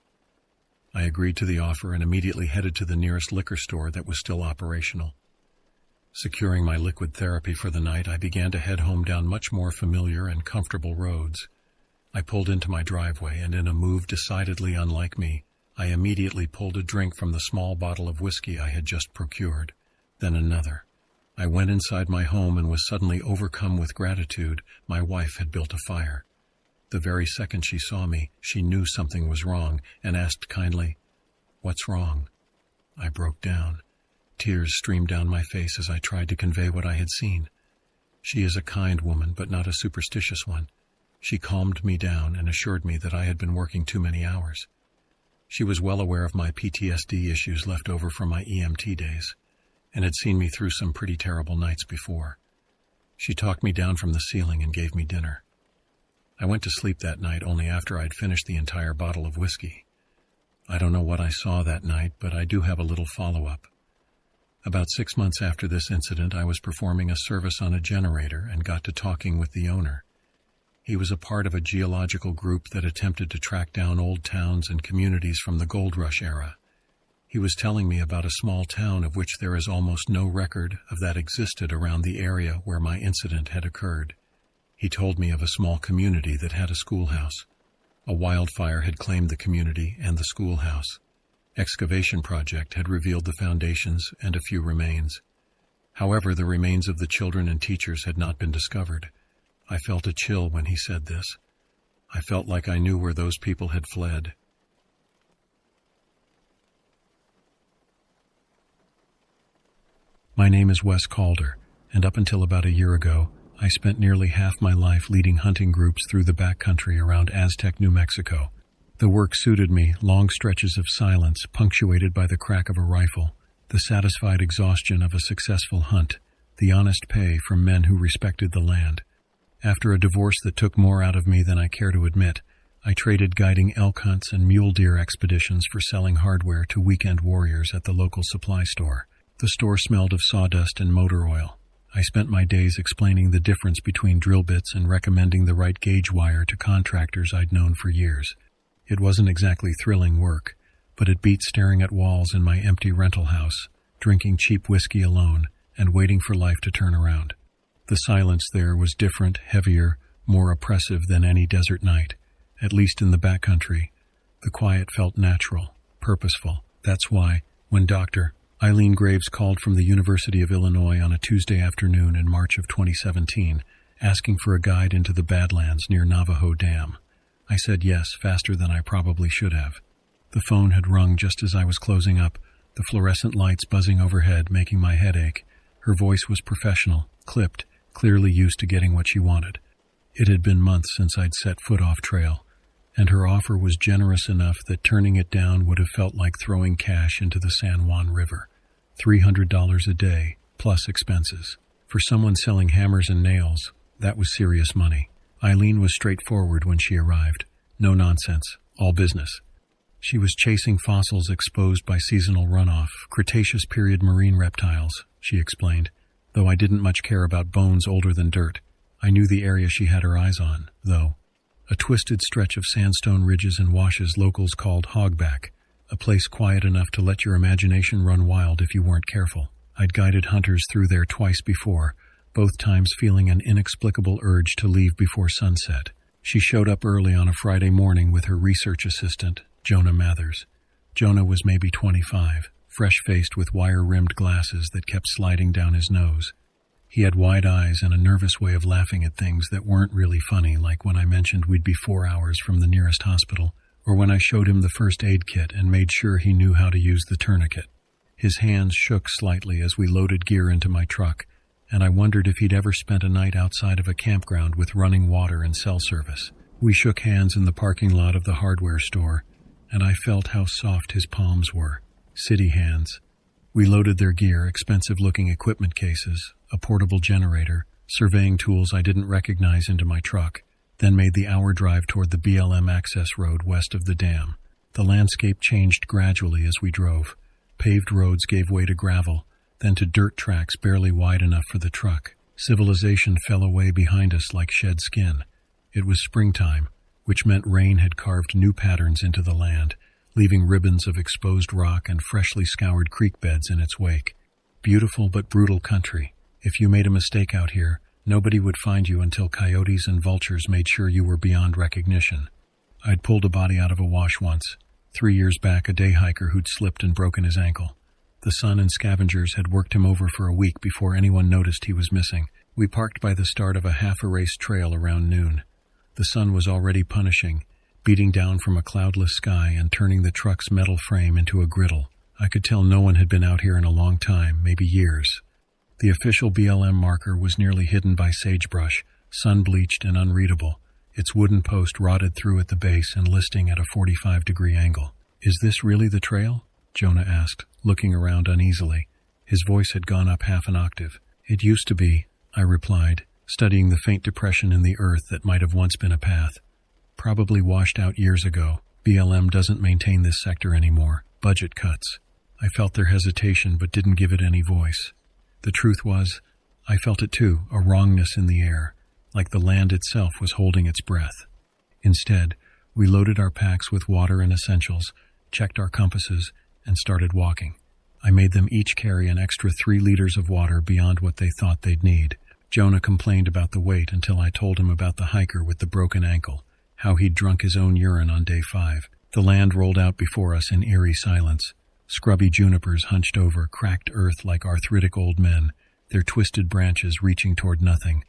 I agreed to the offer and immediately headed to the nearest liquor store that was still operational. Securing my liquid therapy for the night, I began to head home down much more familiar and comfortable roads. I pulled into my driveway, and in a move decidedly unlike me, I immediately pulled a drink from the small bottle of whiskey I had just procured, then another. I went inside my home and was suddenly overcome with gratitude. My wife had built a fire. The very second she saw me, she knew something was wrong and asked kindly, "What's wrong?" I broke down. Tears streamed down my face as I tried to convey what I had seen. She is a kind woman, but not a superstitious one. She calmed me down and assured me that I had been working too many hours. She was well aware of my PTSD issues left over from my EMT days, and had seen me through some pretty terrible nights before. She talked me down from the ceiling and gave me dinner. I went to sleep that night only after I'd finished the entire bottle of whiskey. I don't know what I saw that night, but I do have a little follow-up. About 6 months after this incident, I was performing a service on a generator and got to talking with the owner. He was a part of a geological group that attempted to track down old towns and communities from the gold rush era. He was telling me about a small town of which there is almost no record of that existed around the area where my incident had occurred. He told me of a small community that had a schoolhouse. A wildfire had claimed the community and the schoolhouse. Excavation project had revealed the foundations and a few remains. However, the remains of the children and teachers had not been discovered. I felt a chill when he said this. I felt like I knew where those people had fled. My name is Wes Calder, and up until about a year ago, I spent nearly half my life leading hunting groups through the backcountry around Aztec, New Mexico. The work suited me, long stretches of silence punctuated by the crack of a rifle, the satisfied exhaustion of a successful hunt, the honest pay from men who respected the land. After a divorce that took more out of me than I care to admit, I traded guiding elk hunts and mule deer expeditions for selling hardware to weekend warriors at the local supply store. The store smelled of sawdust and motor oil. I spent my days explaining the difference between drill bits and recommending the right gauge wire to contractors I'd known for years. It wasn't exactly thrilling work, but it beat staring at walls in my empty rental house, drinking cheap whiskey alone, and waiting for life to turn around. The silence there was different, heavier, more oppressive than any desert night, at least in the backcountry. The quiet felt natural, purposeful. That's why, when Dr. Eileen Graves called from the University of Illinois on a Tuesday afternoon in March of 2017, asking for a guide into the Badlands near Navajo Dam, I said yes faster than I probably should have. The phone had rung just as I was closing up, the fluorescent lights buzzing overhead making my head ache. Her voice was professional, clipped, clearly used to getting what she wanted. It had been months since I'd set foot off trail, and her offer was generous enough that turning it down would have felt like throwing cash into the San Juan River. $300 a day, plus expenses. For someone selling hammers and nails, that was serious money. Eileen was straightforward when she arrived. No nonsense, all business. She was chasing fossils exposed by seasonal runoff, Cretaceous period marine reptiles, she explained, though I didn't much care about bones older than dirt. I knew the area she had her eyes on, though. A twisted stretch of sandstone ridges and washes locals called Hogback, a place quiet enough to let your imagination run wild if you weren't careful. I'd guided hunters through there twice before, both times feeling an inexplicable urge to leave before sunset. She showed up early on a Friday morning with her research assistant, Jonah Mathers. Jonah was maybe 25, fresh-faced with wire-rimmed glasses that kept sliding down his nose. He had wide eyes and a nervous way of laughing at things that weren't really funny, like when I mentioned we'd be 4 hours from the nearest hospital, or when I showed him the first aid kit and made sure he knew how to use the tourniquet. His hands shook slightly as we loaded gear into my truck, and I wondered if he'd ever spent a night outside of a campground with running water and cell service. We shook hands in the parking lot of the hardware store, and I felt how soft his palms were. City hands. We loaded their gear, expensive-looking equipment cases, a portable generator, surveying tools I didn't recognize into my truck, then made the hour drive toward the BLM access road west of the dam. The landscape changed gradually as we drove. Paved roads gave way to gravel, then to dirt tracks barely wide enough for the truck. Civilization fell away behind us like shed skin. It was springtime, which meant rain had carved new patterns into the land, leaving ribbons of exposed rock and freshly scoured creek beds in its wake. Beautiful but brutal country. If you made a mistake out here, nobody would find you until coyotes and vultures made sure you were beyond recognition. I'd pulled a body out of a wash once. 3 years back, a day hiker who'd slipped and broken his ankle. The sun and scavengers had worked him over for a week before anyone noticed he was missing. We parked by the start of a half-erased trail around noon. The sun was already punishing, beating down from a cloudless sky and turning the truck's metal frame into a griddle. I could tell no one had been out here in a long time, maybe years. The official BLM marker was nearly hidden by sagebrush, sun-bleached and unreadable, its wooden post rotted through at the base and listing at a 45-degree angle. "Is this really the trail?" Jonah asked, looking around uneasily. His voice had gone up half an octave. "It used to be," I replied, studying the faint depression in the earth that might have once been a path. "Probably washed out years ago. BLM doesn't maintain this sector anymore. Budget cuts." I felt their hesitation but didn't give it any voice. The truth was, I felt it too, a wrongness in the air, like the land itself was holding its breath. Instead, we loaded our packs with water and essentials, checked our compasses, and started walking. I made them each carry an extra 3 liters of water beyond what they thought they'd need. Jonah complained about the weight until I told him about the hiker with the broken ankle, how he'd drunk his own urine on day 5. The land rolled out before us in eerie silence. Scrubby junipers hunched over cracked earth like arthritic old men, their twisted branches reaching toward nothing.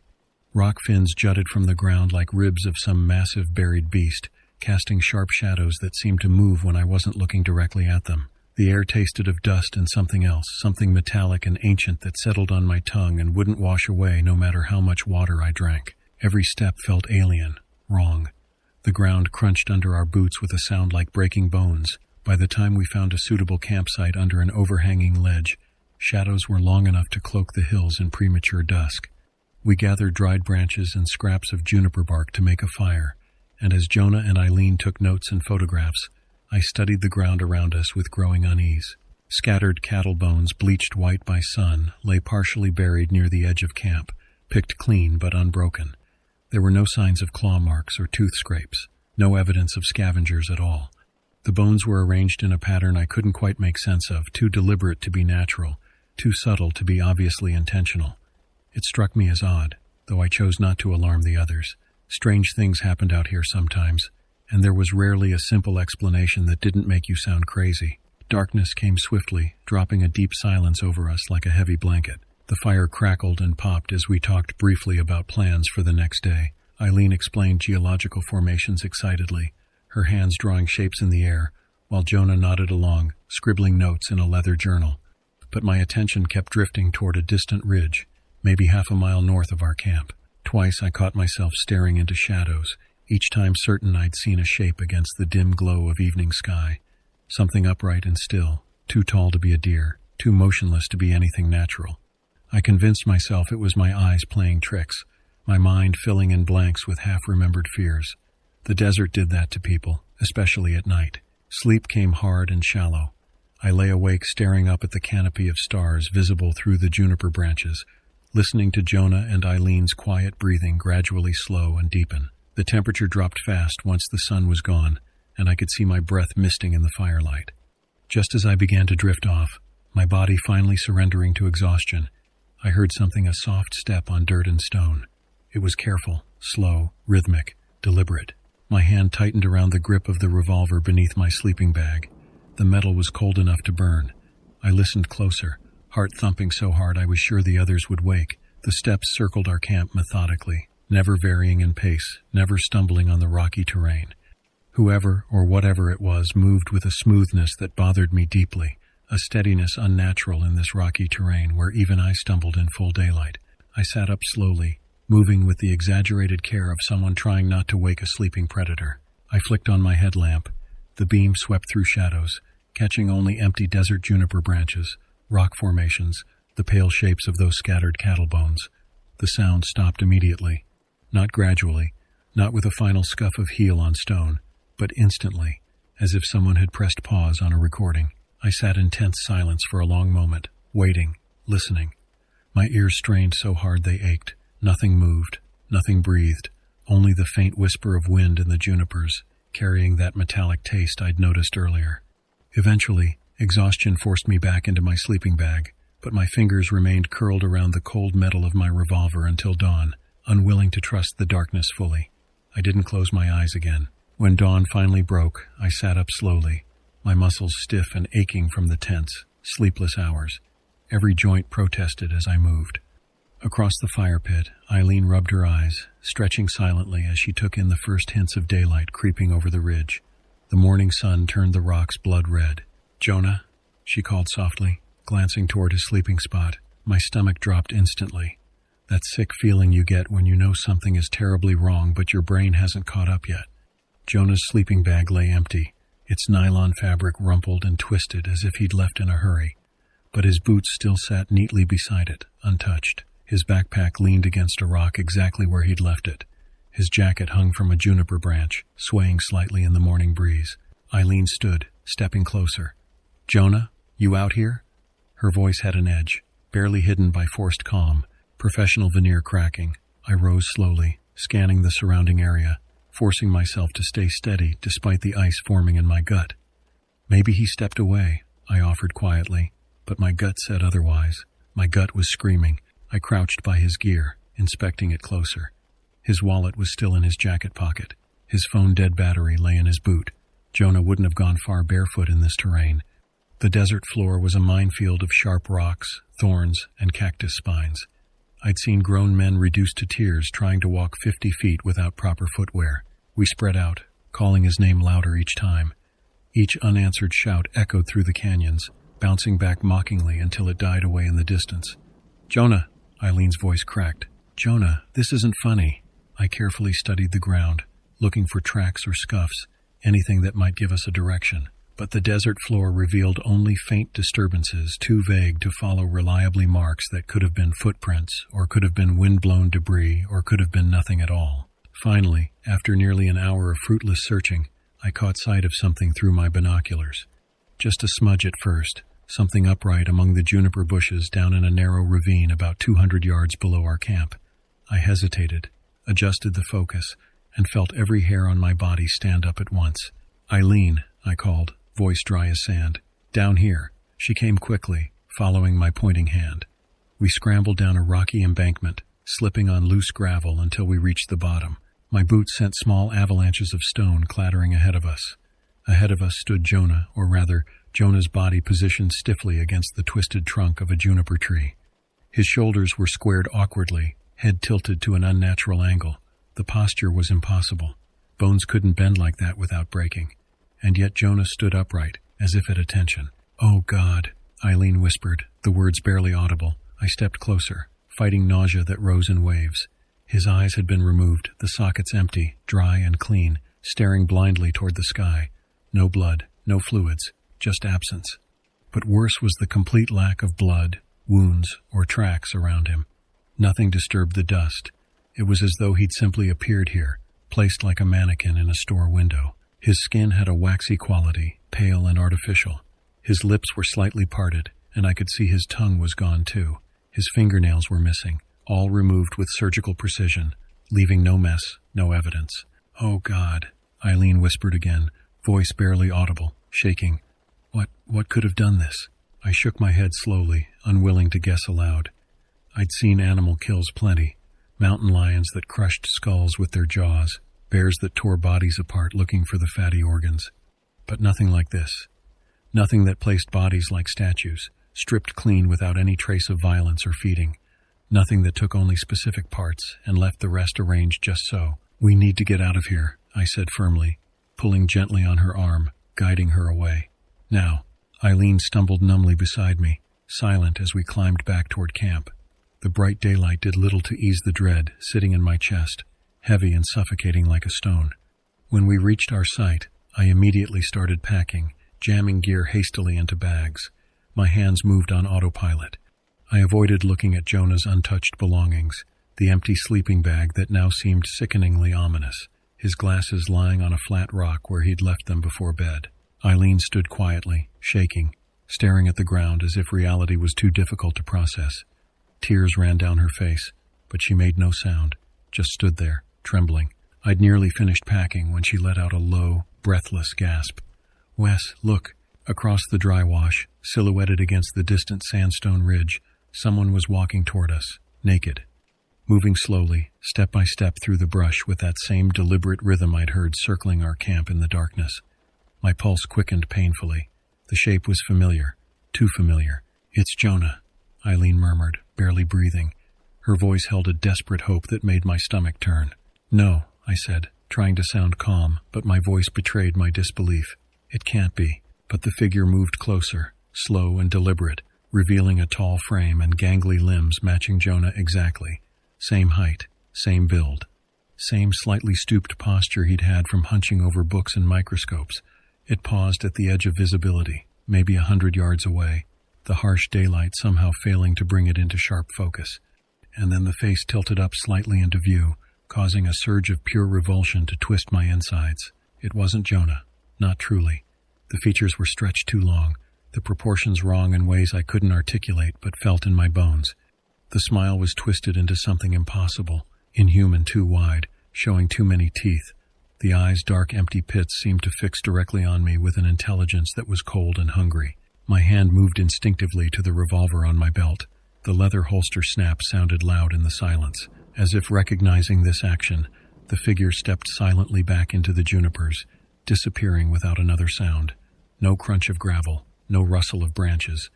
Rock fins jutted from the ground like ribs of some massive buried beast, casting sharp shadows that seemed to move when I wasn't looking directly at them. The air tasted of dust and something else, something metallic and ancient that settled on my tongue and wouldn't wash away no matter how much water I drank. Every step felt alien, wrong. The ground crunched under our boots with a sound like breaking bones. By the time we found a suitable campsite under an overhanging ledge, shadows were long enough to cloak the hills in premature dusk. We gathered dried branches and scraps of juniper bark to make a fire, and as Jonah and Eileen took notes and photographs, I studied the ground around us with growing unease. Scattered cattle bones, bleached white by sun, lay partially buried near the edge of camp, picked clean but unbroken. There were no signs of claw marks or tooth scrapes, no evidence of scavengers at all. The bones were arranged in a pattern I couldn't quite make sense of, too deliberate to be natural, too subtle to be obviously intentional. It struck me as odd, though I chose not to alarm the others. Strange things happened out here sometimes, and there was rarely a simple explanation that didn't make you sound crazy. Darkness came swiftly, dropping a deep silence over us like a heavy blanket. The fire crackled and popped as we talked briefly about plans for the next day. Eileen explained geological formations excitedly, her hands drawing shapes in the air, while Jonah nodded along, scribbling notes in a leather journal. But my attention kept drifting toward a distant ridge, maybe half a mile north of our camp. Twice I caught myself staring into shadows, each time certain I'd seen a shape against the dim glow of evening sky. Something upright and still, too tall to be a deer, too motionless to be anything natural. I convinced myself it was my eyes playing tricks, my mind filling in blanks with half-remembered fears. The desert did that to people, especially at night. Sleep came hard and shallow. I lay awake staring up at the canopy of stars visible through the juniper branches, listening to Jonah and Eileen's quiet breathing gradually slow and deepen. The temperature dropped fast once the sun was gone, and I could see my breath misting in the firelight. Just as I began to drift off, my body finally surrendering to exhaustion, I heard something, a soft step on dirt and stone. It was careful, slow, rhythmic, deliberate. My hand tightened around the grip of the revolver beneath my sleeping bag. The metal was cold enough to burn. I listened closer, heart thumping so hard I was sure the others would wake. The steps circled our camp methodically, never varying in pace, never stumbling on the rocky terrain. Whoever or whatever it was moved with a smoothness that bothered me deeply, a steadiness unnatural in this rocky terrain where even I stumbled in full daylight. I sat up slowly, moving with the exaggerated care of someone trying not to wake a sleeping predator. I flicked on my headlamp. The beam swept through shadows, catching only empty desert juniper branches, rock formations, the pale shapes of those scattered cattle bones. The sound stopped immediately. Not gradually, not with a final scuff of heel on stone, but instantly, as if someone had pressed pause on a recording. I sat in tense silence for a long moment, waiting, listening. My ears strained so hard they ached. Nothing moved, nothing breathed, only the faint whisper of wind in the junipers, carrying that metallic taste I'd noticed earlier. Eventually, exhaustion forced me back into my sleeping bag, but my fingers remained curled around the cold metal of my revolver until dawn, unwilling to trust the darkness fully. I didn't close my eyes again. When dawn finally broke, I sat up slowly, my muscles stiff and aching from the tense, sleepless hours. Every joint protested as I moved. Across the fire pit, Eileen rubbed her eyes, stretching silently as she took in the first hints of daylight creeping over the ridge. The morning sun turned the rocks blood red. "Jonah," she called softly, glancing toward his sleeping spot. My stomach dropped instantly. That sick feeling you get when you know something is terribly wrong but your brain hasn't caught up yet. Jonah's sleeping bag lay empty, its nylon fabric rumpled and twisted as if he'd left in a hurry. But his boots still sat neatly beside it, untouched. His backpack leaned against a rock exactly where he'd left it. His jacket hung from a juniper branch, swaying slightly in the morning breeze. Eileen stood, stepping closer. "Jonah, you out here?" Her voice had an edge, barely hidden by forced calm, professional veneer cracking. I rose slowly, scanning the surrounding area, forcing myself to stay steady despite the ice forming in my gut. "Maybe he stepped away," I offered quietly, but my gut said otherwise. My gut was screaming. I crouched by his gear, inspecting it closer. His wallet was still in his jacket pocket. His phone-dead battery lay in his boot. Jonah wouldn't have gone far barefoot in this terrain. The desert floor was a minefield of sharp rocks, thorns, and cactus spines. I'd seen grown men reduced to tears trying to walk 50 feet without proper footwear. We spread out, calling his name louder each time. Each unanswered shout echoed through the canyons, bouncing back mockingly until it died away in the distance. "Jonah!" Eileen's voice cracked. "Jonah, this isn't funny." I carefully studied the ground, looking for tracks or scuffs, anything that might give us a direction. But the desert floor revealed only faint disturbances, too vague to follow reliably marks that could have been footprints, or could have been wind-blown debris, or could have been nothing at all. Finally, after nearly an hour of fruitless searching, I caught sight of something through my binoculars. Just a smudge at first, something upright among the juniper bushes down in a narrow ravine about 200 yards below our camp. I hesitated, adjusted the focus, and felt every hair on my body stand up at once. "Eileen," I called, voice dry as sand. "Down here." She came quickly, following my pointing hand. We scrambled down a rocky embankment, slipping on loose gravel until we reached the bottom. My boots sent small avalanches of stone clattering ahead of us. Ahead of us stood Jonah, or rather, Jonah's body positioned stiffly against the twisted trunk of a juniper tree. His shoulders were squared awkwardly, head tilted to an unnatural angle. The posture was impossible. Bones couldn't bend like that without breaking. And yet Jonah stood upright, as if at attention. "Oh, God," Eileen whispered, the words barely audible. I stepped closer, fighting nausea that rose in waves. His eyes had been removed, the sockets empty, dry and clean, staring blindly toward the sky. No blood, no fluids, just absence. But worse was the complete lack of blood, wounds, or tracks around him. Nothing disturbed the dust. It was as though he'd simply appeared here, placed like a mannequin in a store window. His skin had a waxy quality, pale and artificial. His lips were slightly parted, and I could see his tongue was gone too. His fingernails were missing, all removed with surgical precision, leaving no mess, no evidence. "Oh, God," Eileen whispered again, voice barely audible, shaking. What could have done this?" I shook my head slowly, unwilling to guess aloud. I'd seen animal kills plenty. Mountain lions that crushed skulls with their jaws, bears that tore bodies apart looking for the fatty organs. But nothing like this. Nothing that placed bodies like statues, stripped clean without any trace of violence or feeding. Nothing that took only specific parts and left the rest arranged just so. "We need to get out of here," I said firmly, pulling gently on her arm, guiding her away. "Now." Eileen stumbled numbly beside me, silent as we climbed back toward camp. The bright daylight did little to ease the dread sitting in my chest, heavy and suffocating like a stone. When we reached our site, I immediately started packing, jamming gear hastily into bags. My hands moved on autopilot. I avoided looking at Jonah's untouched belongings, the empty sleeping bag that now seemed sickeningly ominous, his glasses lying on a flat rock where he'd left them before bed. Eileen stood quietly, shaking, staring at the ground as if reality was too difficult to process. Tears ran down her face, but she made no sound, just stood there, trembling. I'd nearly finished packing when she let out a low, breathless gasp. "Wes, look!" Across the dry wash, silhouetted against the distant sandstone ridge, someone was walking toward us, naked. Moving slowly, step by step through the brush with that same deliberate rhythm I'd heard circling our camp in the darkness. My pulse quickened painfully. The shape was familiar, too familiar. "It's Jonah," Eileen murmured, barely breathing. Her voice held a desperate hope that made my stomach turn. "No," I said, trying to sound calm, but my voice betrayed my disbelief. "It can't be." But the figure moved closer, slow and deliberate, revealing a tall frame and gangly limbs matching Jonah exactly. Same height, same build, same slightly stooped posture he'd had from hunching over books and microscopes. It paused at the edge of visibility, maybe 100 yards away, the harsh daylight somehow failing to bring it into sharp focus. And then the face tilted up slightly into view, causing a surge of pure revulsion to twist my insides. It wasn't Jonah, not truly. The features were stretched too long, the proportions wrong in ways I couldn't articulate but felt in my bones. The smile was twisted into something impossible, inhuman, too wide, showing too many teeth. The eyes' dark, empty pits seemed to fix directly on me with an intelligence that was cold and hungry. My hand moved instinctively to the revolver on my belt. The leather holster snap sounded loud in the silence. As if recognizing this action, the figure stepped silently back into the junipers, disappearing without another sound. No crunch of gravel, no rustle of branches.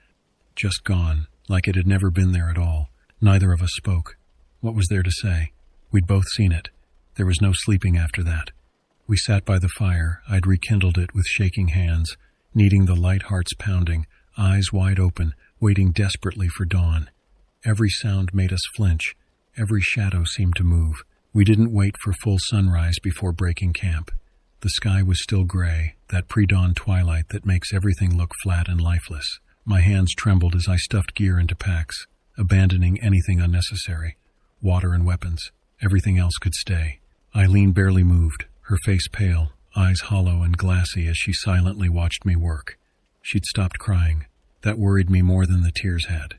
Just gone, like it had never been there at all. Neither of us spoke. What was there to say? We'd both seen it. There was no sleeping after that. We sat by the fire. I'd rekindled it with shaking hands, kneading the light, hearts pounding, eyes wide open, waiting desperately for dawn. Every sound made us flinch. Every shadow seemed to move. We didn't wait for full sunrise before breaking camp. The sky was still gray, that pre-dawn twilight that makes everything look flat and lifeless. My hands trembled as I stuffed gear into packs, abandoning anything unnecessary. Water and weapons. Everything else could stay. Eileen barely moved, her face pale, eyes hollow and glassy as she silently watched me work. She'd stopped crying. That worried me more than the tears had.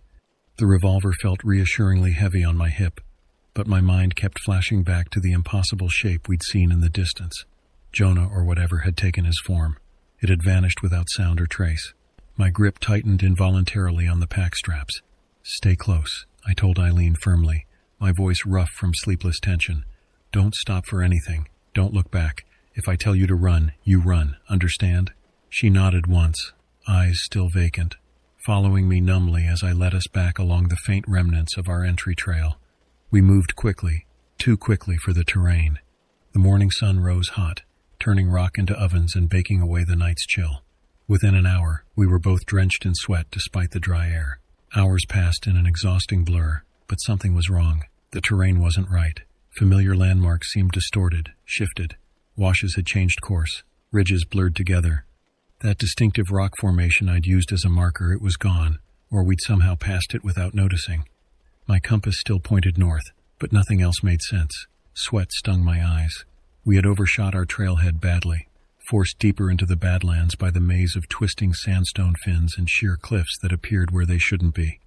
The revolver felt reassuringly heavy on my hip, but my mind kept flashing back to the impossible shape we'd seen in the distance. Jonah, or whatever, had taken his form. It had vanished without sound or trace. My grip tightened involuntarily on the pack straps. "Stay close," I told Eileen firmly, my voice rough from sleepless tension. "Don't stop for anything. Don't look back. If I tell you to run, you run. Understand?" She nodded once, eyes still vacant, following me numbly as I led us back along the faint remnants of our entry trail. We moved quickly, too quickly for the terrain. The morning sun rose hot, turning rock into ovens and baking away the night's chill. Within an hour, we were both drenched in sweat despite the dry air. Hours passed in an exhausting blur, but something was wrong. The terrain wasn't right. Familiar landmarks seemed distorted, shifted. Washes had changed course. Ridges blurred together. That distinctive rock formation I'd used as a marker, it was gone, or we'd somehow passed it without noticing. My compass still pointed north, but nothing else made sense. Sweat stung my eyes. We had overshot our trailhead badly, forced deeper into the Badlands by the maze of twisting sandstone fins and sheer cliffs that appeared where they shouldn't be.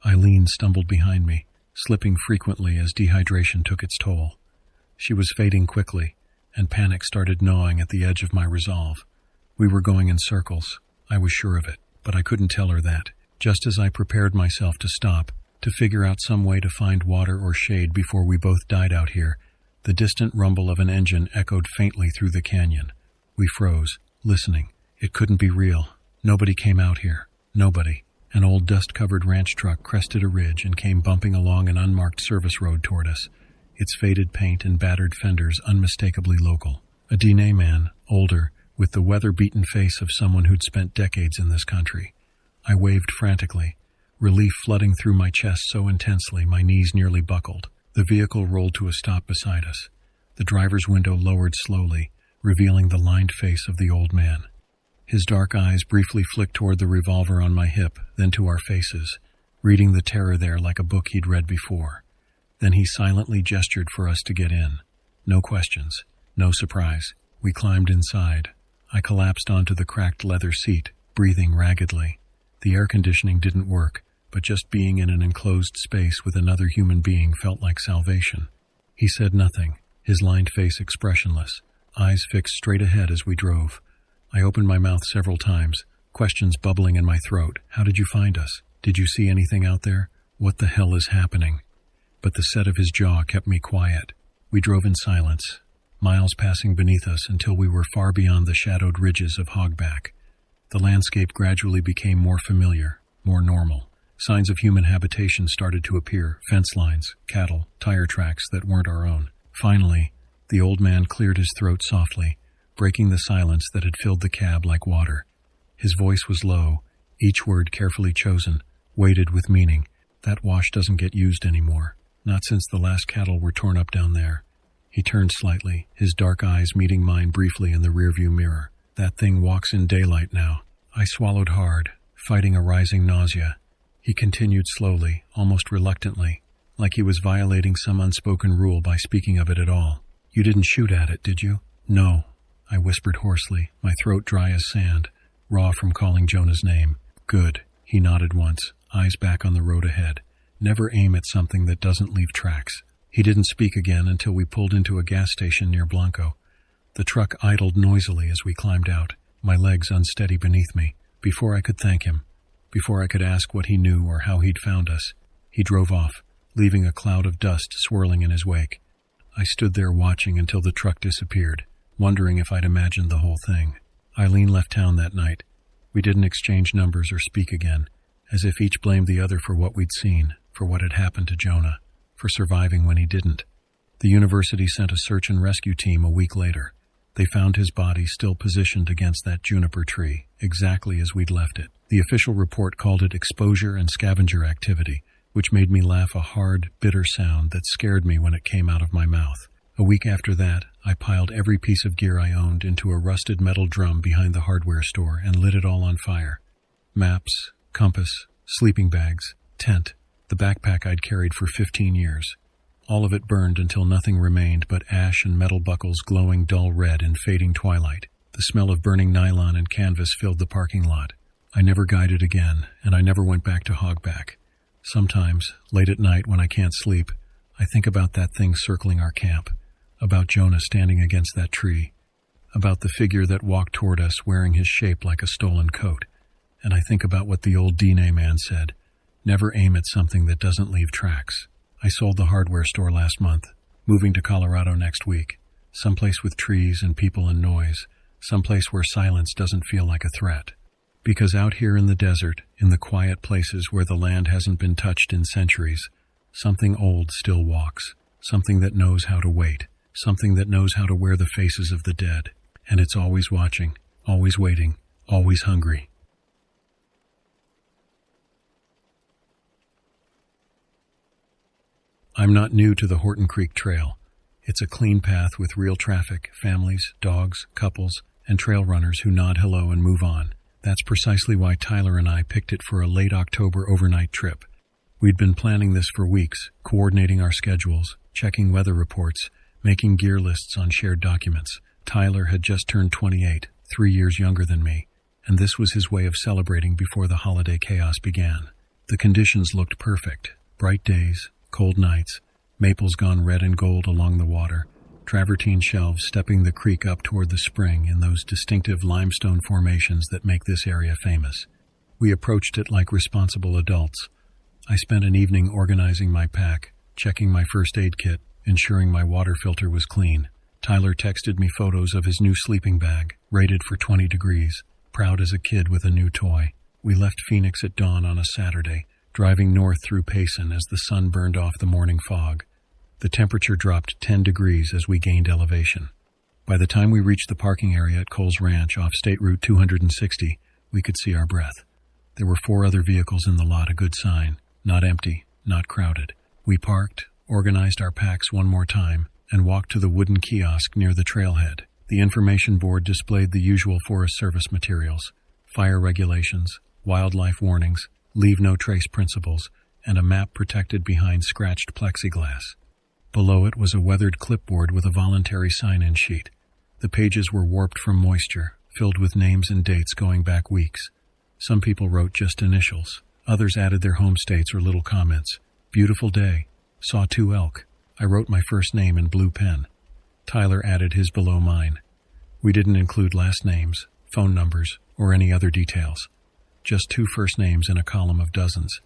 Eileen stumbled behind me, slipping frequently as dehydration took its toll. She was fading quickly, and panic started gnawing at the edge of my resolve. We were going in circles. I was sure of it, but I couldn't tell her that. Just as I prepared myself to stop, to figure out some way to find water or shade before we both died out here, the distant rumble of an engine echoed faintly through the canyon. We froze, listening. It couldn't be real. Nobody came out here. Nobody. An old dust-covered ranch truck crested a ridge and came bumping along an unmarked service road toward us, its faded paint and battered fenders unmistakably local. A DNA man, older, with the weather-beaten face of someone who'd spent decades in this country. I waved frantically, relief flooding through my chest so intensely my knees nearly buckled. The vehicle rolled to a stop beside us. The driver's window lowered slowly, revealing the lined face of the old man. His dark eyes briefly flicked toward the revolver on my hip, then to our faces, reading the terror there like a book he'd read before. Then he silently gestured for us to get in. No questions, no surprise. We climbed inside. I collapsed onto the cracked leather seat, breathing raggedly. The air conditioning didn't work, but just being in an enclosed space with another human being felt like salvation. He said nothing, his lined face expressionless, eyes fixed straight ahead as we drove. I opened my mouth several times, questions bubbling in my throat. How did you find us? Did you see anything out there? What the hell is happening? But the set of his jaw kept me quiet. We drove in silence, miles passing beneath us until we were far beyond the shadowed ridges of Hogback. The landscape gradually became more familiar, more normal. Signs of human habitation started to appear, fence lines, cattle, tire tracks that weren't our own. Finally, the old man cleared his throat softly, breaking the silence that had filled the cab like water. His voice was low, each word carefully chosen, weighted with meaning. That wash doesn't get used anymore, not since the last cattle were torn up down there. He turned slightly, his dark eyes meeting mine briefly in the rearview mirror. That thing walks in daylight now. I swallowed hard, fighting a rising nausea. He continued slowly, almost reluctantly, like he was violating some unspoken rule by speaking of it at all. You didn't shoot at it, did you? No, I whispered hoarsely, my throat dry as sand, raw from calling Jonah's name. Good, he nodded once, eyes back on the road ahead. Never aim at something that doesn't leave tracks. He didn't speak again until we pulled into a gas station near Blanco. The truck idled noisily as we climbed out, my legs unsteady beneath me. Before I could thank him, before I could ask what he knew or how he'd found us, he drove off, leaving a cloud of dust swirling in his wake. I stood there watching until the truck disappeared, wondering if I'd imagined the whole thing. Eileen left town that night. We didn't exchange numbers or speak again, as if each blamed the other for what we'd seen, for what had happened to Jonah, for surviving when he didn't. The university sent a search and rescue team a week later. They found his body still positioned against that juniper tree, exactly as we'd left it. The official report called it exposure and scavenger activity, which made me laugh a hard, bitter sound that scared me when it came out of my mouth. A week after that, I piled every piece of gear I owned into a rusted metal drum behind the hardware store and lit it all on fire. Maps, compass, sleeping bags, tent, the backpack I'd carried for 15 years. All of it burned until nothing remained but ash and metal buckles glowing dull red in fading twilight. The smell of burning nylon and canvas filled the parking lot. I never guided again, and I never went back to Hogback. Sometimes, late at night when I can't sleep, I think about that thing circling our camp, about Jonah standing against that tree, about the figure that walked toward us wearing his shape like a stolen coat, and I think about what the old DNA man said, never aim at something that doesn't leave tracks. I sold the hardware store last month, moving to Colorado next week, someplace with trees and people and noise, someplace where silence doesn't feel like a threat. Because out here in the desert, in the quiet places where the land hasn't been touched in centuries, something old still walks, something that knows how to wait, something that knows how to wear the faces of the dead, and it's always watching, always waiting, always hungry. I'm not new to the Horton Creek Trail. It's a clean path with real traffic, families, dogs, couples, and trail runners who nod hello and move on. That's precisely why Tyler and I picked it for a late October overnight trip. We'd been planning this for weeks, coordinating our schedules, checking weather reports, making gear lists on shared documents. Tyler had just turned 28, 3 years younger than me, and this was his way of celebrating before the holiday chaos began. The conditions looked perfect. Bright days, cold nights, maples gone red and gold along the water, travertine shelves stepping the creek up toward the spring in those distinctive limestone formations that make this area famous. We approached it like responsible adults. I spent an evening organizing my pack, checking my first aid kit, ensuring my water filter was clean. Tyler texted me photos of his new sleeping bag, rated for 20 degrees, proud as a kid with a new toy. We left Phoenix at dawn on a Saturday, driving north through Payson as the sun burned off the morning fog. The temperature dropped 10 degrees as we gained elevation. By the time we reached the parking area at Coles Ranch off State Route 260, we could see our breath. There were 4 other vehicles in the lot, a good sign. Not empty, not crowded. We parked, organized our packs one more time, and walked to the wooden kiosk near the trailhead. The information board displayed the usual Forest Service materials: fire regulations, wildlife warnings, leave no trace principles, and a map protected behind scratched plexiglass. Below it was a weathered clipboard with a voluntary sign-in sheet. The pages were warped from moisture, filled with names and dates going back weeks. Some people wrote just initials. Others added their home states or little comments. Beautiful day. Saw 2 elk. I wrote my first name in blue pen. Tyler added his below mine. We didn't include last names, phone numbers, or any other details. Just 2 first names in a column of dozens.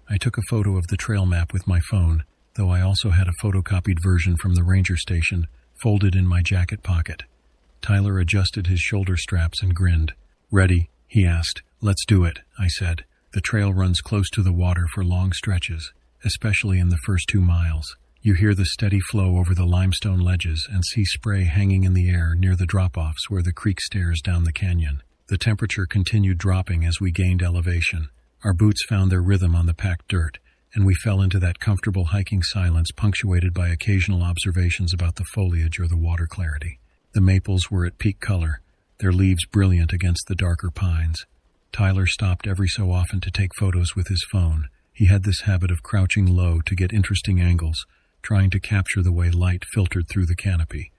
I took a photo of the trail map with my phone, though I also had a photocopied version from the ranger station folded in my jacket pocket. Tyler adjusted his shoulder straps and grinned. "Ready?" he asked. "Let's do it," I said. The trail runs close to the water for long stretches, especially in the first 2 miles. You hear the steady flow over the limestone ledges and see spray hanging in the air near the drop-offs where the creek stares down the canyon. The temperature continued dropping as we gained elevation. Our boots found their rhythm on the packed dirt, and we fell into that comfortable hiking silence punctuated by occasional observations about the foliage or the water clarity. The maples were at peak color, their leaves brilliant against the darker pines. Tyler stopped every so often to take photos with his phone. He had this habit of crouching low to get interesting angles, trying to capture the way light filtered through the canopy.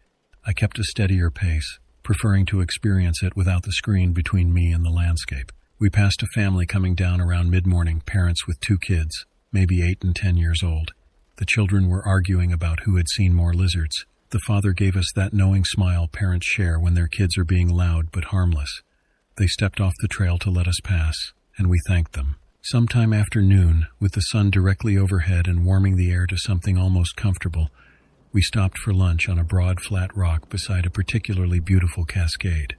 I kept a steadier pace, preferring to experience it without the screen between me and the landscape. We passed a family coming down around mid-morning, parents with 2 kids, maybe 8 and 10 years old. The children were arguing about who had seen more lizards. The father gave us that knowing smile parents share when their kids are being loud but harmless. They stepped off the trail to let us pass, and we thanked them. Sometime after noon, with the sun directly overhead and warming the air to something almost comfortable, we stopped for lunch on a broad, flat rock beside a particularly beautiful cascade.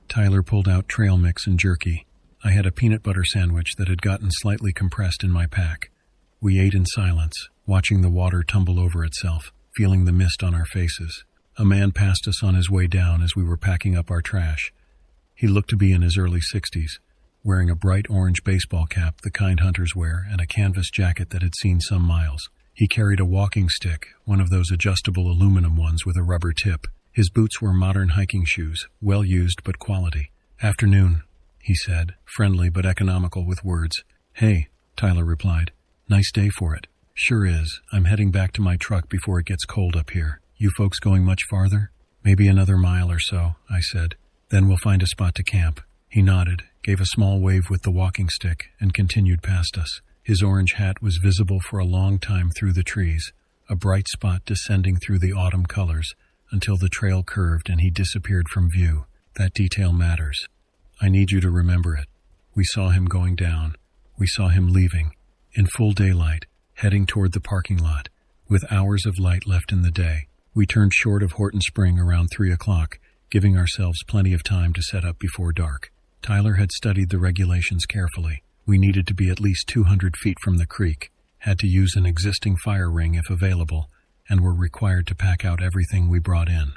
Tyler pulled out trail mix and jerky. I had a peanut butter sandwich that had gotten slightly compressed in my pack. We ate in silence, watching the water tumble over itself, feeling the mist on our faces. A man passed us on his way down as we were packing up our trash. He looked to be in his early 60s, wearing a bright orange baseball cap, the kind hunters wear, and a canvas jacket that had seen some miles. He carried a walking stick, one of those adjustable aluminum ones with a rubber tip. His boots were modern hiking shoes, well used but quality. "Afternoon," he said, friendly but economical with words. "Hey," Tyler replied. "Nice day for it." "Sure is. I'm heading back to my truck before it gets cold up here. You folks going much farther?" "Maybe another mile or so," I said. "Then we'll find a spot to camp." He nodded, gave a small wave with the walking stick, and continued past us. His orange hat was visible for a long time through the trees, a bright spot descending through the autumn colors, until the trail curved and he disappeared from view. That detail matters. I need you to remember it. We saw him going down. We saw him leaving, in full daylight, heading toward the parking lot, with hours of light left in the day. We turned short of Horton Spring around 3 o'clock, giving ourselves plenty of time to set up before dark. Tyler had studied the regulations carefully. We needed to be at least 200 feet from the creek, had to use an existing fire ring if available, and were required to pack out everything we brought in.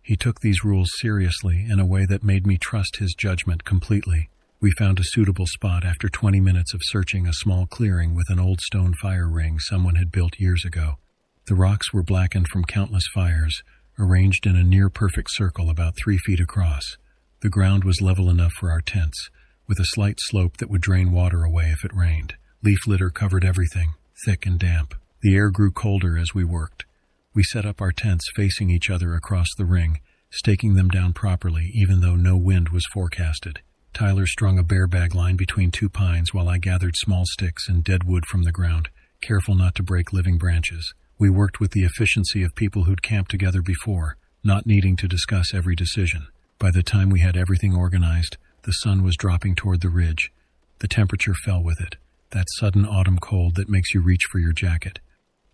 He took these rules seriously in a way that made me trust his judgment completely. We found a suitable spot after 20 minutes of searching a small clearing with an old stone fire ring someone had built years ago. The rocks were blackened from countless fires, arranged in a near-perfect circle about 3 feet across. The ground was level enough for our tents, with a slight slope that would drain water away if it rained. Leaf litter covered everything, thick and damp. The air grew colder as we worked. We set up our tents facing each other across the ring, staking them down properly even though no wind was forecasted. Tyler strung a bear bag line between 2 pines while I gathered small sticks and dead wood from the ground, careful not to break living branches. We worked with the efficiency of people who'd camped together before, not needing to discuss every decision. By the time we had everything organized, the sun was dropping toward the ridge. The temperature fell with it, that sudden autumn cold that makes you reach for your jacket.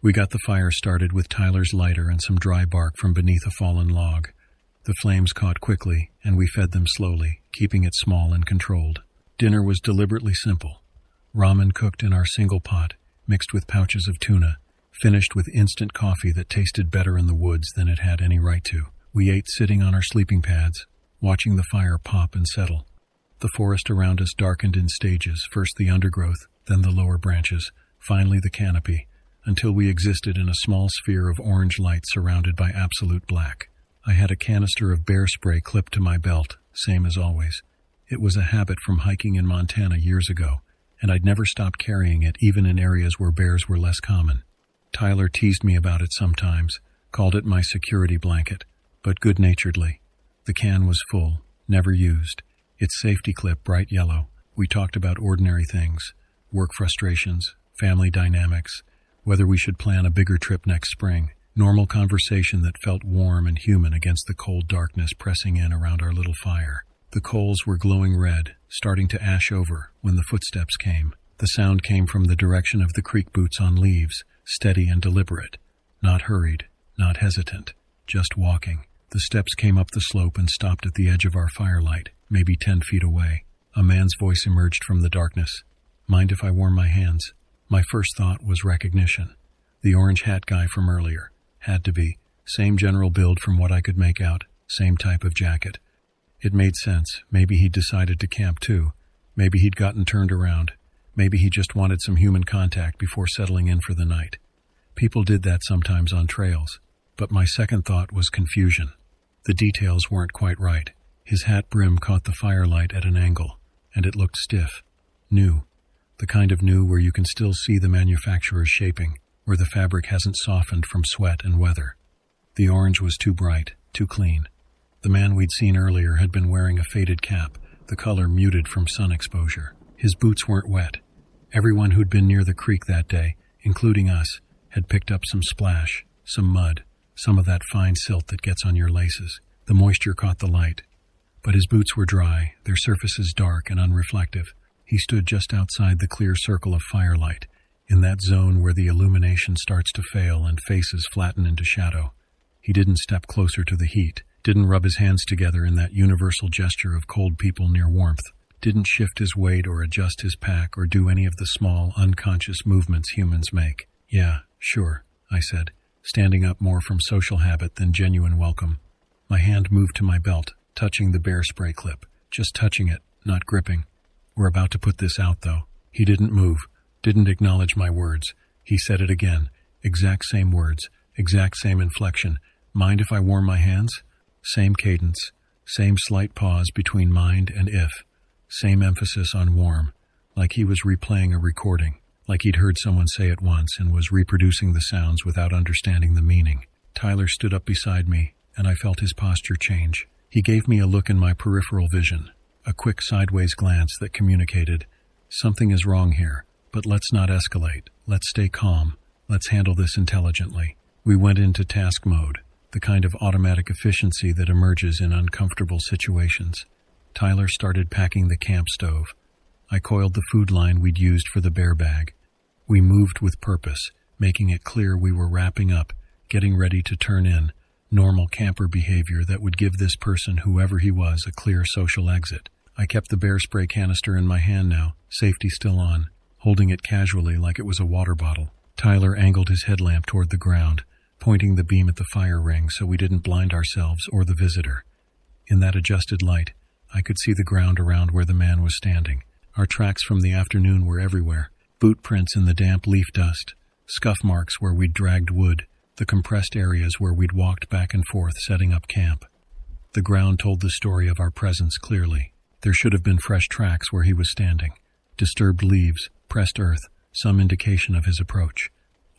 We got the fire started with Tyler's lighter and some dry bark from beneath a fallen log. The flames caught quickly, and we fed them slowly, keeping it small and controlled. Dinner was deliberately simple. Ramen cooked in our single pot, mixed with pouches of tuna, finished with instant coffee that tasted better in the woods than it had any right to. We ate sitting on our sleeping pads, watching the fire pop and settle. The forest around us darkened in stages, first the undergrowth, then the lower branches, finally the canopy, until we existed in a small sphere of orange light surrounded by absolute black. I had a canister of bear spray clipped to my belt, same as always. It was a habit from hiking in Montana years ago, and I'd never stopped carrying it even in areas where bears were less common. Tyler teased me about it sometimes, called it my security blanket, but good-naturedly. The can was full, never used, its safety clip bright yellow. We talked about ordinary things, work frustrations, family dynamics, whether we should plan a bigger trip next spring. Normal conversation that felt warm and human against the cold darkness pressing in around our little fire. The coals were glowing red, starting to ash over when the footsteps came. The sound came from the direction of the creek boots on leaves, steady and deliberate, not hurried, not hesitant, just walking. The steps came up the slope and stopped at the edge of our firelight, maybe 10 feet away. A man's voice emerged from the darkness. "Mind if I warm my hands?" My first thought was recognition. The orange hat guy from earlier. Had to be. Same general build from what I could make out, same type of jacket. It made sense. Maybe he'd decided to camp too. Maybe he'd gotten turned around. Maybe he just wanted some human contact before settling in for the night. People did that sometimes on trails. But my second thought was confusion. The details weren't quite right. His hat brim caught the firelight at an angle, and it looked stiff. New. The kind of new where you can still see the manufacturer's shaping, where the fabric hasn't softened from sweat and weather. The orange was too bright, too clean. The man we'd seen earlier had been wearing a faded cap, the color muted from sun exposure. His boots weren't wet. Everyone who'd been near the creek that day, including us, had picked up some splash, some mud, some of that fine silt that gets on your laces. The moisture caught the light. But his boots were dry, their surfaces dark and unreflective. He stood just outside the clear circle of firelight, in that zone where the illumination starts to fail and faces flatten into shadow. He didn't step closer to the heat, didn't rub his hands together in that universal gesture of cold people near warmth, didn't shift his weight or adjust his pack or do any of the small, unconscious movements humans make. "Yeah, sure," I said. standing up more from social habit than genuine welcome. My hand moved to my belt, touching the bear spray clip. Just touching it, not gripping. We're about to put this out, though. He didn't move, didn't acknowledge my words. He said it again. Exact same words, exact same inflection. Mind if I warm my hands? Same cadence, same slight pause between mind and if. Same emphasis on warm, like he was replaying a recording, like he'd heard someone say it once and was reproducing the sounds without understanding the meaning. Tyler stood up beside me, and I felt his posture change. He gave me a look in my peripheral vision, a quick sideways glance that communicated, something is wrong here, but let's not escalate. Let's stay calm. Let's handle this intelligently. We went into task mode, the kind of automatic efficiency that emerges in uncomfortable situations. Tyler started packing the camp stove. I coiled the food line we'd used for the bear bag. We moved with purpose, making it clear we were wrapping up, getting ready to turn in, normal camper behavior that would give this person, whoever he was, a clear social exit. I kept the bear spray canister in my hand now, safety still on, holding it casually like it was a water bottle. Tyler angled his headlamp toward the ground, pointing the beam at the fire ring so we didn't blind ourselves or the visitor. In that adjusted light, I could see the ground around where the man was standing. Our tracks from the afternoon were everywhere. Boot prints in the damp leaf dust, scuff marks where we'd dragged wood, the compressed areas where we'd walked back and forth setting up camp. The ground told the story of our presence clearly. There should have been fresh tracks where he was standing. Disturbed leaves, pressed earth, some indication of his approach.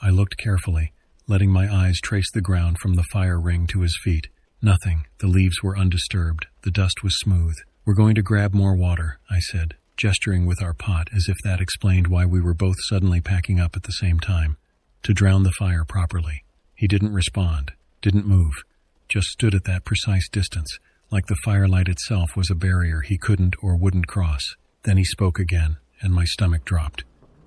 I looked carefully, letting my eyes trace the ground from the fire ring to his feet. Nothing. The leaves were undisturbed. The dust was smooth. We're going to grab more water, I said, gesturing with our pot as if that explained why we were both suddenly packing up at the same time. To drown the fire properly. He didn't respond, didn't move, just stood at that precise distance, like the firelight itself was a barrier he couldn't or wouldn't cross. Then he spoke again, and my stomach dropped.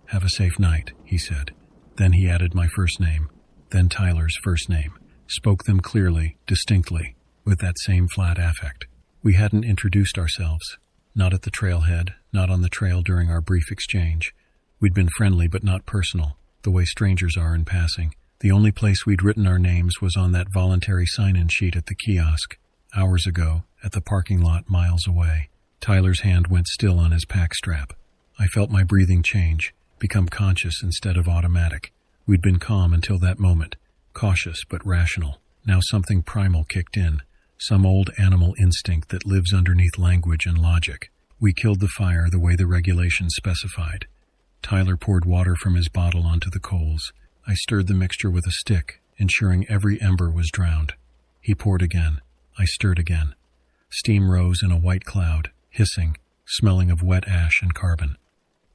Have a safe night, he said. Then he added my first name, then Tyler's first name, spoke them clearly, distinctly, with that same flat affect. We hadn't introduced ourselves, not at the trailhead, not on the trail during our brief exchange. We'd been friendly but not personal, the way strangers are in passing. The only place we'd written our names was on that voluntary sign-in sheet at the kiosk, hours ago, at the parking lot miles away. Tyler's hand went still on his pack strap. I felt my breathing change, become conscious instead of automatic. We'd been calm until that moment, cautious but rational. Now something primal kicked in, some old animal instinct that lives underneath language and logic. We killed the fire the way the regulations specified. Tyler poured water from his bottle onto the coals. I stirred the mixture with a stick, ensuring every ember was drowned. He poured again. I stirred again. Steam rose in a white cloud, hissing, smelling of wet ash and carbon.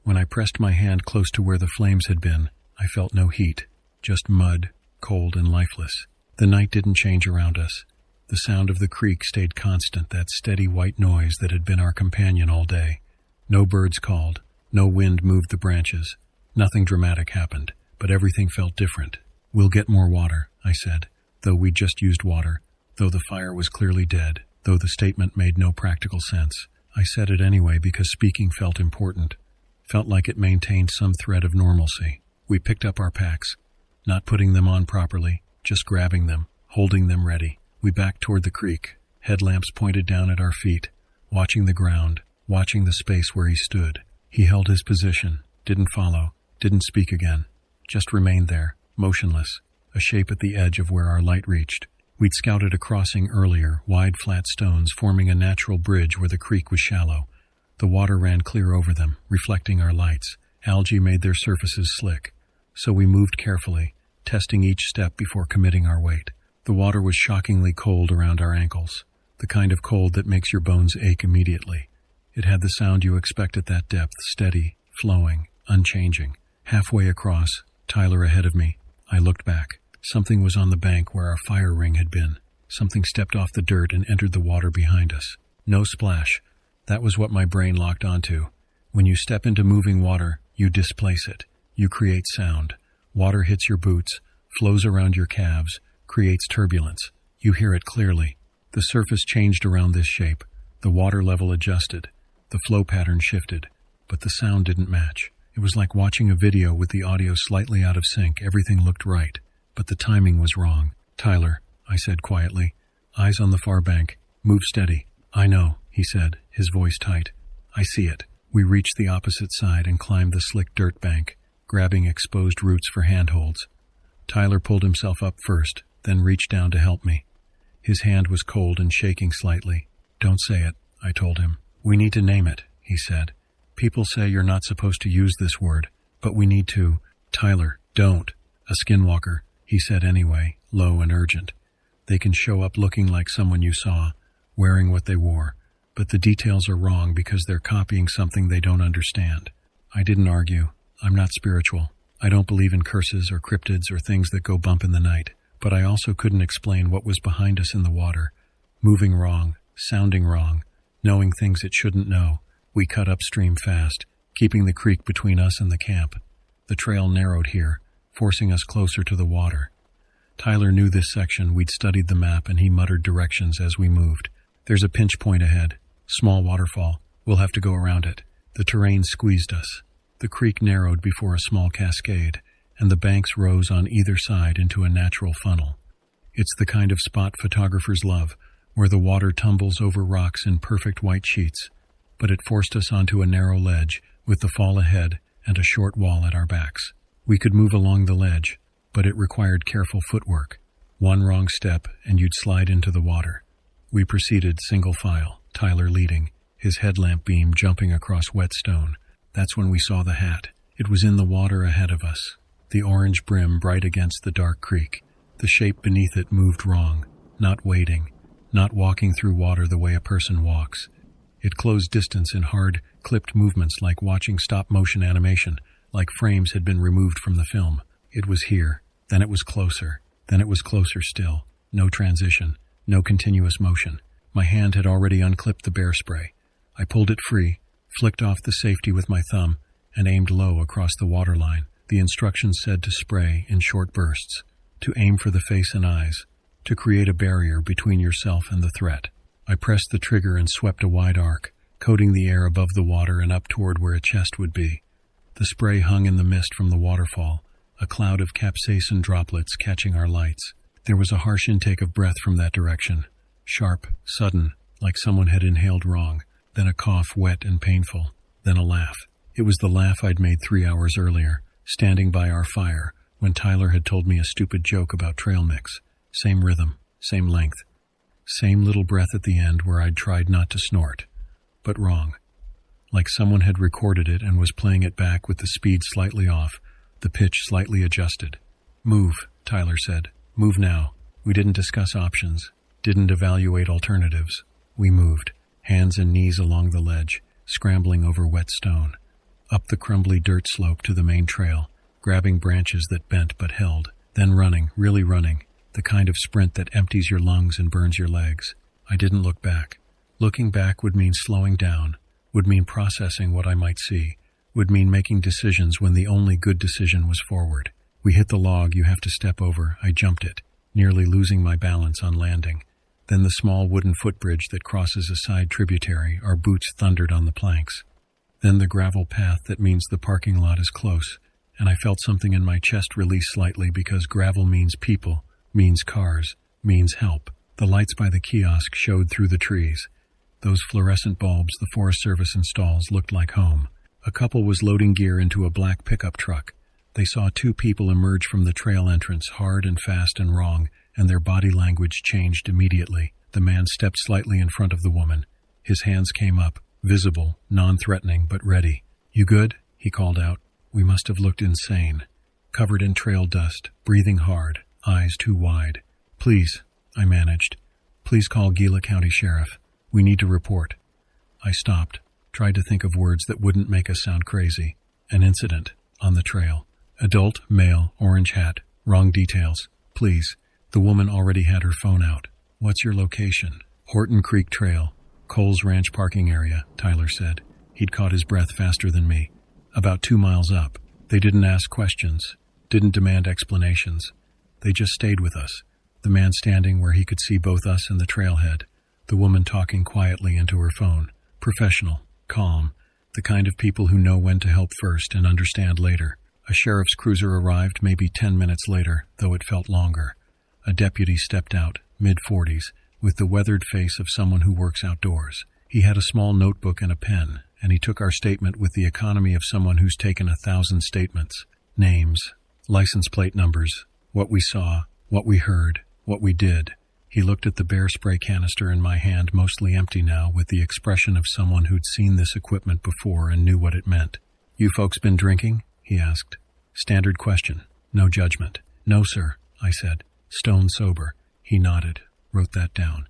When I pressed my hand close to where the flames had been, I felt no heat, just mud, cold and lifeless. The night didn't change around us. The sound of the creek stayed constant, that steady white noise that had been our companion all day. No birds called, no wind moved the branches. Nothing dramatic happened, but everything felt different. We'll get more water, I said, though we'd just used water, though the fire was clearly dead, though the statement made no practical sense. I said it anyway because speaking felt important, felt like it maintained some thread of normalcy. We picked up our packs, not putting them on properly, just grabbing them, holding them ready. We backed toward the creek, headlamps pointed down at our feet, watching the ground, watching the space where he stood. He held his position, didn't follow, didn't speak again, just remained there, motionless, a shape at the edge of where our light reached. We'd scouted a crossing earlier, wide flat stones forming a natural bridge where the creek was shallow. The water ran clear over them, reflecting our lights. Algae made their surfaces slick. So we moved carefully, testing each step before committing our weight. The water was shockingly cold around our ankles, the kind of cold that makes your bones ache immediately. It had the sound you expect at that depth, steady, flowing, unchanging. Halfway across, Tyler ahead of me, I looked back. Something was on the bank where our fire ring had been. Something stepped off the dirt and entered the water behind us. No splash. That was what my brain locked onto. When you step into moving water, you displace it. You create sound. Water hits your boots, flows around your calves, creates turbulence. You hear it clearly. The surface changed around this shape. The water level adjusted. The flow pattern shifted. But the sound didn't match. It was like watching a video with the audio slightly out of sync. Everything looked right, but the timing was wrong. "Tyler," I said quietly. "Eyes on the far bank. Move steady." "I know," he said, his voice tight. "I see it." We reached the opposite side and climbed the slick dirt bank, grabbing exposed roots for handholds. Tyler pulled himself up first, then reached down to help me. His hand was cold and shaking slightly. "Don't say it," I told him. "We need to name it," he said. "People say you're not supposed to use this word, but we need to." "Tyler, don't." "A skinwalker," he said anyway, low and urgent. "They can show up looking like someone you saw, wearing what they wore, but the details are wrong because they're copying something they don't understand." I didn't argue. I'm not spiritual. I don't believe in curses or cryptids or things that go bump in the night, but I also couldn't explain what was behind us in the water. Moving wrong, sounding wrong, knowing things it shouldn't know. We cut upstream fast, keeping the creek between us and the camp. The trail narrowed here, forcing us closer to the water. Tyler knew this section. We'd studied the map, and he muttered directions as we moved. "There's a pinch point ahead. Small waterfall. We'll have to go around it." The terrain squeezed us. The creek narrowed before a small cascade, and the banks rose on either side into a natural funnel. It's the kind of spot photographers love, where the water tumbles over rocks in perfect white sheets, but it forced us onto a narrow ledge with the fall ahead and a short wall at our backs. We could move along the ledge, but it required careful footwork. One wrong step and you'd slide into the water. We proceeded single file, Tyler leading, his headlamp beam jumping across wet stone. That's when we saw the hat. It was in the water ahead of us, the orange brim bright against the dark creek. The shape beneath it moved wrong, not wading, not walking through water the way a person walks. It closed distance in hard, clipped movements like watching stop-motion animation, like frames had been removed from the film. It was here, then it was closer, then it was closer still. No transition, no continuous motion. My hand had already unclipped the bear spray. I pulled it free, flicked off the safety with my thumb, and aimed low across the waterline. The instructions said to spray in short bursts, to aim for the face and eyes, to create a barrier between yourself and the threat. I pressed the trigger and swept a wide arc, coating the air above the water and up toward where a chest would be. The spray hung in the mist from the waterfall, a cloud of capsaicin droplets catching our lights. There was a harsh intake of breath from that direction, sharp, sudden, like someone had inhaled wrong, then a cough wet and painful, then a laugh. It was the laugh I'd made 3 hours earlier, standing by our fire, when Tyler had told me a stupid joke about trail mix. Same rhythm, same length, same little breath at the end where I'd tried not to snort, but wrong. Like someone had recorded it and was playing it back with the speed slightly off, the pitch slightly adjusted. "Move," Tyler said. "Move now." We didn't discuss options, didn't evaluate alternatives. We moved, hands and knees along the ledge, scrambling over wet stone, up the crumbly dirt slope to the main trail, grabbing branches that bent but held, then running, really running, the kind of sprint that empties your lungs and burns your legs. I didn't look back. Looking back would mean slowing down, would mean processing what I might see, would mean making decisions when the only good decision was forward. We hit the log you have to step over. I jumped it, nearly losing my balance on landing. Then the small wooden footbridge that crosses a side tributary, our boots thundered on the planks. Then the gravel path that means the parking lot is close, and I felt something in my chest release slightly because gravel means people, means cars, means help. The lights by the kiosk showed through the trees. Those fluorescent bulbs the Forest Service installs looked like home. A couple was loading gear into a black pickup truck. They saw 2 people emerge from the trail entrance, hard and fast and wrong, and their body language changed immediately. The man stepped slightly in front of the woman. His hands came up, visible, non-threatening, but ready. "You good?" he called out. We must have looked insane. Covered in trail dust, breathing hard, eyes too wide. "Please," I managed. "Please call Gila County Sheriff. We need to report." I stopped, tried to think of words that wouldn't make us sound crazy. An incident, on the trail. Adult, male, orange hat, wrong details. "Please." The woman already had her phone out. "What's your location?" "Horton Creek Trail, Cole's Ranch parking area," Tyler said. He'd caught his breath faster than me. "About 2 miles up." They didn't ask questions, didn't demand explanations. They just stayed with us. The man standing where he could see both us and the trailhead. The woman talking quietly into her phone. Professional, calm, the kind of people who know when to help first and understand later. A sheriff's cruiser arrived maybe 10 minutes later, though it felt longer. A deputy stepped out, mid-40s, with the weathered face of someone who works outdoors. He had a small notebook and a pen, and he took our statement with the economy of someone who's taken 1,000 statements. Names, license plate numbers, what we saw, what we heard, what we did. He looked at the bear spray canister in my hand, mostly empty now, with the expression of someone who'd seen this equipment before and knew what it meant. "You folks been drinking?" he asked. Standard question. No judgment. "No, sir," I said. "Stone sober." He nodded, wrote that down.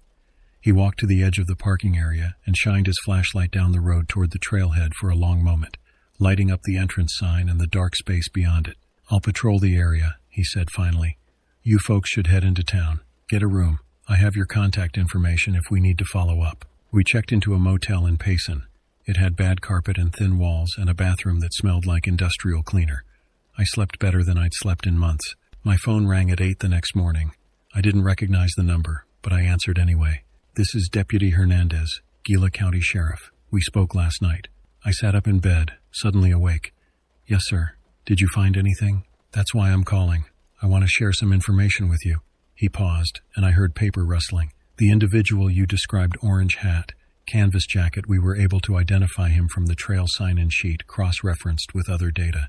He walked to the edge of the parking area and shined his flashlight down the road toward the trailhead for a long moment, lighting up the entrance sign and the dark space beyond it. "I'll patrol the area," he said finally. "You folks should head into town. Get a room. I have your contact information if we need to follow up." We checked into a motel in Payson. It had bad carpet and thin walls and a bathroom that smelled like industrial cleaner. I slept better than I'd slept in months. My phone rang at 8 the next morning. I didn't recognize the number, but I answered anyway. "This is Deputy Hernandez, Gila County Sheriff. We spoke last night." I sat up in bed, suddenly awake. "Yes, sir. Did you find anything?" "That's why I'm calling. I want to share some information with you." He paused, and I heard paper rustling. "The individual you described, orange hat, canvas jacket, we were able to identify him from the trail sign-in sheet, cross-referenced with other data.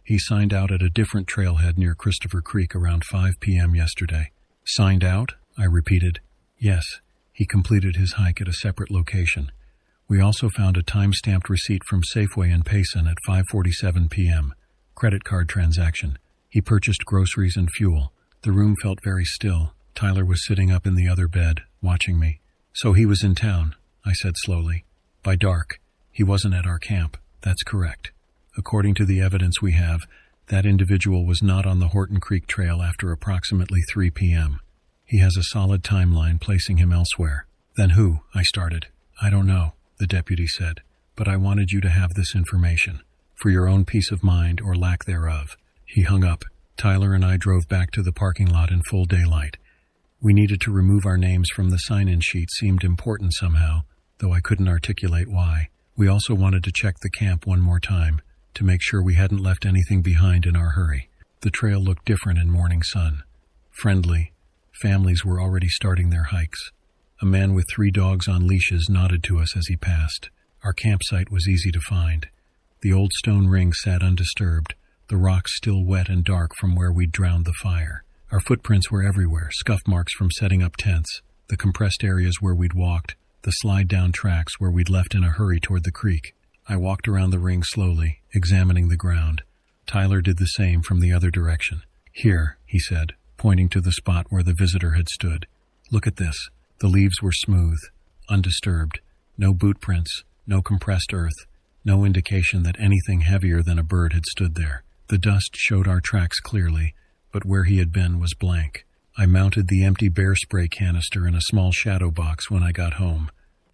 He signed out at a different trailhead near Christopher Creek around 5 p.m. yesterday." "Signed out?" I repeated. "Yes. He completed his hike at a separate location. We also found a time-stamped receipt from Safeway in Payson at 5:47 p.m. Credit card transaction. He purchased groceries and fuel. The room felt very still. Tyler was sitting up in the other bed, watching me. So he was in town," I said slowly. "By dark. He wasn't at our camp." "That's correct. According to the evidence we have, that individual was not on the Horton Creek Trail after approximately 3 p.m. He has a solid timeline placing him elsewhere." "Then who?" I started. "I don't know," the deputy said, "but I wanted you to have this information, for your own peace of mind or lack thereof." He hung up. Tyler and I drove back to the parking lot in full daylight. We needed to remove our names from the sign-in sheet seemed important somehow, though I couldn't articulate why. We also wanted to check the camp one more time, to make sure we hadn't left anything behind in our hurry. The trail looked different in morning sun. Friendly. Families were already starting their hikes. A man with 3 dogs on leashes nodded to us as he passed. Our campsite was easy to find. The old stone ring sat undisturbed, the rocks still wet and dark from where we'd drowned the fire. Our footprints were everywhere, scuff marks from setting up tents, the compressed areas where we'd walked, the slide-down tracks where we'd left in a hurry toward the creek. I walked around the ring slowly, examining the ground. Tyler did the same from the other direction. "Here," he said, pointing to the spot where the visitor had stood. "Look at this." The leaves were smooth, undisturbed. No boot prints, no compressed earth, no indication that anything heavier than a bird had stood there. The dust showed our tracks clearly, but where he had been was blank. I mounted the empty bear spray canister in a small shadow box when I got home.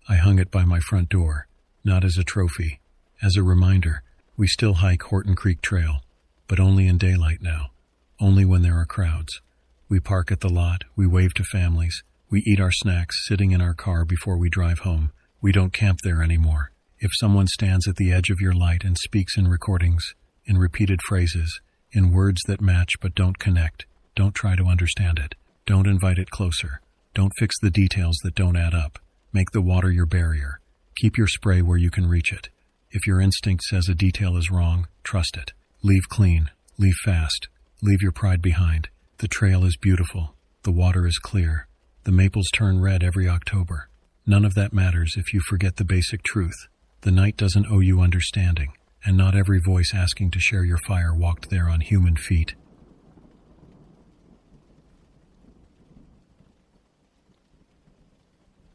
I hung it by my front door, not as a trophy, as a reminder. We still hike Horton Creek Trail, but only in daylight now, only when there are crowds. We park at the lot, we wave to families, we eat our snacks sitting in our car before we drive home. We don't camp there anymore. If someone stands at the edge of your light and speaks in recordings, in repeated phrases, in words that match but don't connect, don't try to understand it. Don't invite it closer. Don't fix the details that don't add up. Make the water your barrier. Keep your spray where you can reach it. If your instinct says a detail is wrong, trust it. Leave clean. Leave fast. Leave your pride behind. The trail is beautiful. The water is clear. The maples turn red every October. None of that matters if you forget the basic truth. The night doesn't owe you understanding, and not every voice asking to share your fire walked there on human feet.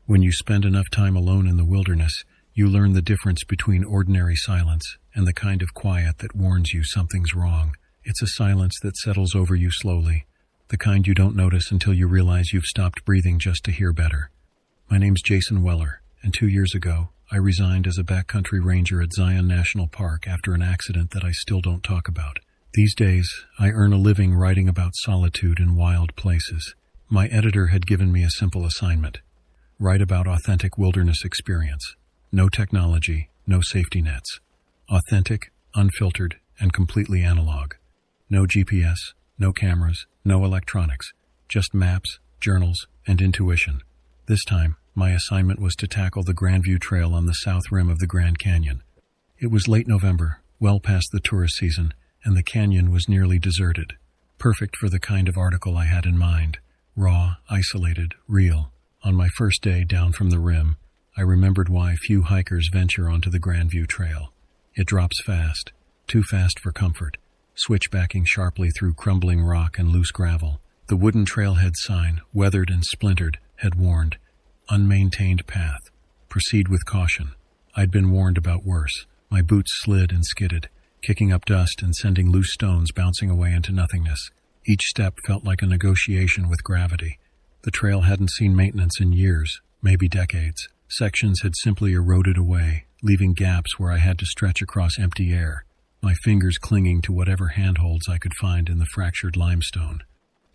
When you spend enough time alone in the wilderness, you learn the difference between ordinary silence and the kind of quiet that warns you something's wrong. It's a silence that settles over you slowly, the kind you don't notice until you realize you've stopped breathing just to hear better. My name's Jason Weller, and 2 years ago, I resigned as a backcountry ranger at Zion National Park after an accident that I still don't talk about. These days, I earn a living writing about solitude in wild places. My editor had given me a simple assignment: write about authentic wilderness experience. No technology, no safety nets. Authentic, unfiltered, and completely analog. No GPS, no cameras, no electronics, just maps, journals, and intuition. This time, my assignment was to tackle the Grandview Trail on the south rim of the Grand Canyon. It was late November, well past the tourist season, and the canyon was nearly deserted. Perfect for the kind of article I had in mind. Raw, isolated, real. On my first day down from the rim, I remembered why few hikers venture onto the Grandview Trail. It drops fast, too fast for comfort, switchbacking sharply through crumbling rock and loose gravel. The wooden trailhead sign, weathered and splintered, had warned, "Unmaintained path. Proceed with caution." I'd been warned about worse. My boots slid and skidded, kicking up dust and sending loose stones bouncing away into nothingness. Each step felt like a negotiation with gravity. The trail hadn't seen maintenance in years, maybe decades. Sections had simply eroded away, leaving gaps where I had to stretch across empty air, my fingers clinging to whatever handholds I could find in the fractured limestone.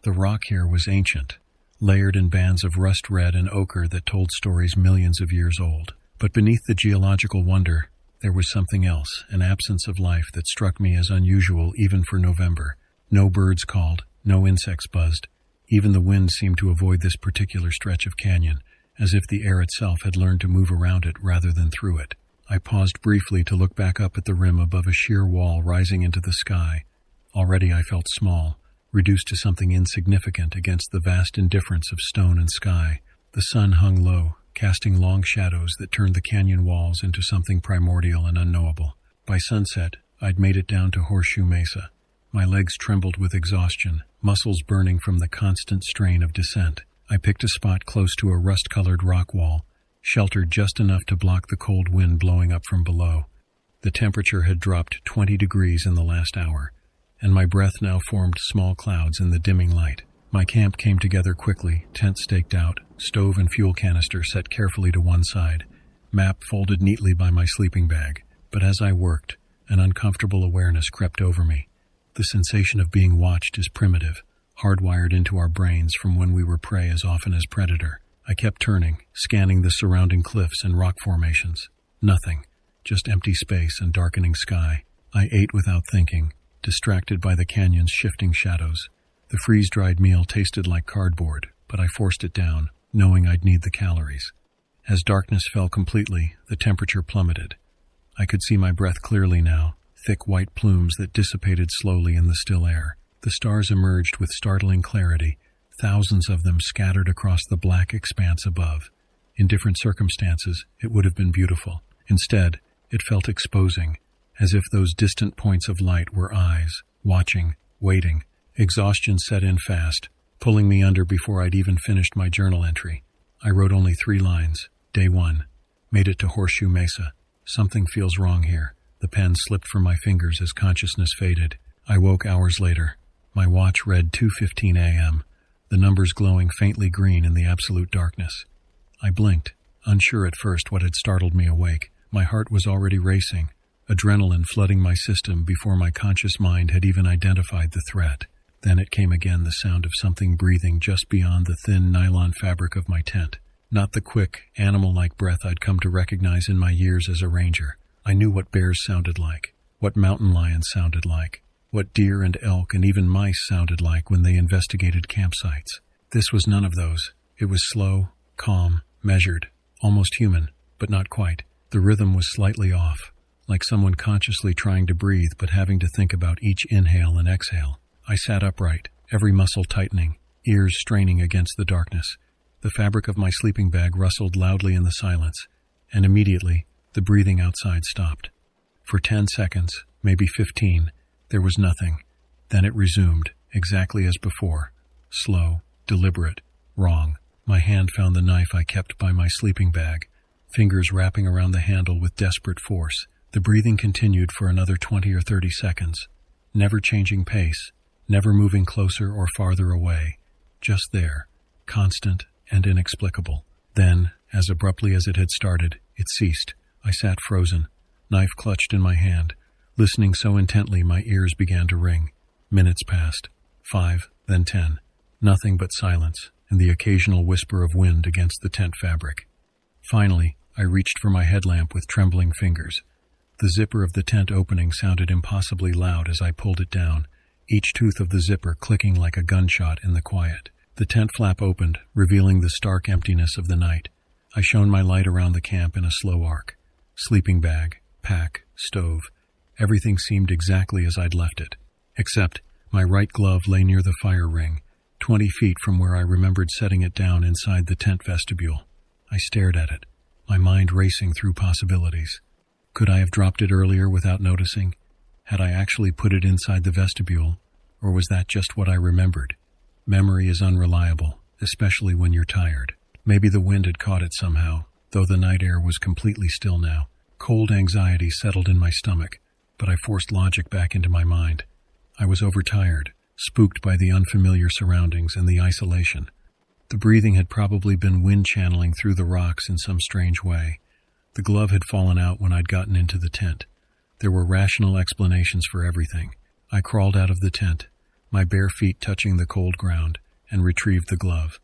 The rock here was ancient, layered in bands of rust red and ochre that told stories millions of years old. But beneath the geological wonder, there was something else, an absence of life that struck me as unusual even for November. No birds called, no insects buzzed. Even the wind seemed to avoid this particular stretch of canyon, as if the air itself had learned to move around it rather than through it. I paused briefly to look back up at the rim above a sheer wall rising into the sky. Already I felt small, reduced to something insignificant against the vast indifference of stone and sky. The sun hung low, casting long shadows that turned the canyon walls into something primordial and unknowable. By sunset, I'd made it down to Horseshoe Mesa. My legs trembled with exhaustion, muscles burning from the constant strain of descent. I picked a spot close to a rust-colored rock wall, sheltered just enough to block the cold wind blowing up from below. The temperature had dropped 20 degrees in the last hour, and my breath now formed small clouds in the dimming light. My camp came together quickly, tent staked out, stove and fuel canister set carefully to one side, map folded neatly by my sleeping bag. But as I worked, an uncomfortable awareness crept over me. The sensation of being watched is primitive, hardwired into our brains from when we were prey as often as predator. I kept turning, scanning the surrounding cliffs and rock formations. Nothing, just empty space and darkening sky. I ate without thinking, distracted by the canyon's shifting shadows. The freeze-dried meal tasted like cardboard, but I forced it down, knowing I'd need the calories. As darkness fell completely, the temperature plummeted. I could see my breath clearly now, thick white plumes that dissipated slowly in the still air. The stars emerged with startling clarity, thousands of them scattered across the black expanse above. In different circumstances, it would have been beautiful. Instead, it felt exposing, as if those distant points of light were eyes, watching, waiting. Exhaustion set in fast, pulling me under before I'd even finished my journal entry. I wrote only 3 lines. Day 1. Made it to Horseshoe Mesa. Something feels wrong here. The pen slipped from my fingers as consciousness faded. I woke hours later. My watch read 2:15 a.m., the numbers glowing faintly green in the absolute darkness. I blinked, unsure at first what had startled me awake. My heart was already racing, adrenaline flooding my system before my conscious mind had even identified the threat. Then it came again, the sound of something breathing just beyond the thin nylon fabric of my tent. Not the quick, animal-like breath I'd come to recognize in my years as a ranger. I knew what bears sounded like, what mountain lions sounded like, what deer and elk and even mice sounded like when they investigated campsites. This was none of those. It was slow, calm, measured, almost human, but not quite. The rhythm was slightly off, like someone consciously trying to breathe but having to think about each inhale and exhale. I sat upright, every muscle tightening, ears straining against the darkness. The fabric of my sleeping bag rustled loudly in the silence, and immediately, the breathing outside stopped. For 10 seconds, maybe 15, there was nothing. Then it resumed, exactly as before. Slow, deliberate, wrong. My hand found the knife I kept by my sleeping bag, fingers wrapping around the handle with desperate force. The breathing continued for another 20 or 30 seconds, never changing pace, never moving closer or farther away, just there, constant and inexplicable. Then, as abruptly as it had started, it ceased. I sat frozen, knife clutched in my hand, listening so intently my ears began to ring. Minutes passed, 5, then 10. Nothing but silence, and the occasional whisper of wind against the tent fabric. Finally, I reached for my headlamp with trembling fingers. The zipper of the tent opening sounded impossibly loud as I pulled it down, each tooth of the zipper clicking like a gunshot in the quiet. The tent flap opened, revealing the stark emptiness of the night. I shone my light around the camp in a slow arc. Sleeping bag, pack, stove. Everything seemed exactly as I'd left it. Except my right glove lay near the fire ring, 20 feet from where I remembered setting it down inside the tent vestibule. I stared at it, my mind racing through possibilities. Could I have dropped it earlier without noticing? Had I actually put it inside the vestibule, or was that just what I remembered? Memory is unreliable, especially when you're tired. Maybe the wind had caught it somehow, though the night air was completely still now. Cold anxiety settled in my stomach, but I forced logic back into my mind. I was overtired, spooked by the unfamiliar surroundings and the isolation. The breathing had probably been wind channeling through the rocks in some strange way. The glove had fallen out when I'd gotten into the tent. There were rational explanations for everything. I crawled out of the tent, my bare feet touching the cold ground, and retrieved the glove.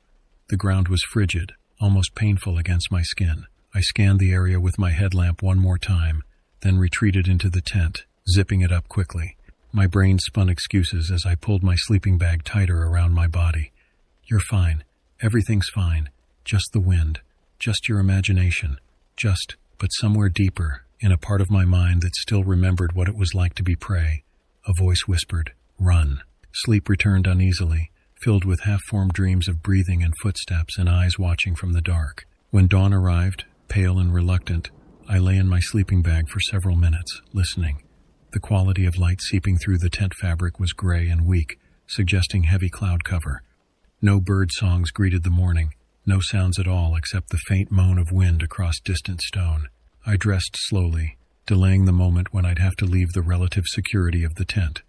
The ground was frigid, almost painful against my skin. I scanned the area with my headlamp one more time, then retreated into the tent, zipping it up quickly. My brain spun excuses as I pulled my sleeping bag tighter around my body. "You're fine. Everything's fine. Just the wind. Just your imagination. But somewhere deeper, in a part of my mind that still remembered what it was like to be prey, a voice whispered, 'Run.' Sleep returned uneasily, filled with half-formed dreams of breathing and footsteps and eyes watching from the dark. When dawn arrived, pale and reluctant, I lay in my sleeping bag for several minutes, listening. The quality of light seeping through the tent fabric was gray and weak, suggesting heavy cloud cover. No bird songs greeted the morning, no sounds at all except the faint moan of wind across distant stone. I dressed slowly, delaying the moment when I'd have to leave the relative security of the tent.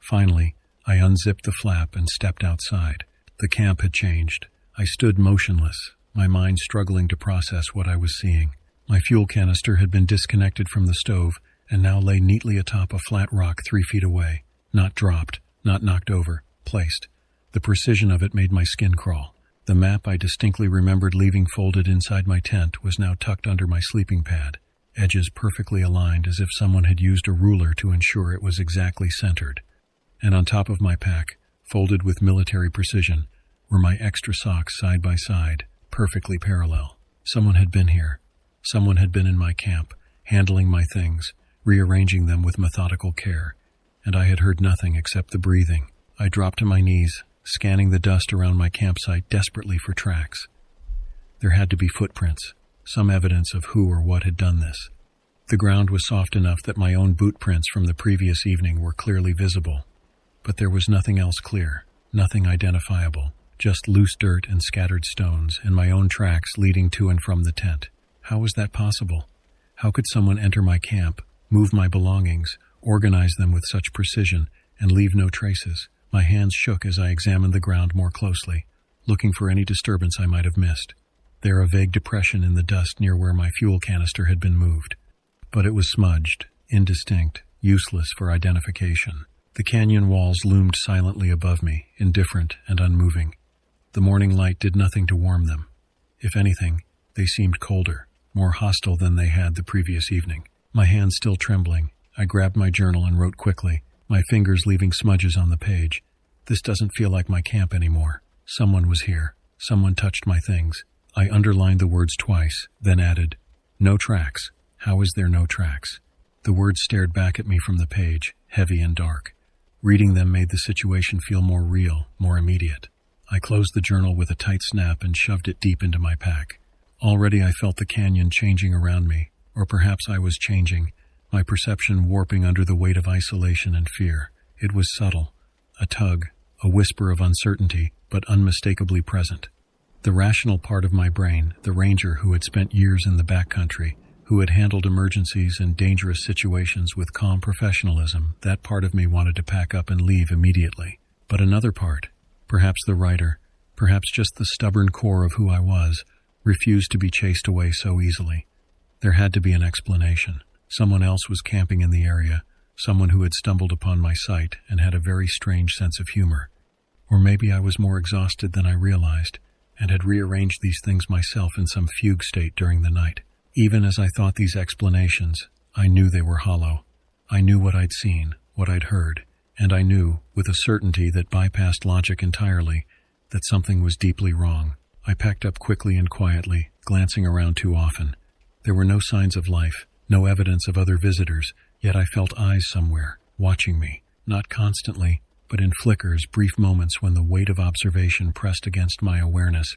Finally, I unzipped the flap and stepped outside. The camp had changed. I stood motionless, my mind struggling to process what I was seeing. My fuel canister had been disconnected from the stove and now lay neatly atop a flat rock 3 feet away. Not dropped, not knocked over, placed. The precision of it made my skin crawl. The map I distinctly remembered leaving folded inside my tent was now tucked under my sleeping pad, edges perfectly aligned as if someone had used a ruler to ensure it was exactly centered. And on top of my pack, folded with military precision, were my extra socks side by side, perfectly parallel. Someone had been here. Someone had been in my camp, handling my things, rearranging them with methodical care, and I had heard nothing except the breathing. I dropped to my knees, scanning the dust around my campsite desperately for tracks. There had to be footprints, some evidence of who or what had done this. The ground was soft enough that my own boot prints from the previous evening were clearly visible. But there was nothing else clear, nothing identifiable, just loose dirt and scattered stones, and my own tracks leading to and from the tent. How was that possible? How could someone enter my camp, move my belongings, organize them with such precision, and leave no traces? My hands shook as I examined the ground more closely, looking for any disturbance I might have missed. There a vague depression in the dust near where my fuel canister had been moved. But it was smudged, indistinct, useless for identification. The canyon walls loomed silently above me, indifferent and unmoving. The morning light did nothing to warm them. If anything, they seemed colder, more hostile than they had the previous evening. My hands still trembling, I grabbed my journal and wrote quickly, my fingers leaving smudges on the page. This doesn't feel like my camp anymore. Someone was here. Someone touched my things. I underlined the words twice, then added, "No tracks. How is there no tracks?" The words stared back at me from the page, heavy and dark. Reading them made the situation feel more real, more immediate. I closed the journal with a tight snap and shoved it deep into my pack. Already I felt the canyon changing around me, or perhaps I was changing, my perception warping under the weight of isolation and fear. It was subtle, a tug, a whisper of uncertainty, but unmistakably present. The rational part of my brain, the ranger who had spent years in the backcountry, who had handled emergencies and dangerous situations with calm professionalism, that part of me wanted to pack up and leave immediately. But another part, perhaps the writer, perhaps just the stubborn core of who I was, refused to be chased away so easily. There had to be an explanation. Someone else was camping in the area, someone who had stumbled upon my sight and had a very strange sense of humor. Or maybe I was more exhausted than I realized, and had rearranged these things myself in some fugue state during the night. Even as I thought these explanations, I knew they were hollow. I knew what I'd seen, what I'd heard, and I knew, with a certainty that bypassed logic entirely, that something was deeply wrong. I packed up quickly and quietly, glancing around too often. There were no signs of life, no evidence of other visitors, yet I felt eyes somewhere, watching me, not constantly, but in flickers, brief moments when the weight of observation pressed against my awareness,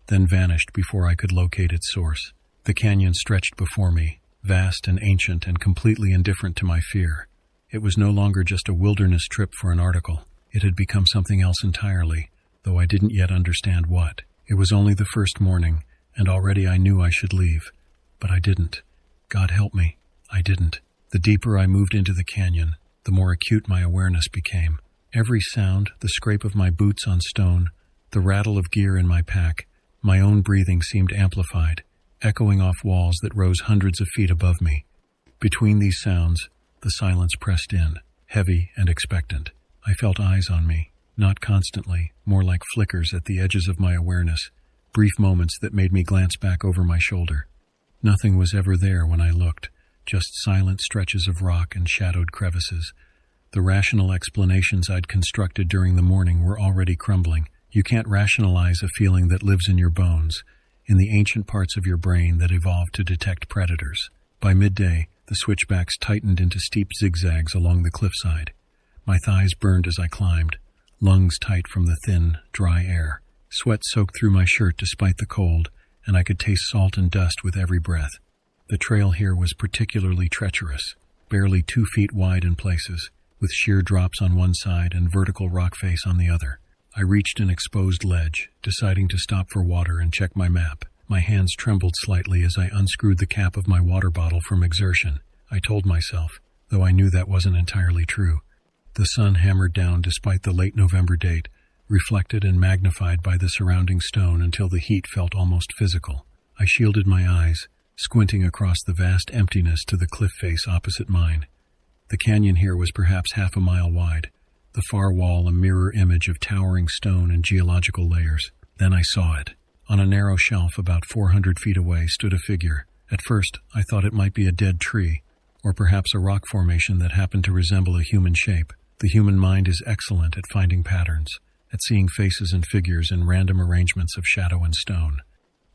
then vanished before I could locate its source. The canyon stretched before me, vast and ancient and completely indifferent to my fear. It was no longer just a wilderness trip for an article. It had become something else entirely, though I didn't yet understand what. It was only the first morning, and already I knew I should leave. But I didn't. God help me, I didn't. The deeper I moved into the canyon, the more acute my awareness became. Every sound, the scrape of my boots on stone, the rattle of gear in my pack, my own breathing seemed amplified, echoing off walls that rose hundreds of feet above me. Between these sounds, the silence pressed in, heavy and expectant. I felt eyes on me, not constantly, more like flickers at the edges of my awareness, brief moments that made me glance back over my shoulder. Nothing was ever there when I looked, just silent stretches of rock and shadowed crevices. The rational explanations I'd constructed during the morning were already crumbling. You can't rationalize a feeling that lives in your bones, in the ancient parts of your brain that evolved to detect predators. By midday, the switchbacks tightened into steep zigzags along the cliffside. My thighs burned as I climbed, lungs tight from the thin, dry air. Sweat soaked through my shirt despite the cold, and I could taste salt and dust with every breath. The trail here was particularly treacherous, barely 2 feet wide in places, with sheer drops on one side and vertical rock face on the other. I reached an exposed ledge, deciding to stop for water and check my map. My hands trembled slightly as I unscrewed the cap of my water bottle from exertion. I told myself, though I knew that wasn't entirely true. The sun hammered down despite the late November date, reflected and magnified by the surrounding stone until the heat felt almost physical. I shielded my eyes, squinting across the vast emptiness to the cliff face opposite mine. The canyon here was perhaps half a mile wide, the far wall a mirror image of towering stone and geological layers. Then I saw it. On a narrow shelf about 400 feet away stood a figure. At first, I thought it might be a dead tree, or perhaps a rock formation that happened to resemble a human shape. The human mind is excellent at finding patterns, at seeing faces and figures in random arrangements of shadow and stone.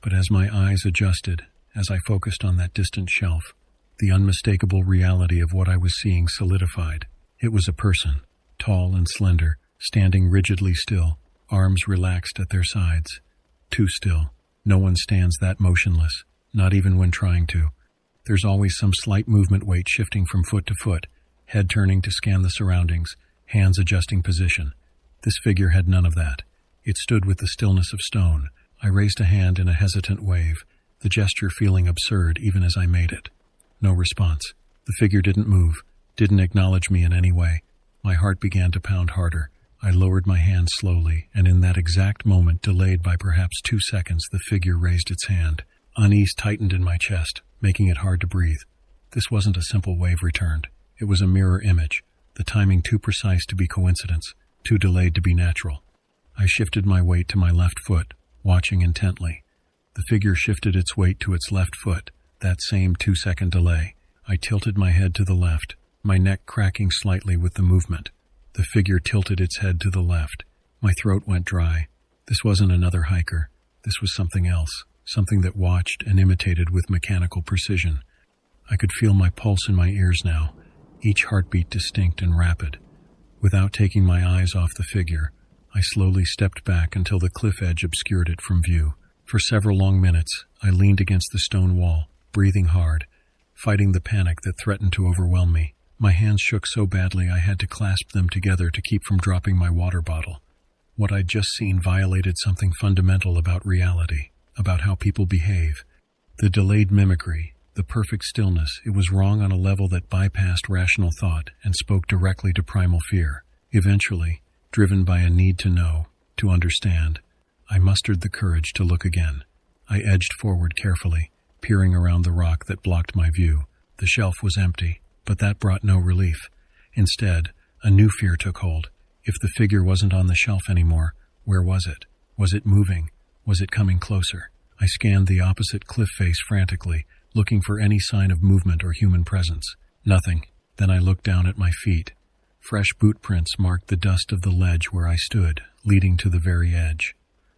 But as my eyes adjusted, as I focused on that distant shelf, the unmistakable reality of what I was seeing solidified. It was a person, tall and slender, standing rigidly still, arms relaxed at their sides. Too still. No one stands that motionless, not even when trying to. There's always some slight movement, weight shifting from foot to foot, head turning to scan the surroundings, hands adjusting position. This figure had none of that. It stood with the stillness of stone. I raised a hand in a hesitant wave, the gesture feeling absurd even as I made it. No response. The figure didn't move, didn't acknowledge me in any way. My heart began to pound harder. I lowered my hand slowly, and in that exact moment, delayed by perhaps 2 seconds, the figure raised its hand. Unease tightened in my chest, making it hard to breathe. This wasn't a simple wave returned. It was a mirror image, the timing too precise to be coincidence, too delayed to be natural. I shifted my weight to my left foot, watching intently. The figure shifted its weight to its left foot, that same 2-second delay. I tilted my head to the left, my neck cracking slightly with the movement. The figure tilted its head to the left. My throat went dry. This wasn't another hiker. This was something else, something that watched and imitated with mechanical precision. I could feel my pulse in my ears now, each heartbeat distinct and rapid. Without taking my eyes off the figure, I slowly stepped back until the cliff edge obscured it from view. For several long minutes, I leaned against the stone wall, breathing hard, fighting the panic that threatened to overwhelm me. My hands shook so badly I had to clasp them together to keep from dropping my water bottle. What I'd just seen violated something fundamental about reality, about how people behave. The delayed mimicry, the perfect stillness, it was wrong on a level that bypassed rational thought and spoke directly to primal fear. Eventually, driven by a need to know, to understand, I mustered the courage to look again. I edged forward carefully, peering around the rock that blocked my view. The shelf was empty, but that brought no relief. Instead, a new fear took hold. If the figure wasn't on the shelf anymore, where was it? Was it moving? Was it coming closer? I scanned the opposite cliff face frantically, looking for any sign of movement or human presence. Nothing. Then I looked down at my feet. Fresh boot prints marked the dust of the ledge where I stood, leading to the very edge.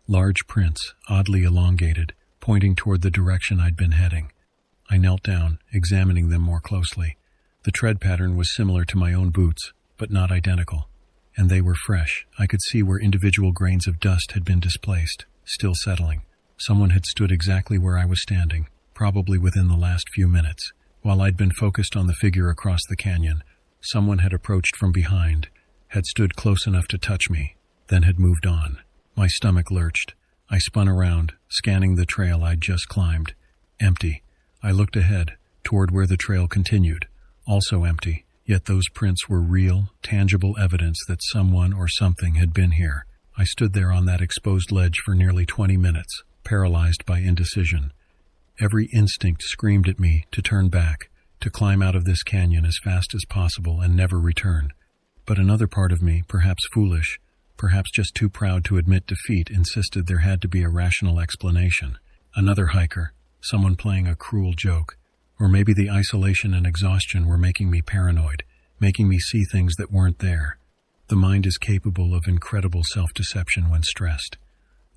Large prints, oddly elongated, pointing toward the direction I'd been heading. I knelt down, examining them more closely. The tread pattern was similar to my own boots, but not identical. And they were fresh. I could see where individual grains of dust had been displaced, still settling. Someone had stood exactly where I was standing, probably within the last few minutes. While I'd been focused on the figure across the canyon, someone had approached from behind, had stood close enough to touch me, then had moved on. My stomach lurched. I spun around, scanning the trail I'd just climbed. Empty. I looked ahead, toward where the trail continued. Also empty, yet those prints were real, tangible evidence that someone or something had been here. I stood there on that exposed ledge for nearly 20 minutes, paralyzed by indecision. Every instinct screamed at me to turn back, to climb out of this canyon as fast as possible and never return. But another part of me, perhaps foolish, perhaps just too proud to admit defeat, insisted there had to be a rational explanation. Another hiker, someone playing a cruel joke, or maybe the isolation and exhaustion were making me paranoid, making me see things that weren't there. The mind is capable of incredible self-deception when stressed.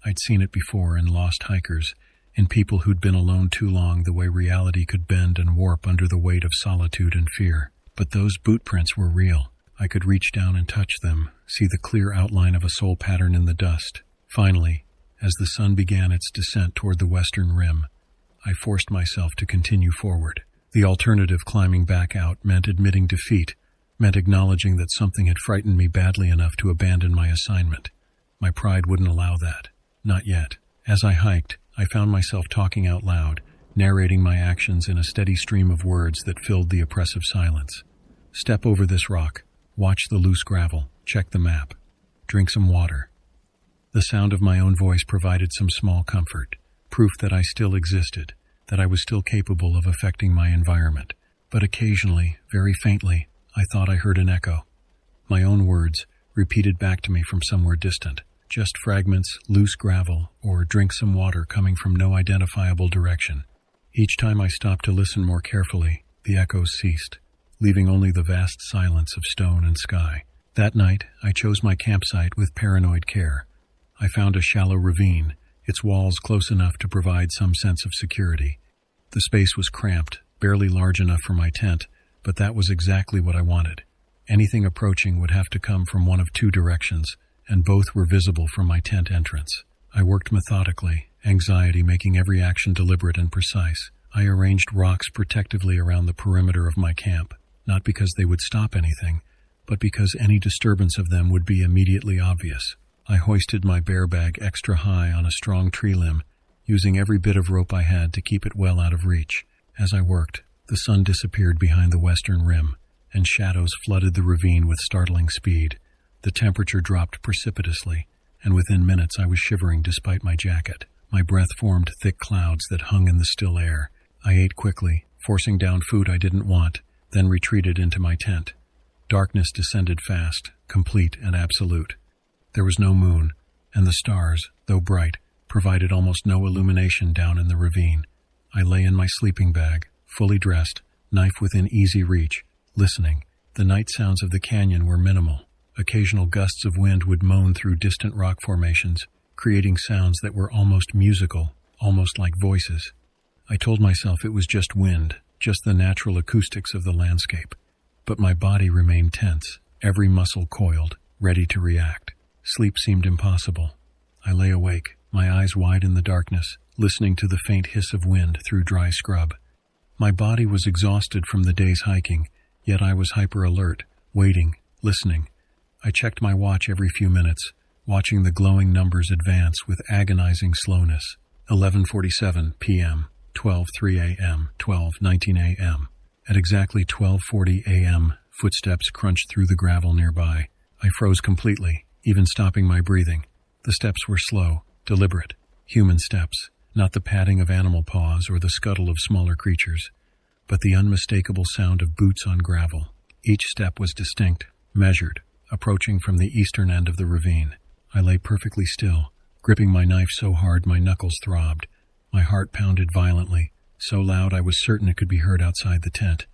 I'd seen it before in lost hikers, in people who'd been alone too long, the way reality could bend and warp under the weight of solitude and fear. But those boot prints were real. I could reach down and touch them, see the clear outline of a sole pattern in the dust. Finally, as the sun began its descent toward the western rim, I forced myself to continue forward. The alternative, climbing back out, meant admitting defeat, meant acknowledging that something had frightened me badly enough to abandon my assignment. My pride wouldn't allow that. Not yet. As I hiked, I found myself talking out loud, narrating my actions in a steady stream of words that filled the oppressive silence. Step over this rock. Watch the loose gravel. Check the map. Drink some water. The sound of my own voice provided some small comfort, proof that I still existed, that I was still capable of affecting my environment. But occasionally, very faintly, I thought I heard an echo. My own words, repeated back to me from somewhere distant. Just fragments, loose gravel, or drink some water coming from no identifiable direction. Each time I stopped to listen more carefully, the echoes ceased, leaving only the vast silence of stone and sky. That night, I chose my campsite with paranoid care. I found a shallow ravine, its walls close enough to provide some sense of security. The space was cramped, barely large enough for my tent, but that was exactly what I wanted. Anything approaching would have to come from one of two directions, and both were visible from my tent entrance. I worked methodically, anxiety making every action deliberate and precise. I arranged rocks protectively around the perimeter of my camp, not because they would stop anything, but because any disturbance of them would be immediately obvious. I hoisted my bear bag extra high on a strong tree limb, using every bit of rope I had to keep it well out of reach. As I worked, the sun disappeared behind the western rim, and shadows flooded the ravine with startling speed. The temperature dropped precipitously, and within minutes I was shivering despite my jacket. My breath formed thick clouds that hung in the still air. I ate quickly, forcing down food I didn't want, then retreated into my tent. Darkness descended fast, complete and absolute. There was no moon, and the stars, though bright, provided almost no illumination down in the ravine. I lay in my sleeping bag, fully dressed, knife within easy reach, listening. The night sounds of the canyon were minimal. Occasional gusts of wind would moan through distant rock formations, creating sounds that were almost musical, almost like voices. I told myself it was just wind, just the natural acoustics of the landscape. But my body remained tense, every muscle coiled, ready to react. Sleep seemed impossible. I lay awake, my eyes wide in the darkness, listening to the faint hiss of wind through dry scrub. My body was exhausted from the day's hiking, yet I was hyper-alert, waiting, listening. I checked my watch every few minutes, watching the glowing numbers advance with agonizing slowness. 11:47 p.m., 12:03 a.m., 12:19 a.m. At exactly 12:40 a.m., footsteps crunched through the gravel nearby. I froze completely, even stopping my breathing. The steps were slow, deliberate, human steps, not the padding of animal paws or the scuttle of smaller creatures, but the unmistakable sound of boots on gravel. Each step was distinct, measured, approaching from the eastern end of the ravine. I lay perfectly still, gripping my knife so hard my knuckles throbbed. My heart pounded violently, so loud I was certain it could be heard outside the tent.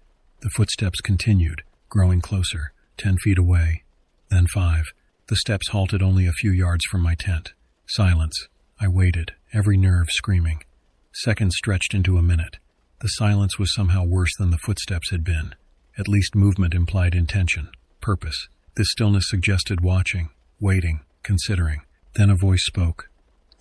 The footsteps continued, growing closer, 10 feet away, then 5. The steps halted only a few yards from my tent. Silence. I waited, every nerve screaming. Seconds stretched into a minute. The silence was somehow worse than the footsteps had been. At least movement implied intention, purpose. This stillness suggested watching, waiting, considering. Then a voice spoke.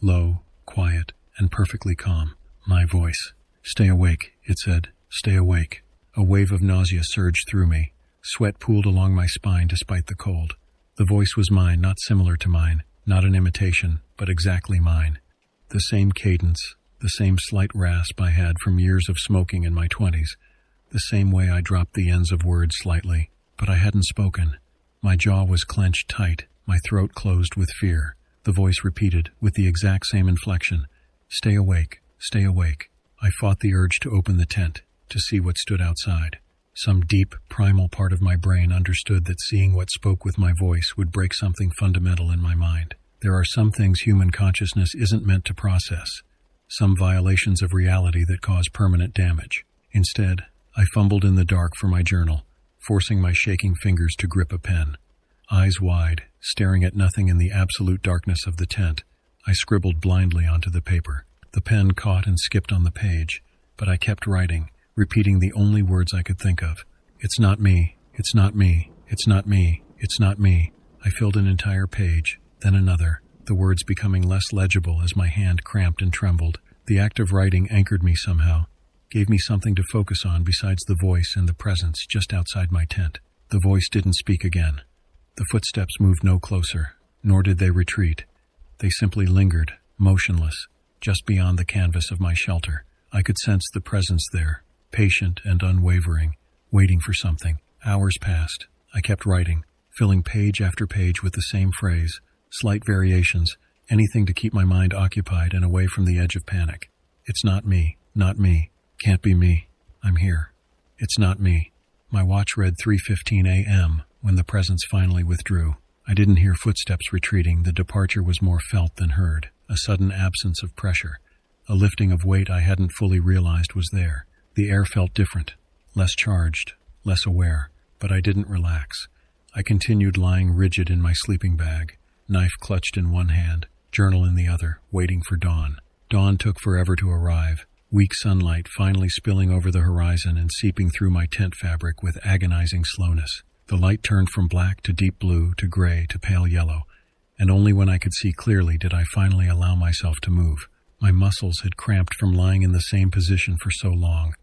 Low, quiet, and perfectly calm. My voice. Stay awake, it said. Stay awake. A wave of nausea surged through me. Sweat pooled along my spine despite the cold. The voice was mine, not similar to mine, not an imitation, but exactly mine. The same cadence, the same slight rasp I had from years of smoking in my 20s, the same way I dropped the ends of words slightly, but I hadn't spoken. My jaw was clenched tight, my throat closed with fear. The voice repeated, with the exact same inflection, Stay awake, stay awake. I fought the urge to open the tent, to see what stood outside. Some deep, primal part of my brain understood that seeing what spoke with my voice would break something fundamental in my mind. There are some things human consciousness isn't meant to process, some violations of reality that cause permanent damage. Instead, I fumbled in the dark for my journal, forcing my shaking fingers to grip a pen. Eyes wide, staring at nothing in the absolute darkness of the tent, I scribbled blindly onto the paper. The pen caught and skipped on the page, but I kept writing, repeating the only words I could think of. It's not me, it's not me, it's not me, it's not me. I filled an entire page, then another, the words becoming less legible as my hand cramped and trembled. The act of writing anchored me somehow, gave me something to focus on besides the voice and the presence just outside my tent. The voice didn't speak again. The footsteps moved no closer, nor did they retreat. They simply lingered, motionless, just beyond the canvas of my shelter. I could sense the presence there, patient and unwavering, waiting for something. Hours passed. I kept writing, filling page after page with the same phrase, slight variations, anything to keep my mind occupied and away from the edge of panic. It's not me, not me, can't be me, I'm here. It's not me. My watch read 3:15 a.m. when the presence finally withdrew. I didn't hear footsteps retreating. The departure was more felt than heard, a sudden absence of pressure, a lifting of weight I hadn't fully realized was there. The air felt different, less charged, less aware, but I didn't relax. I continued lying rigid in my sleeping bag, knife clutched in one hand, journal in the other, waiting for dawn. Dawn took forever to arrive, weak sunlight finally spilling over the horizon and seeping through my tent fabric with agonizing slowness. The light turned from black to deep blue to gray to pale yellow, and only when I could see clearly did I finally allow myself to move. My muscles had cramped from lying in the same position for so long.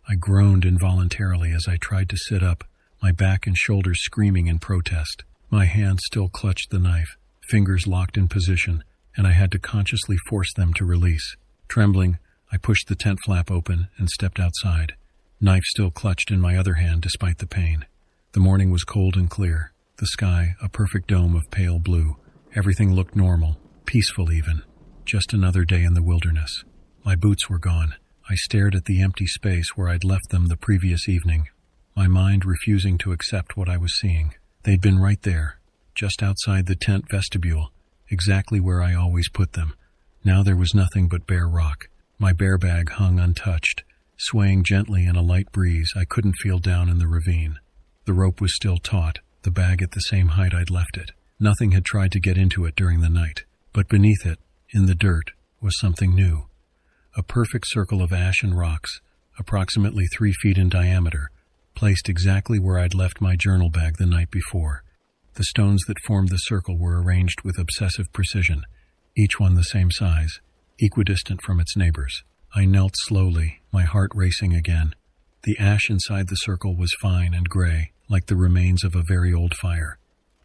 I groaned involuntarily as I tried to sit up, my back and shoulders screaming in protest. My hand still clutched the knife, fingers locked in position, and I had to consciously force them to release. Trembling, I pushed the tent flap open and stepped outside, knife still clutched in my other hand despite the pain. The morning was cold and clear, the sky a perfect dome of pale blue. Everything looked normal, peaceful even. Just another day in the wilderness. My boots were gone. I stared at the empty space where I'd left them the previous evening, my mind refusing to accept what I was seeing. They'd been right there, just outside the tent vestibule, exactly where I always put them. Now there was nothing but bare rock. My bear bag hung untouched, swaying gently in a light breeze I couldn't feel down in the ravine. The rope was still taut, the bag at the same height I'd left it. Nothing had tried to get into it during the night, but beneath it, in the dirt, was something new. A perfect circle of ash and rocks, approximately 3 feet in diameter, placed exactly where I'd left my journal bag the night before. The stones that formed the circle were arranged with obsessive precision, each one the same size, equidistant from its neighbors. I knelt slowly, my heart racing again. The ash inside the circle was fine and gray, like the remains of a very old fire.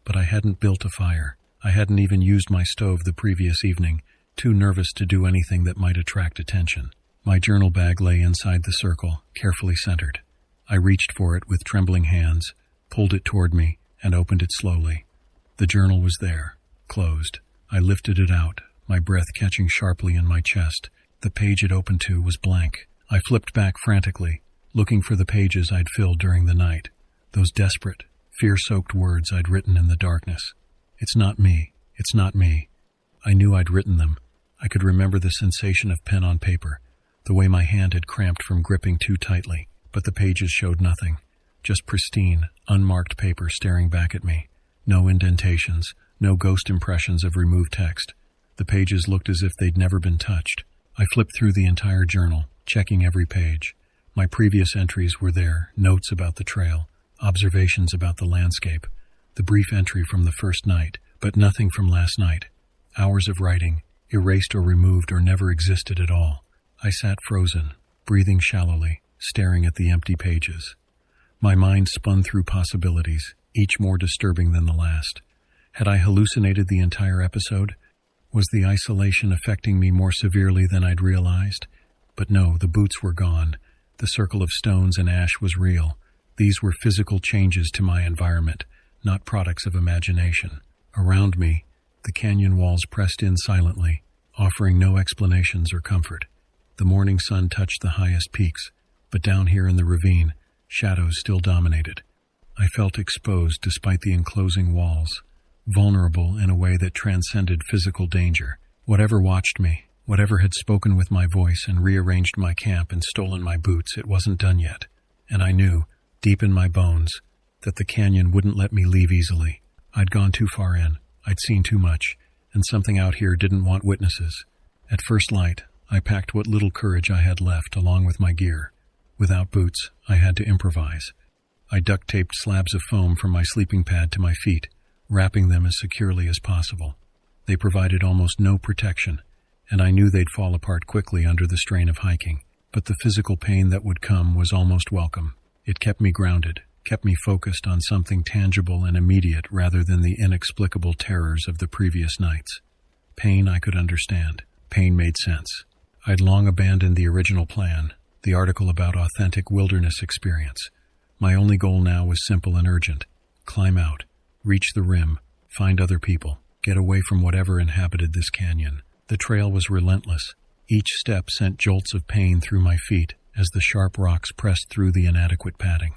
But I hadn't built a fire. I hadn't even used my stove the previous evening, too nervous to do anything that might attract attention. My journal bag lay inside the circle, carefully centered. I reached for it with trembling hands, pulled it toward me, and opened it slowly. The journal was there, closed. I lifted it out, my breath catching sharply in my chest. The page it opened to was blank. I flipped back frantically, looking for the pages I'd filled during the night, those desperate, fear-soaked words I'd written in the darkness. It's not me. It's not me. I knew I'd written them. I could remember the sensation of pen on paper, the way my hand had cramped from gripping too tightly, but the pages showed nothing. just pristine, unmarked paper staring back at me. No indentations, no ghost impressions of removed text. The pages looked as if they'd never been touched. I flipped through the entire journal, checking every page. My previous entries were there, notes about the trail, observations about the landscape, the brief entry from the first night, but nothing from last night. Hours of writing, erased or removed or never existed at all. I sat frozen, breathing shallowly, staring at the empty pages. My mind spun through possibilities, each more disturbing than the last. Had I hallucinated the entire episode? Was the isolation affecting me more severely than I'd realized? But no, the boots were gone. The circle of stones and ash was real. These were physical changes to my environment, not products of imagination. Around me, the canyon walls pressed in silently, offering no explanations or comfort. The morning sun touched the highest peaks, but down here in the ravine, shadows still dominated. I felt exposed despite the enclosing walls, vulnerable in a way that transcended physical danger. Whatever watched me, whatever had spoken with my voice and rearranged my camp and stolen my boots, it wasn't done yet. And I knew, deep in my bones, that the canyon wouldn't let me leave easily. I'd gone too far in, I'd seen too much, and something out here didn't want witnesses. At first light, I packed what little courage I had left along with my gear. Without boots, I had to improvise. I duct-taped slabs of foam from my sleeping pad to my feet, wrapping them as securely as possible. They provided almost no protection, and I knew they'd fall apart quickly under the strain of hiking. But the physical pain that would come was almost welcome. It kept me grounded, kept me focused on something tangible and immediate rather than the inexplicable terrors of the previous nights. Pain I could understand. Pain made sense. I'd long abandoned the original plan, the article about authentic wilderness experience. My only goal now was simple and urgent. Climb out, reach the rim, find other people, get away from whatever inhabited this canyon. The trail was relentless. Each step sent jolts of pain through my feet as the sharp rocks pressed through the inadequate padding.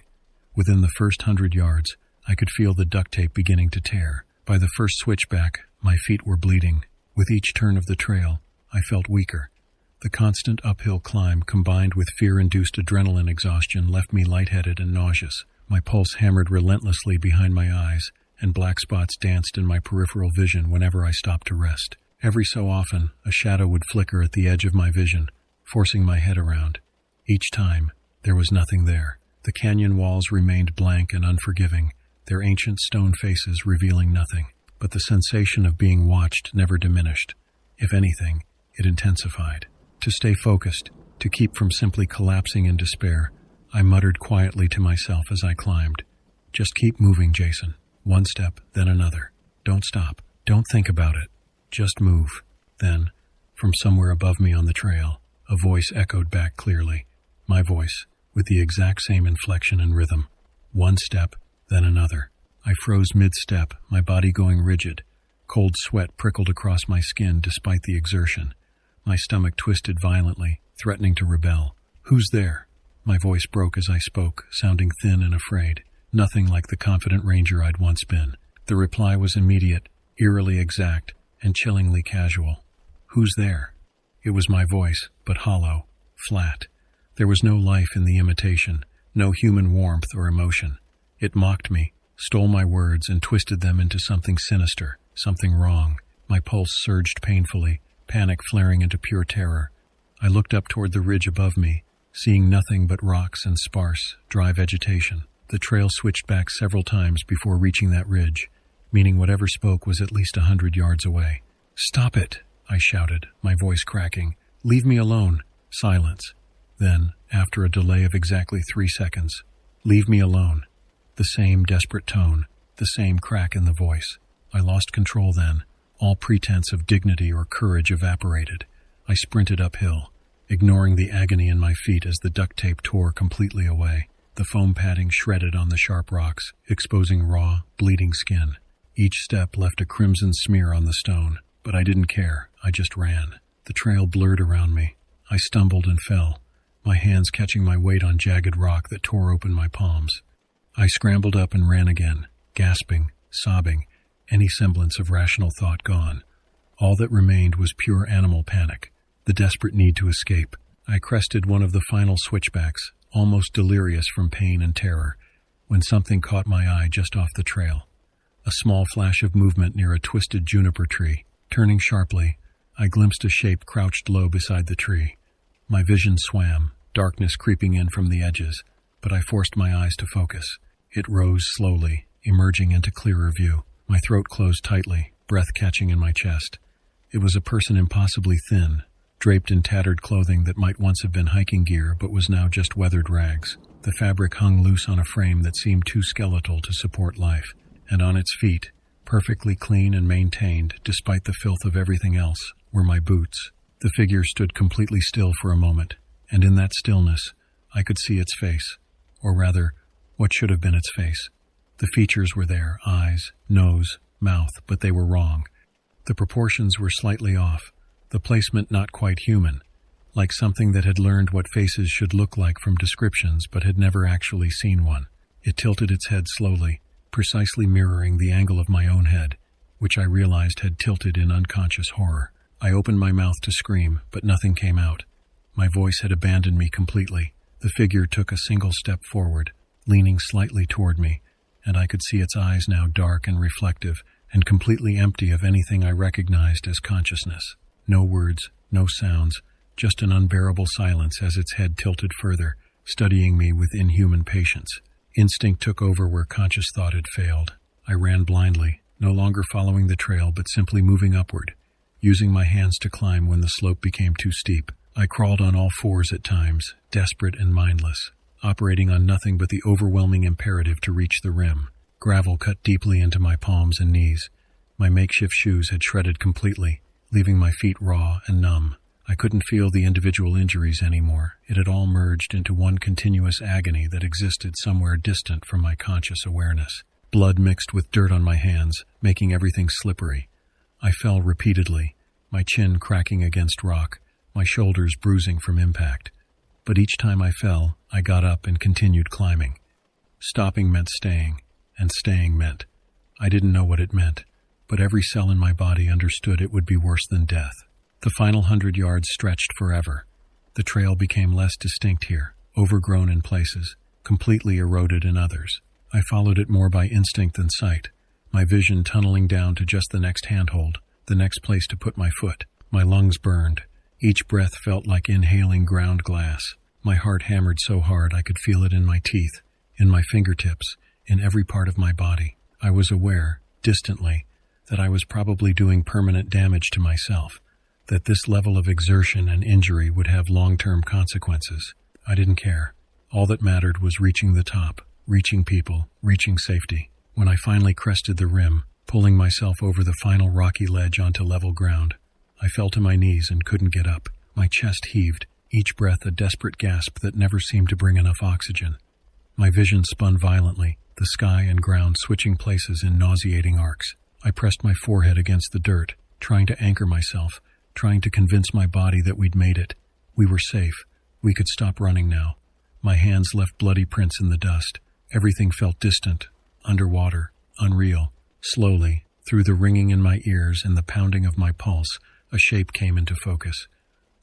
Within the first 100 yards, I could feel the duct tape beginning to tear. By the first switchback, my feet were bleeding. With each turn of the trail, I felt weaker. The constant uphill climb combined with fear-induced adrenaline exhaustion left me lightheaded and nauseous. My pulse hammered relentlessly behind my eyes, and black spots danced in my peripheral vision whenever I stopped to rest. Every so often, a shadow would flicker at the edge of my vision, forcing my head around. Each time, there was nothing there. The canyon walls remained blank and unforgiving, their ancient stone faces revealing nothing. But the sensation of being watched never diminished. If anything, it intensified. To stay focused, to keep from simply collapsing in despair, I muttered quietly to myself as I climbed. Just keep moving, Jason. One step, then another. Don't stop. Don't think about it. Just move. Then, from somewhere above me on the trail, a voice echoed back clearly. My voice, with the exact same inflection and rhythm. One step, then another. I froze mid-step, my body going rigid. Cold sweat prickled across my skin despite the exertion. My stomach twisted violently, threatening to rebel. Who's there? My voice broke as I spoke, sounding thin and afraid. Nothing like the confident ranger I'd once been. The reply was immediate, eerily exact, and chillingly casual. Who's there? It was my voice, but hollow, flat. There was no life in the imitation, no human warmth or emotion. It mocked me, stole my words, and twisted them into something sinister, something wrong. My pulse surged painfully, panic flaring into pure terror. I looked up toward the ridge above me, seeing nothing but rocks and sparse, dry vegetation. The trail switched back several times before reaching that ridge, meaning whatever spoke was at least 100 yards away. "Stop it!" I shouted, my voice cracking. "Leave me alone." Silence. Then, after a delay of exactly 3 seconds, "Leave me alone." The same desperate tone, the same crack in the voice. I lost control then. All pretense of dignity or courage evaporated. I sprinted uphill, ignoring the agony in my feet as the duct tape tore completely away. The foam padding shredded on the sharp rocks, exposing raw, bleeding skin. Each step left a crimson smear on the stone, but I didn't care. I just ran. The trail blurred around me. I stumbled and fell, my hands catching my weight on jagged rock that tore open my palms. I scrambled up and ran again, gasping, sobbing, any semblance of rational thought gone. All that remained was pure animal panic, the desperate need to escape. I crested one of the final switchbacks, almost delirious from pain and terror. when something caught my eye just off the trail. A small flash of movement near a twisted juniper tree. Turning sharply, I glimpsed a shape crouched low beside the tree. My vision swam, darkness creeping in from the edges, but I forced my eyes to focus. It rose slowly, emerging into clearer view. My throat closed tightly, breath catching in my chest. It was a person impossibly thin, draped in tattered clothing that might once have been hiking gear but was now just weathered rags. The fabric hung loose on a frame that seemed too skeletal to support life, and on its feet, perfectly clean and maintained despite the filth of everything else, were my boots. The figure stood completely still for a moment, and in that stillness, I could see its face, or rather, what should have been its face. The features were there, eyes, nose, mouth, but they were wrong. The proportions were slightly off, the placement not quite human, like something that had learned what faces should look like from descriptions but had never actually seen one. It tilted its head slowly, precisely mirroring the angle of my own head, which I realized had tilted in unconscious horror. I opened my mouth to scream, but nothing came out. My voice had abandoned me completely. The figure took a single step forward, leaning slightly toward me, and I could see its eyes now dark and reflective, and completely empty of anything I recognized as consciousness. No words, no sounds, just an unbearable silence as its head tilted further, studying me with inhuman patience. Instinct took over where conscious thought had failed. I ran blindly, no longer following the trail but simply moving upward, using my hands to climb when the slope became too steep. I crawled on all fours at times, desperate and mindless, operating on nothing but the overwhelming imperative to reach the rim. Gravel cut deeply into my palms and knees. My makeshift shoes had shredded completely, leaving my feet raw and numb. I couldn't feel the individual injuries anymore. It had all merged into one continuous agony that existed somewhere distant from my conscious awareness. Blood mixed with dirt on my hands, making everything slippery. I fell repeatedly, my chin cracking against rock, my shoulders bruising from impact. But each time I fell, I got up and continued climbing. Stopping meant staying, and staying meant. I didn't know what it meant, but every cell in my body understood it would be worse than death. The final 100 yards stretched forever. The trail became less distinct here, overgrown in places, completely eroded in others. I followed it more by instinct than sight, my vision tunneling down to just the next handhold, the next place to put my foot. My lungs burned. Each breath felt like inhaling ground glass. My heart hammered so hard I could feel it in my teeth, in my fingertips, in every part of my body. I was aware, distantly, that I was probably doing permanent damage to myself, that this level of exertion and injury would have long-term consequences. I didn't care. All that mattered was reaching the top, reaching people, reaching safety. When I finally crested the rim, pulling myself over the final rocky ledge onto level ground, I fell to my knees and couldn't get up. My chest heaved, each breath a desperate gasp that never seemed to bring enough oxygen. My vision spun violently, the sky and ground switching places in nauseating arcs. I pressed my forehead against the dirt, trying to anchor myself, trying to convince my body that we'd made it. We were safe. We could stop running now. My hands left bloody prints in the dust. Everything felt distant, underwater, unreal. Slowly, through the ringing in my ears and the pounding of my pulse, a shape came into focus.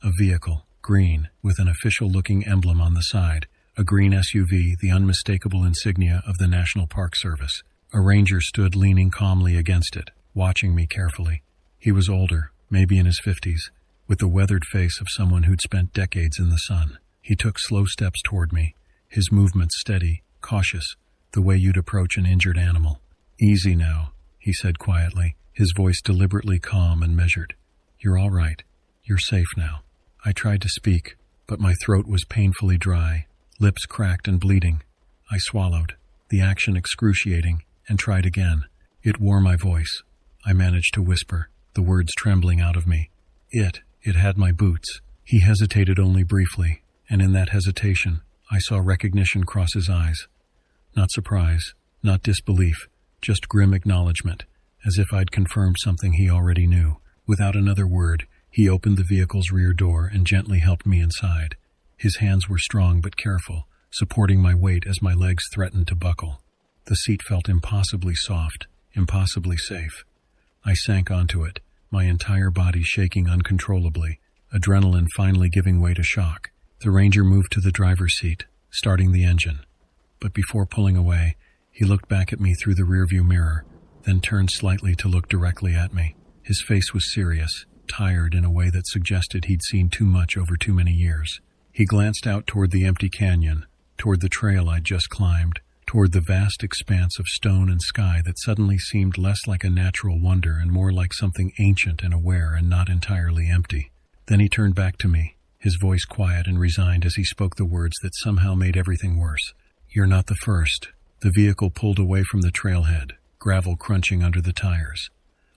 A vehicle, green, with an official-looking emblem on the side. A green SUV, the unmistakable insignia of the National Park Service. A ranger stood leaning calmly against it, watching me carefully. He was older, maybe in his 50s, with the weathered face of someone who'd spent decades in the sun. He took slow steps toward me, his movements steady, cautious, the way you'd approach an injured animal. "Easy now," he said quietly, his voice deliberately calm and measured. "You're all right. You're safe now." I tried to speak, but my throat was painfully dry, lips cracked and bleeding. I swallowed, the action excruciating, and tried again. It wore my voice. I managed to whisper, the words trembling out of me. It had my boots. He hesitated only briefly, and in that hesitation, I saw recognition cross his eyes. Not surprise, not disbelief, just grim acknowledgement, as if I'd confirmed something he already knew. Without another word, he opened the vehicle's rear door and gently helped me inside. His hands were strong but careful, supporting my weight as my legs threatened to buckle. The seat felt impossibly soft, impossibly safe. I sank onto it, my entire body shaking uncontrollably, adrenaline finally giving way to shock. The ranger moved to the driver's seat, starting the engine. but before pulling away, he looked back at me through the rearview mirror, then turned slightly to look directly at me. His face was serious, tired in a way that suggested he'd seen too much over too many years. He glanced out toward the empty canyon, toward the trail I'd just climbed, toward the vast expanse of stone and sky that suddenly seemed less like a natural wonder and more like something ancient and aware and not entirely empty. Then he turned back to me, his voice quiet and resigned as he spoke the words that somehow made everything worse. "You're not the first." The vehicle pulled away from the trailhead, gravel crunching under the tires.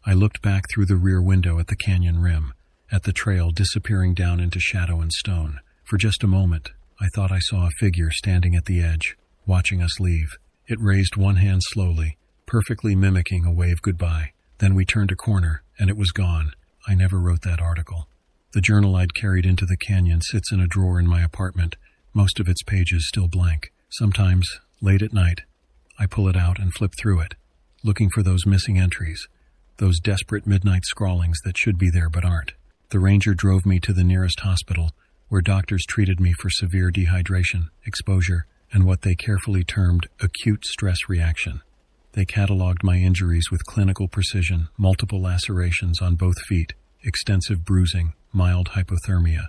I looked back through the rear window at the canyon rim, at the trail disappearing down into shadow and stone. For just a moment, I thought I saw a figure standing at the edge, watching us leave. It raised one hand slowly, perfectly mimicking a wave goodbye. Then we turned a corner, and it was gone. I never wrote that article. The journal I'd carried into the canyon sits in a drawer in my apartment, most of its pages still blank. Sometimes, late at night, I pull it out and flip through it, looking for those missing entries, those desperate midnight scrawlings that should be there but aren't. The ranger drove me to the nearest hospital, where doctors treated me for severe dehydration, exposure, and what they carefully termed acute stress reaction. They cataloged my injuries with clinical precision, multiple lacerations on both feet, extensive bruising, mild hypothermia.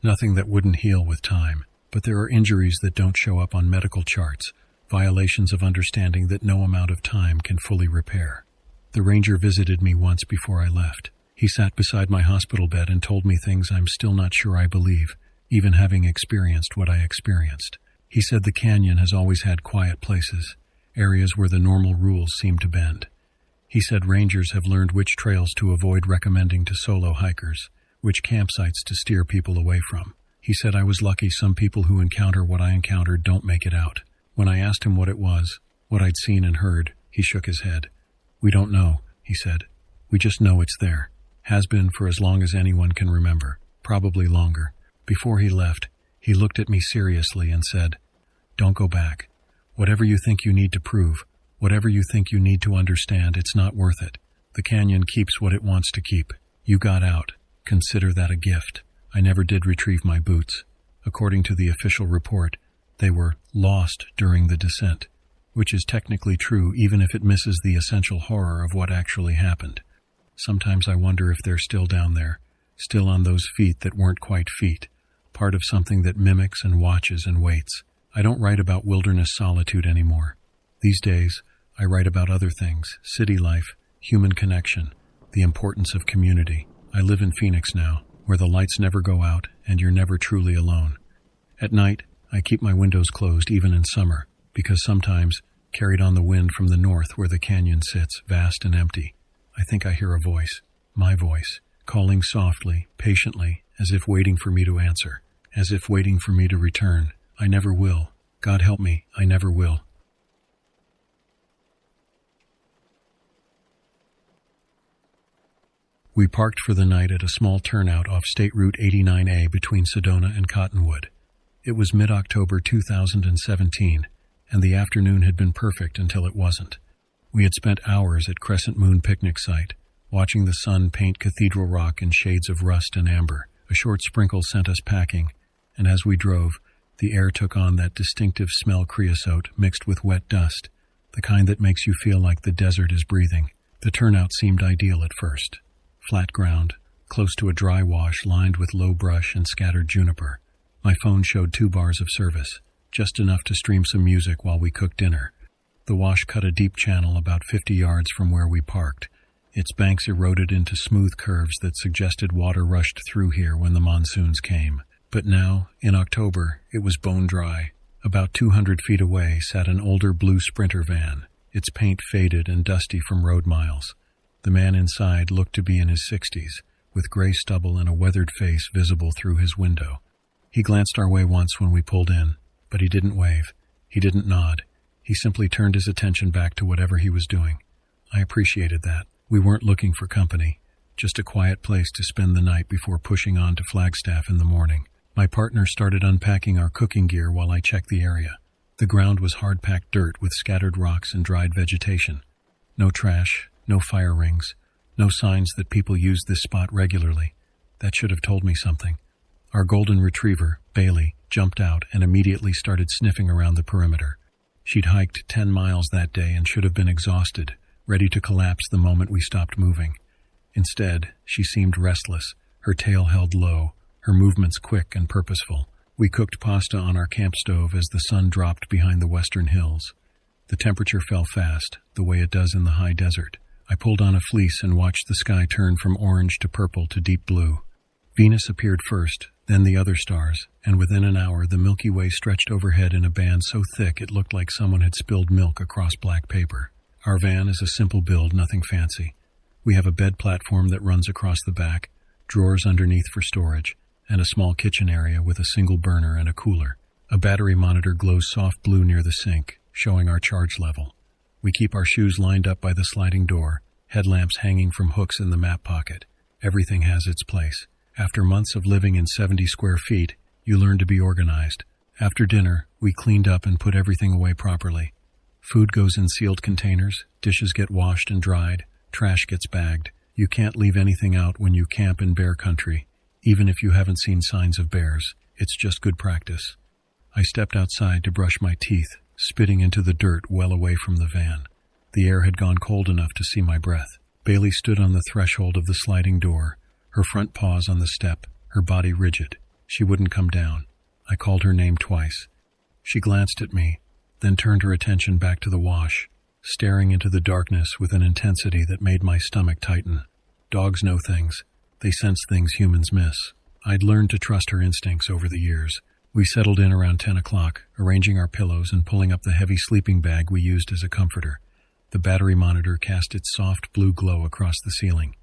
Nothing that wouldn't heal with time, but there are injuries that don't show up on medical charts, violations of understanding that no amount of time can fully repair. The ranger visited me once before I left. He sat beside my hospital bed and told me things I'm still not sure I believe, even having experienced what I experienced. He said the canyon has always had quiet places, areas where the normal rules seem to bend. He said rangers have learned which trails to avoid recommending to solo hikers, which campsites to steer people away from. He said I was lucky some people who encounter what I encountered don't make it out. When I asked him what it was, what I'd seen and heard, he shook his head. "We don't know," he said. "We just know it's there. Has been for as long as anyone can remember, probably longer." Before he left, he looked at me seriously and said, "Don't go back. Whatever you think you need to prove, whatever you think you need to understand, it's not worth it. The canyon keeps what it wants to keep. You got out. Consider that a gift." I never did retrieve my boots. According to the official report, they were lost during the descent, which is technically true even if it misses the essential horror of what actually happened. Sometimes I wonder if they're still down there, still on those feet that weren't quite feet, part of something that mimics and watches and waits. I don't write about wilderness solitude anymore. These days, I write about other things, city life, human connection, the importance of community. I live in Phoenix now, where the lights never go out and you're never truly alone. At night, I keep my windows closed even in summer, because sometimes, carried on the wind from the north where the canyon sits, vast and empty, I think I hear a voice, my voice, calling softly, patiently, as if waiting for me to answer, as if waiting for me to return. I never will. God help me, I never will. We parked for the night at a small turnout off State Route 89A between Sedona and Cottonwood. It was mid-October 2017, and the afternoon had been perfect until it wasn't. We had spent hours at Crescent Moon Picnic Site, watching the sun paint Cathedral Rock in shades of rust and amber. A short sprinkle sent us packing, and as we drove, the air took on that distinctive smell creosote mixed with wet dust, the kind that makes you feel like the desert is breathing. The turnout seemed ideal at first. Flat ground, close to a dry wash lined with low brush and scattered juniper. My phone showed 2 bars of service, just enough to stream some music while we cooked dinner. The wash cut a deep channel about 50 yards from where we parked. Its banks eroded into smooth curves that suggested water rushed through here when the monsoons came. But now, in October, it was bone dry. About 200 feet away sat an older blue Sprinter van, its paint faded and dusty from road miles. The man inside looked to be in his 60s, with gray stubble and a weathered face visible through his window. He glanced our way once when we pulled in, but he didn't wave. He didn't nod. He simply turned his attention back to whatever he was doing. I appreciated that. We weren't looking for company, just a quiet place to spend the night before pushing on to Flagstaff in the morning. My partner started unpacking our cooking gear while I checked the area. The ground was hard-packed dirt with scattered rocks and dried vegetation. No trash, no fire rings, no signs that people use this spot regularly. That should have told me something. Our golden retriever, Bailey, jumped out and immediately started sniffing around the perimeter. She'd hiked 10 miles that day and should have been exhausted, ready to collapse the moment we stopped moving. Instead, she seemed restless, her tail held low, her movements quick and purposeful. We cooked pasta on our camp stove as the sun dropped behind the western hills. The temperature fell fast, the way it does in the high desert. I pulled on a fleece and watched the sky turn from orange to purple to deep blue. Venus appeared first, then the other stars, and within an hour the Milky Way stretched overhead in a band so thick it looked like someone had spilled milk across black paper. Our van is a simple build, nothing fancy. We have a bed platform that runs across the back, drawers underneath for storage, and a small kitchen area with a single burner and a cooler. A battery monitor glows soft blue near the sink, showing our charge level. We keep our shoes lined up by the sliding door, headlamps hanging from hooks in the map pocket. Everything has its place. After months of living in 70 square feet, you learn to be organized. After dinner, we cleaned up and put everything away properly. Food goes in sealed containers, dishes get washed and dried, trash gets bagged. You can't leave anything out when you camp in bear country, even if you haven't seen signs of bears. It's just good practice. I stepped outside to brush my teeth, spitting into the dirt well away from the van. The air had gone cold enough to see my breath. Bailey stood on the threshold of the sliding door, her front paws on the step, her body rigid. She wouldn't come down. I called her name twice. She glanced at me, then turned her attention back to the wash, staring into the darkness with an intensity that made my stomach tighten. Dogs know things. They sense things humans miss. I'd learned to trust her instincts over the years. We settled in around 10 o'clock, arranging our pillows and pulling up the heavy sleeping bag we used as a comforter. The battery monitor cast its soft blue glow across the ceiling.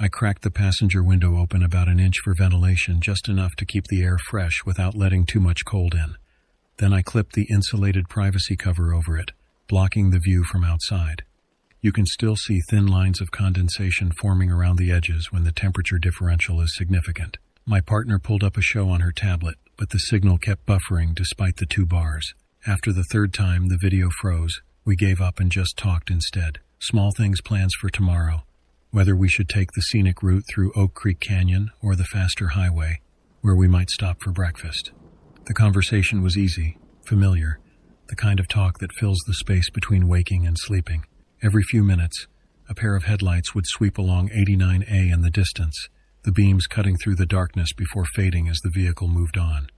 I cracked the passenger window open about an inch for ventilation, just enough to keep the air fresh without letting too much cold in. Then I clipped the insulated privacy cover over it, blocking the view from outside. You can still see thin lines of condensation forming around the edges when the temperature differential is significant. My partner pulled up a show on her tablet, but the signal kept buffering despite the 2 bars. After the 3rd time the video froze, we gave up and just talked instead. Small things, plans for tomorrow. Whether we should take the scenic route through Oak Creek Canyon or the faster highway, where we might stop for breakfast. The conversation was easy, familiar, the kind of talk that fills the space between waking and sleeping. Every few minutes, a pair of headlights would sweep along 89A in the distance, the beams cutting through the darkness before fading as the vehicle moved on.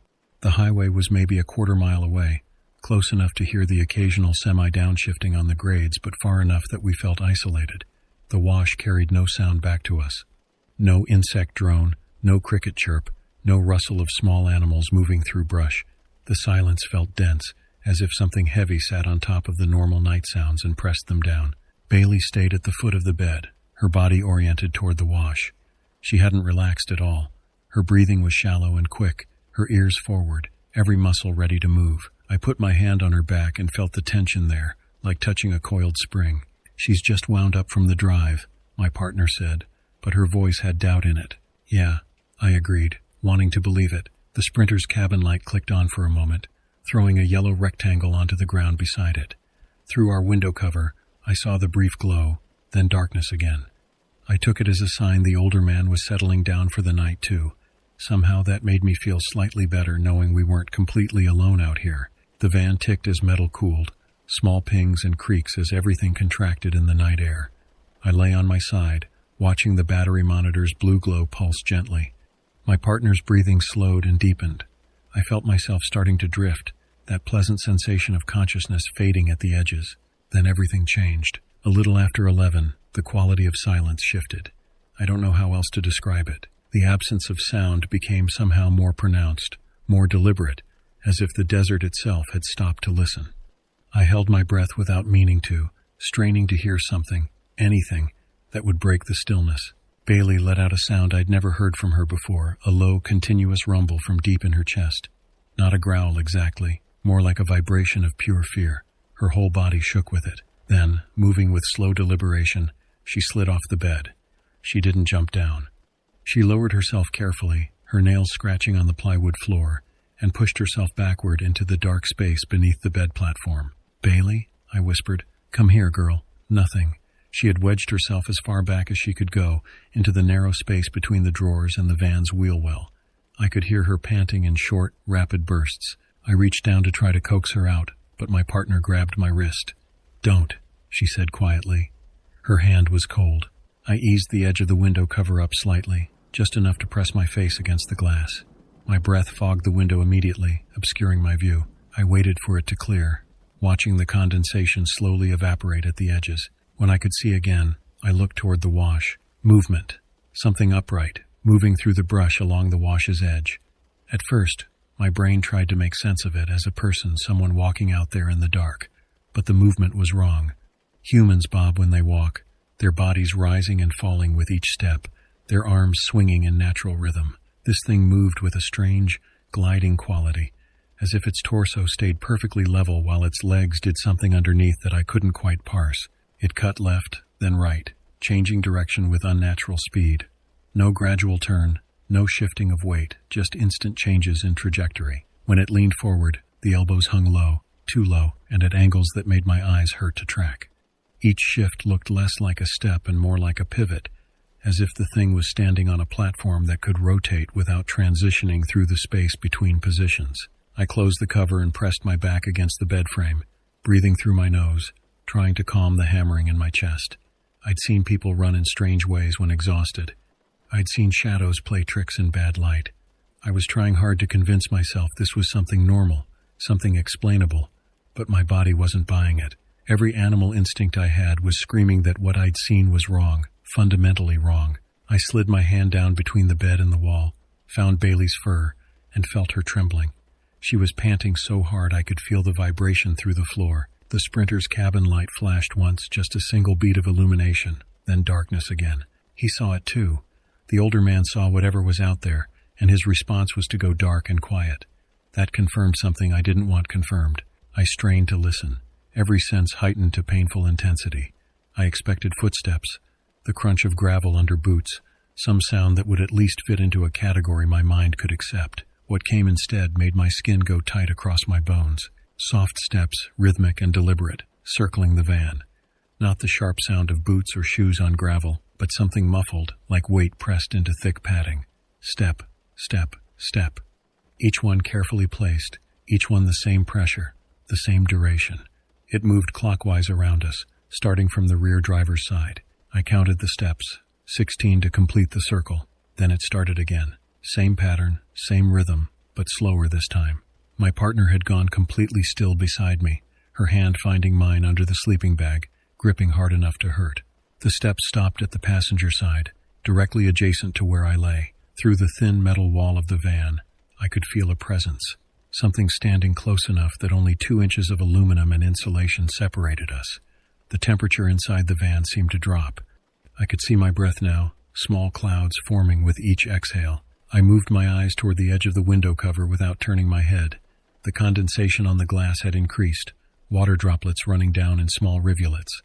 The highway was maybe a quarter mile away, close enough to hear the occasional semi-downshifting on the grades, but far enough that we felt isolated. The wash carried no sound back to us. No insect drone, no cricket chirp, no rustle of small animals moving through brush. The silence felt dense, as if something heavy sat on top of the normal night sounds and pressed them down. Bailey stayed at the foot of the bed, her body oriented toward the wash. She hadn't relaxed at all. Her breathing was shallow and quick, her ears forward, every muscle ready to move. I put my hand on her back and felt the tension there, like touching a coiled spring. "She's just wound up from the drive," my partner said, but her voice had doubt in it. "Yeah," I agreed, wanting to believe it. The Sprinter's cabin light clicked on for a moment, throwing a yellow rectangle onto the ground beside it. Through our window cover, I saw the brief glow, then darkness again. I took it as a sign the older man was settling down for the night too. Somehow that made me feel slightly better knowing we weren't completely alone out here. The van ticked as metal cooled, small pings and creaks as everything contracted in the night air. I lay on my side, watching the battery monitor's blue glow pulse gently. My partner's breathing slowed and deepened. I felt myself starting to drift, that pleasant sensation of consciousness fading at the edges. Then everything changed. A little after 11, the quality of silence shifted. I don't know how else to describe it. The absence of sound became somehow more pronounced, more deliberate, as if the desert itself had stopped to listen. I held my breath without meaning to, straining to hear something, anything, that would break the stillness. Bailey let out a sound I'd never heard from her before, a low, continuous rumble from deep in her chest. Not a growl exactly, more like a vibration of pure fear. Her whole body shook with it. Then, moving with slow deliberation, she slid off the bed. She didn't jump down. She lowered herself carefully, her nails scratching on the plywood floor, and pushed herself backward into the dark space beneath the bed platform. "Bailey," I whispered, "come here, girl." Nothing. She had wedged herself as far back as she could go, into the narrow space between the drawers and the van's wheel well. I could hear her panting in short, rapid bursts. I reached down to try to coax her out, but my partner grabbed my wrist. "Don't," she said quietly. Her hand was cold. I eased the edge of the window cover up slightly, just enough to press my face against the glass. My breath fogged the window immediately, obscuring my view. I waited for it to clear, watching the condensation slowly evaporate at the edges. When I could see again, I looked toward the wash. Movement. Something upright, moving through the brush along the wash's edge. At first, my brain tried to make sense of it as a person, someone walking out there in the dark. But the movement was wrong. Humans bob when they walk, their bodies rising and falling with each step, their arms swinging in natural rhythm. This thing moved with a strange, gliding quality, as if its torso stayed perfectly level while its legs did something underneath that I couldn't quite parse. It cut left, then right, changing direction with unnatural speed. No gradual turn, no shifting of weight, just instant changes in trajectory. When it leaned forward, the elbows hung low, too low, and at angles that made my eyes hurt to track. Each shift looked less like a step and more like a pivot, as if the thing was standing on a platform that could rotate without transitioning through the space between positions. I closed the cover and pressed my back against the bed frame, breathing through my nose, trying to calm the hammering in my chest. I'd seen people run in strange ways when exhausted. I'd seen shadows play tricks in bad light. I was trying hard to convince myself this was something normal, something explainable, but my body wasn't buying it. Every animal instinct I had was screaming that what I'd seen was wrong, fundamentally wrong. I slid my hand down between the bed and the wall, found Bailey's fur, and felt her trembling. She was panting so hard I could feel the vibration through the floor. The sprinter's cabin light flashed once, just a single beat of illumination, then darkness again. He saw it too. The older man saw whatever was out there, and his response was to go dark and quiet. That confirmed something I didn't want confirmed. I strained to listen, every sense heightened to painful intensity. I expected footsteps, the crunch of gravel under boots, some sound that would at least fit into a category my mind could accept. What came instead made my skin go tight across my bones. Soft steps, rhythmic and deliberate, circling the van. Not the sharp sound of boots or shoes on gravel, but something muffled, like weight pressed into thick padding. Step, step, step. Each one carefully placed, each one the same pressure, the same duration. It moved clockwise around us, starting from the rear driver's side. I counted the steps, 16 to complete the circle. Then it started again. Same pattern, same rhythm, but slower this time. My partner had gone completely still beside me, her hand finding mine under the sleeping bag, gripping hard enough to hurt. The steps stopped at the passenger side, directly adjacent to where I lay. Through the thin metal wall of the van, I could feel a presence, something standing close enough that only 2 inches of aluminum and insulation separated us. The temperature inside the van seemed to drop. I could see my breath now, small clouds forming with each exhale. I moved my eyes toward the edge of the window cover without turning my head. The condensation on the glass had increased, water droplets running down in small rivulets.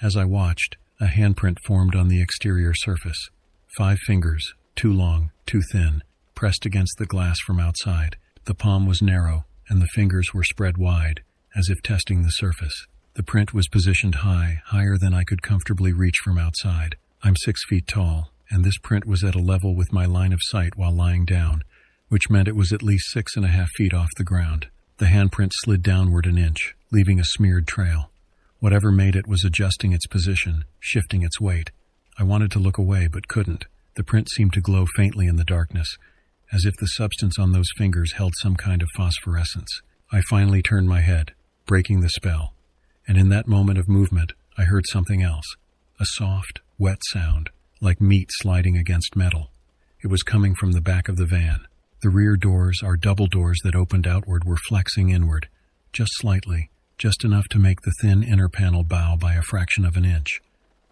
As I watched, a handprint formed on the exterior surface. 5 fingers, too long, too thin, pressed against the glass from outside. The palm was narrow, and the fingers were spread wide, as if testing the surface. The print was positioned high, higher than I could comfortably reach from outside. I'm 6 feet tall, and this print was at a level with my line of sight while lying down, which meant it was at least 6.5 feet off the ground. The handprint slid downward an inch, leaving a smeared trail. Whatever made it was adjusting its position, shifting its weight. I wanted to look away, but couldn't. The print seemed to glow faintly in the darkness, as if the substance on those fingers held some kind of phosphorescence. I finally turned my head, breaking the spell. And in that moment of movement, I heard something else. A soft, wet sound, like meat sliding against metal. It was coming from the back of the van. The rear doors, our double doors that opened outward, were flexing inward, just slightly, just enough to make the thin inner panel bow by a fraction of an inch.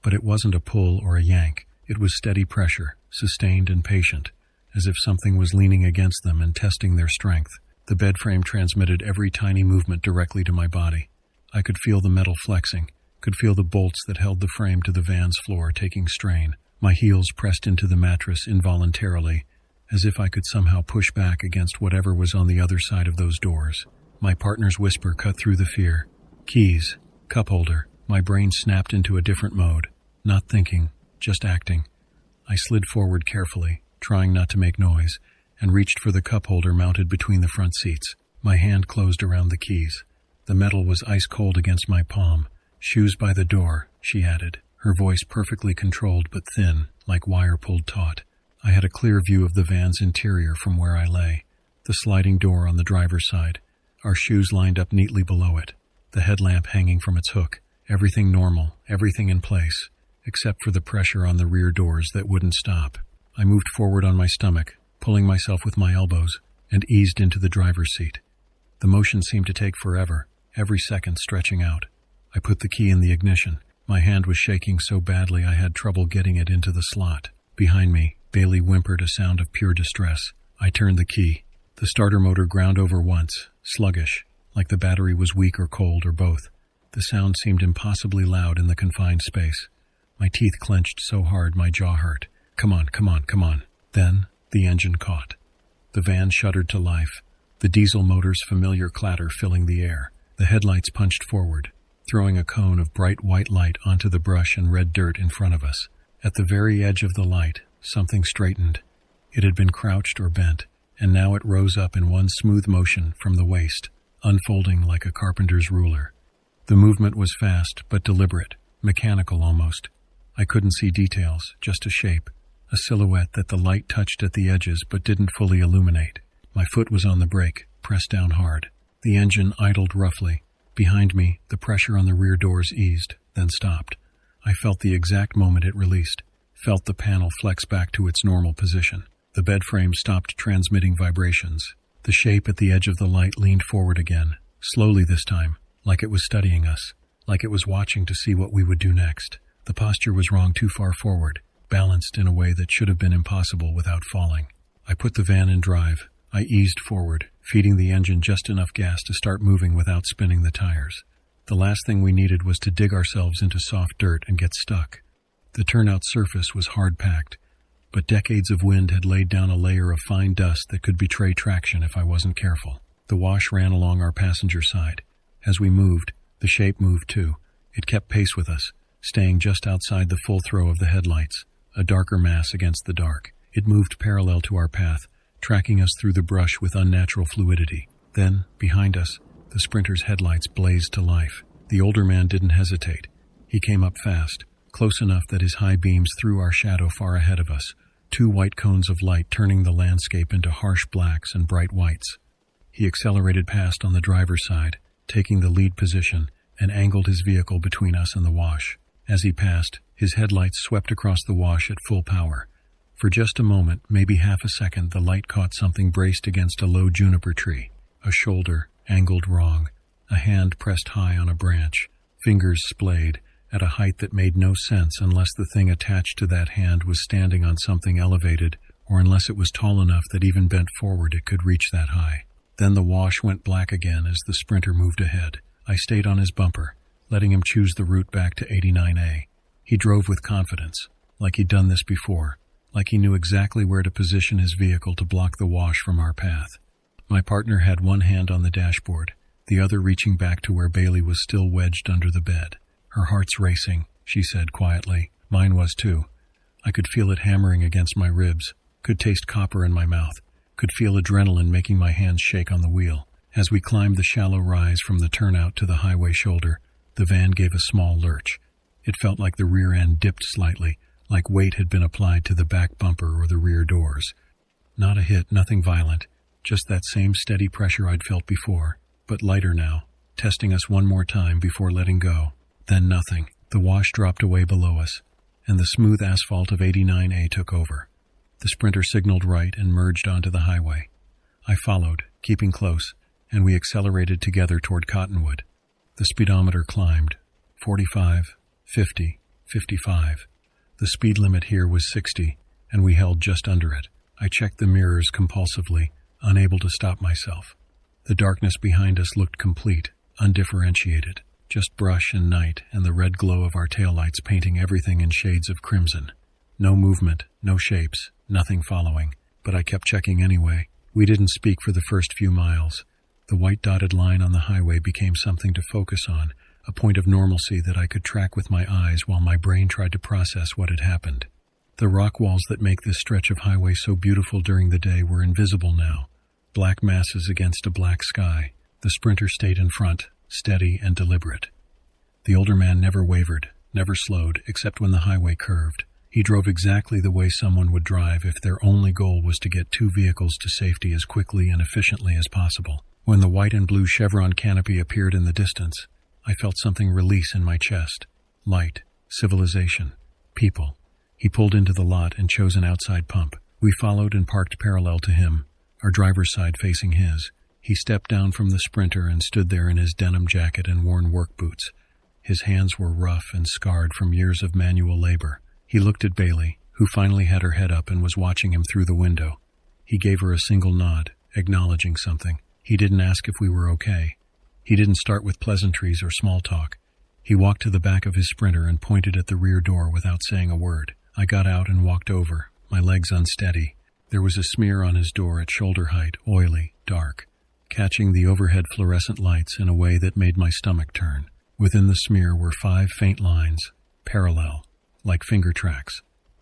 But it wasn't a pull or a yank. It was steady pressure, sustained and patient, as if something was leaning against them and testing their strength. The bed frame transmitted every tiny movement directly to my body. I could feel the metal flexing, could feel the bolts that held the frame to the van's floor taking strain. My heels pressed into the mattress involuntarily, as if I could somehow push back against whatever was on the other side of those doors. My partner's whisper cut through the fear. Keys, cup holder. My brain snapped into a different mode. Not thinking, just acting. I slid forward carefully, trying not to make noise, and reached for the cup holder mounted between the front seats. My hand closed around the keys. The metal was ice cold against my palm. "Shoes by the door," she added, her voice perfectly controlled but thin, like wire pulled taut. I had a clear view of the van's interior from where I lay. The sliding door on the driver's side. Our shoes lined up neatly below it. The headlamp hanging from its hook. Everything normal, everything in place, except for the pressure on the rear doors that wouldn't stop. I moved forward on my stomach, pulling myself with my elbows, and eased into the driver's seat. The motion seemed to take forever, every second stretching out. I put the key in the ignition. My hand was shaking so badly I had trouble getting it into the slot. Behind me, Bailey whimpered a sound of pure distress. I turned the key. The starter motor ground over once, sluggish, like the battery was weak or cold or both. The sound seemed impossibly loud in the confined space. My teeth clenched so hard my jaw hurt. Come on, come on, come on. Then, the engine caught. The van shuddered to life, the diesel motor's familiar clatter filling the air. The headlights punched forward, throwing a cone of bright white light onto the brush and red dirt in front of us. At the very edge of the light, something straightened. It had been crouched or bent, and now it rose up in one smooth motion from the waist, unfolding like a carpenter's ruler. The movement was fast but deliberate, mechanical almost. I couldn't see details, just a shape, a silhouette that the light touched at the edges but didn't fully illuminate. My foot was on the brake, pressed down hard. The engine idled roughly. Behind me, the pressure on the rear doors eased, then stopped. I felt the exact moment it released, felt the panel flex back to its normal position. The bed frame stopped transmitting vibrations. The shape at the edge of the light leaned forward again, slowly this time, like it was studying us, like it was watching to see what we would do next. The posture was wrong too far forward, balanced in a way that should have been impossible without falling. I put the van in drive. I eased forward, feeding the engine just enough gas to start moving without spinning the tires. The last thing we needed was to dig ourselves into soft dirt and get stuck. The turnout surface was hard-packed, but decades of wind had laid down a layer of fine dust that could betray traction if I wasn't careful. The wash ran along our passenger side. As we moved, the shape moved too. It kept pace with us, staying just outside the full throw of the headlights, a darker mass against the dark. It moved parallel to our path, tracking us through the brush with unnatural fluidity. Then, behind us, the Sprinter's headlights blazed to life. The older man didn't hesitate. He came up fast, close enough that his high beams threw our shadow far ahead of us, two white cones of light turning the landscape into harsh blacks and bright whites. He accelerated past on the driver's side, taking the lead position, and angled his vehicle between us and the wash. As he passed, his headlights swept across the wash at full power. For just a moment, maybe half a second, the light caught something braced against a low juniper tree. A shoulder, angled wrong. A hand pressed high on a branch. Fingers splayed, at a height that made no sense unless the thing attached to that hand was standing on something elevated, or unless it was tall enough that even bent forward it could reach that high. Then the wash went black again as the Sprinter moved ahead. I stayed on his bumper, letting him choose the route back to 89A. He drove with confidence, like he'd done this before, like he knew exactly where to position his vehicle to block the wash from our path. My partner had one hand on the dashboard, the other reaching back to where Bailey was still wedged under the bed. Her heart's racing, she said quietly. Mine was too. I could feel it hammering against my ribs, could taste copper in my mouth, could feel adrenaline making my hands shake on the wheel. As we climbed the shallow rise from the turnout to the highway shoulder, the van gave a small lurch. It felt like the rear end dipped slightly, like weight had been applied to the back bumper or the rear doors. Not a hit, nothing violent, just that same steady pressure I'd felt before, but lighter now, testing us one more time before letting go. Then nothing. The wash dropped away below us, and the smooth asphalt of 89A took over. The Sprinter signaled right and merged onto the highway. I followed, keeping close, and we accelerated together toward Cottonwood. The speedometer climbed. 45, 50, 55. The speed limit here was 60, and we held just under it. I checked the mirrors compulsively, unable to stop myself. The darkness behind us looked complete, undifferentiated. Just brush and night and the red glow of our taillights painting everything in shades of crimson. No movement, no shapes, nothing following. But I kept checking anyway. We didn't speak for the first few miles. The white dotted line on the highway became something to focus on, a point of normalcy that I could track with my eyes while my brain tried to process what had happened. The rock walls that make this stretch of highway so beautiful during the day were invisible now, black masses against a black sky. The Sprinter stayed in front, steady and deliberate. The older man never wavered, never slowed, except when the highway curved. He drove exactly the way someone would drive if their only goal was to get two vehicles to safety as quickly and efficiently as possible. When the white and blue chevron canopy appeared in the distance, I felt something release in my chest. Light, civilization, people. He pulled into the lot and chose an outside pump. We followed and parked parallel to him, our driver's side facing his. He stepped down from the Sprinter and stood there in his denim jacket and worn work boots. His hands were rough and scarred from years of manual labor. He looked at Bailey, who finally had her head up and was watching him through the window. He gave her a single nod, acknowledging something. He didn't ask if we were okay. He didn't start with pleasantries or small talk. He walked to the back of his Sprinter and pointed at the rear door without saying a word. I got out and walked over, my legs unsteady. There was a smear on his door at shoulder height, oily, dark, catching the overhead fluorescent lights in a way that made my stomach turn. Within the smear were 5 faint lines, parallel, like finger tracks.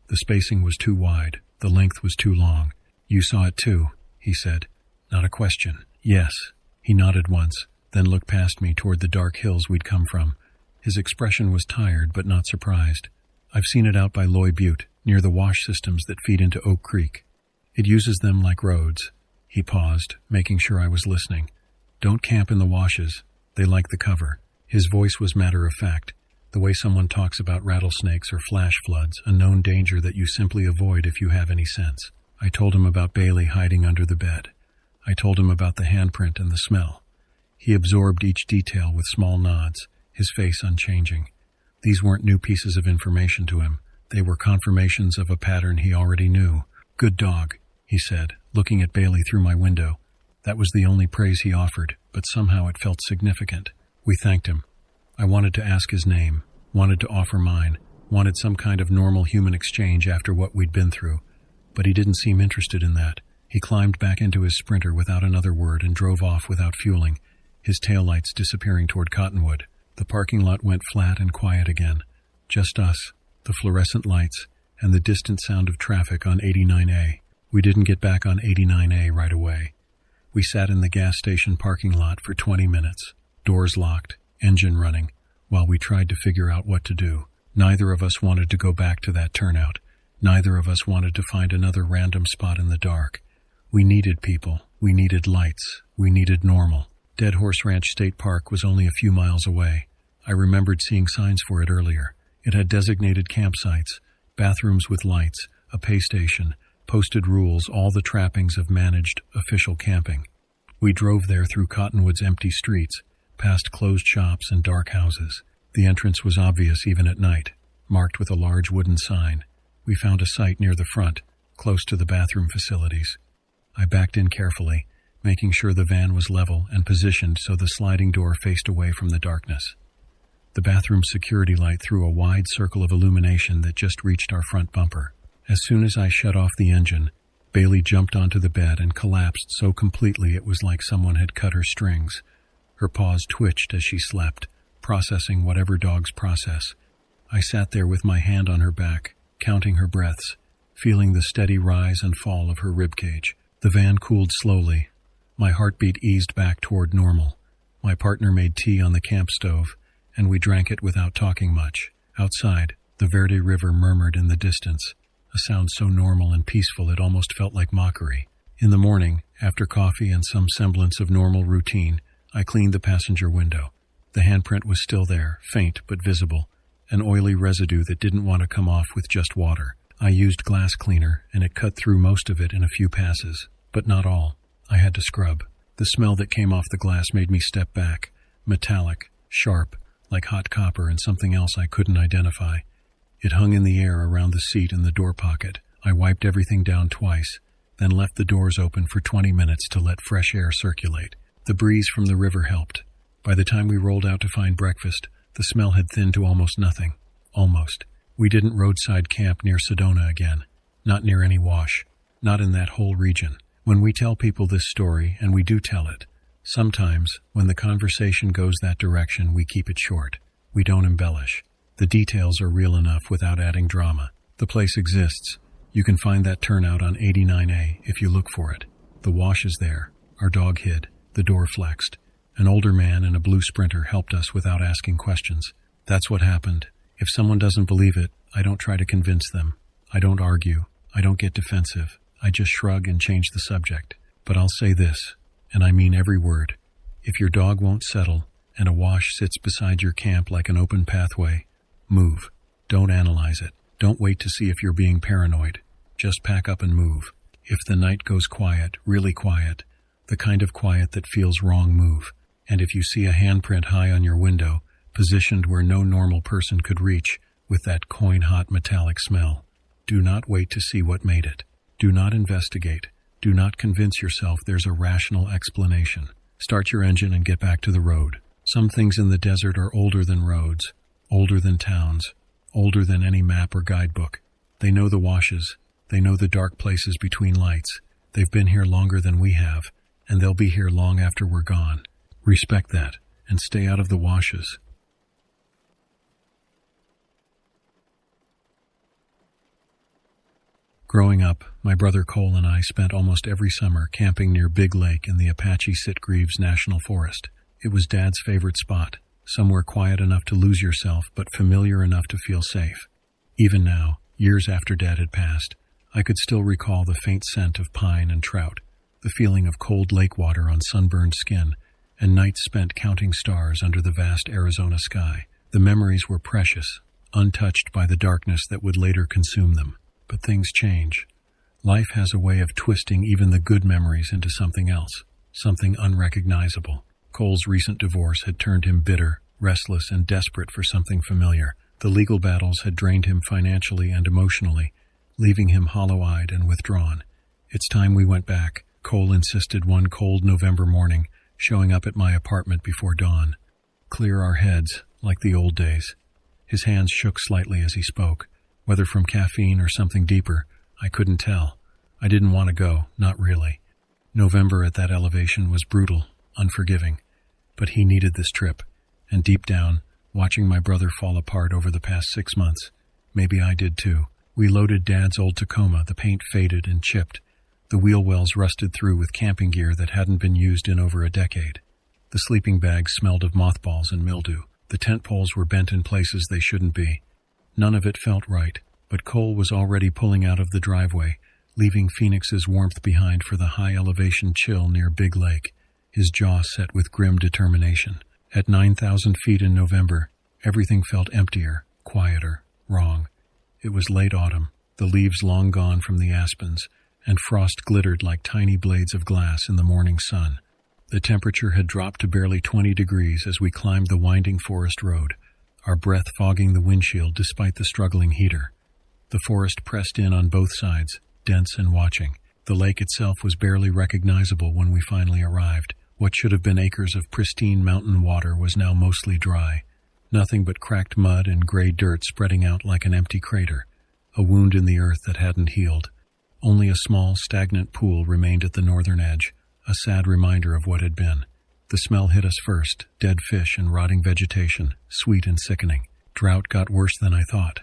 The spacing was too wide, the length was too long. "You saw it too," he said. Not a question. "Yes." He nodded once, then looked past me toward the dark hills we'd come from. His expression was tired but not surprised. "I've seen it out by Loy Butte, near the wash systems that feed into Oak Creek. It uses them like roads." He paused, making sure I was listening. "Don't camp in the washes. They like the cover." His voice was matter-of-fact, the way someone talks about rattlesnakes or flash floods, a known danger that you simply avoid if you have any sense. I told him about Bailey hiding under the bed. I told him about the handprint and the smell. He absorbed each detail with small nods, his face unchanging. These weren't new pieces of information to him. They were confirmations of a pattern he already knew. "Good dog," he said, looking at Bailey through my window. That was the only praise he offered, but somehow it felt significant. We thanked him. I wanted to ask his name, wanted to offer mine, wanted some kind of normal human exchange after what we'd been through, but he didn't seem interested in that. He climbed back into his Sprinter without another word and drove off without fueling, his taillights disappearing toward Cottonwood. The parking lot went flat and quiet again. Just us, the fluorescent lights, and the distant sound of traffic on 89A. We didn't get back on 89A right away. We sat in the gas station parking lot for 20 minutes, doors locked, engine running, while we tried to figure out what to do. Neither of us wanted to go back to that turnout. Neither of us wanted to find another random spot in the dark. We needed people. We needed lights. We needed normal. Dead Horse Ranch State Park was only a few miles away. I remembered seeing signs for it earlier. It had designated campsites, bathrooms with lights, a pay station, posted rules, all the trappings of managed, official camping. We drove there through Cottonwood's empty streets, past closed shops and dark houses. The entrance was obvious even at night, marked with a large wooden sign. We found a site near the front, close to the bathroom facilities. I backed in carefully, making sure the van was level and positioned so the sliding door faced away from the darkness. The bathroom security light threw a wide circle of illumination that just reached our front bumper. As soon as I shut off the engine, Bailey jumped onto the bed and collapsed so completely it was like someone had cut her strings. Her paws twitched as she slept, processing whatever dogs process. I sat there with my hand on her back, counting her breaths, feeling the steady rise and fall of her ribcage. The van cooled slowly. My heartbeat eased back toward normal. My partner made tea on the camp stove, and we drank it without talking much. Outside, the Verde River murmured in the distance, a sound so normal and peaceful it almost felt like mockery. In the morning, after coffee and some semblance of normal routine, I cleaned the passenger window. The handprint was still there, faint but visible, an oily residue that didn't want to come off with just water. I used glass cleaner, and it cut through most of it in a few passes, but not all. I had to scrub. The smell that came off the glass made me step back, metallic, sharp, like hot copper and something else I couldn't identify. It hung in the air around the seat and the door pocket. I wiped everything down twice, then left the doors open for 20 minutes to let fresh air circulate. The breeze from the river helped. By the time we rolled out to find breakfast, the smell had thinned to almost nothing. Almost. We didn't roadside camp near Sedona again. Not near any wash. Not in that whole region. When we tell people this story, and we do tell it, sometimes, when the conversation goes that direction, we keep it short. We don't embellish. The details are real enough without adding drama. The place exists. You can find that turnout on 89A if you look for it. The wash is there. Our dog hid. The door flexed. An older man in a blue Sprinter helped us without asking questions. That's what happened. If someone doesn't believe it, I don't try to convince them. I don't argue. I don't get defensive. I just shrug and change the subject. But I'll say this, and I mean every word. If your dog won't settle, and a wash sits beside your camp like an open pathway, move. Don't analyze it. Don't wait to see if you're being paranoid. Just pack up and move. If the night goes quiet, really quiet, the kind of quiet that feels wrong, move. And if you see a handprint high on your window, positioned where no normal person could reach, with that coin-hot metallic smell, do not wait to see what made it. Do not investigate. Do not convince yourself there's a rational explanation. Start your engine and get back to the road. Some things in the desert are older than roads, older than towns, older than any map or guidebook. They know the washes. They know the dark places between lights. They've been here longer than we have, and they'll be here long after we're gone. Respect that, and stay out of the washes. Growing up, my brother Cole and I spent almost every summer camping near Big Lake in the Apache Sitgreaves National Forest. It was Dad's favorite spot, somewhere quiet enough to lose yourself, but familiar enough to feel safe. Even now, years after Dad had passed, I could still recall the faint scent of pine and trout, the feeling of cold lake water on sunburned skin, and nights spent counting stars under the vast Arizona sky. The memories were precious, untouched by the darkness that would later consume them. But things change. Life has a way of twisting even the good memories into something else, something unrecognizable. Cole's recent divorce had turned him bitter, restless, and desperate for something familiar. The legal battles had drained him financially and emotionally, leaving him hollow-eyed and withdrawn. It's time we went back, Cole insisted one cold November morning, showing up at my apartment before dawn. Clear our heads, like the old days. His hands shook slightly as he spoke. Whether from caffeine or something deeper, I couldn't tell. I didn't want to go, not really. November at that elevation was brutal, unforgiving. But he needed this trip. And deep down, watching my brother fall apart over the past 6 months, maybe I did too. We loaded Dad's old Tacoma, the paint faded and chipped. The wheel wells rusted through with camping gear that hadn't been used in over a decade. The sleeping bags smelled of mothballs and mildew. The tent poles were bent in places they shouldn't be. None of it felt right, but Cole was already pulling out of the driveway, leaving Phoenix's warmth behind for the high-elevation chill near Big Lake, his jaw set with grim determination. At 9,000 feet in November, everything felt emptier, quieter, wrong. It was late autumn, the leaves long gone from the aspens, and frost glittered like tiny blades of glass in the morning sun. The temperature had dropped to barely 20 degrees as we climbed the winding forest road, our breath fogging the windshield despite the struggling heater. The forest pressed in on both sides, dense and watching. The lake itself was barely recognizable when we finally arrived. What should have been acres of pristine mountain water was now mostly dry. Nothing but cracked mud and gray dirt spreading out like an empty crater, a wound in the earth that hadn't healed. Only a small, stagnant pool remained at the northern edge, a sad reminder of what had been. The smell hit us first, dead fish and rotting vegetation, sweet and sickening. Drought got worse than I thought,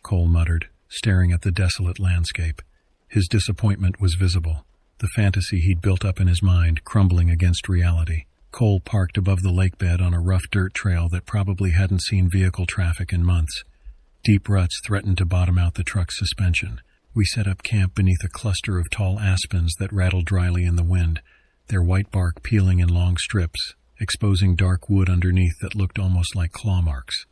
Cole muttered, staring at the desolate landscape. His disappointment was visible, the fantasy he'd built up in his mind crumbling against reality. Cole parked above the lake bed on a rough dirt trail that probably hadn't seen vehicle traffic in months. Deep ruts threatened to bottom out the truck's suspension. We set up camp beneath a cluster of tall aspens that rattled dryly in the wind, their white bark peeling in long strips, exposing dark wood underneath that looked almost like claw marks.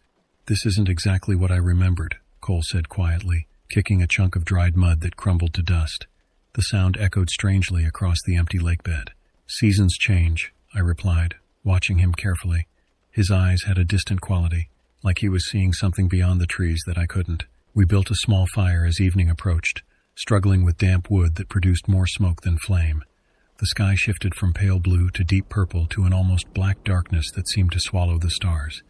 "This isn't exactly what I remembered," Cole said quietly, kicking a chunk of dried mud that crumbled to dust. The sound echoed strangely across the empty lake bed. "Seasons change," I replied, watching him carefully. His eyes had a distant quality, like he was seeing something beyond the trees that I couldn't. We built a small fire as evening approached, struggling with damp wood that produced more smoke than flame. The sky shifted from pale blue to deep purple to an almost black darkness that seemed to swallow the stars.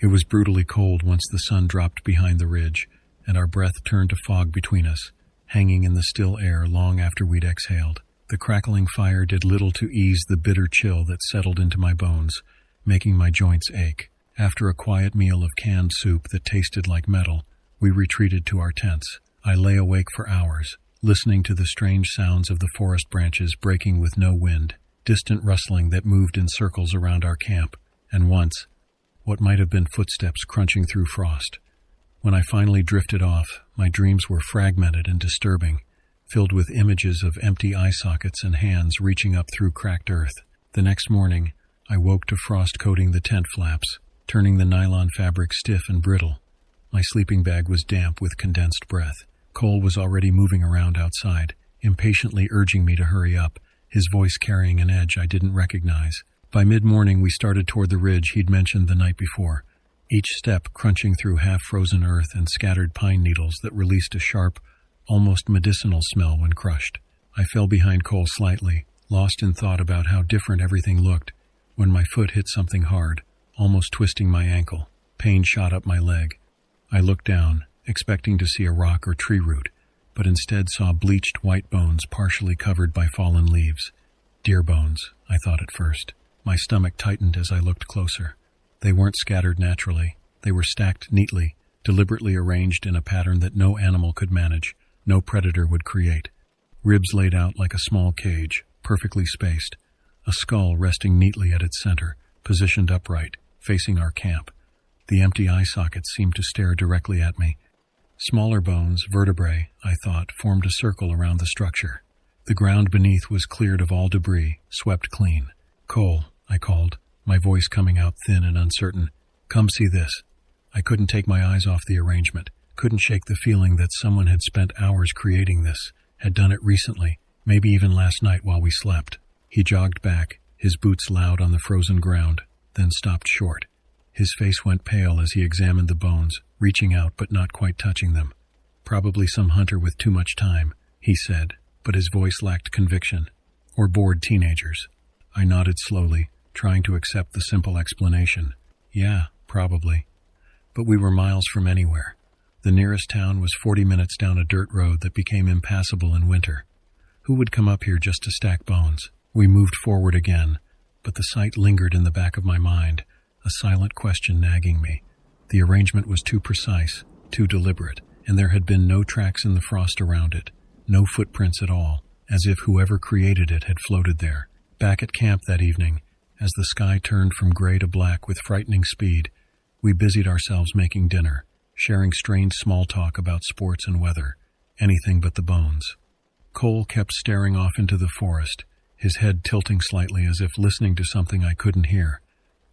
It was brutally cold once the sun dropped behind the ridge, and our breath turned to fog between us, hanging in the still air long after we'd exhaled. The crackling fire did little to ease the bitter chill that settled into my bones, making my joints ache. After a quiet meal of canned soup that tasted like metal, we retreated to our tents. I lay awake for hours, listening to the strange sounds of the forest branches breaking with no wind. distant rustling that moved in circles around our camp, and once, what might have been footsteps crunching through frost. When I finally drifted off, my dreams were fragmented and disturbing, filled with images of empty eye sockets and hands reaching up through cracked earth. The next morning, I woke to frost coating the tent flaps, turning the nylon fabric stiff and brittle. My sleeping bag was damp with condensed breath. Cole was already moving around outside, impatiently urging me to hurry up, his voice carrying an edge I didn't recognize. By mid-morning, we started toward the ridge he'd mentioned the night before, each step crunching through half-frozen earth and scattered pine needles that released a sharp, almost medicinal smell when crushed. I fell behind Cole slightly, lost in thought about how different everything looked, when my foot hit something hard, almost twisting my ankle. Pain shot up my leg. I looked down, expecting to see a rock or tree root, but instead saw bleached white bones partially covered by fallen leaves. Deer bones, I thought at first. My stomach tightened as I looked closer. They weren't scattered naturally. They were stacked neatly, deliberately arranged in a pattern that no animal could manage, no predator would create. Ribs laid out like a small cage, perfectly spaced. A skull resting neatly at its center, positioned upright, facing our camp. The empty eye sockets seemed to stare directly at me. Smaller bones, vertebrae, I thought, formed a circle around the structure. The ground beneath was cleared of all debris, swept clean. "Cole," I called, my voice coming out thin and uncertain. "Come see this." I couldn't take my eyes off the arrangement, couldn't shake the feeling that someone had spent hours creating this, had done it recently, maybe even last night while we slept. He jogged back, his boots loud on the frozen ground, then stopped short. His face went pale as he examined the bones, reaching out but not quite touching them. "Probably some hunter with too much time," he said, but his voice lacked conviction. "Or bored teenagers." I nodded slowly, trying to accept the simple explanation. Yeah, probably. But we were miles from anywhere. The nearest town was 40 minutes down a dirt road that became impassable in winter. Who would come up here just to stack bones? We moved forward again, but the sight lingered in the back of my mind, a silent question nagging me. The arrangement was too precise, too deliberate, and there had been no tracks in the frost around it, no footprints at all, as if whoever created it had floated there. Back at camp that evening, as the sky turned from gray to black with frightening speed, we busied ourselves making dinner, sharing strained small talk about sports and weather, anything but the bones. Cole kept staring off into the forest, his head tilting slightly as if listening to something I couldn't hear.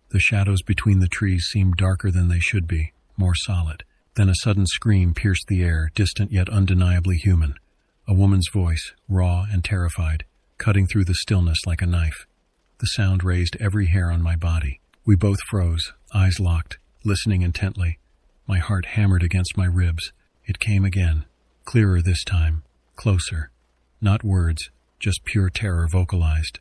The shadows between the trees seemed darker than they should be, more solid. Then a sudden scream pierced the air, distant yet undeniably human. A woman's voice, raw and terrified, cutting through the stillness like a knife. The sound raised every hair on my body. We both froze, eyes locked, listening intently. My heart hammered against my ribs. It came again, clearer this time, closer. Not words, just pure terror vocalized.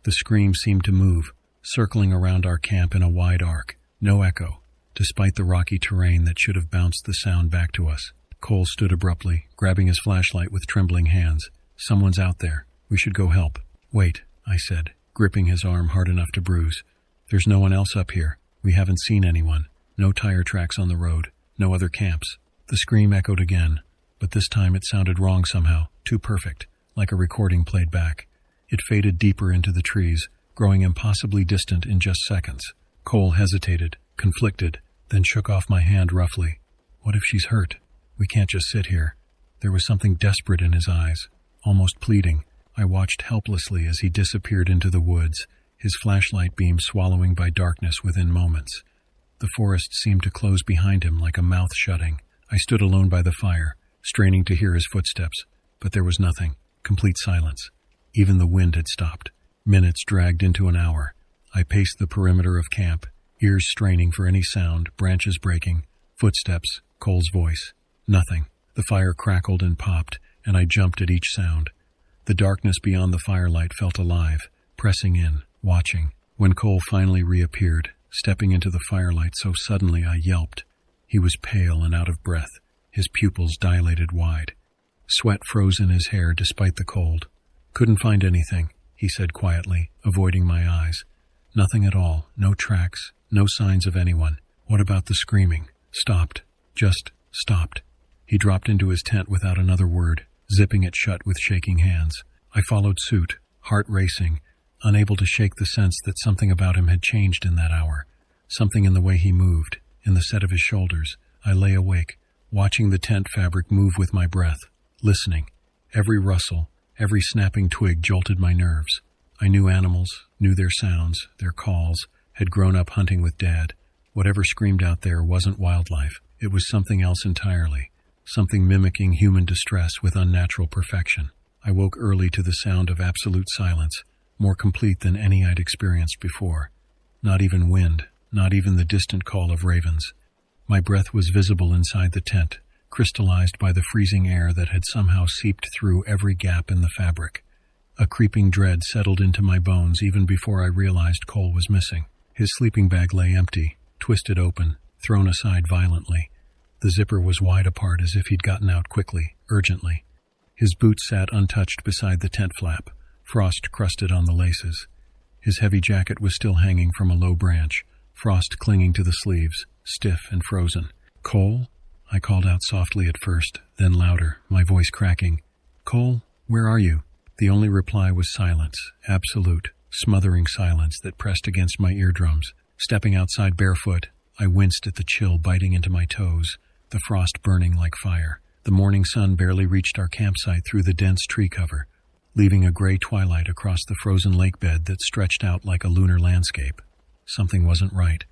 The scream seemed to move, circling around our camp in a wide arc. No echo, despite the rocky terrain that should have bounced the sound back to us. Cole stood abruptly, grabbing his flashlight with trembling hands. "Someone's out there. We should go help." "Wait," I said, gripping his arm hard enough to bruise. "There's no one else up here. We haven't seen anyone. No tire tracks on the road. No other camps." The scream echoed again, but this time it sounded wrong somehow, too perfect, like a recording played back. It faded deeper into the trees, growing impossibly distant in just seconds. Cole hesitated, conflicted, then shook off my hand roughly. "What if she's hurt? We can't just sit here." There was something desperate in his eyes, almost pleading. I watched helplessly as he disappeared into the woods, his flashlight beam swallowing by darkness within moments. The forest seemed to close behind him like a mouth shutting. I stood alone by the fire, straining to hear his footsteps, but there was nothing, complete silence. Even the wind had stopped. Minutes dragged into an hour. I paced the perimeter of camp, ears straining for any sound, branches breaking, footsteps, Cole's voice. Nothing. The fire crackled and popped, and I jumped at each sound. The darkness beyond the firelight felt alive, pressing in, watching. When Cole finally reappeared, stepping into the firelight so suddenly I yelped. He was pale and out of breath, his pupils dilated wide. Sweat froze in his hair despite the cold. "Couldn't find anything," he said quietly, avoiding my eyes. "Nothing at all, no tracks, no signs of anyone. What about the screaming? Stopped. Just stopped." He dropped into his tent without another word, zipping it shut with shaking hands. I followed suit, heart racing, unable to shake the sense that something about him had changed in that hour. Something in the way he moved, in the set of his shoulders. I lay awake, watching the tent fabric move with my breath, listening. Every rustle, every snapping twig jolted my nerves. I knew animals, knew their sounds, their calls, had grown up hunting with Dad. Whatever screamed out there wasn't wildlife. It was something else entirely, something mimicking human distress with unnatural perfection. I woke early to the sound of absolute silence, more complete than any I'd experienced before. Not even wind, not even the distant call of ravens. My breath was visible inside the tent, crystallized by the freezing air that had somehow seeped through every gap in the fabric. A creeping dread settled into my bones even before I realized Cole was missing. His sleeping bag lay empty, twisted open, thrown aside violently. The zipper was wide apart as if he'd gotten out quickly, urgently. His boots sat untouched beside the tent flap, frost crusted on the laces. His heavy jacket was still hanging from a low branch, frost clinging to the sleeves, stiff and frozen. "Cole?" I called out softly at first, then louder, my voice cracking. "Cole, where are you?" The only reply was silence, absolute, smothering silence that pressed against my eardrums. Stepping outside barefoot, I winced at the chill biting into my toes, the frost burning like fire. The morning sun barely reached our campsite through the dense tree cover, leaving a gray twilight across the frozen lake bed that stretched out like a lunar landscape. Something wasn't right.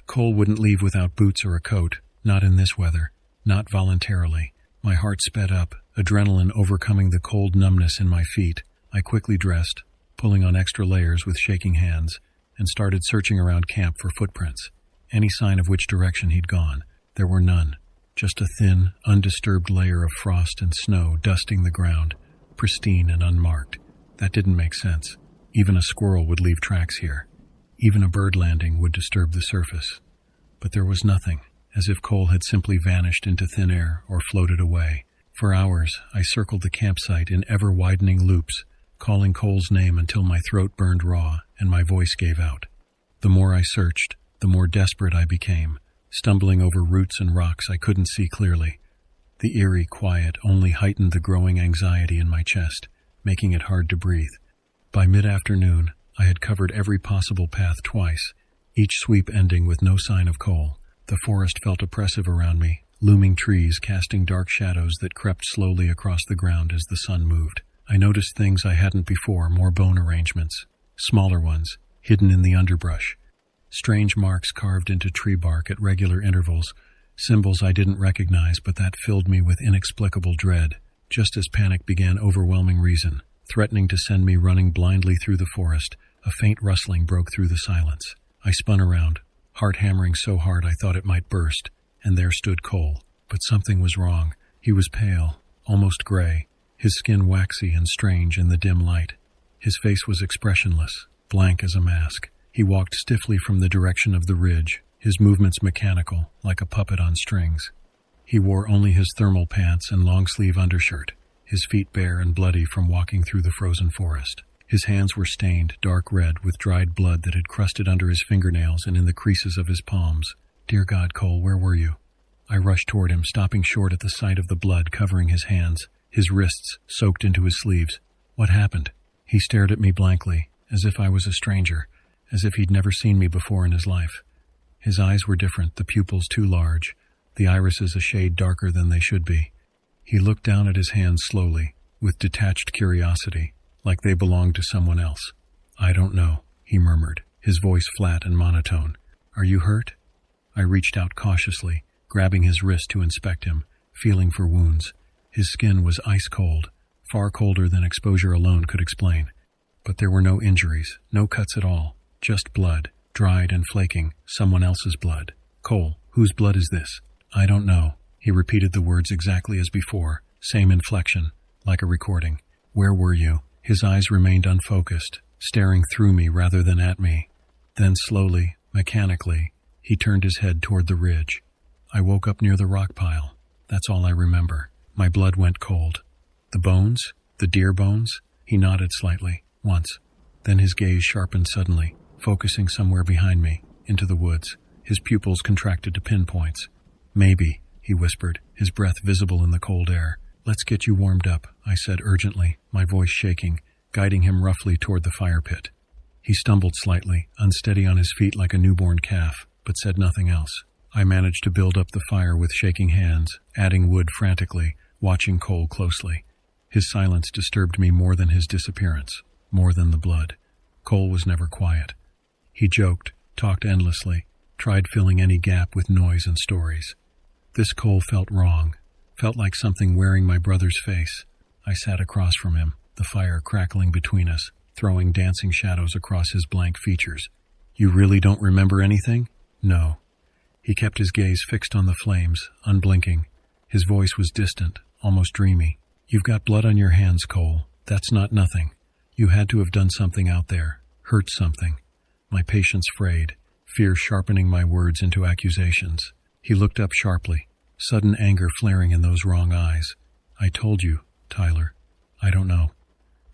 Cole wouldn't leave without boots or a coat, not in this weather, not voluntarily. My heart sped up, adrenaline overcoming the cold numbness in my feet. I quickly dressed, pulling on extra layers with shaking hands, and started searching around camp for footprints. Any sign of which direction he'd gone. There were none. Just a thin, undisturbed layer of frost and snow dusting the ground, pristine and unmarked. That didn't make sense. Even a squirrel would leave tracks here. Even a bird landing would disturb the surface. But there was nothing, as if Cole had simply vanished into thin air or floated away. For hours, I circled the campsite in ever-widening loops, calling Cole's name until my throat burned raw and my voice gave out. The more I searched, the more desperate I became, stumbling over roots and rocks I couldn't see clearly. The eerie quiet only heightened the growing anxiety in my chest, making it hard to breathe. By mid-afternoon, I had covered every possible path twice, each sweep ending with no sign of Cole. The forest felt oppressive around me, looming trees casting dark shadows that crept slowly across the ground as the sun moved. I noticed things I hadn't before, more bone arrangements, smaller ones, hidden in the underbrush. Strange marks carved into tree bark at regular intervals, symbols I didn't recognize, but that filled me with inexplicable dread, just as panic began overwhelming reason. Threatening to send me running blindly through the forest, a faint rustling broke through the silence. I spun around, heart hammering so hard I thought it might burst, and there stood Cole. But something was wrong. He was pale, almost gray, his skin waxy and strange in the dim light. His face was expressionless, blank as a mask. He walked stiffly from the direction of the ridge, his movements mechanical, like a puppet on strings. He wore only his thermal pants and long-sleeve undershirt, his feet bare and bloody from walking through the frozen forest. His hands were stained, dark red, with dried blood that had crusted under his fingernails and in the creases of his palms. "Dear God, Cole, where were you?" I rushed toward him, stopping short at the sight of the blood covering his hands, his wrists soaked into his sleeves. "What happened?" He stared at me blankly, as if I was a stranger, as if he'd never seen me before in his life. His eyes were different, the pupils too large, the irises a shade darker than they should be. He looked down at his hands slowly, with detached curiosity, like they belonged to someone else. "I don't know," he murmured, his voice flat and monotone. "Are you hurt?" I reached out cautiously, grabbing his wrist to inspect him, feeling for wounds. His skin was ice cold, far colder than exposure alone could explain. But there were no injuries, no cuts at all, just blood, dried and flaking, someone else's blood. "Cole, whose blood is this?" "I don't know." He repeated the words exactly as before, same inflection, like a recording. "Where were you?" His eyes remained unfocused, staring through me rather than at me. Then slowly, mechanically, he turned his head toward the ridge. I woke up near the rock pile. That's all I remember. My blood went cold. "The bones? The deer bones?" He nodded slightly, once. Then his gaze sharpened suddenly, focusing somewhere behind me, into the woods. His pupils contracted to pinpoints. "Maybe," he whispered, his breath visible in the cold air. "Let's get you warmed up," I said urgently, my voice shaking, guiding him roughly toward the fire pit. He stumbled slightly, unsteady on his feet like a newborn calf, but said nothing else. I managed to build up the fire with shaking hands, adding wood frantically, watching Cole closely. His silence disturbed me more than his disappearance, more than the blood. Cole was never quiet. He joked, talked endlessly, tried filling any gap with noise and stories. This Cole felt wrong, felt like something wearing my brother's face. I sat across from him, the fire crackling between us, throwing dancing shadows across his blank features. You really don't remember anything? No. He kept his gaze fixed on the flames, unblinking. His voice was distant, almost dreamy. You've got blood on your hands, Cole. That's not nothing. You had to have done something out there, hurt something. My patience frayed, fear sharpening my words into accusations. He looked up sharply, sudden anger flaring in those wrong eyes. I told you, Tyler. I don't know.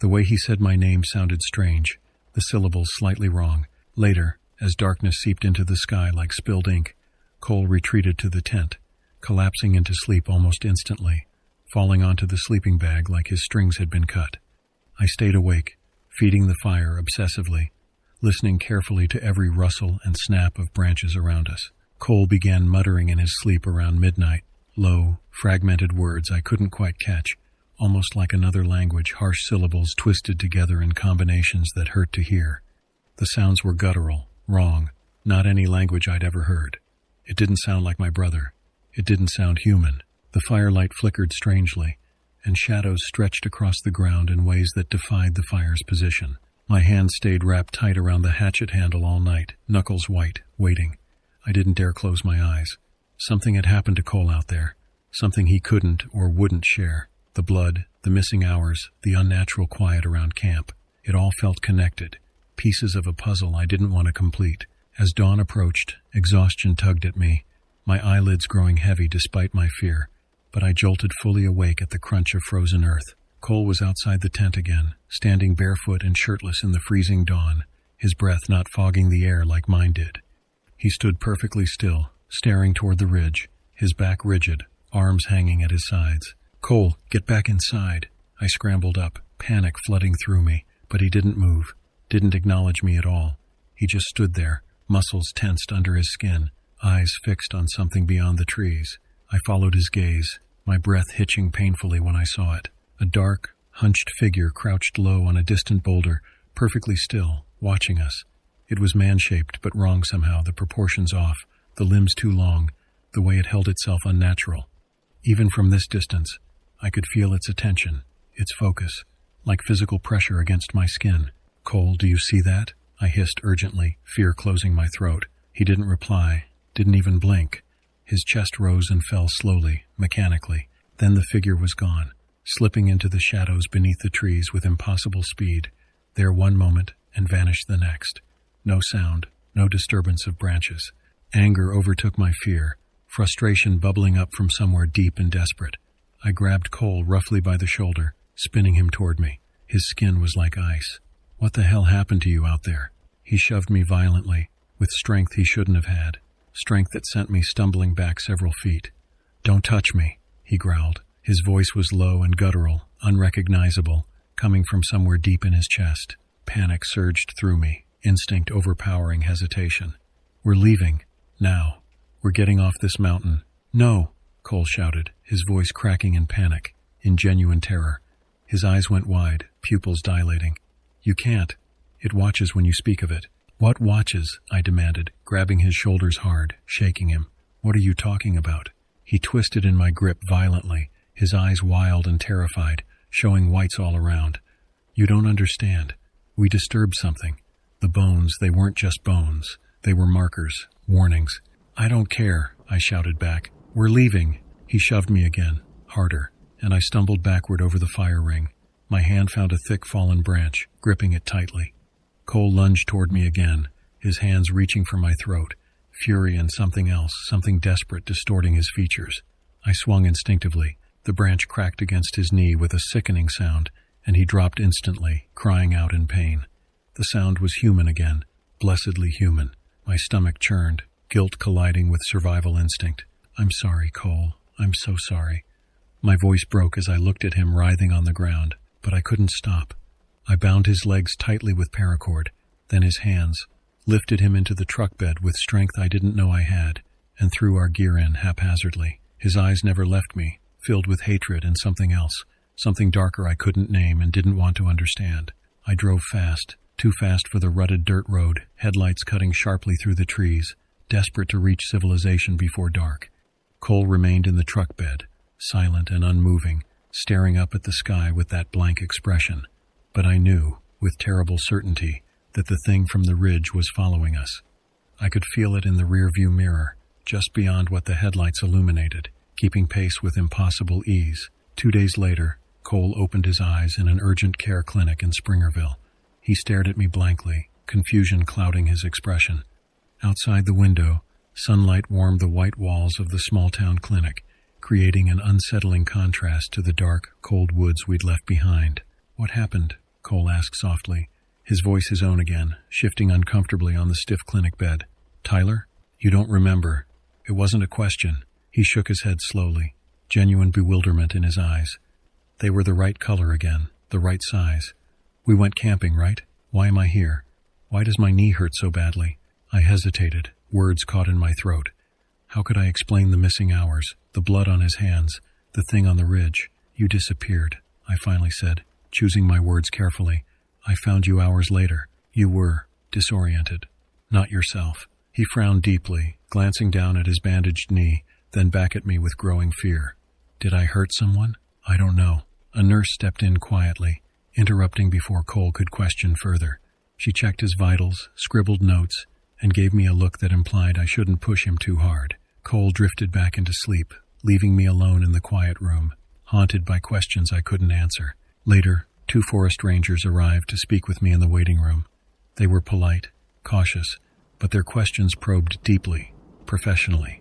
The way he said my name sounded strange, the syllables slightly wrong. Later, as darkness seeped into the sky like spilled ink, Cole retreated to the tent, collapsing into sleep almost instantly, falling onto the sleeping bag like his strings had been cut. I stayed awake, feeding the fire obsessively, listening carefully to every rustle and snap of branches around us. Cole began muttering in his sleep around midnight, low, fragmented words I couldn't quite catch, almost like another language, harsh syllables twisted together in combinations that hurt to hear. The sounds were guttural, wrong, not any language I'd ever heard. It didn't sound like my brother. It didn't sound human. The firelight flickered strangely, and shadows stretched across the ground in ways that defied the fire's position. My hand stayed wrapped tight around the hatchet handle all night, knuckles white, waiting. I didn't dare close my eyes. Something had happened to Cole out there, something he couldn't or wouldn't share. The blood, the missing hours, the unnatural quiet around camp. It all felt connected, pieces of a puzzle I didn't want to complete. As dawn approached, exhaustion tugged at me, my eyelids growing heavy despite my fear, but I jolted fully awake at the crunch of frozen earth. Cole was outside the tent again, standing barefoot and shirtless in the freezing dawn, his breath not fogging the air like mine did. He stood perfectly still, staring toward the ridge, his back rigid, arms hanging at his sides. Cole, get back inside. I scrambled up, panic flooding through me, but he didn't move, didn't acknowledge me at all. He just stood there, muscles tensed under his skin, eyes fixed on something beyond the trees. I followed his gaze, my breath hitching painfully when I saw it. A dark, hunched figure crouched low on a distant boulder, perfectly still, watching us. It was man-shaped, but wrong somehow, the proportions off, the limbs too long, the way it held itself unnatural. Even from this distance, I could feel its attention, its focus, like physical pressure against my skin. Cole, do you see that? I hissed urgently, fear closing my throat. He didn't reply, didn't even blink. His chest rose and fell slowly, mechanically. Then the figure was gone, slipping into the shadows beneath the trees with impossible speed, there one moment and vanished the next. No sound, no disturbance of branches. Anger overtook my fear, frustration bubbling up from somewhere deep and desperate. I grabbed Cole roughly by the shoulder, spinning him toward me. His skin was like ice. What the hell happened to you out there? He shoved me violently, with strength he shouldn't have had, strength that sent me stumbling back several feet. Don't touch me, he growled. His voice was low and guttural, unrecognizable, coming from somewhere deep in his chest. Panic surged through me, instinct overpowering hesitation. We're leaving. Now. We're getting off this mountain. No, Cole shouted, his voice cracking in panic, in genuine terror. His eyes went wide, pupils dilating. You can't. It watches when you speak of it. What watches? I demanded, grabbing his shoulders hard, shaking him. What are you talking about? He twisted in my grip violently, his eyes wild and terrified, showing whites all around. You don't understand. We disturbed something. The bones, they weren't just bones. They were markers, warnings. I don't care, I shouted back. We're leaving. He shoved me again, harder, and I stumbled backward over the fire ring. My hand found a thick fallen branch, gripping it tightly. Cole lunged toward me again, his hands reaching for my throat, fury and something else, something desperate distorting his features. I swung instinctively. The branch cracked against his knee with a sickening sound, and he dropped instantly, crying out in pain. The sound was human again, blessedly human. My stomach churned, guilt colliding with survival instinct. I'm sorry, Cole. I'm so sorry. My voice broke as I looked at him writhing on the ground, but I couldn't stop. I bound his legs tightly with paracord, then his hands, lifted him into the truck bed with strength I didn't know I had, and threw our gear in haphazardly. His eyes never left me, filled with hatred and something else, something darker I couldn't name and didn't want to understand. I drove fast, too fast for the rutted dirt road, headlights cutting sharply through the trees, desperate to reach civilization before dark. Cole remained in the truck bed, silent and unmoving, staring up at the sky with that blank expression. But I knew, with terrible certainty, that the thing from the ridge was following us. I could feel it in the rearview mirror, just beyond what the headlights illuminated, keeping pace with impossible ease. 2 days later, Cole opened his eyes in an urgent care clinic in Springerville. He stared at me blankly, confusion clouding his expression. Outside the window, sunlight warmed the white walls of the small-town clinic, creating an unsettling contrast to the dark, cold woods we'd left behind. "What happened?" Cole asked softly, his voice his own again, shifting uncomfortably on the stiff clinic bed. "Tyler? You don't remember." It wasn't a question. He shook his head slowly, genuine bewilderment in his eyes. They were the right color again, the right size. "We went camping, right? Why am I here? Why does my knee hurt so badly?" I hesitated, words caught in my throat. How could I explain the missing hours, the blood on his hands, the thing on the ridge? "You disappeared," I finally said, choosing my words carefully. "I found you hours later. You were disoriented. Not yourself." He frowned deeply, glancing down at his bandaged knee, then back at me with growing fear. "Did I hurt someone?" "I don't know." A nurse stepped in quietly, interrupting before Cole could question further. She checked his vitals, scribbled notes, and gave me a look that implied I shouldn't push him too hard. Cole drifted back into sleep, leaving me alone in the quiet room, haunted by questions I couldn't answer. Later, 2 forest rangers arrived to speak with me in the waiting room. They were polite, cautious, but their questions probed deeply, professionally.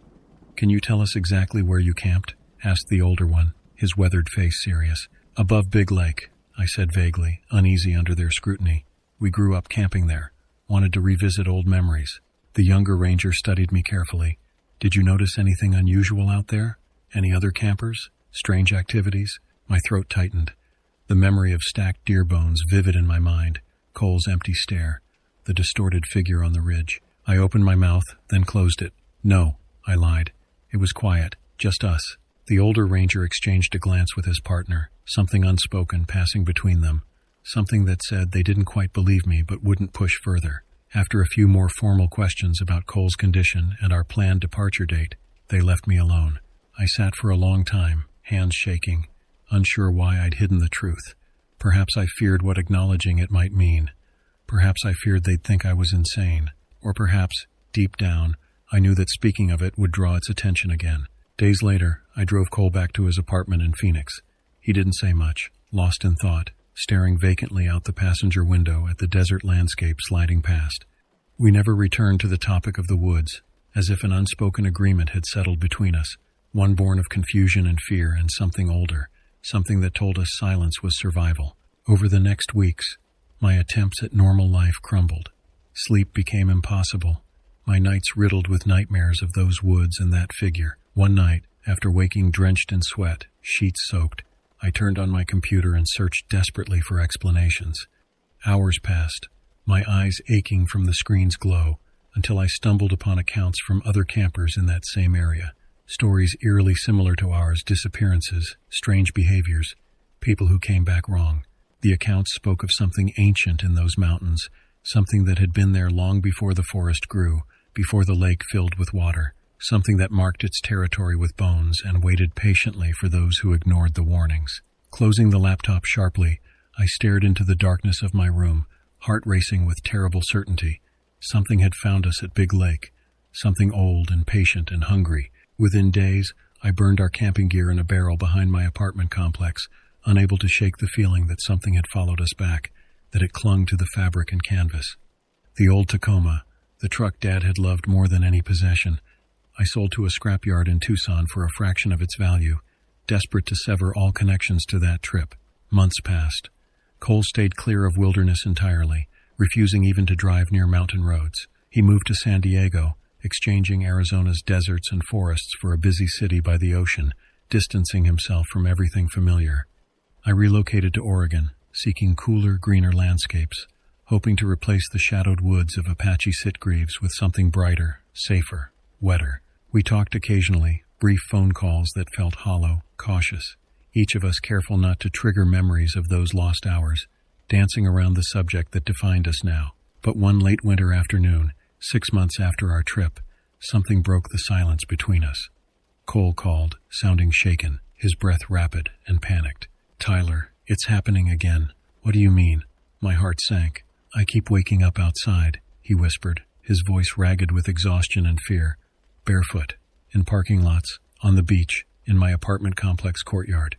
"Can you tell us exactly where you camped?" asked the older one, his weathered face serious. "Above Big Lake," I said vaguely, uneasy under their scrutiny. "We grew up camping there, wanted to revisit old memories." The younger ranger studied me carefully. "Did you notice anything unusual out there? Any other campers? Strange activities?" My throat tightened. The memory of stacked deer bones vivid in my mind, Cole's empty stare, the distorted figure on the ridge. I opened my mouth, then closed it. "No," I lied. "It was quiet, just us." The older ranger exchanged a glance with his partner, something unspoken passing between them, something that said they didn't quite believe me but wouldn't push further. After a few more formal questions about Cole's condition and our planned departure date, they left me alone. I sat for a long time, hands shaking, unsure why I'd hidden the truth. Perhaps I feared what acknowledging it might mean. Perhaps I feared they'd think I was insane. Or perhaps, deep down, I knew that speaking of it would draw its attention again. Days later, I drove Cole back to his apartment in Phoenix. He didn't say much, lost in thought, staring vacantly out the passenger window at the desert landscape sliding past. We never returned to the topic of the woods, as if an unspoken agreement had settled between us, one born of confusion and fear and something older, something that told us silence was survival. Over the next weeks, my attempts at normal life crumbled. Sleep became impossible, my nights riddled with nightmares of those woods and that figure. One night, after waking drenched in sweat, sheets soaked, I turned on my computer and searched desperately for explanations. Hours passed, my eyes aching from the screen's glow, until I stumbled upon accounts from other campers in that same area. Stories eerily similar to ours, disappearances, strange behaviors, people who came back wrong. The accounts spoke of something ancient in those mountains, something that had been there long before the forest grew, before the lake filled with water, something that marked its territory with bones and waited patiently for those who ignored the warnings. Closing the laptop sharply, I stared into the darkness of my room, heart racing with terrible certainty. Something had found us at Big Lake, something old and patient and hungry. Within days, I burned our camping gear in a barrel behind my apartment complex, unable to shake the feeling that something had followed us back, that it clung to the fabric and canvas. The old Tacoma, the truck Dad had loved more than any possession, I sold to a scrapyard in Tucson for a fraction of its value, desperate to sever all connections to that trip. Months passed. Cole stayed clear of wilderness entirely, refusing even to drive near mountain roads. He moved to San Diego, exchanging Arizona's deserts and forests for a busy city by the ocean, distancing himself from everything familiar. I relocated to Oregon, seeking cooler, greener landscapes, hoping to replace the shadowed woods of Apache Sitgreaves with something brighter, safer, wetter. We talked occasionally, brief phone calls that felt hollow, cautious, each of us careful not to trigger memories of those lost hours, dancing around the subject that defined us now. But one late winter afternoon, 6 months after our trip, something broke the silence between us. Cole called, sounding shaken, his breath rapid and panicked. "Tyler, it's happening again." "What do you mean?" My heart sank. "I keep waking up outside," he whispered, his voice ragged with exhaustion and fear. "Barefoot, in parking lots, on the beach, in my apartment complex courtyard.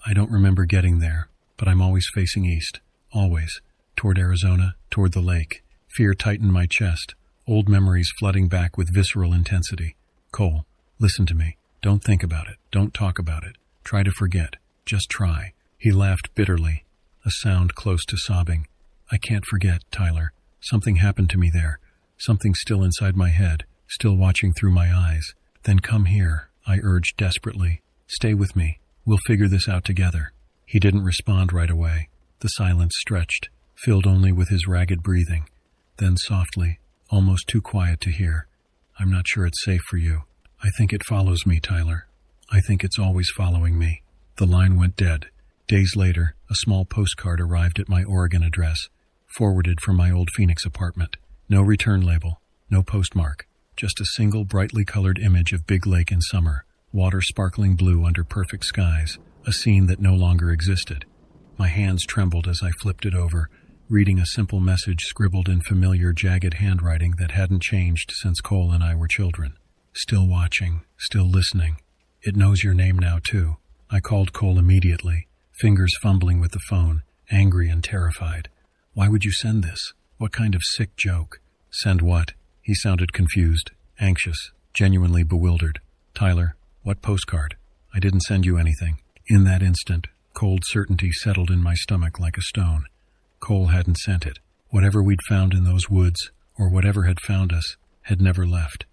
I don't remember getting there, but I'm always facing east, always, toward Arizona, toward the lake." Fear tightened my chest, old memories flooding back with visceral intensity. "Cole, listen to me. Don't think about it. Don't talk about it. Try to forget. Just try." He laughed bitterly, a sound close to sobbing. "I can't forget, Tyler. Something happened to me there. Something still inside my head, still watching through my eyes. Then come here," I urged desperately. "Stay with me. We'll figure this out together." He didn't respond right away. The silence stretched, filled only with his ragged breathing. Then softly, almost too quiet to hear, "I'm not sure it's safe for you. I think it follows me, Tyler. I think it's always following me." The line went dead. Days later, a small postcard arrived at my Oregon address, forwarded from my old Phoenix apartment. No return label, no postmark, just a single brightly colored image of Big Lake in summer, water sparkling blue under perfect skies, a scene that no longer existed. My hands trembled as I flipped it over, reading a simple message scribbled in familiar, jagged handwriting that hadn't changed since Cole and I were children. "Still watching, still listening. It knows your name now, too." I called Cole immediately, fingers fumbling with the phone, angry and terrified. "Why would you send this? What kind of sick joke?" "Send what?" He sounded confused, anxious, genuinely bewildered. "Tyler, what postcard? I didn't send you anything." In that instant, cold certainty settled in my stomach like a stone. Cole hadn't sent it. Whatever we'd found in those woods, or whatever had found us, had never left.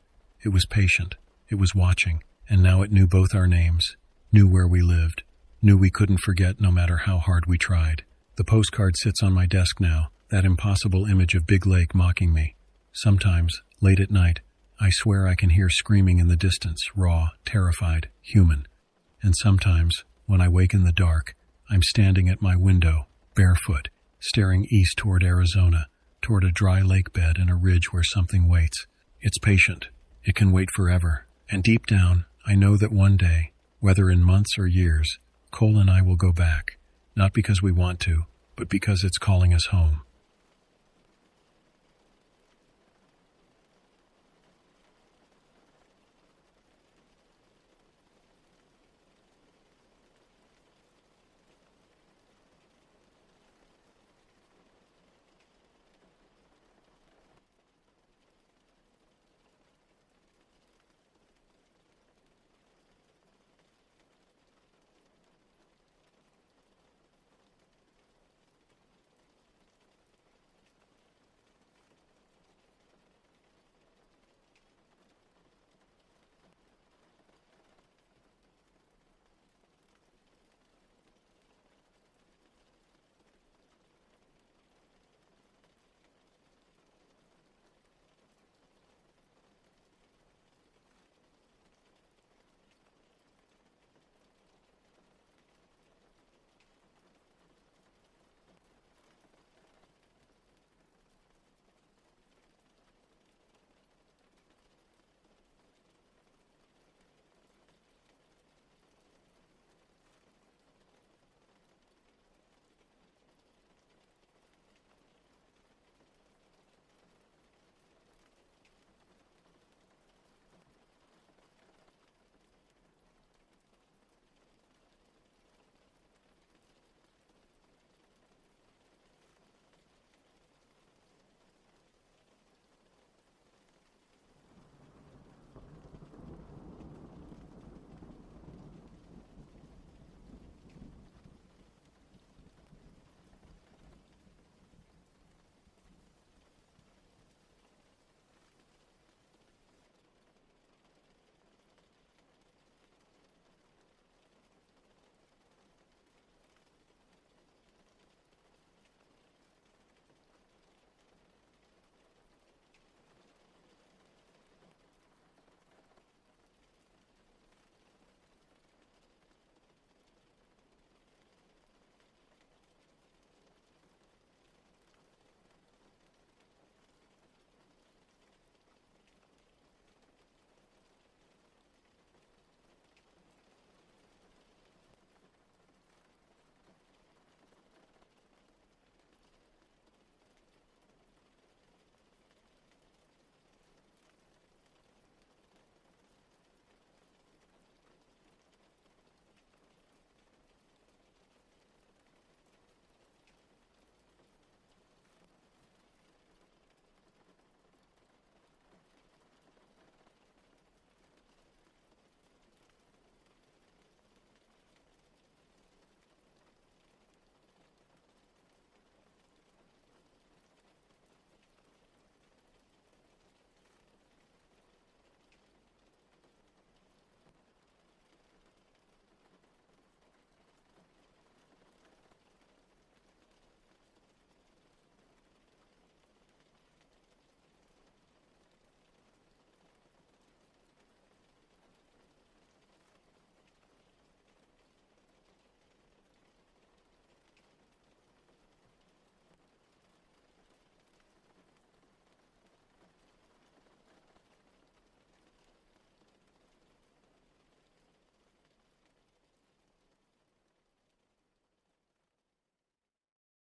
It was patient. It was watching. And now it knew both our names, knew where we lived, knew we couldn't forget no matter how hard we tried. The postcard sits on my desk now, that impossible image of Big Lake mocking me. Sometimes, late at night, I swear I can hear screaming in the distance, raw, terrified, human. And sometimes, when I wake in the dark, I'm standing at my window, barefoot, staring east toward Arizona, toward a dry lake bed and a ridge where something waits. It's patient. It can wait forever. And deep down, I know that one day, whether in months or years, Cole and I will go back, not because we want to, but because it's calling us home.